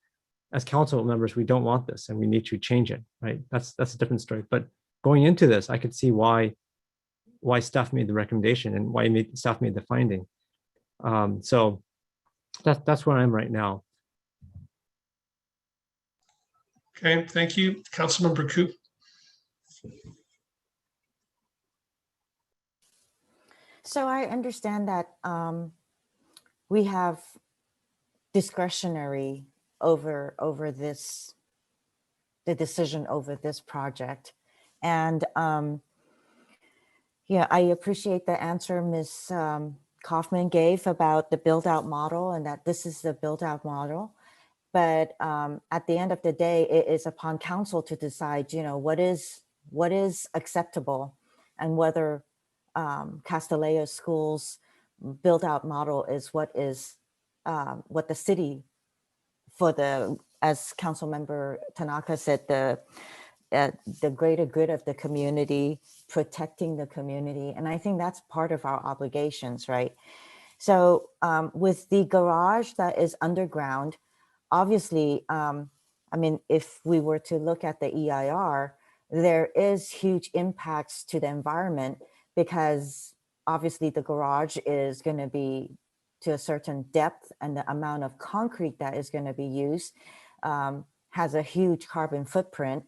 as council members we don't want this and we need to change it, right? That's a different story. But going into this, I could see why staff made the recommendation and why staff made the finding. So that's where I am right now. Okay, thank you. Councilmember Coop. So I understand that we have discretionary over this, the decision over this project. And yeah, I appreciate the answer Ms. Kaufman gave about the build out model, and that this is the build out model. But at the end of the day, it is upon council to decide, what is acceptable, and whether Castilleja Schools build out model is what is what the city for the, as Councilmember Tanaka said, the greater good of the community, protecting the community. And I think that's part of our obligations, right? So with the garage that is underground, obviously, I mean, if we were to look at the EIR, there is huge impacts to the environment because obviously the garage is going to be to a certain depth, and the amount of concrete that is going to be used has a huge carbon footprint.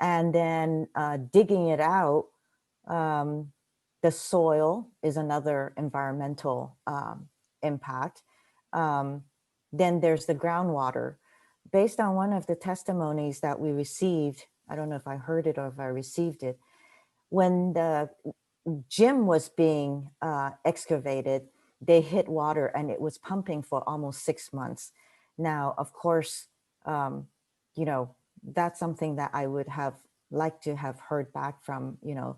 And then digging it out, the soil is another environmental impact. Then there's the groundwater. Based on one of the testimonies that we received, I don't know if I heard it or if I received it, when the gym was being excavated, they hit water and it was pumping for almost 6 months. Now, of course, you know, that's something that I would have liked to have heard back from, you know,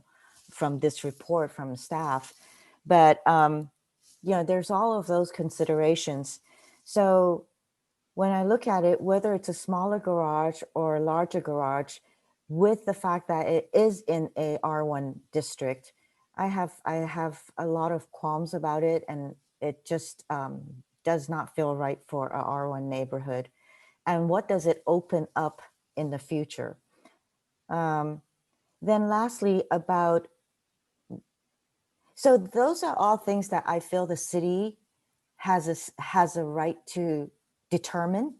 from this report from staff. But, you know, there's all of those considerations. So when I look at it, whether it's a smaller garage or a larger garage, with the fact that it is in a R1 district, I have a lot of qualms about it, and it just does not feel right for a R1 neighborhood. And what does it open up in the future? Then lastly, about, so those are all things that I feel the city has a right to determine.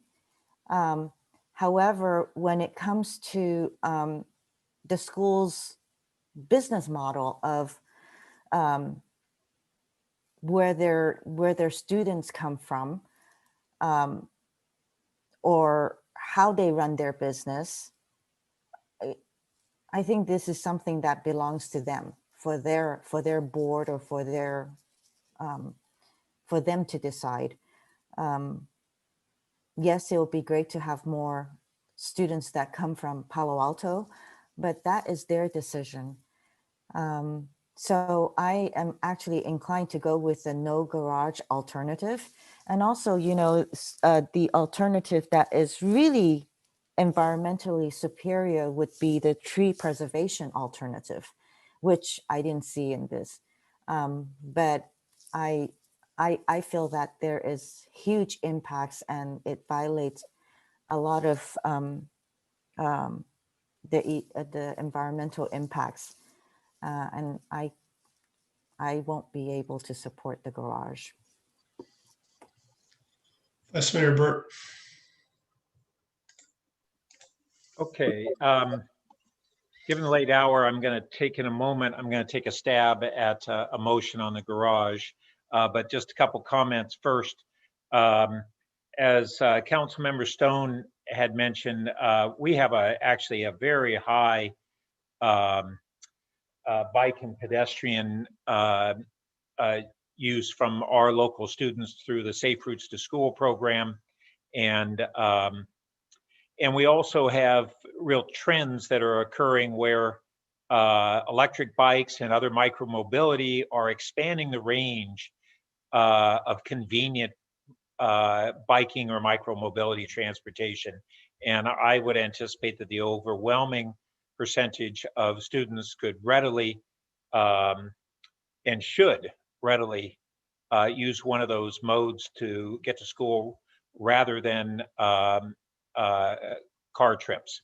However, when it comes to the school's business model of where their students come from, or how they run their business, I think this is something that belongs to them, for their board, or for them to decide. Yes, it would be great to have more students that come from Palo Alto, but that is their decision. So I am actually inclined to go with the no garage alternative. And also, you know, the alternative that is really environmentally superior would be the tree preservation alternative, which I didn't see in this. But I feel that there is huge impacts, and it violates a lot of the environmental impacts. And I won't be able to support the garage. Vice Mayor Burt. Okay. Given the late hour, I'm going to take in a moment, I'm going to take a stab at a motion on the garage, but just a couple comments first. As Councilmember Stone had mentioned, we have actually a very high bike and pedestrian use from our local students through the Safe Routes to School program. And we also have real trends that are occurring where electric bikes and other micromobility are expanding the range of convenient biking or micromobility transportation. And I would anticipate that the overwhelming percentage of students could readily and should readily use one of those modes to get to school rather than car trips.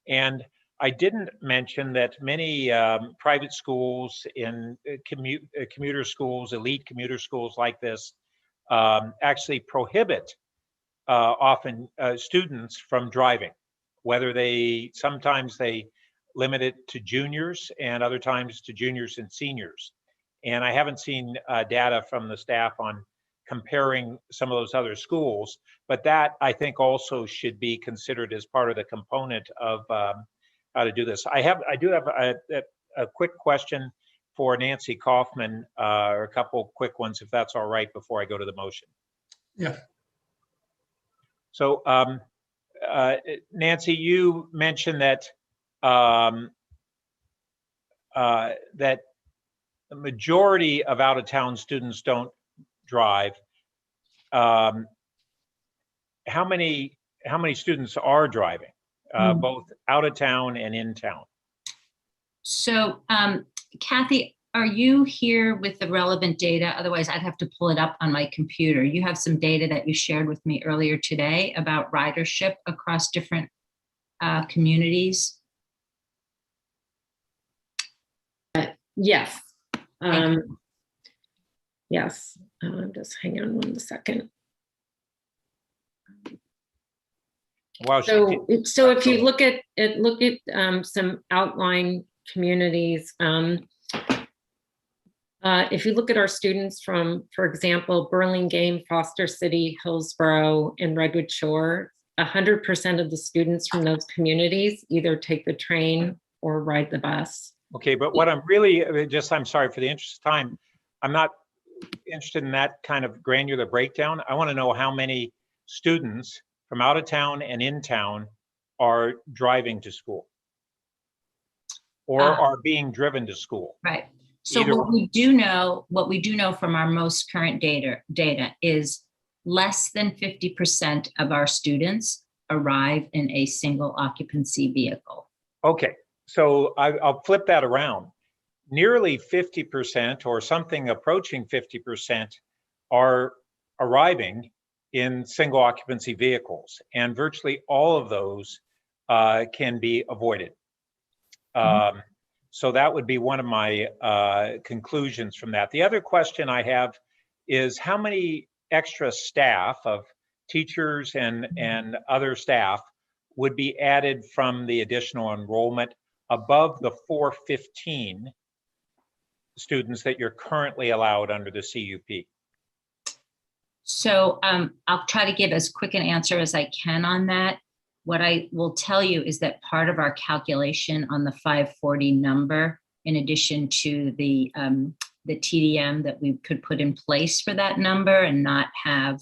And I didn't mention that many private schools in commuter schools, elite commuter schools like this, actually prohibit often students from driving, whether sometimes they limit it to juniors and other times to juniors and seniors. And I haven't seen data from the staff on comparing some of those other schools, but that I think also should be considered as part of the component of how to do this. I do have a quick question for Nancy Kaufman, or a couple quick ones, if that's all right, before I go to the motion. Yeah. So Nancy, you mentioned that that the majority of out-of-town students don't drive. how many students are driving, both out of town and in town? So, Kathy, are you here with the relevant data? Otherwise, I'd have to pull it up on my computer. You have some data that you shared with me earlier today about ridership across different communities. Yes. Yes. Just hang on 1 second. Wow. So if you look at some outlying communities, if you look at our students from, for example, Burlingame, Foster City, Hillsborough, and Redwood Shore, 100% of the students from those communities either take the train or ride the bus. Okay, but what I'm really I'm sorry for the interest of time, I'm not interested in that kind of granular breakdown. I want to know how many students from out of town and in town are driving to school or are being driven to school. Right. So what we do know from our most current data is less than 50% of our students arrive in a single occupancy vehicle. Okay, so I'll flip that around. Nearly 50% or something approaching 50% are arriving in single occupancy vehicles, and virtually all of those can be avoided. So that would be one of my conclusions from that. The other question I have is how many extra staff of teachers and other staff would be added from the additional enrollment above the 415 students that you're currently allowed under the CUP? So I'll try to give as quick an answer as I can on that. What I will tell you is that part of our calculation on the 540 number, in addition to the TDM that we could put in place for that number and not have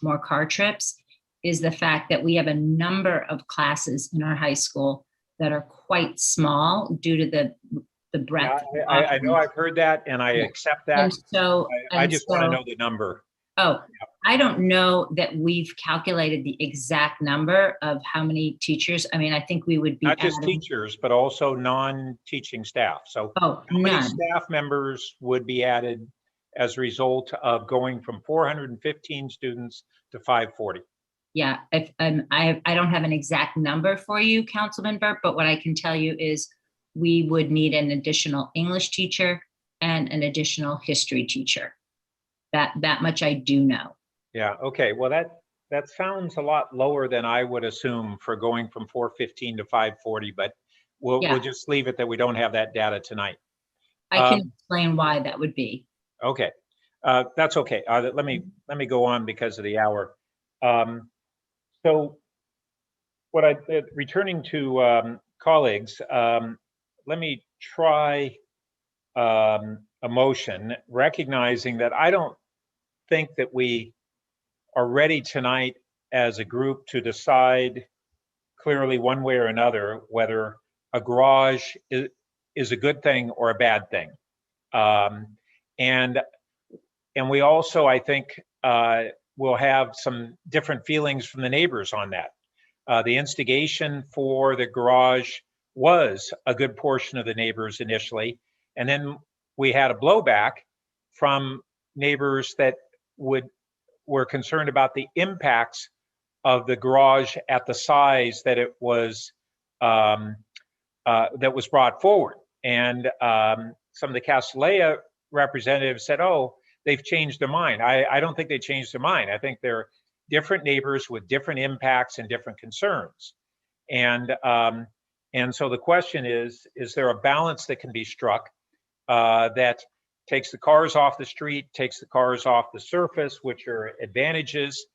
more car trips, is the fact that we have a number of classes in our high school that are quite small due to the breadth. Yeah, I know I've heard that and I accept that. And so I just want to know the number. Oh, I don't know that we've calculated the exact number of how many teachers. I mean, I think we would be not just teachers, but also non-teaching staff. So how many staff members would be added as a result of going from 415 students to 540? Yeah, I don't have an exact number for you, Councilman Burke, but what I can tell you is we would need an additional English teacher and an additional history teacher. That much I do know. Yeah, okay. Well, that sounds a lot lower than I would assume for going from 415 to 540, but we'll just leave it that we don't have that data tonight. I can explain why that would be. Okay, that's okay. Let me go on because of the hour. So returning to colleagues, let me try a motion, recognizing that I don't think that we are ready tonight as a group to decide clearly one way or another whether a garage is a good thing or a bad thing. And we also, I think, will have some different feelings from the neighbors on that. The instigation for the garage was a good portion of the neighbors initially, and then we had a blowback from neighbors that were concerned about the impacts of the garage at the size that it was that was brought forward. And some of the Castilleja representatives said, "Oh, they've changed their mind." I don't think they changed their mind. I think they're different neighbors with different impacts and different concerns. And so the question is there a balance that can be struck that takes the cars off the street, takes the cars off the surface, which are advantages,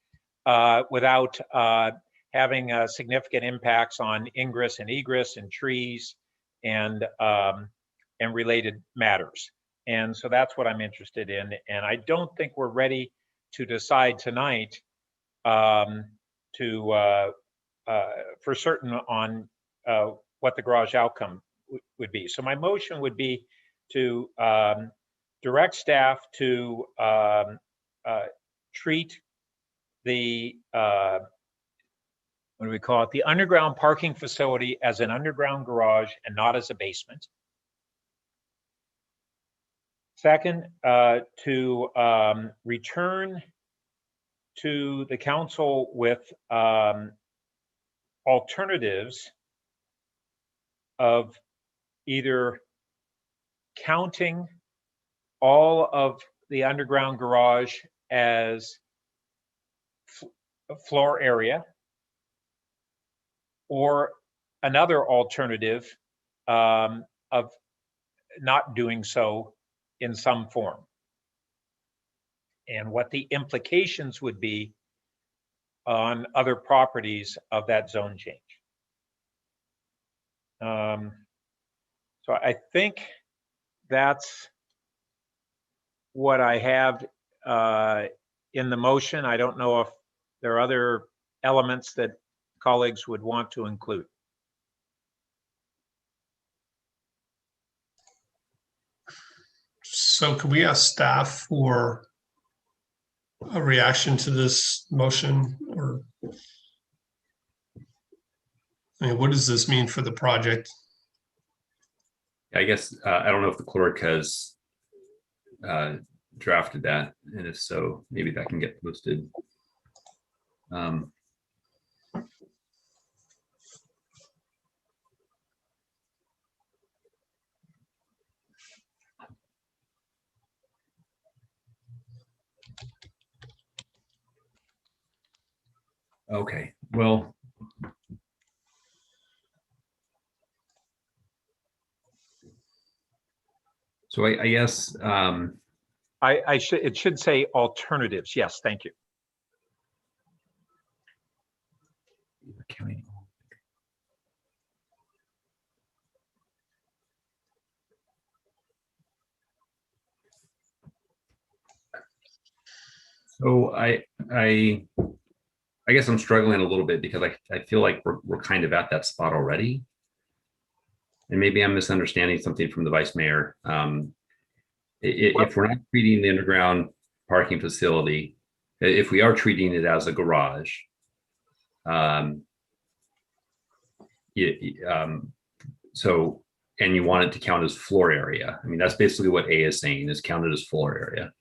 without having significant impacts on ingress and egress and trees and related matters. And so that's what I'm interested in. And I don't think we're ready to decide tonight for certain on what the garage outcome would be. So my motion would be to direct staff to treat the, what do we call it? The underground parking facility as an underground garage and not as a basement. Second, to return to the council with alternatives of either counting all of the underground garage as floor area, or another alternative of not doing so in some form, and what the implications would be on other properties of that zone change. So I think that's what I have in the motion. I don't know if there are other elements that colleagues would want to include. So could we ask staff for a reaction to this motion? Or, I mean, what does this mean for the project? I guess I don't know if the clerk has drafted that, and if so, maybe that can get posted. Okay, well, so I guess it should say alternatives. Yes, thank you. So I guess I'm struggling a little bit because I feel like we're kind of at that spot already. And maybe I'm misunderstanding something from the vice mayor. If we're not treating the underground parking facility, if we are treating it as a garage, so, and you want it to count as floor area. I mean, that's basically what A is saying, is counted as floor area.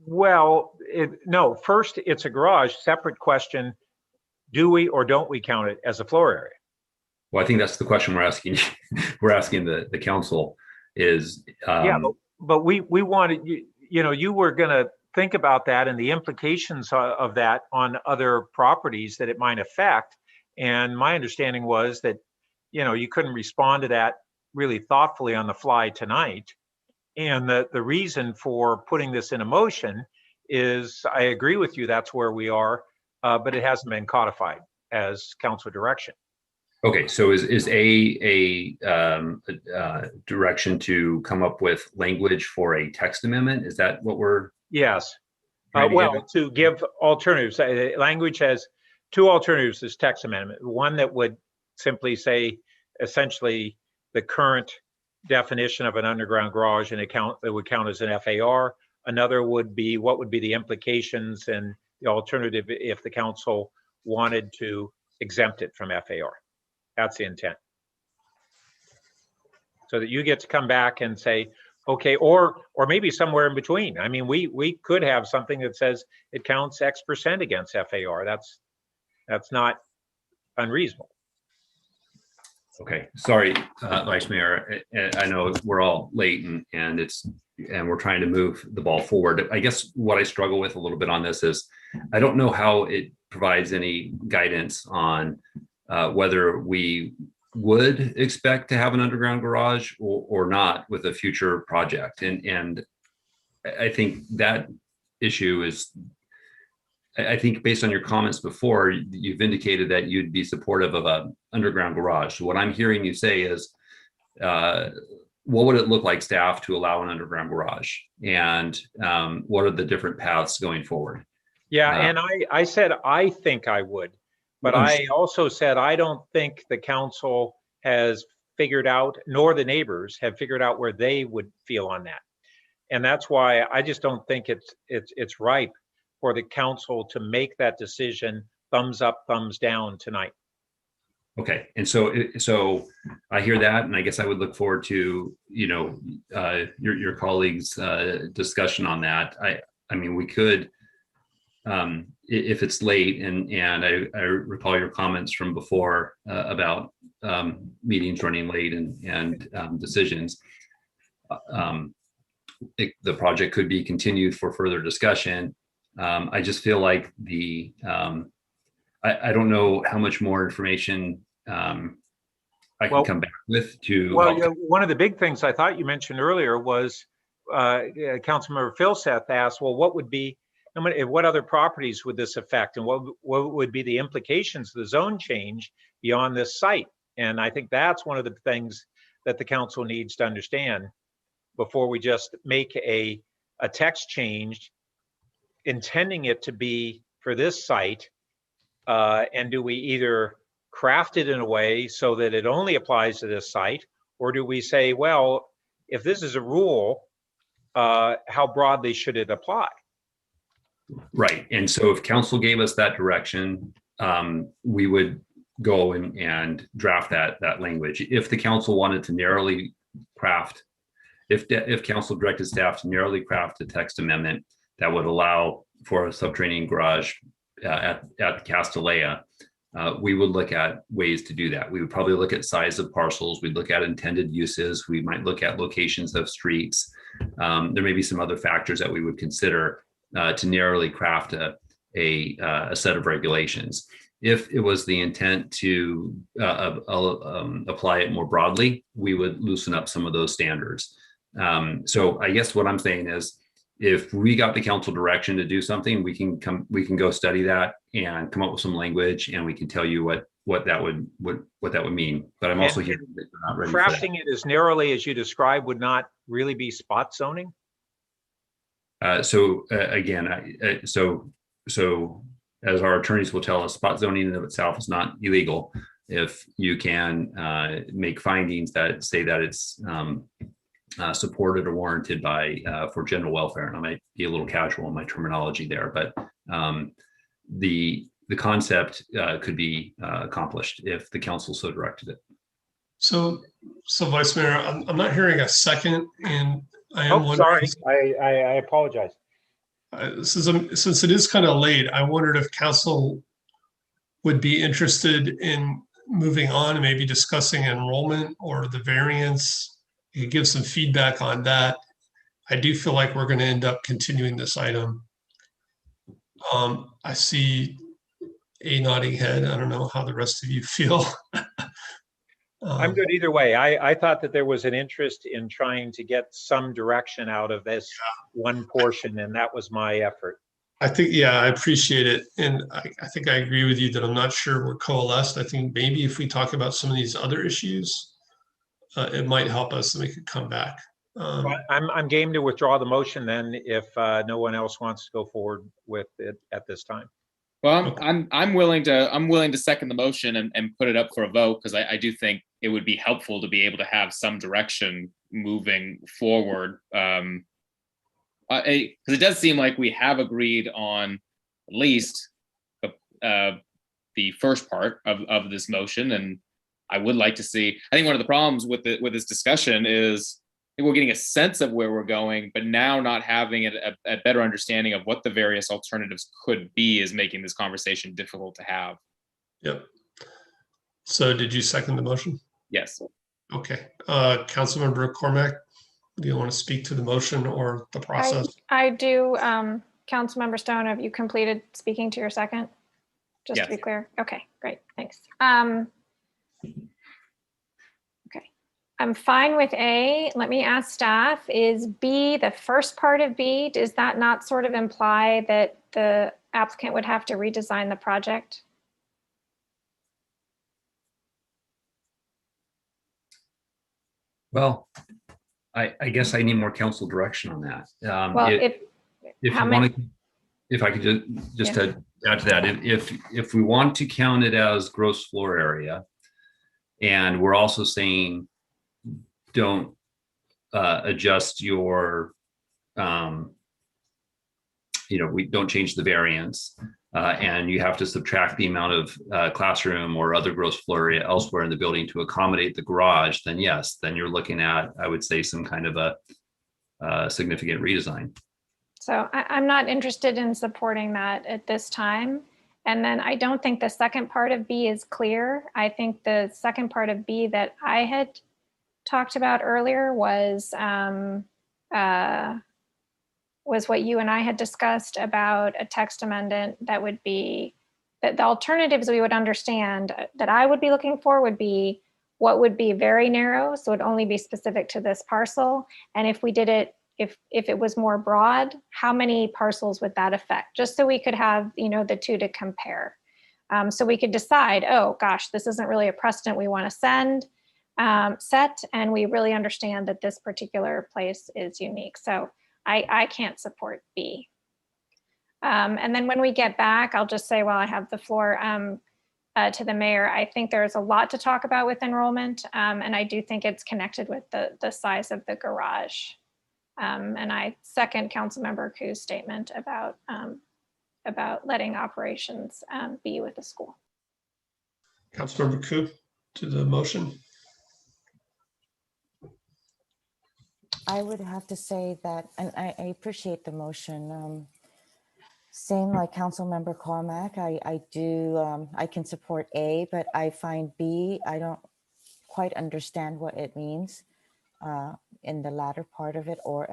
Well, no, first it's a garage, separate question. Do we or don't we count it as a floor area? Well, I think that's the question we're asking. We're asking the council is. Yeah, but we wanted, you were going to think about that and the implications of that on other properties that it might affect. And my understanding was that, you couldn't respond to that really thoughtfully on the fly tonight. And the reason for putting this in a motion is, I agree with you, that's where we are, but it hasn't been codified as council direction. Okay, so is a direction to come up with language for a text amendment? Is that what we're? Yes. To give alternatives. Language has two alternatives. This text amendment. One that would simply say, essentially, the current definition of an underground garage and that would count as an FAR. Another would be what would be the implications and the alternative if the council wanted to exempt it from FAR. That's the intent. So that you get to come back and say, okay, or maybe somewhere in between. I mean, we could have something that says it counts X% against FAR. That's not unreasonable. Okay, sorry, Vice Mayor. I know we're all late and we're trying to move the ball forward. I guess what I struggle with a little bit on this is I don't know how it provides any guidance on whether we would expect to have an underground garage or not with a future project. And I think that issue is, I think based on your comments before, you've indicated that you'd be supportive of an underground garage. So what I'm hearing you say is, what would it look like, staff, to allow an underground garage? And what are the different paths going forward? Yeah, and I said, I think I would. But I also said, I don't think the council has figured out, nor the neighbors have figured out where they would feel on that. And that's why I just don't think it's ripe for the council to make that decision, thumbs up, thumbs down tonight. Okay, and so I hear that, and I guess I would look forward to your colleagues' discussion on that. I mean, we could, if it's late, and I recall your comments from before about meetings running late and decisions. The project could be continued for further discussion. I just feel like I don't know how much more information I can come back with to. Well, one of the big things I thought you mentioned earlier was Councilmember Philseth asked, well, what other properties would this affect, and what would be the implications of the zone change beyond this site? And I think that's one of the things that the council needs to understand before we just make a text change, intending it to be for this site. And do we either craft it in a way so that it only applies to this site, or do we say, well, if this is a rule, how broadly should it apply? Right. And so if council gave us that direction, we would go and draft that language. If the council wanted to narrowly craft, if council directed staff to narrowly craft a text amendment that would allow for a subterranean garage at Castilleja, we would look at ways to do that. We would probably look at size of parcels. We'd look at intended uses. We might look at locations of streets. There may be some other factors that we would consider to narrowly craft a set of regulations. If it was the intent to apply it more broadly, we would loosen up some of those standards. So I guess what I'm saying is, if we got the council direction to do something, we can go study that and come up with some language, and we can tell you what that would mean. But I'm also hearing that you're not ready for that. Crafting it as narrowly as you described would not really be spot zoning. So as our attorneys will tell us, spot zoning in and of itself is not illegal if you can make findings that say that it's supported or warranted by for general welfare. And I might be a little casual in my terminology there, but the concept could be accomplished if the council so directed it. So Vice Mayor, I'm not hearing a second, and I am wondering. Sorry, I apologize. Since it is kind of late, I wondered if council would be interested in moving on and maybe discussing enrollment or the variance. You could give some feedback on that. I do feel like we're going to end up continuing this item. I see a nodding head. I don't know how the rest of you feel. I'm good either way. I thought that there was an interest in trying to get some direction out of this one portion, and that was my effort. I think, yeah, I appreciate it. And I think I agree with you that I'm not sure we're coalesced. I think maybe if we talk about some of these other issues, it might help us and we could come back. I'm game to withdraw the motion then if no one else wants to go forward with it at this time. Well, I'm willing to second the motion and put it up for a vote, because I do think it would be helpful to be able to have some direction moving forward. Because it does seem like we have agreed on at least the first part of this motion, and I would like to see. I think one of the problems with this discussion is we're getting a sense of where we're going, but now not having a better understanding of what the various alternatives could be is making this conversation difficult to have. Yep. So did you second the motion? Yes. Okay. Councilmember Cormack, do you want to speak to the motion or the process? I do. Councilmember Stone, have you completed speaking to your second? Just to be clear. Okay, great. Thanks. Okay. I'm fine with A. Let me ask staff, is B, the first part of B, does that not sort of imply that the applicant would have to redesign the project? Well, I guess I need more council direction on that. Well, if I could just to add to that, if we want to count it as gross floor area, and we're also saying don't adjust your we don't change the variance, and you have to subtract the amount of classroom or other gross floor area elsewhere in the building to accommodate the garage, then yes, then you're looking at, I would say, some kind of a significant redesign. So I'm not interested in supporting that at this time. And then I don't think the second part of B is clear. I think the second part of B that I had talked about earlier was what you and I had discussed about a text amendment that would be, that the alternatives we would understand that I would be looking for would be what would be very narrow, so it would only be specific to this parcel. And if we did it, if it was more broad, how many parcels would that affect? Just so we could have, the two to compare. So we could decide, oh gosh, this isn't really a precedent we want to set, and we really understand that this particular place is unique. So I can't support B. And then when we get back, I'll just say while I have the floor to the mayor, I think there's a lot to talk about with enrollment. And I do think it's connected with the size of the garage. And I second Councilmember Ku's statement about letting operations be with the school. Councilmember Ku to the motion. I would have to say that, and I appreciate the motion. Same like Councilmember Cormack, I can support A, but I find B, I don't quite understand what it means in the latter part of it, or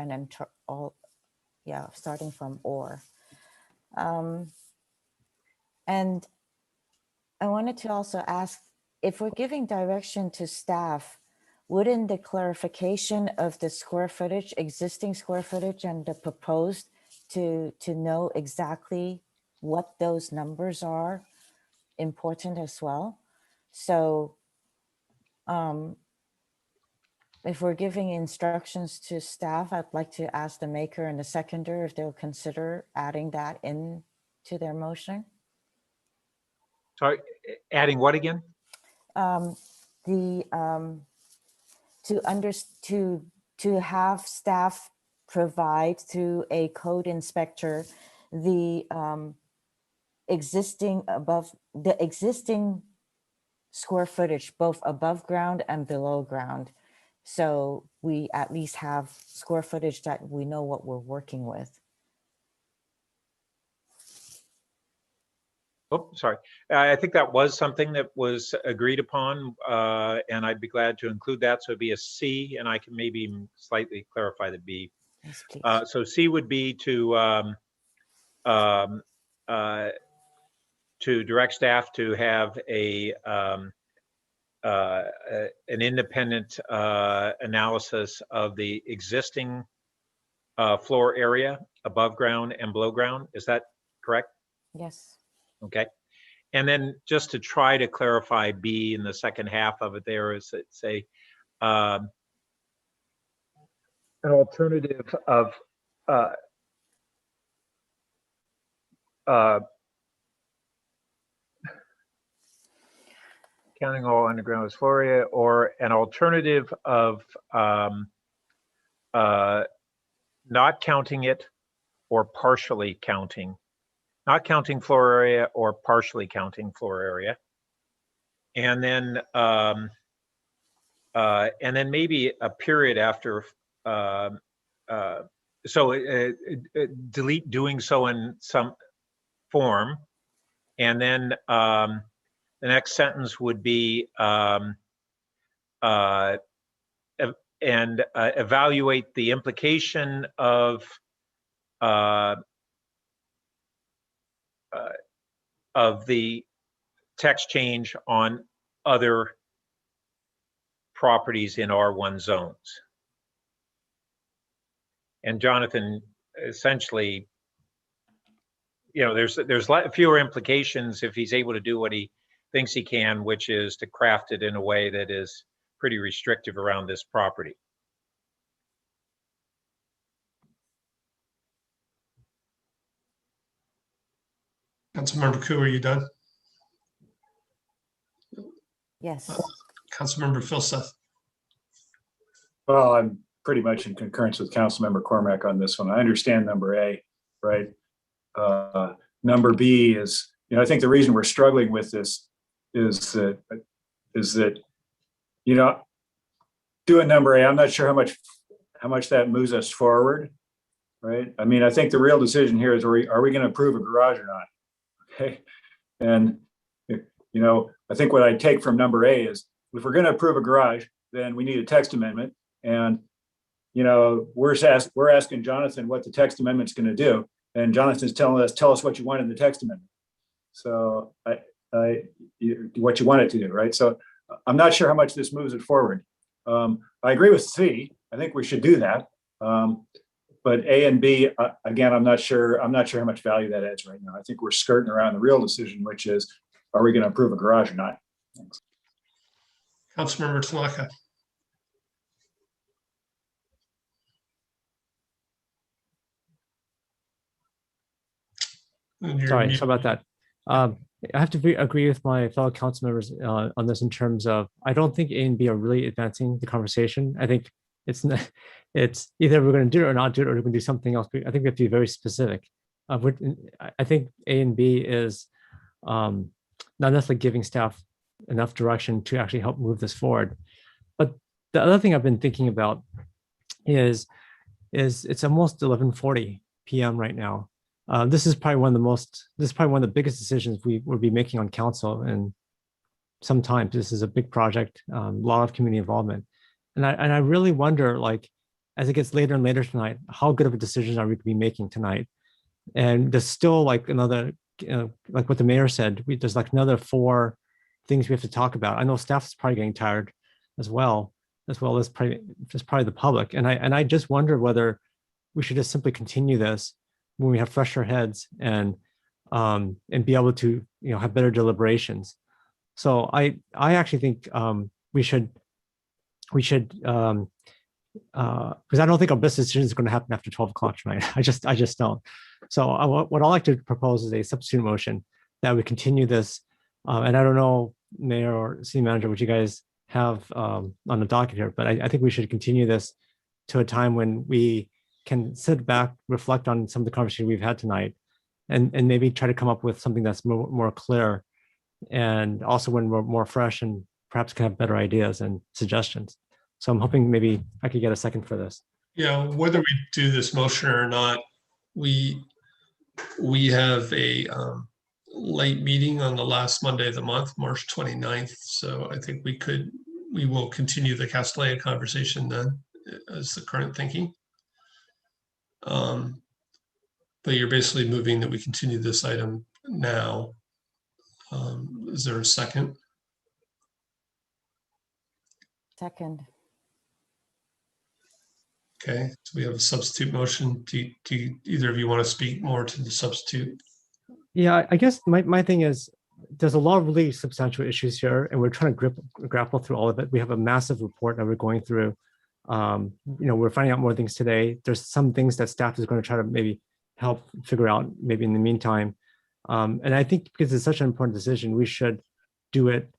starting from or. And I wanted to also ask, if we're giving direction to staff, wouldn't the clarification of the square footage, existing square footage and the proposed to know exactly what those numbers are important as well? So if we're giving instructions to staff, I'd like to ask the maker and the seconder if they'll consider adding that in to their motion. Sorry, adding what again? To have staff provide to a code inspector the existing square footage, both above ground and below ground. So we at least have square footage that we know what we're working with. Oh, sorry. I think that was something that was agreed upon, and I'd be glad to include that. So it'd be a C, and I can maybe slightly clarify the B. Yes, please. So C would be to direct staff to have an independent analysis of the existing floor area above ground and below ground. Is that correct? Yes. Okay. And then just to try to clarify B in the second half of it, there is say an alternative of counting all underground as floor area, or an alternative of not counting it or partially counting. Not counting floor area or partially counting floor area. And then maybe a period after, delete doing so in some form. And then the next sentence would be evaluate the implication of the text change on other properties in R1 zones. And Jonathan, essentially, there's fewer implications if he's able to do what he thinks he can, which is to craft it in a way that is pretty restrictive around this property. Councilmember Ku, are you done? Yes. Councilmember Filseth. Well, I'm pretty much in concurrence with Councilmember Cormack on this one. I understand number A, right? number B is, I think the reason we're struggling with this is that, doing number A, I'm not sure how much that moves us forward, right? I mean, I think the real decision here is, are we going to approve a garage or not? Okay. And, I think what I take from number A is, if we're going to approve a garage, then we need a text amendment. And, we're asking Jonathan what the text amendment's going to do. And Jonathan's telling us, tell us what you want in the text amendment. So what you want it to do, right? So I'm not sure how much this moves it forward. I agree with C. I think we should do that. But A and B, again, I'm not sure how much value that adds right now. I think we're skirting around the real decision, which is, are we going to approve a garage or not? Thanks. Councilmember Tanaka. Sorry about that. I have to agree with my fellow council members on this in terms of, I don't think A and B are really advancing the conversation. I think it's either we're going to do it or not do it, or we're going to do something else. I think we have to be very specific. I think A and B is not necessarily giving staff enough direction to actually help move this forward. But the other thing I've been thinking about is it's almost 11:40 p.m. right now. This is probably one of the biggest decisions we will be making on council, and sometimes this is a big project, a lot of community involvement. And I really wonder, like, as it gets later and later tonight, how good of a decision are we going to be making tonight? And there's still like another, like what the mayor said, there's like another 4 things we have to talk about. I know staff is probably getting tired as well as probably the public. And I just wonder whether we should just simply continue this when we have fresher heads and be able to have better deliberations. So I actually think we should because I don't think our best decision is going to happen after 12 o'clock tonight. I just don't. So what I'd like to propose is a substitute motion that we continue this. And I don't know, Mayor or City Manager, what you guys have on the docket here, but I think we should continue this to a time when we can sit back, reflect on some of the conversation we've had tonight, and maybe try to come up with something that's more clear, and also when we're more fresh and perhaps can have better ideas and suggestions. So I'm hoping maybe I could get a second for this. Yeah, whether we do this motion or not, we have a late meeting on the last Monday of the month, March 29th. So I think we will continue the Castilleja conversation then, as the current thinking. But you're basically moving that we continue this item now. Is there a second? Second. Okay, so we have a substitute motion. Do either of you want to speak more to the substitute? Yeah, I guess my thing is, there's a lot of really substantial issues here, and we're trying to grapple through all of it. We have a massive report that we're going through. We're finding out more things today. There's some things that staff is going to try to maybe help figure out maybe in the meantime. And I think because it's such an important decision, we should do it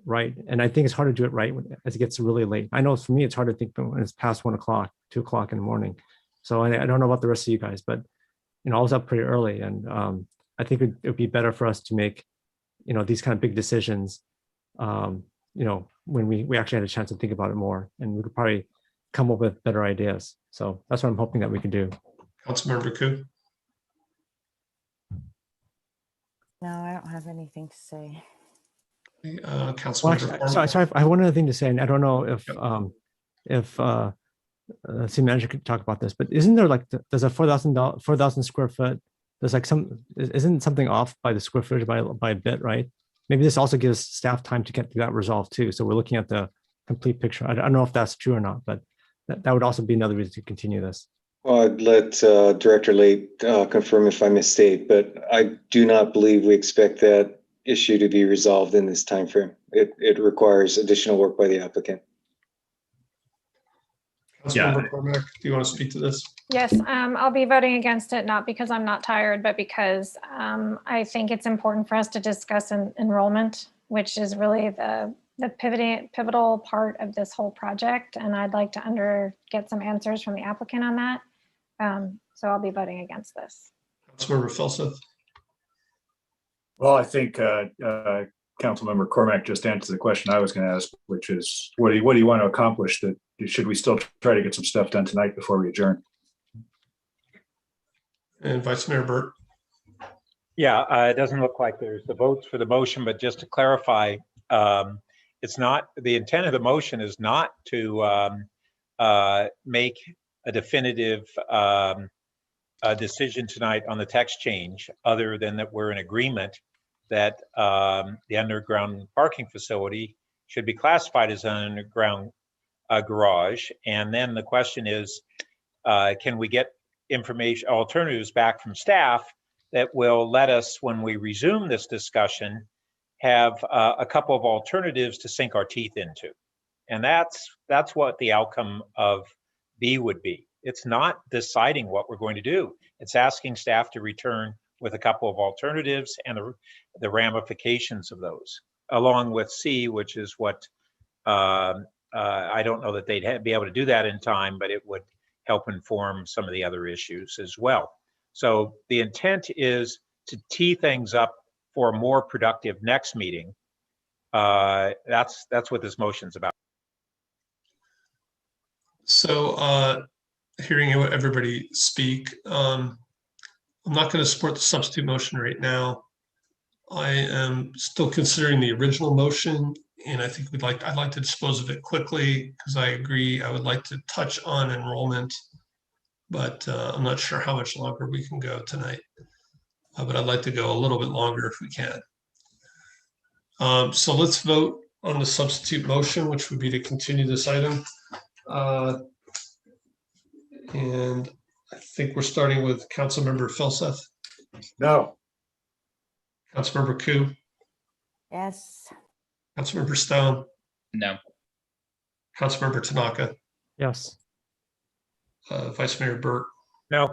right. And I think it's hard to do it right as it gets really late. I know for me, it's hard to think when it's past 1 o'clock, 2 o'clock in the morning. So I don't know about the rest of you guys, but I was up pretty early, and I think it would be better for us to make these kind of big decisions when we actually had a chance to think about it more, and we could probably come up with better ideas. So that's what I'm hoping that we can do. Councilmember Koo? No, I don't have anything to say. Councilmember I have one other thing to say, and I don't know if city manager could talk about this, but isn't there there's a 4,000 square foot, there's isn't something off by the square footage by a bit, right? Maybe this also gives staff time to get that resolved too. So we're looking at the complete picture. I don't know if that's true or not, but that would also be another reason to continue this. Well, I'd let Director Late confirm if I misstate, but I do not believe we expect that issue to be resolved in this timeframe. It requires additional work by the applicant. Councilmember Cormack, do you want to speak to this? Yes, I'll be voting against it, not because I'm not tired, but because I think it's important for us to discuss enrollment, which is really the pivotal part of this whole project. And I'd like to get some answers from the applicant on that. So I'll be voting against this. Councilmember Filseth. Well, I think Councilmember Cormack just answered the question I was going to ask, which is, what do you want to accomplish? That should we still try to get some stuff done tonight before we adjourn? And Vice Mayor Burt. Yeah, it doesn't look like there's the votes for the motion, but just to clarify, it's not, the intent of the motion is not to make a definitive decision tonight on the text change, other than that we're in agreement that the underground parking facility should be classified as an underground garage. And then the question is, can we get information, alternatives back from staff that will let us, when we resume this discussion, have a couple of alternatives to sink our teeth into. And that's what the outcome of B would be. It's not deciding what we're going to do. It's asking staff to return with a couple of alternatives and the ramifications of those, along with C, which is what I don't know that they'd be able to do that in time, but it would help inform some of the other issues as well. So the intent is to tee things up for a more productive next meeting. That's what this motion's about. So hearing everybody speak, I'm not going to support the substitute motion right now. I am still considering the original motion, and I think I'd like to dispose of it quickly, because I agree I would like to touch on enrollment, but I'm not sure how much longer we can go tonight. But I'd like to go a little bit longer if we can. So let's vote on the substitute motion, which would be to continue this item. And I think we're starting with Councilmember Filseth. No. Councilmember Koo. Yes. Councilmember Stone. No. Councilmember Tanaka. Yes. Vice Mayor Burt. No.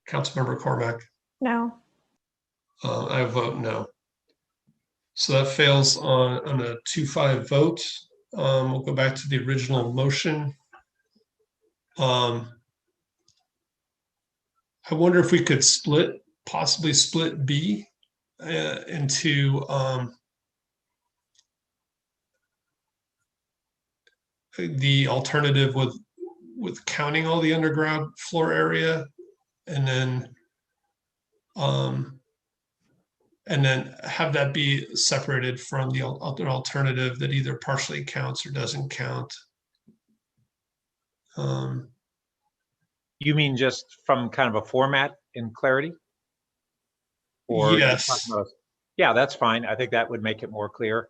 Councilmember Cormack. No. I vote no. So that fails on a 2-5 vote. We'll go back to the original motion. I wonder if we could possibly split B into the alternative with counting all the underground floor area, and then have that be separated from the other alternative that either partially counts or doesn't count. You mean just from kind of a format and clarity? Or yes. Yeah, that's fine. I think that would make it more clear.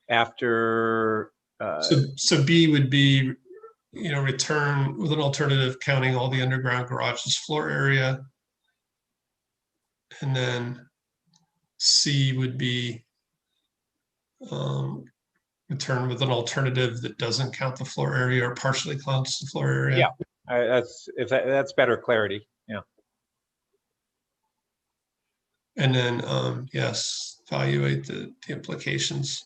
After so B would be, return with an alternative counting all the underground garages floor area, and then C would be return with an alternative that doesn't count the floor area or partially counts the floor area. Yeah, that's better clarity. Yeah. And then yes, evaluate the implications.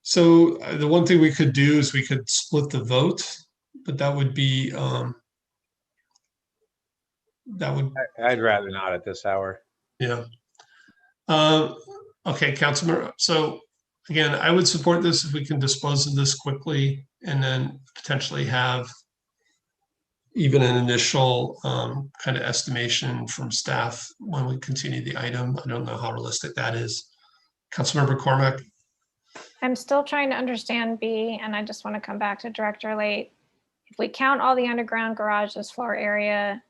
So the one thing we could do is we could split the vote, but that would be I'd rather not at this hour. Yeah. Okay, Councilmember. So again, I would support this if we can dispose of this quickly and then potentially have even an initial kind of estimation from staff when we continue the item. I don't know how realistic that is. Councilmember Cormack. I'm still trying to understand B, and I just want to come back to Director Late. If we count all the underground garages floor area,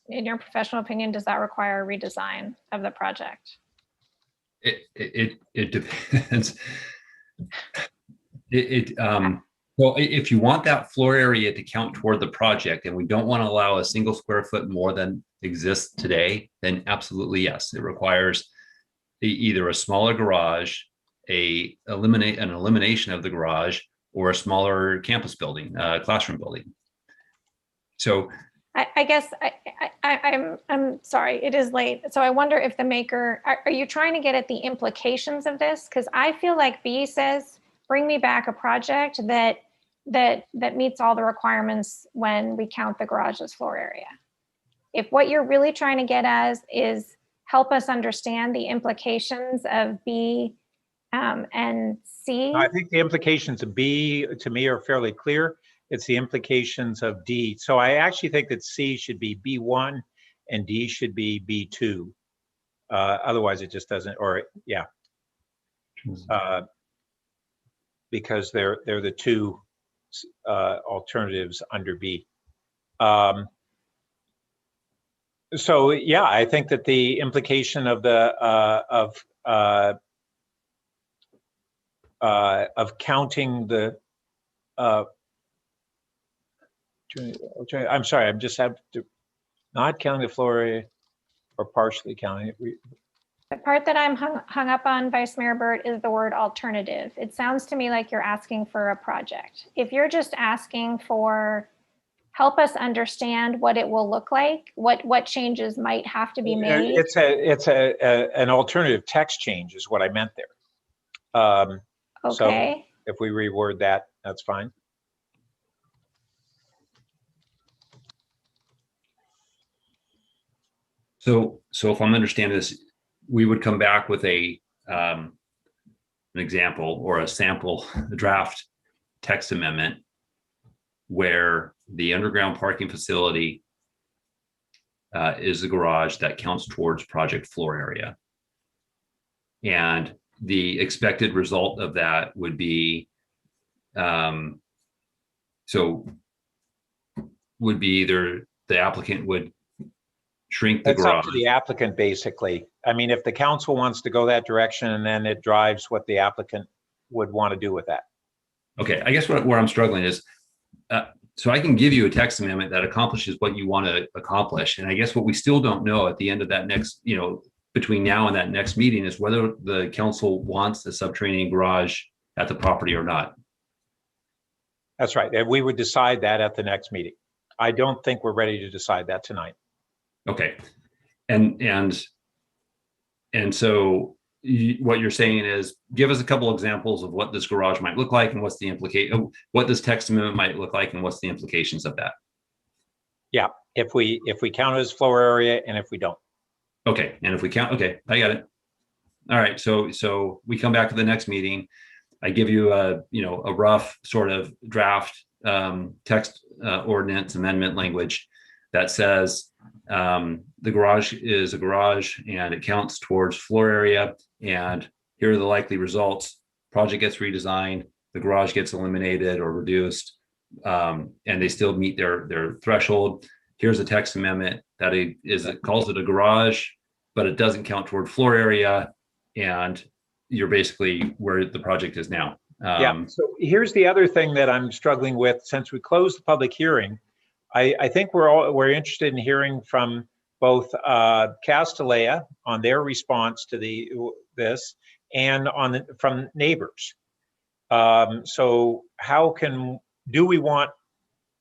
in your professional opinion, does that require a redesign of the project? It depends. Well, if you want that floor area to count toward the project, and we don't want to allow a single square foot more than exists today, then absolutely yes. It requires either a smaller garage, an elimination of the garage, or a smaller campus building, classroom building. So I guess I'm sorry, it is late. So I wonder if the maker, are you trying to get at the implications of this? Because I feel like B says, bring me back a project that meets all the requirements when we count the garage's floor area. If what you're really trying to get at is help us understand the implications of B and C. I think the implications of B to me are fairly clear. It's the implications of D. So I actually think that C should be B1 and D should be B2. Otherwise it just doesn't, or yeah. Because they're the two alternatives under B. So yeah, I think that the implication of the of counting the I'm sorry, I'm just have to not counting the floor area or partially counting it. The part that I'm hung up on, Vice Mayor Burt, is the word alternative. It sounds to me like you're asking for a project. If you're just asking for help us understand what it will look like, what changes might have to be made. It's an alternative text change is what I meant there. Okay. So if we reword that, that's fine. So if I'm understanding this, we would come back with an example or a sample draft text amendment where the underground parking facility is the garage that counts towards project floor area. And the expected result of that would be, would be either the applicant would shrink the It's garage. up to the applicant, basically. I mean, if the council wants to go that direction, and then it drives what the applicant would want to do with that. Okay, I guess where I'm struggling is, so I can give you a text amendment that accomplishes what you want to accomplish. And I guess what we still don't know at the end of that next, between now and that next meeting is whether the council wants a subterranean garage at the property or not. That's right. And we would decide that at the next meeting. I don't think we're ready to decide that tonight. Okay. And so what you're saying is give us a couple examples of what this garage might look like and what's the implication, what this text amendment might look like and what's the implications of that. Yeah, if we count it as floor area and if we don't. Okay, and if we count, okay, I got it. All right, so we come back to the next meeting. I give you a rough sort of draft text ordinance amendment language that says the garage is a garage and it counts towards floor area, and here are the likely results. Project gets redesigned, the garage gets eliminated or reduced, and they still meet their threshold. Here's a text amendment that it calls it a garage, but it doesn't count toward floor area, and you're basically where the project is now. Yeah, so here's the other thing that I'm struggling with. Since we closed the public hearing, I think we're interested in hearing from both Castilleja on their response to this and from neighbors. So do we want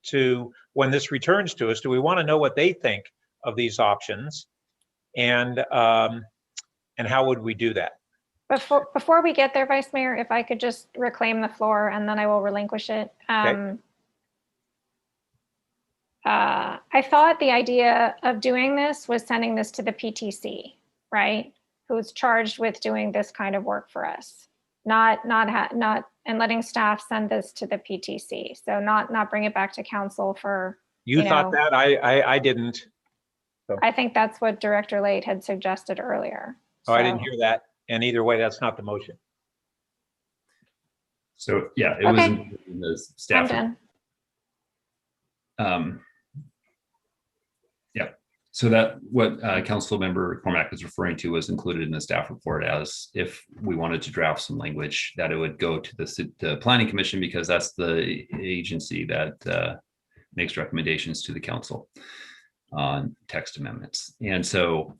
to, when this returns to us, do we want to know what they think of these options, and how would we do that? Before we get there, Vice Mayor, if I could just reclaim the floor and then I will relinquish it. Okay. I thought the idea of doing this was sending this to the PTC, right? Who's charged with doing this kind of work for us, not and letting staff send this to the PTC. So not bring it back to council for. You thought that? I didn't. So. I think that's what Director Late had suggested earlier. Oh, I didn't hear that. And either way, that's not the motion. So yeah, it was in the staff. I'm done. Yeah. So that what Council Member Cormack is referring to was included in the staff report as if we wanted to draft some language that it would go to the Planning Commission, because that's the agency that makes recommendations to the council on text amendments. And so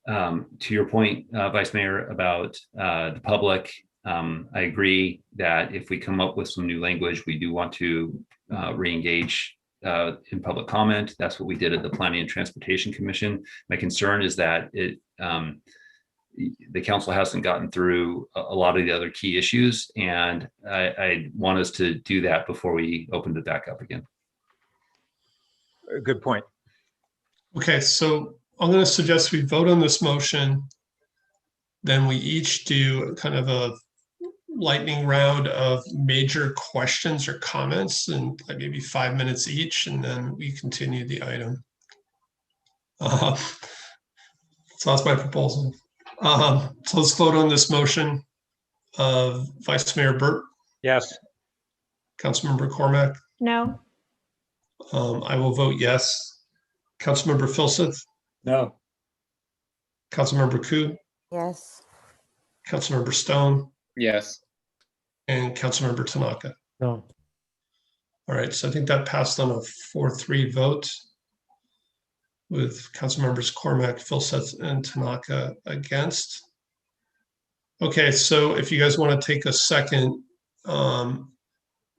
to your point, Vice Mayor, about the public, I agree that if we come up with some new language, we do want to re-engage in public comment. That's what we did at the Planning and Transportation Commission. My concern is that the council hasn't gotten through a lot of the other key issues, and I want us to do that before we open it back up again. Good point. Okay, so I'm going to suggest we vote on this motion. Then we each do kind of a lightning round of major questions or comments, and like maybe 5 minutes each, and then we continue the item. So that's my proposal. So let's vote on this motion. Vice Mayor Burt? Yes. Councilmember Cormack? No. I will vote yes. Councilmember Filseth? No. Councilmember Koo? Yes. Councilmember Stone? Yes. And Councilmember Tanaka? No. All right, so I think that passed on a 4-3 vote with Councilmembers Cormack, Filseth, and Tanaka against. Okay, so if you guys want to take a second,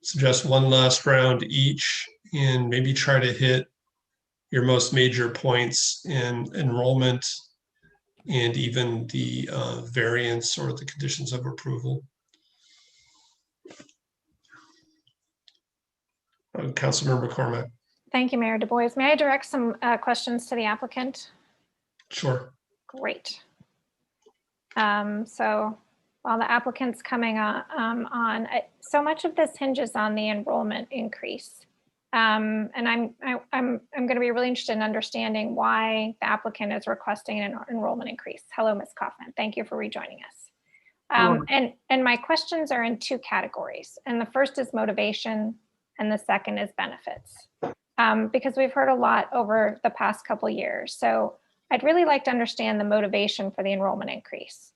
suggest one last round each and maybe try to hit your most major points in enrollment and even the variance or the conditions of approval. Councilmember Cormack. Thank you, Mayor Du Bois. May I direct some questions to the applicant? Sure. Great. So while the applicant's coming on, so much of this hinges on the enrollment increase. And I'm going to be really interested in understanding why the applicant is requesting an enrollment increase. Hello, Ms. Kaufman. Thank you for rejoining us. And my questions are in two categories. And the first is motivation, and the second is benefits. Because we've heard a lot over the past couple of years. So I'd really like to understand the motivation for the enrollment increase.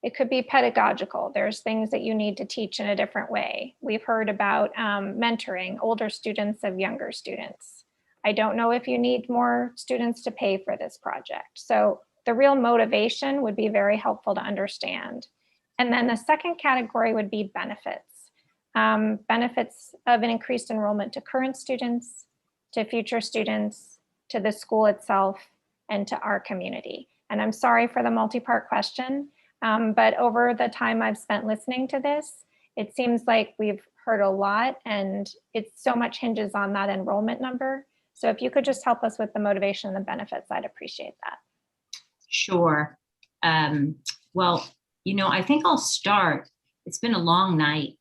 It could be pedagogical. There's things that you need to teach in a different way. We've heard about mentoring older students of younger students. I don't know if you need more students to pay for this project. So the real motivation would be very helpful to understand. And then the second category would be benefits. Benefits of an increased enrollment to current students, to future students, to the school itself, and to our community. And I'm sorry for the multi-part question, but over the time I've spent listening to this, it seems like we've heard a lot, and it's so much hinges on that enrollment number. So if you could just help us with the motivation and the benefits, I'd appreciate that. Sure. Well, I think I'll start. It's been a long night.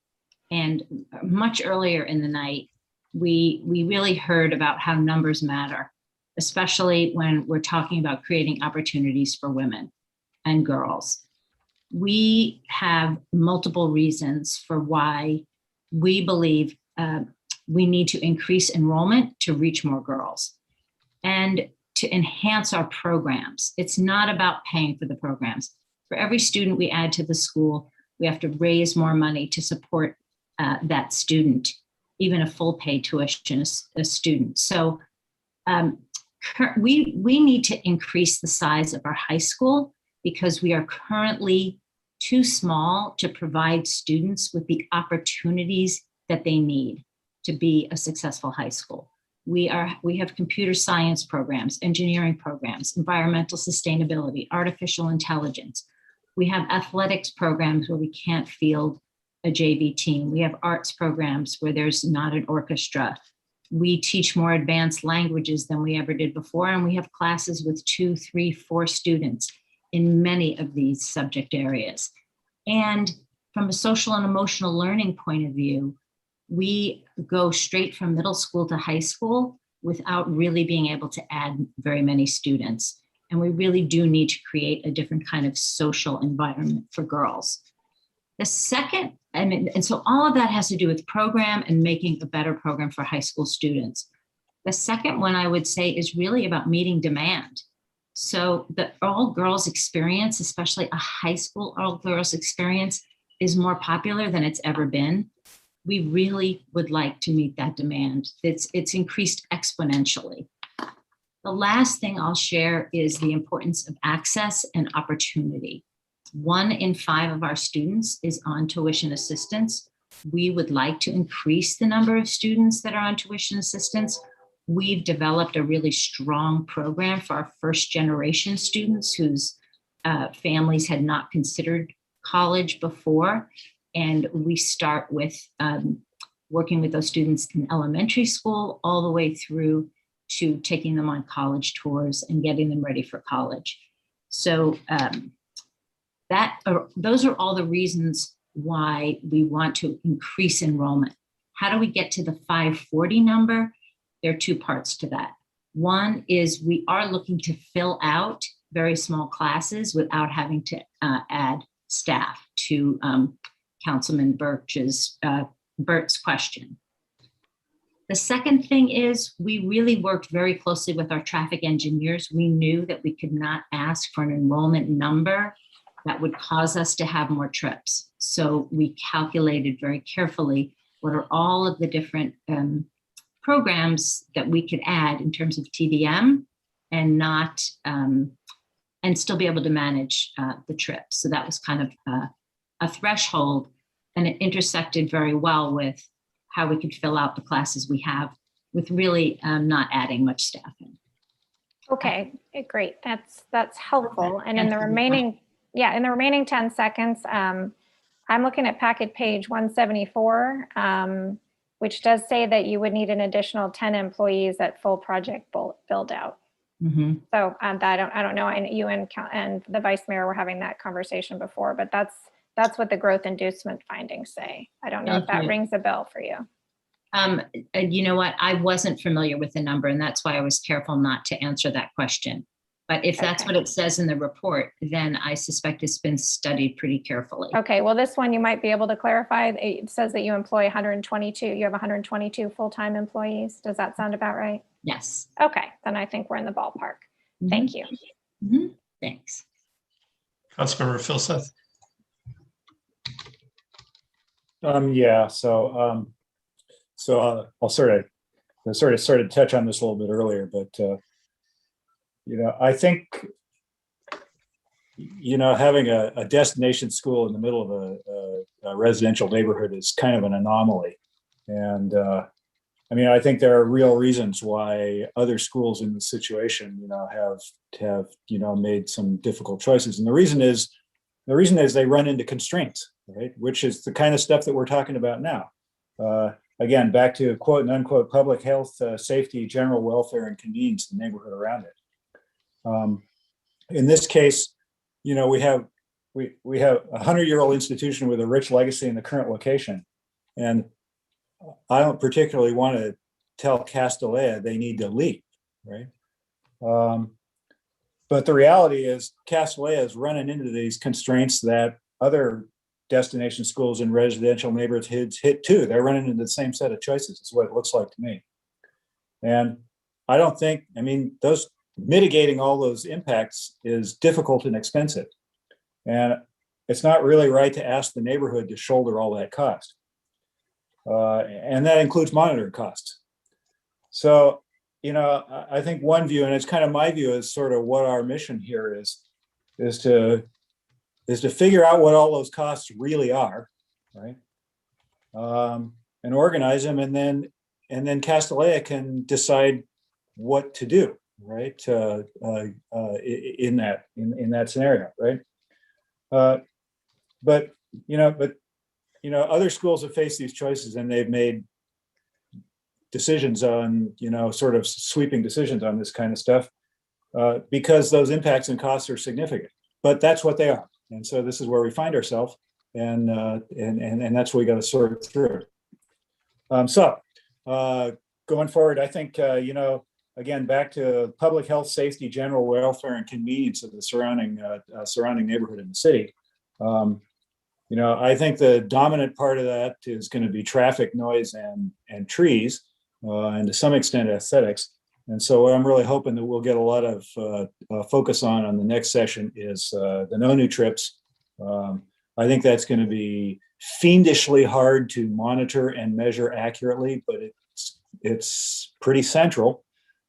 And much earlier in the night, we really heard about how numbers matter, especially when we're talking about creating opportunities for women and girls. We have multiple reasons for why we believe we need to increase enrollment to reach more girls and to enhance our programs. It's not about paying for the programs. For every student we add to the school, we have to raise more money to support that student, even a full pay tuition a student. So we need to increase the size of our high school because we are currently too small to provide students with the opportunities that they need to be a successful high school. We have computer science programs, engineering programs, environmental sustainability, artificial intelligence. We have athletics programs where we can't field a JV team. We have arts programs where there's not an orchestra. We teach more advanced languages than we ever did before, and we have classes with 2, 3, 4 students in many of these subject areas. And from a social and emotional learning point of view, we go straight from middle school to high school without really being able to add very many students. And we really do need to create a different kind of social environment for girls. The second, and so all of that has to do with program and making a better program for high school students. The second one I would say is really about meeting demand. So the all girls experience, especially a high school all girls experience, is more popular than it's ever been. We really would like to meet that demand. It's increased exponentially. The last thing I'll share is the importance of access and opportunity. 1 in 5 of our students is on tuition assistance, we would like to increase the number of students that are on tuition assistance. We've developed a really strong program for our first generation students whose families had not considered college before. And we start with working with those students in elementary school all the way through to taking them on college tours and getting them ready for college. So those are all the reasons why we want to increase enrollment. How do we get to the 540 number? There are two parts to that. One is we are looking to fill out very small classes without having to add staff, to Councilman Bert's question. The second thing is we really worked very closely with our traffic engineers. We knew that we could not ask for an enrollment number that would cause us to have more trips. So we calculated very carefully what are all of the different programs that we could add in terms of TDM and not, and still be able to manage the trip. So that was kind of a threshold, and it intersected very well with how we could fill out the classes we have with really not adding much staff in. Okay, great. That's helpful. And in the remaining, in the remaining 10 seconds, I'm looking at packet page 174, which does say that you would need an additional 10 employees at full project build out. Mm-hmm. So I don't know. And you and the vice mayor were having that conversation before, but that's what the growth inducement findings say. I don't know if that rings a bell for you. You know what? I wasn't familiar with the number, and that's why I was careful not to answer that question. But if that's what it says in the report, then I suspect it's been studied pretty carefully. Okay, well, this one you might be able to clarify. It says that you employ 122, you have 122 full-time employees. Does that sound about right? Yes. Okay, then I think we're in the ballpark. Mm-hmm. Thank you. Mm-hmm. Thanks. Councilmember Filseth. So I'll sort of touch on this a little bit earlier, but I think having a destination school in the middle of a residential neighborhood is kind of an anomaly, and I think there are real reasons why other schools in this situation have made some difficult choices, and the reason is they run into constraints, right? Which is the kind of stuff that we're talking about now. Again, back to quote and unquote public health, safety, general welfare, and convenience, the neighborhood around it. In this case, we have a 100-year-old institution with a rich legacy in the current location, and I don't particularly want to tell Castilleja they need to leave, right? But the reality is Castilleja is running into these constraints that other destination schools in residential neighborhoods hit too. They're running into the same set of choices. Is what it looks like to me. And I don't think, those mitigating all those impacts is difficult and expensive. And it's not really right to ask the neighborhood to shoulder all that cost. And that includes monitoring costs. So, I think one view, and it's kind of my view, is sort of what our mission here is to figure out what all those costs really are, right? And organize them, and then Castilleja can decide what to do, right? In that scenario, right? But other schools have faced these choices, and they've made decisions on, sort of sweeping decisions on this kind of stuff because those impacts and costs are significant. But that's what they are. And so this is where we find ourselves, and that's what we got to sort through. Going forward, I think again, back to public health, safety, general welfare, and convenience of the surrounding neighborhood in the city. I think the dominant part of that is going to be traffic, noise, and trees, and to some extent aesthetics. And so what I'm really hoping that we'll get a lot of focus on the next session is the no new trips. I think that's going to be fiendishly hard to monitor and measure accurately, but it's pretty central.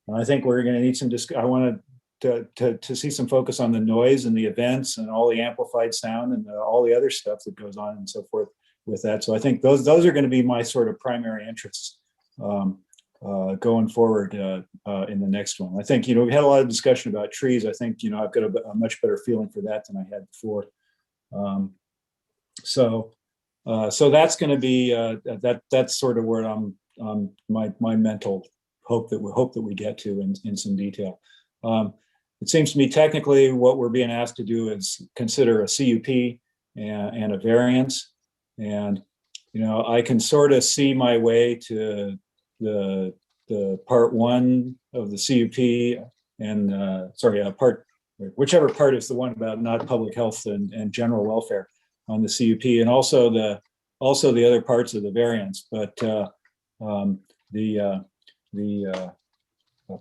And I think we're going to need some. I want to see some focus on the noise and the events and all the amplified sound and all the other stuff that goes on and so forth with that. So I think those are going to be my sort of primary interests going forward in the next one. I think, we had a lot of discussion about trees. I think, I've got a much better feeling for that than I had before. So that's going to be that's sort of where my mental hope that we get to in some detail. It seems to me technically what we're being asked to do is consider a CUP and a variance, and I can sort of see my way to the part one of the CUP and whichever part is the one about not public health and general welfare on the CUP, and also the other parts of the variance. But the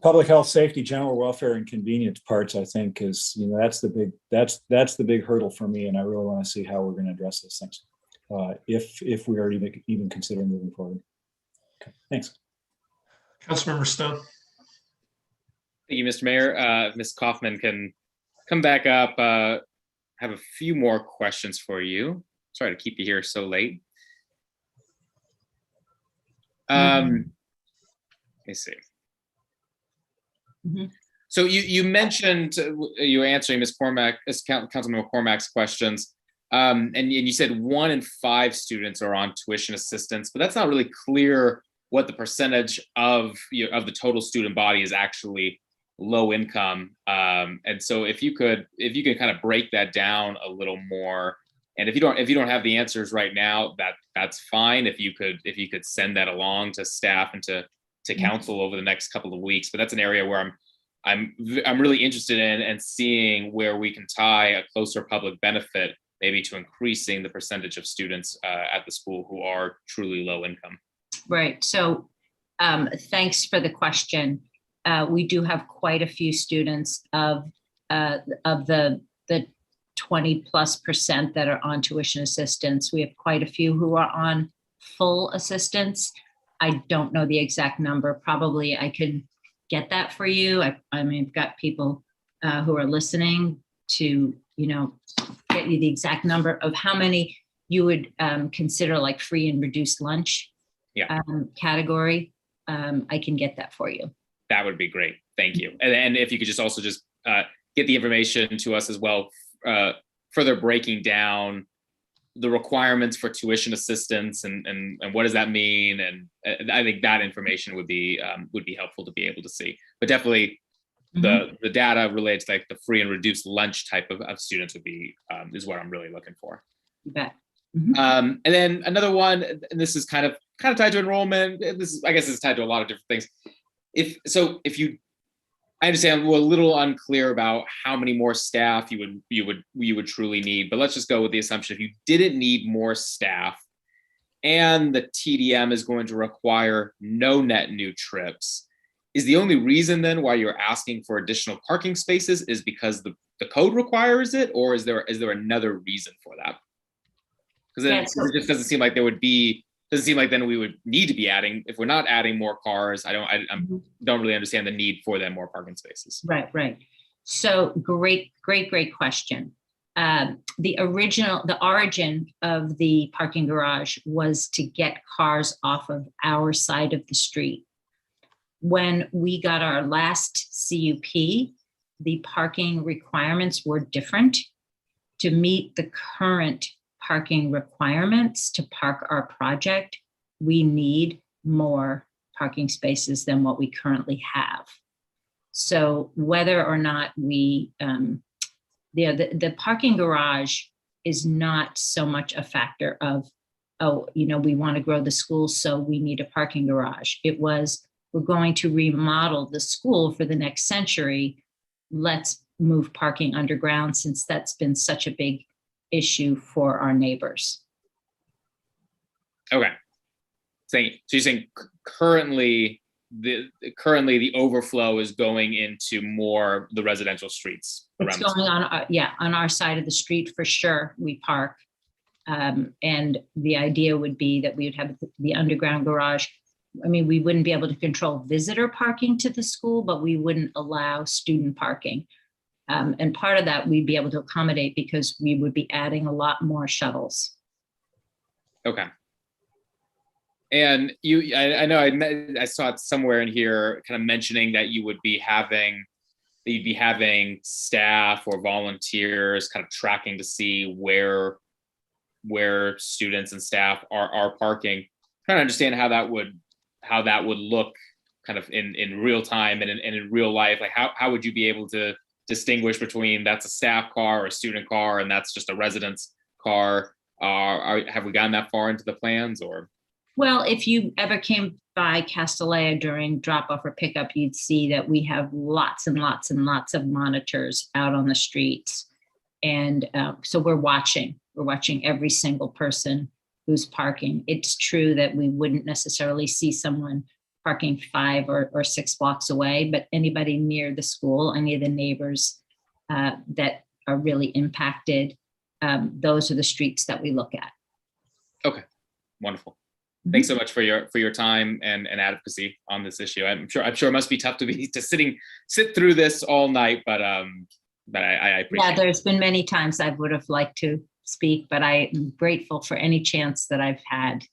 public health, safety, general welfare, and convenience parts, I think, is that's the big hurdle for me, and I really want to see how we're going to address those things if we are even consider moving forward. Okay, thanks. Councilmember Stone. Thank you, Mr. Mayor. Ms. Kaufman can come back up. Have a few more questions for you. Sorry to keep you here so late. Let me see. So you mentioned you were answering Ms. Councilmember Cormack's questions, and you said 1 in 5 students are on tuition assistance, but that's not really clear what the percentage of the total student body is actually low income. And so if you could kind of break that down a little more, and if you don't have the answers right now, that's fine. If you could send that along to staff and to council over the next couple of weeks. But that's an area where I'm really interested in and seeing where we can tie a closer public benefit maybe to increasing the percentage of students at the school who are truly low income. Right. So thanks for the question. We do have quite a few students of the 20+% that are on tuition assistance. We have quite a few who are on full assistance. I don't know the exact number. Probably I could get that for you. I mean, I've got people who are listening to, get you the exact number of how many you would consider like free and reduced lunch category. I can get that for you. That would be great. Thank you. And if you could just also get the information to us as well, further breaking down the requirements for tuition assistance and what does that mean? And I think that information would be helpful to be able to see. But definitely the data related to like the free and reduced lunch type of students would be is what I'm really looking for. You bet. And then another one, and this is kind of tied to enrollment. I guess it's tied to a lot of different things. I understand we're a little unclear about how many more staff you would truly need, but let's just go with the assumption if you didn't need more staff and the TDM is going to require no net new trips, is the only reason then why you're asking for additional parking spaces is because the code requires it, or is there another reson for that? Because it just doesn't seem like then we would need to be adding, if we're not adding more cars, I don't really understand the need for then more parking spaces. Right. So great question. The origin of the parking garage was to get cars off of our side of the street. When we got our last CUP, the parking requirements were different. To meet the current parking requirements to park our project, we need more parking spaces than what we currently have. So whether or not the parking garage is not so much a factor of, we want to grow the school, so we need a parking garage. It was, we're going to remodel the school for the next century. Let's move parking underground since that's been such a big issue for our neighbors. Okay. So you're saying currently the overflow is going into more the residential streets. It's going on our side of the street for sure. We park, and the idea would be that we would have the underground garage. I mean, we wouldn't be able to control visitor parking to the school, but we wouldn't allow student parking. And part of that we'd be able to accommodate because we would be adding a lot more shuttles. Okay. And I know I saw it somewhere in here kind of mentioning that you would be having staff or volunteers kind of tracking to see where students and staff are parking. Trying to understand how that would look kind of in real time and in real life. Like how would you be able to distinguish between that's a staff car or a student car and that's just a resident's car? Have we gotten that far into the plans or? Well, if you ever came by Castilleja during drop off or pickup, you'd see that we have lots and lots and lots of monitors out on the streets. And so we're watching every single person who's parking. It's true that we wouldn't necessarily see someone parking 5 or 6 blocks away, but anybody near the school, any of the neighbors that are really impacted, those are the streets that we look at. Okay, wonderful. Thanks so much for your time and advocacy on this issue. I'm sure it must be tough to sit through this all night, but I appreciate it. Yeah, there's been many times I would have liked to speak, but I'm grateful for any chance that I've had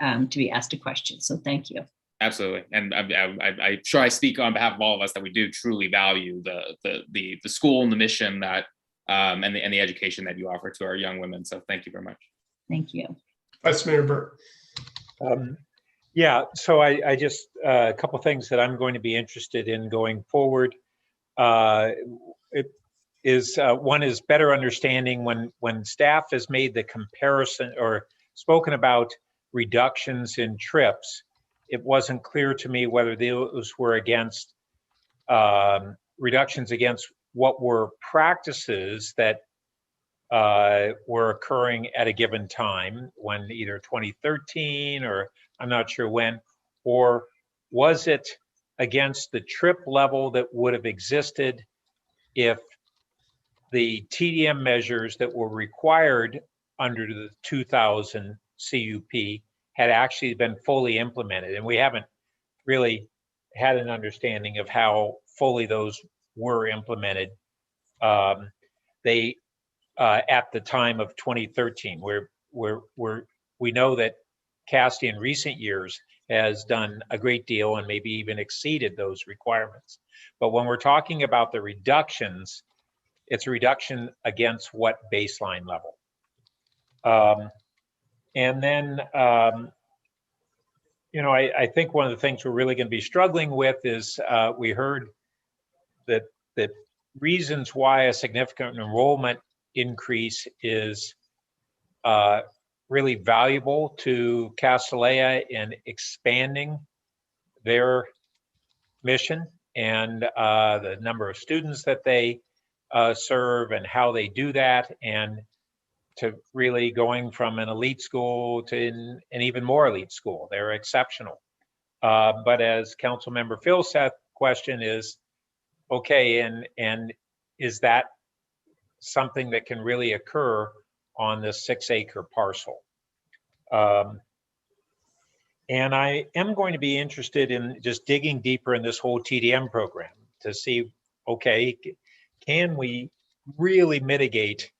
to be asked a question. So thank you. Absolutely, and I'm sure I speak on behalf of all of us that we do truly value the school and the mission that and the education that you offer to our young women. So thank you very much. Thank you. Vice Mayor Burt. Yeah, so I just a couple things that I'm going to be interested in going forward. It is one is better understanding when staff has made the comparison or spoken about reductions in trips. It wasn't clear to me whether those were against reductions against what were practices that were occurring at a given time, when either 2013 or I'm not sure when, or was it against the trip level that would have existed if the TDM measures that were required under the 2000 CUP had actually been fully implemented. And we haven't really had an understanding of how fully those were implemented. At the time of 2013, we know that Casti in recent years has done a great deal and maybe even exceeded those requirements. But when we're talking about the reductions, it's a reduction against what baseline level? And then, I think one of the things we're really going to be struggling with is we heard that reasons why a significant enrollment increase is really valuable to Castilleja in expanding their mission and the number of students that they serve and how they do that, and to really going from an elite school to an even more elite school. They're exceptional. But as Councilmember Phil's question is, okay, and is that something that can really occur on this 6-acre parcel? And I am going to be interested in just digging deeper in this whole TDM program to see, okay, can we really mitigate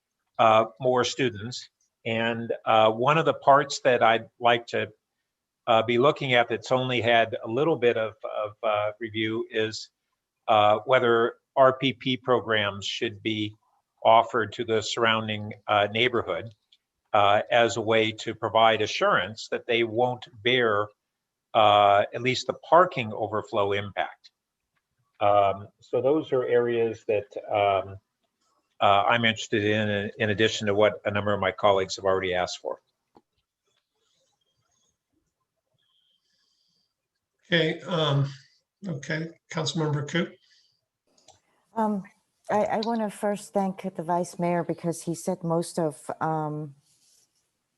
more students? And one of the parts that I'd like to be looking at that's only had a little bit of review is whether RPP programs should be offered to the surrounding neighborhood as a way to provide assurance that they won't bear at least the parking overflow impact. So those are areas that I'm interested in addition to what a number of my colleagues have already asked for. Okay, okay, Councilmember Coop. I want to first thank the Vice Mayor because he said most of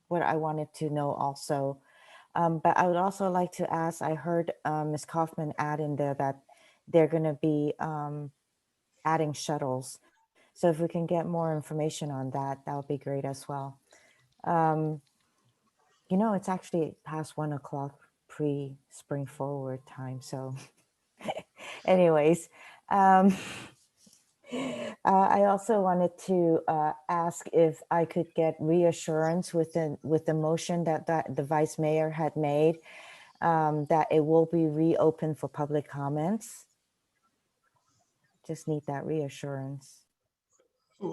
what I wanted to know also. But I would also like to ask, I heard Ms. Kaufman add in there that they're going to be adding shuttles. So if we can get more information on that, that would be great as well. It's actually past 1 o'clock pre-spring forward time. So anyways, I also wanted to ask if I could get reassurance with the motion that the vice mayor had made, that it will be reopened for public comments. Just need that reassurance.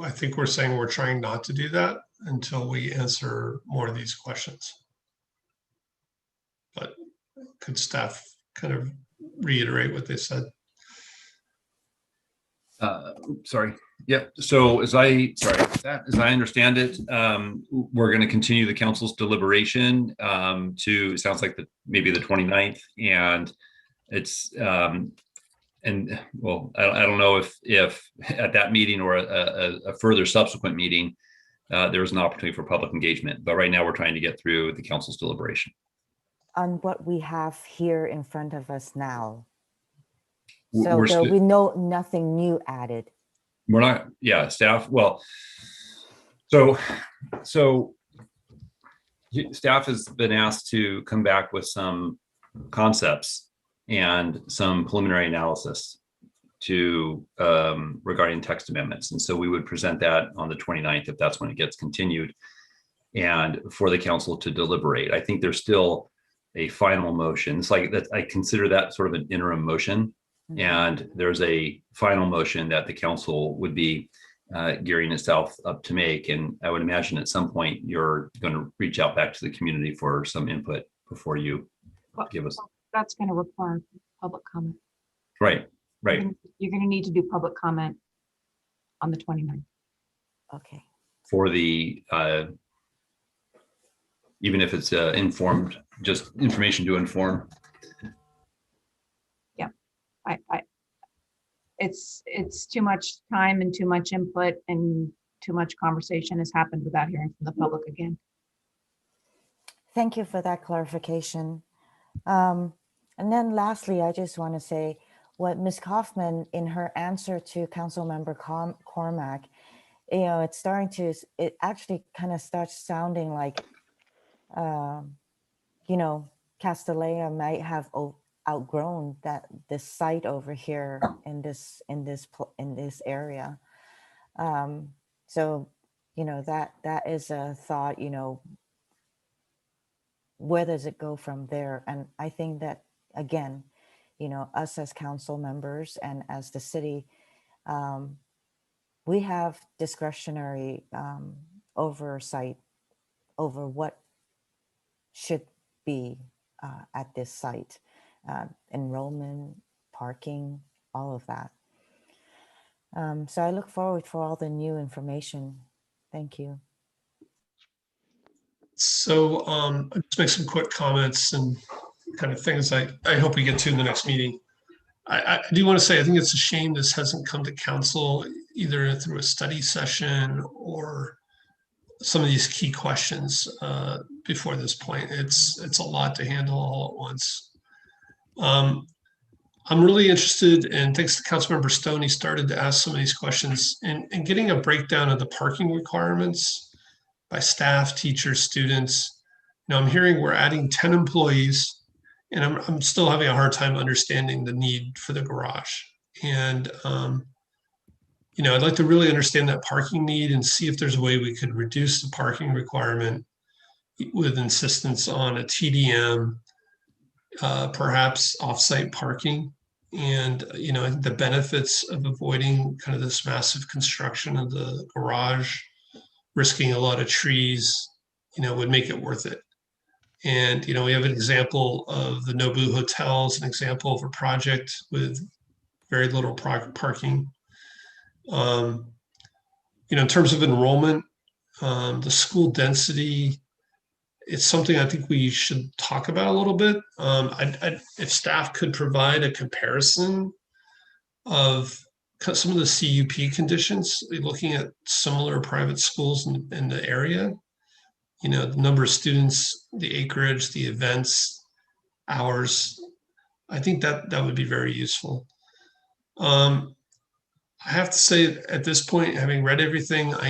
I think we're saying we're trying not to do that until we answer more of these questions. But could staff kind of reiterate what they said? Sorry. Yeah. So as I understand it, we're going to continue the council's deliberation to, it sounds like maybe the 29th, and it's and well, I don't know if at that meeting or a further subsequent meeting there was an opportunity for public engagement, but right now we're trying to get through the council's deliberation On what we have here in front of us now. So We're there'll sti- be nothing new added. We're not, yeah, staff. Well, so staff has been asked to come back with some concepts and some preliminary analysis to regarding text amendments. And so we would present that on the 29th if that's when it gets continued, and for the council to deliberate. I think there's still a final motion. It's like that. I consider that sort of an interim motion. And there's a final motion that the council would be gearing itself up to make. And I would imagine at some point you're going to reach out back to the community for some input before you give us. That's going to require public comment. Right. You're going to need to do public comment on the 29th. Okay. For the, even if it's informed, just information to inform. It's too much time and too much input and too much conversation has happened without hearing from the public again. Thank you for that clarification. And then lastly, I just want to say what Ms. Kaufman in her answer to Councilmember Cormack, it actually kind of starts sounding like, Castilleja might have outgrown this site over here in this area. So, that is a thought, where does it go from there? And I think that, again, us as council members and as the city, we have discretionary oversight over what should be at this site. Enrollment, parking, all of that. So I look forward for all the new information. Thank you. So I'll just make some quick comments and kind of things I hope we get to in the next meeting. I do want to say, I think it's a shame this hasn't come to council either through a study session or some of these key questions before this point. It's a lot to handle all at once. I'm really interested, and thanks to Councilmember Stone, he started to ask some of these questions, and getting a breakdown of the parking requirements by staff, teachers, students. Now I'm hearing we're adding 10 employees, and I'm still having a hard time understanding the need for the garage. And I'd like to really understand that parking need and see if there's a way we could reduce the parking requirement with insistence on a TDM, perhaps offsite parking. And, I think the benefits of avoiding kind of this massive construction of the garage, risking a lot of trees, would make it worth it. And, we have an example of the Nobu Hotel as an example of a project with very little parking. In terms of enrollment, the school density, it's something I think we should talk about a little bit. If staff could provide a comparison of some of the CUP conditions, looking at similar private schools in the area, the number of students, the acreage, the events, hours, I think that would be very useful. I have to say at this point, having read everything, I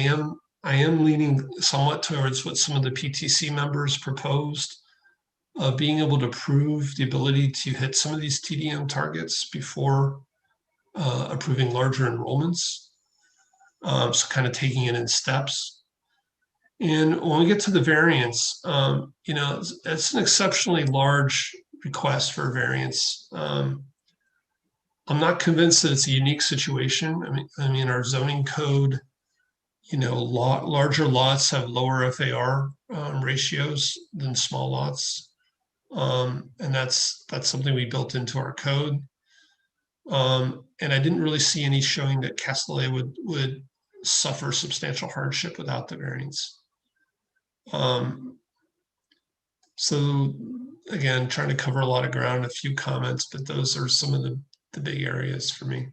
am leaning somewhat towards what some of the PTC members proposed, of being able to prove the ability to hit some of these TDM targets before approving larger enrollments. So kind of taking it in steps. And when we get to the variance, you know, it's an exceptionally large request for a variance. I'm not convinced that it's a unique situation. I mean, our zoning code, you know, larger lots have lower FAR ratios than small lots. And that's something we built into our code. And I didn't really see any showing that Castilleja would suffer substantial hardship without the variance. So again, trying to cover a lot of ground, a few comments, but those are some of the big areas for me.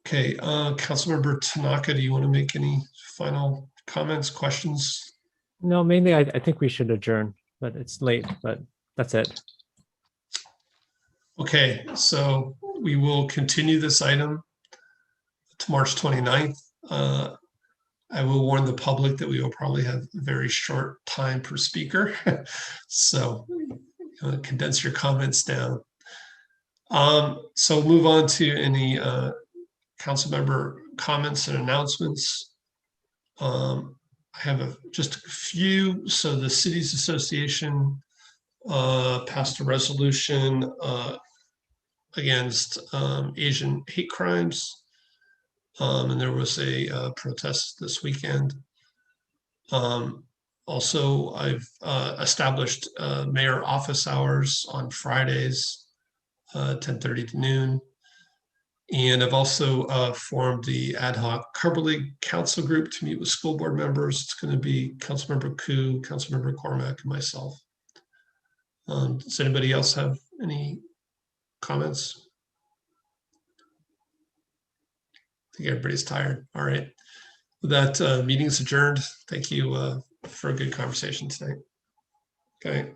Okay, Councilmember Tanaka, do you want to make any final comments, questions? No, mainly I think we should adjourn, but it's late, but that's it. Okay, so we will continue this item to March 29th. I will warn the public that we will probably have a very short time per speaker. So condense your comments down. So move on to any council member comments and announcements. I have just a few. So the Cities Association passed a resolution against Asian hate crimes. And there was a protest this weekend. Also, I've established mayor office hours on Fridays, 10:30 to noon. And I've also formed the ad hoc Harbor League Council group to meet with school board members. It's going to be Councilmember Koo, Councilmember Cormack, and myself. Does anybody else have any comments? I think everybody's tired. All right. With that, meeting's adjourned. Thank you for a good conversation tonight. Okay.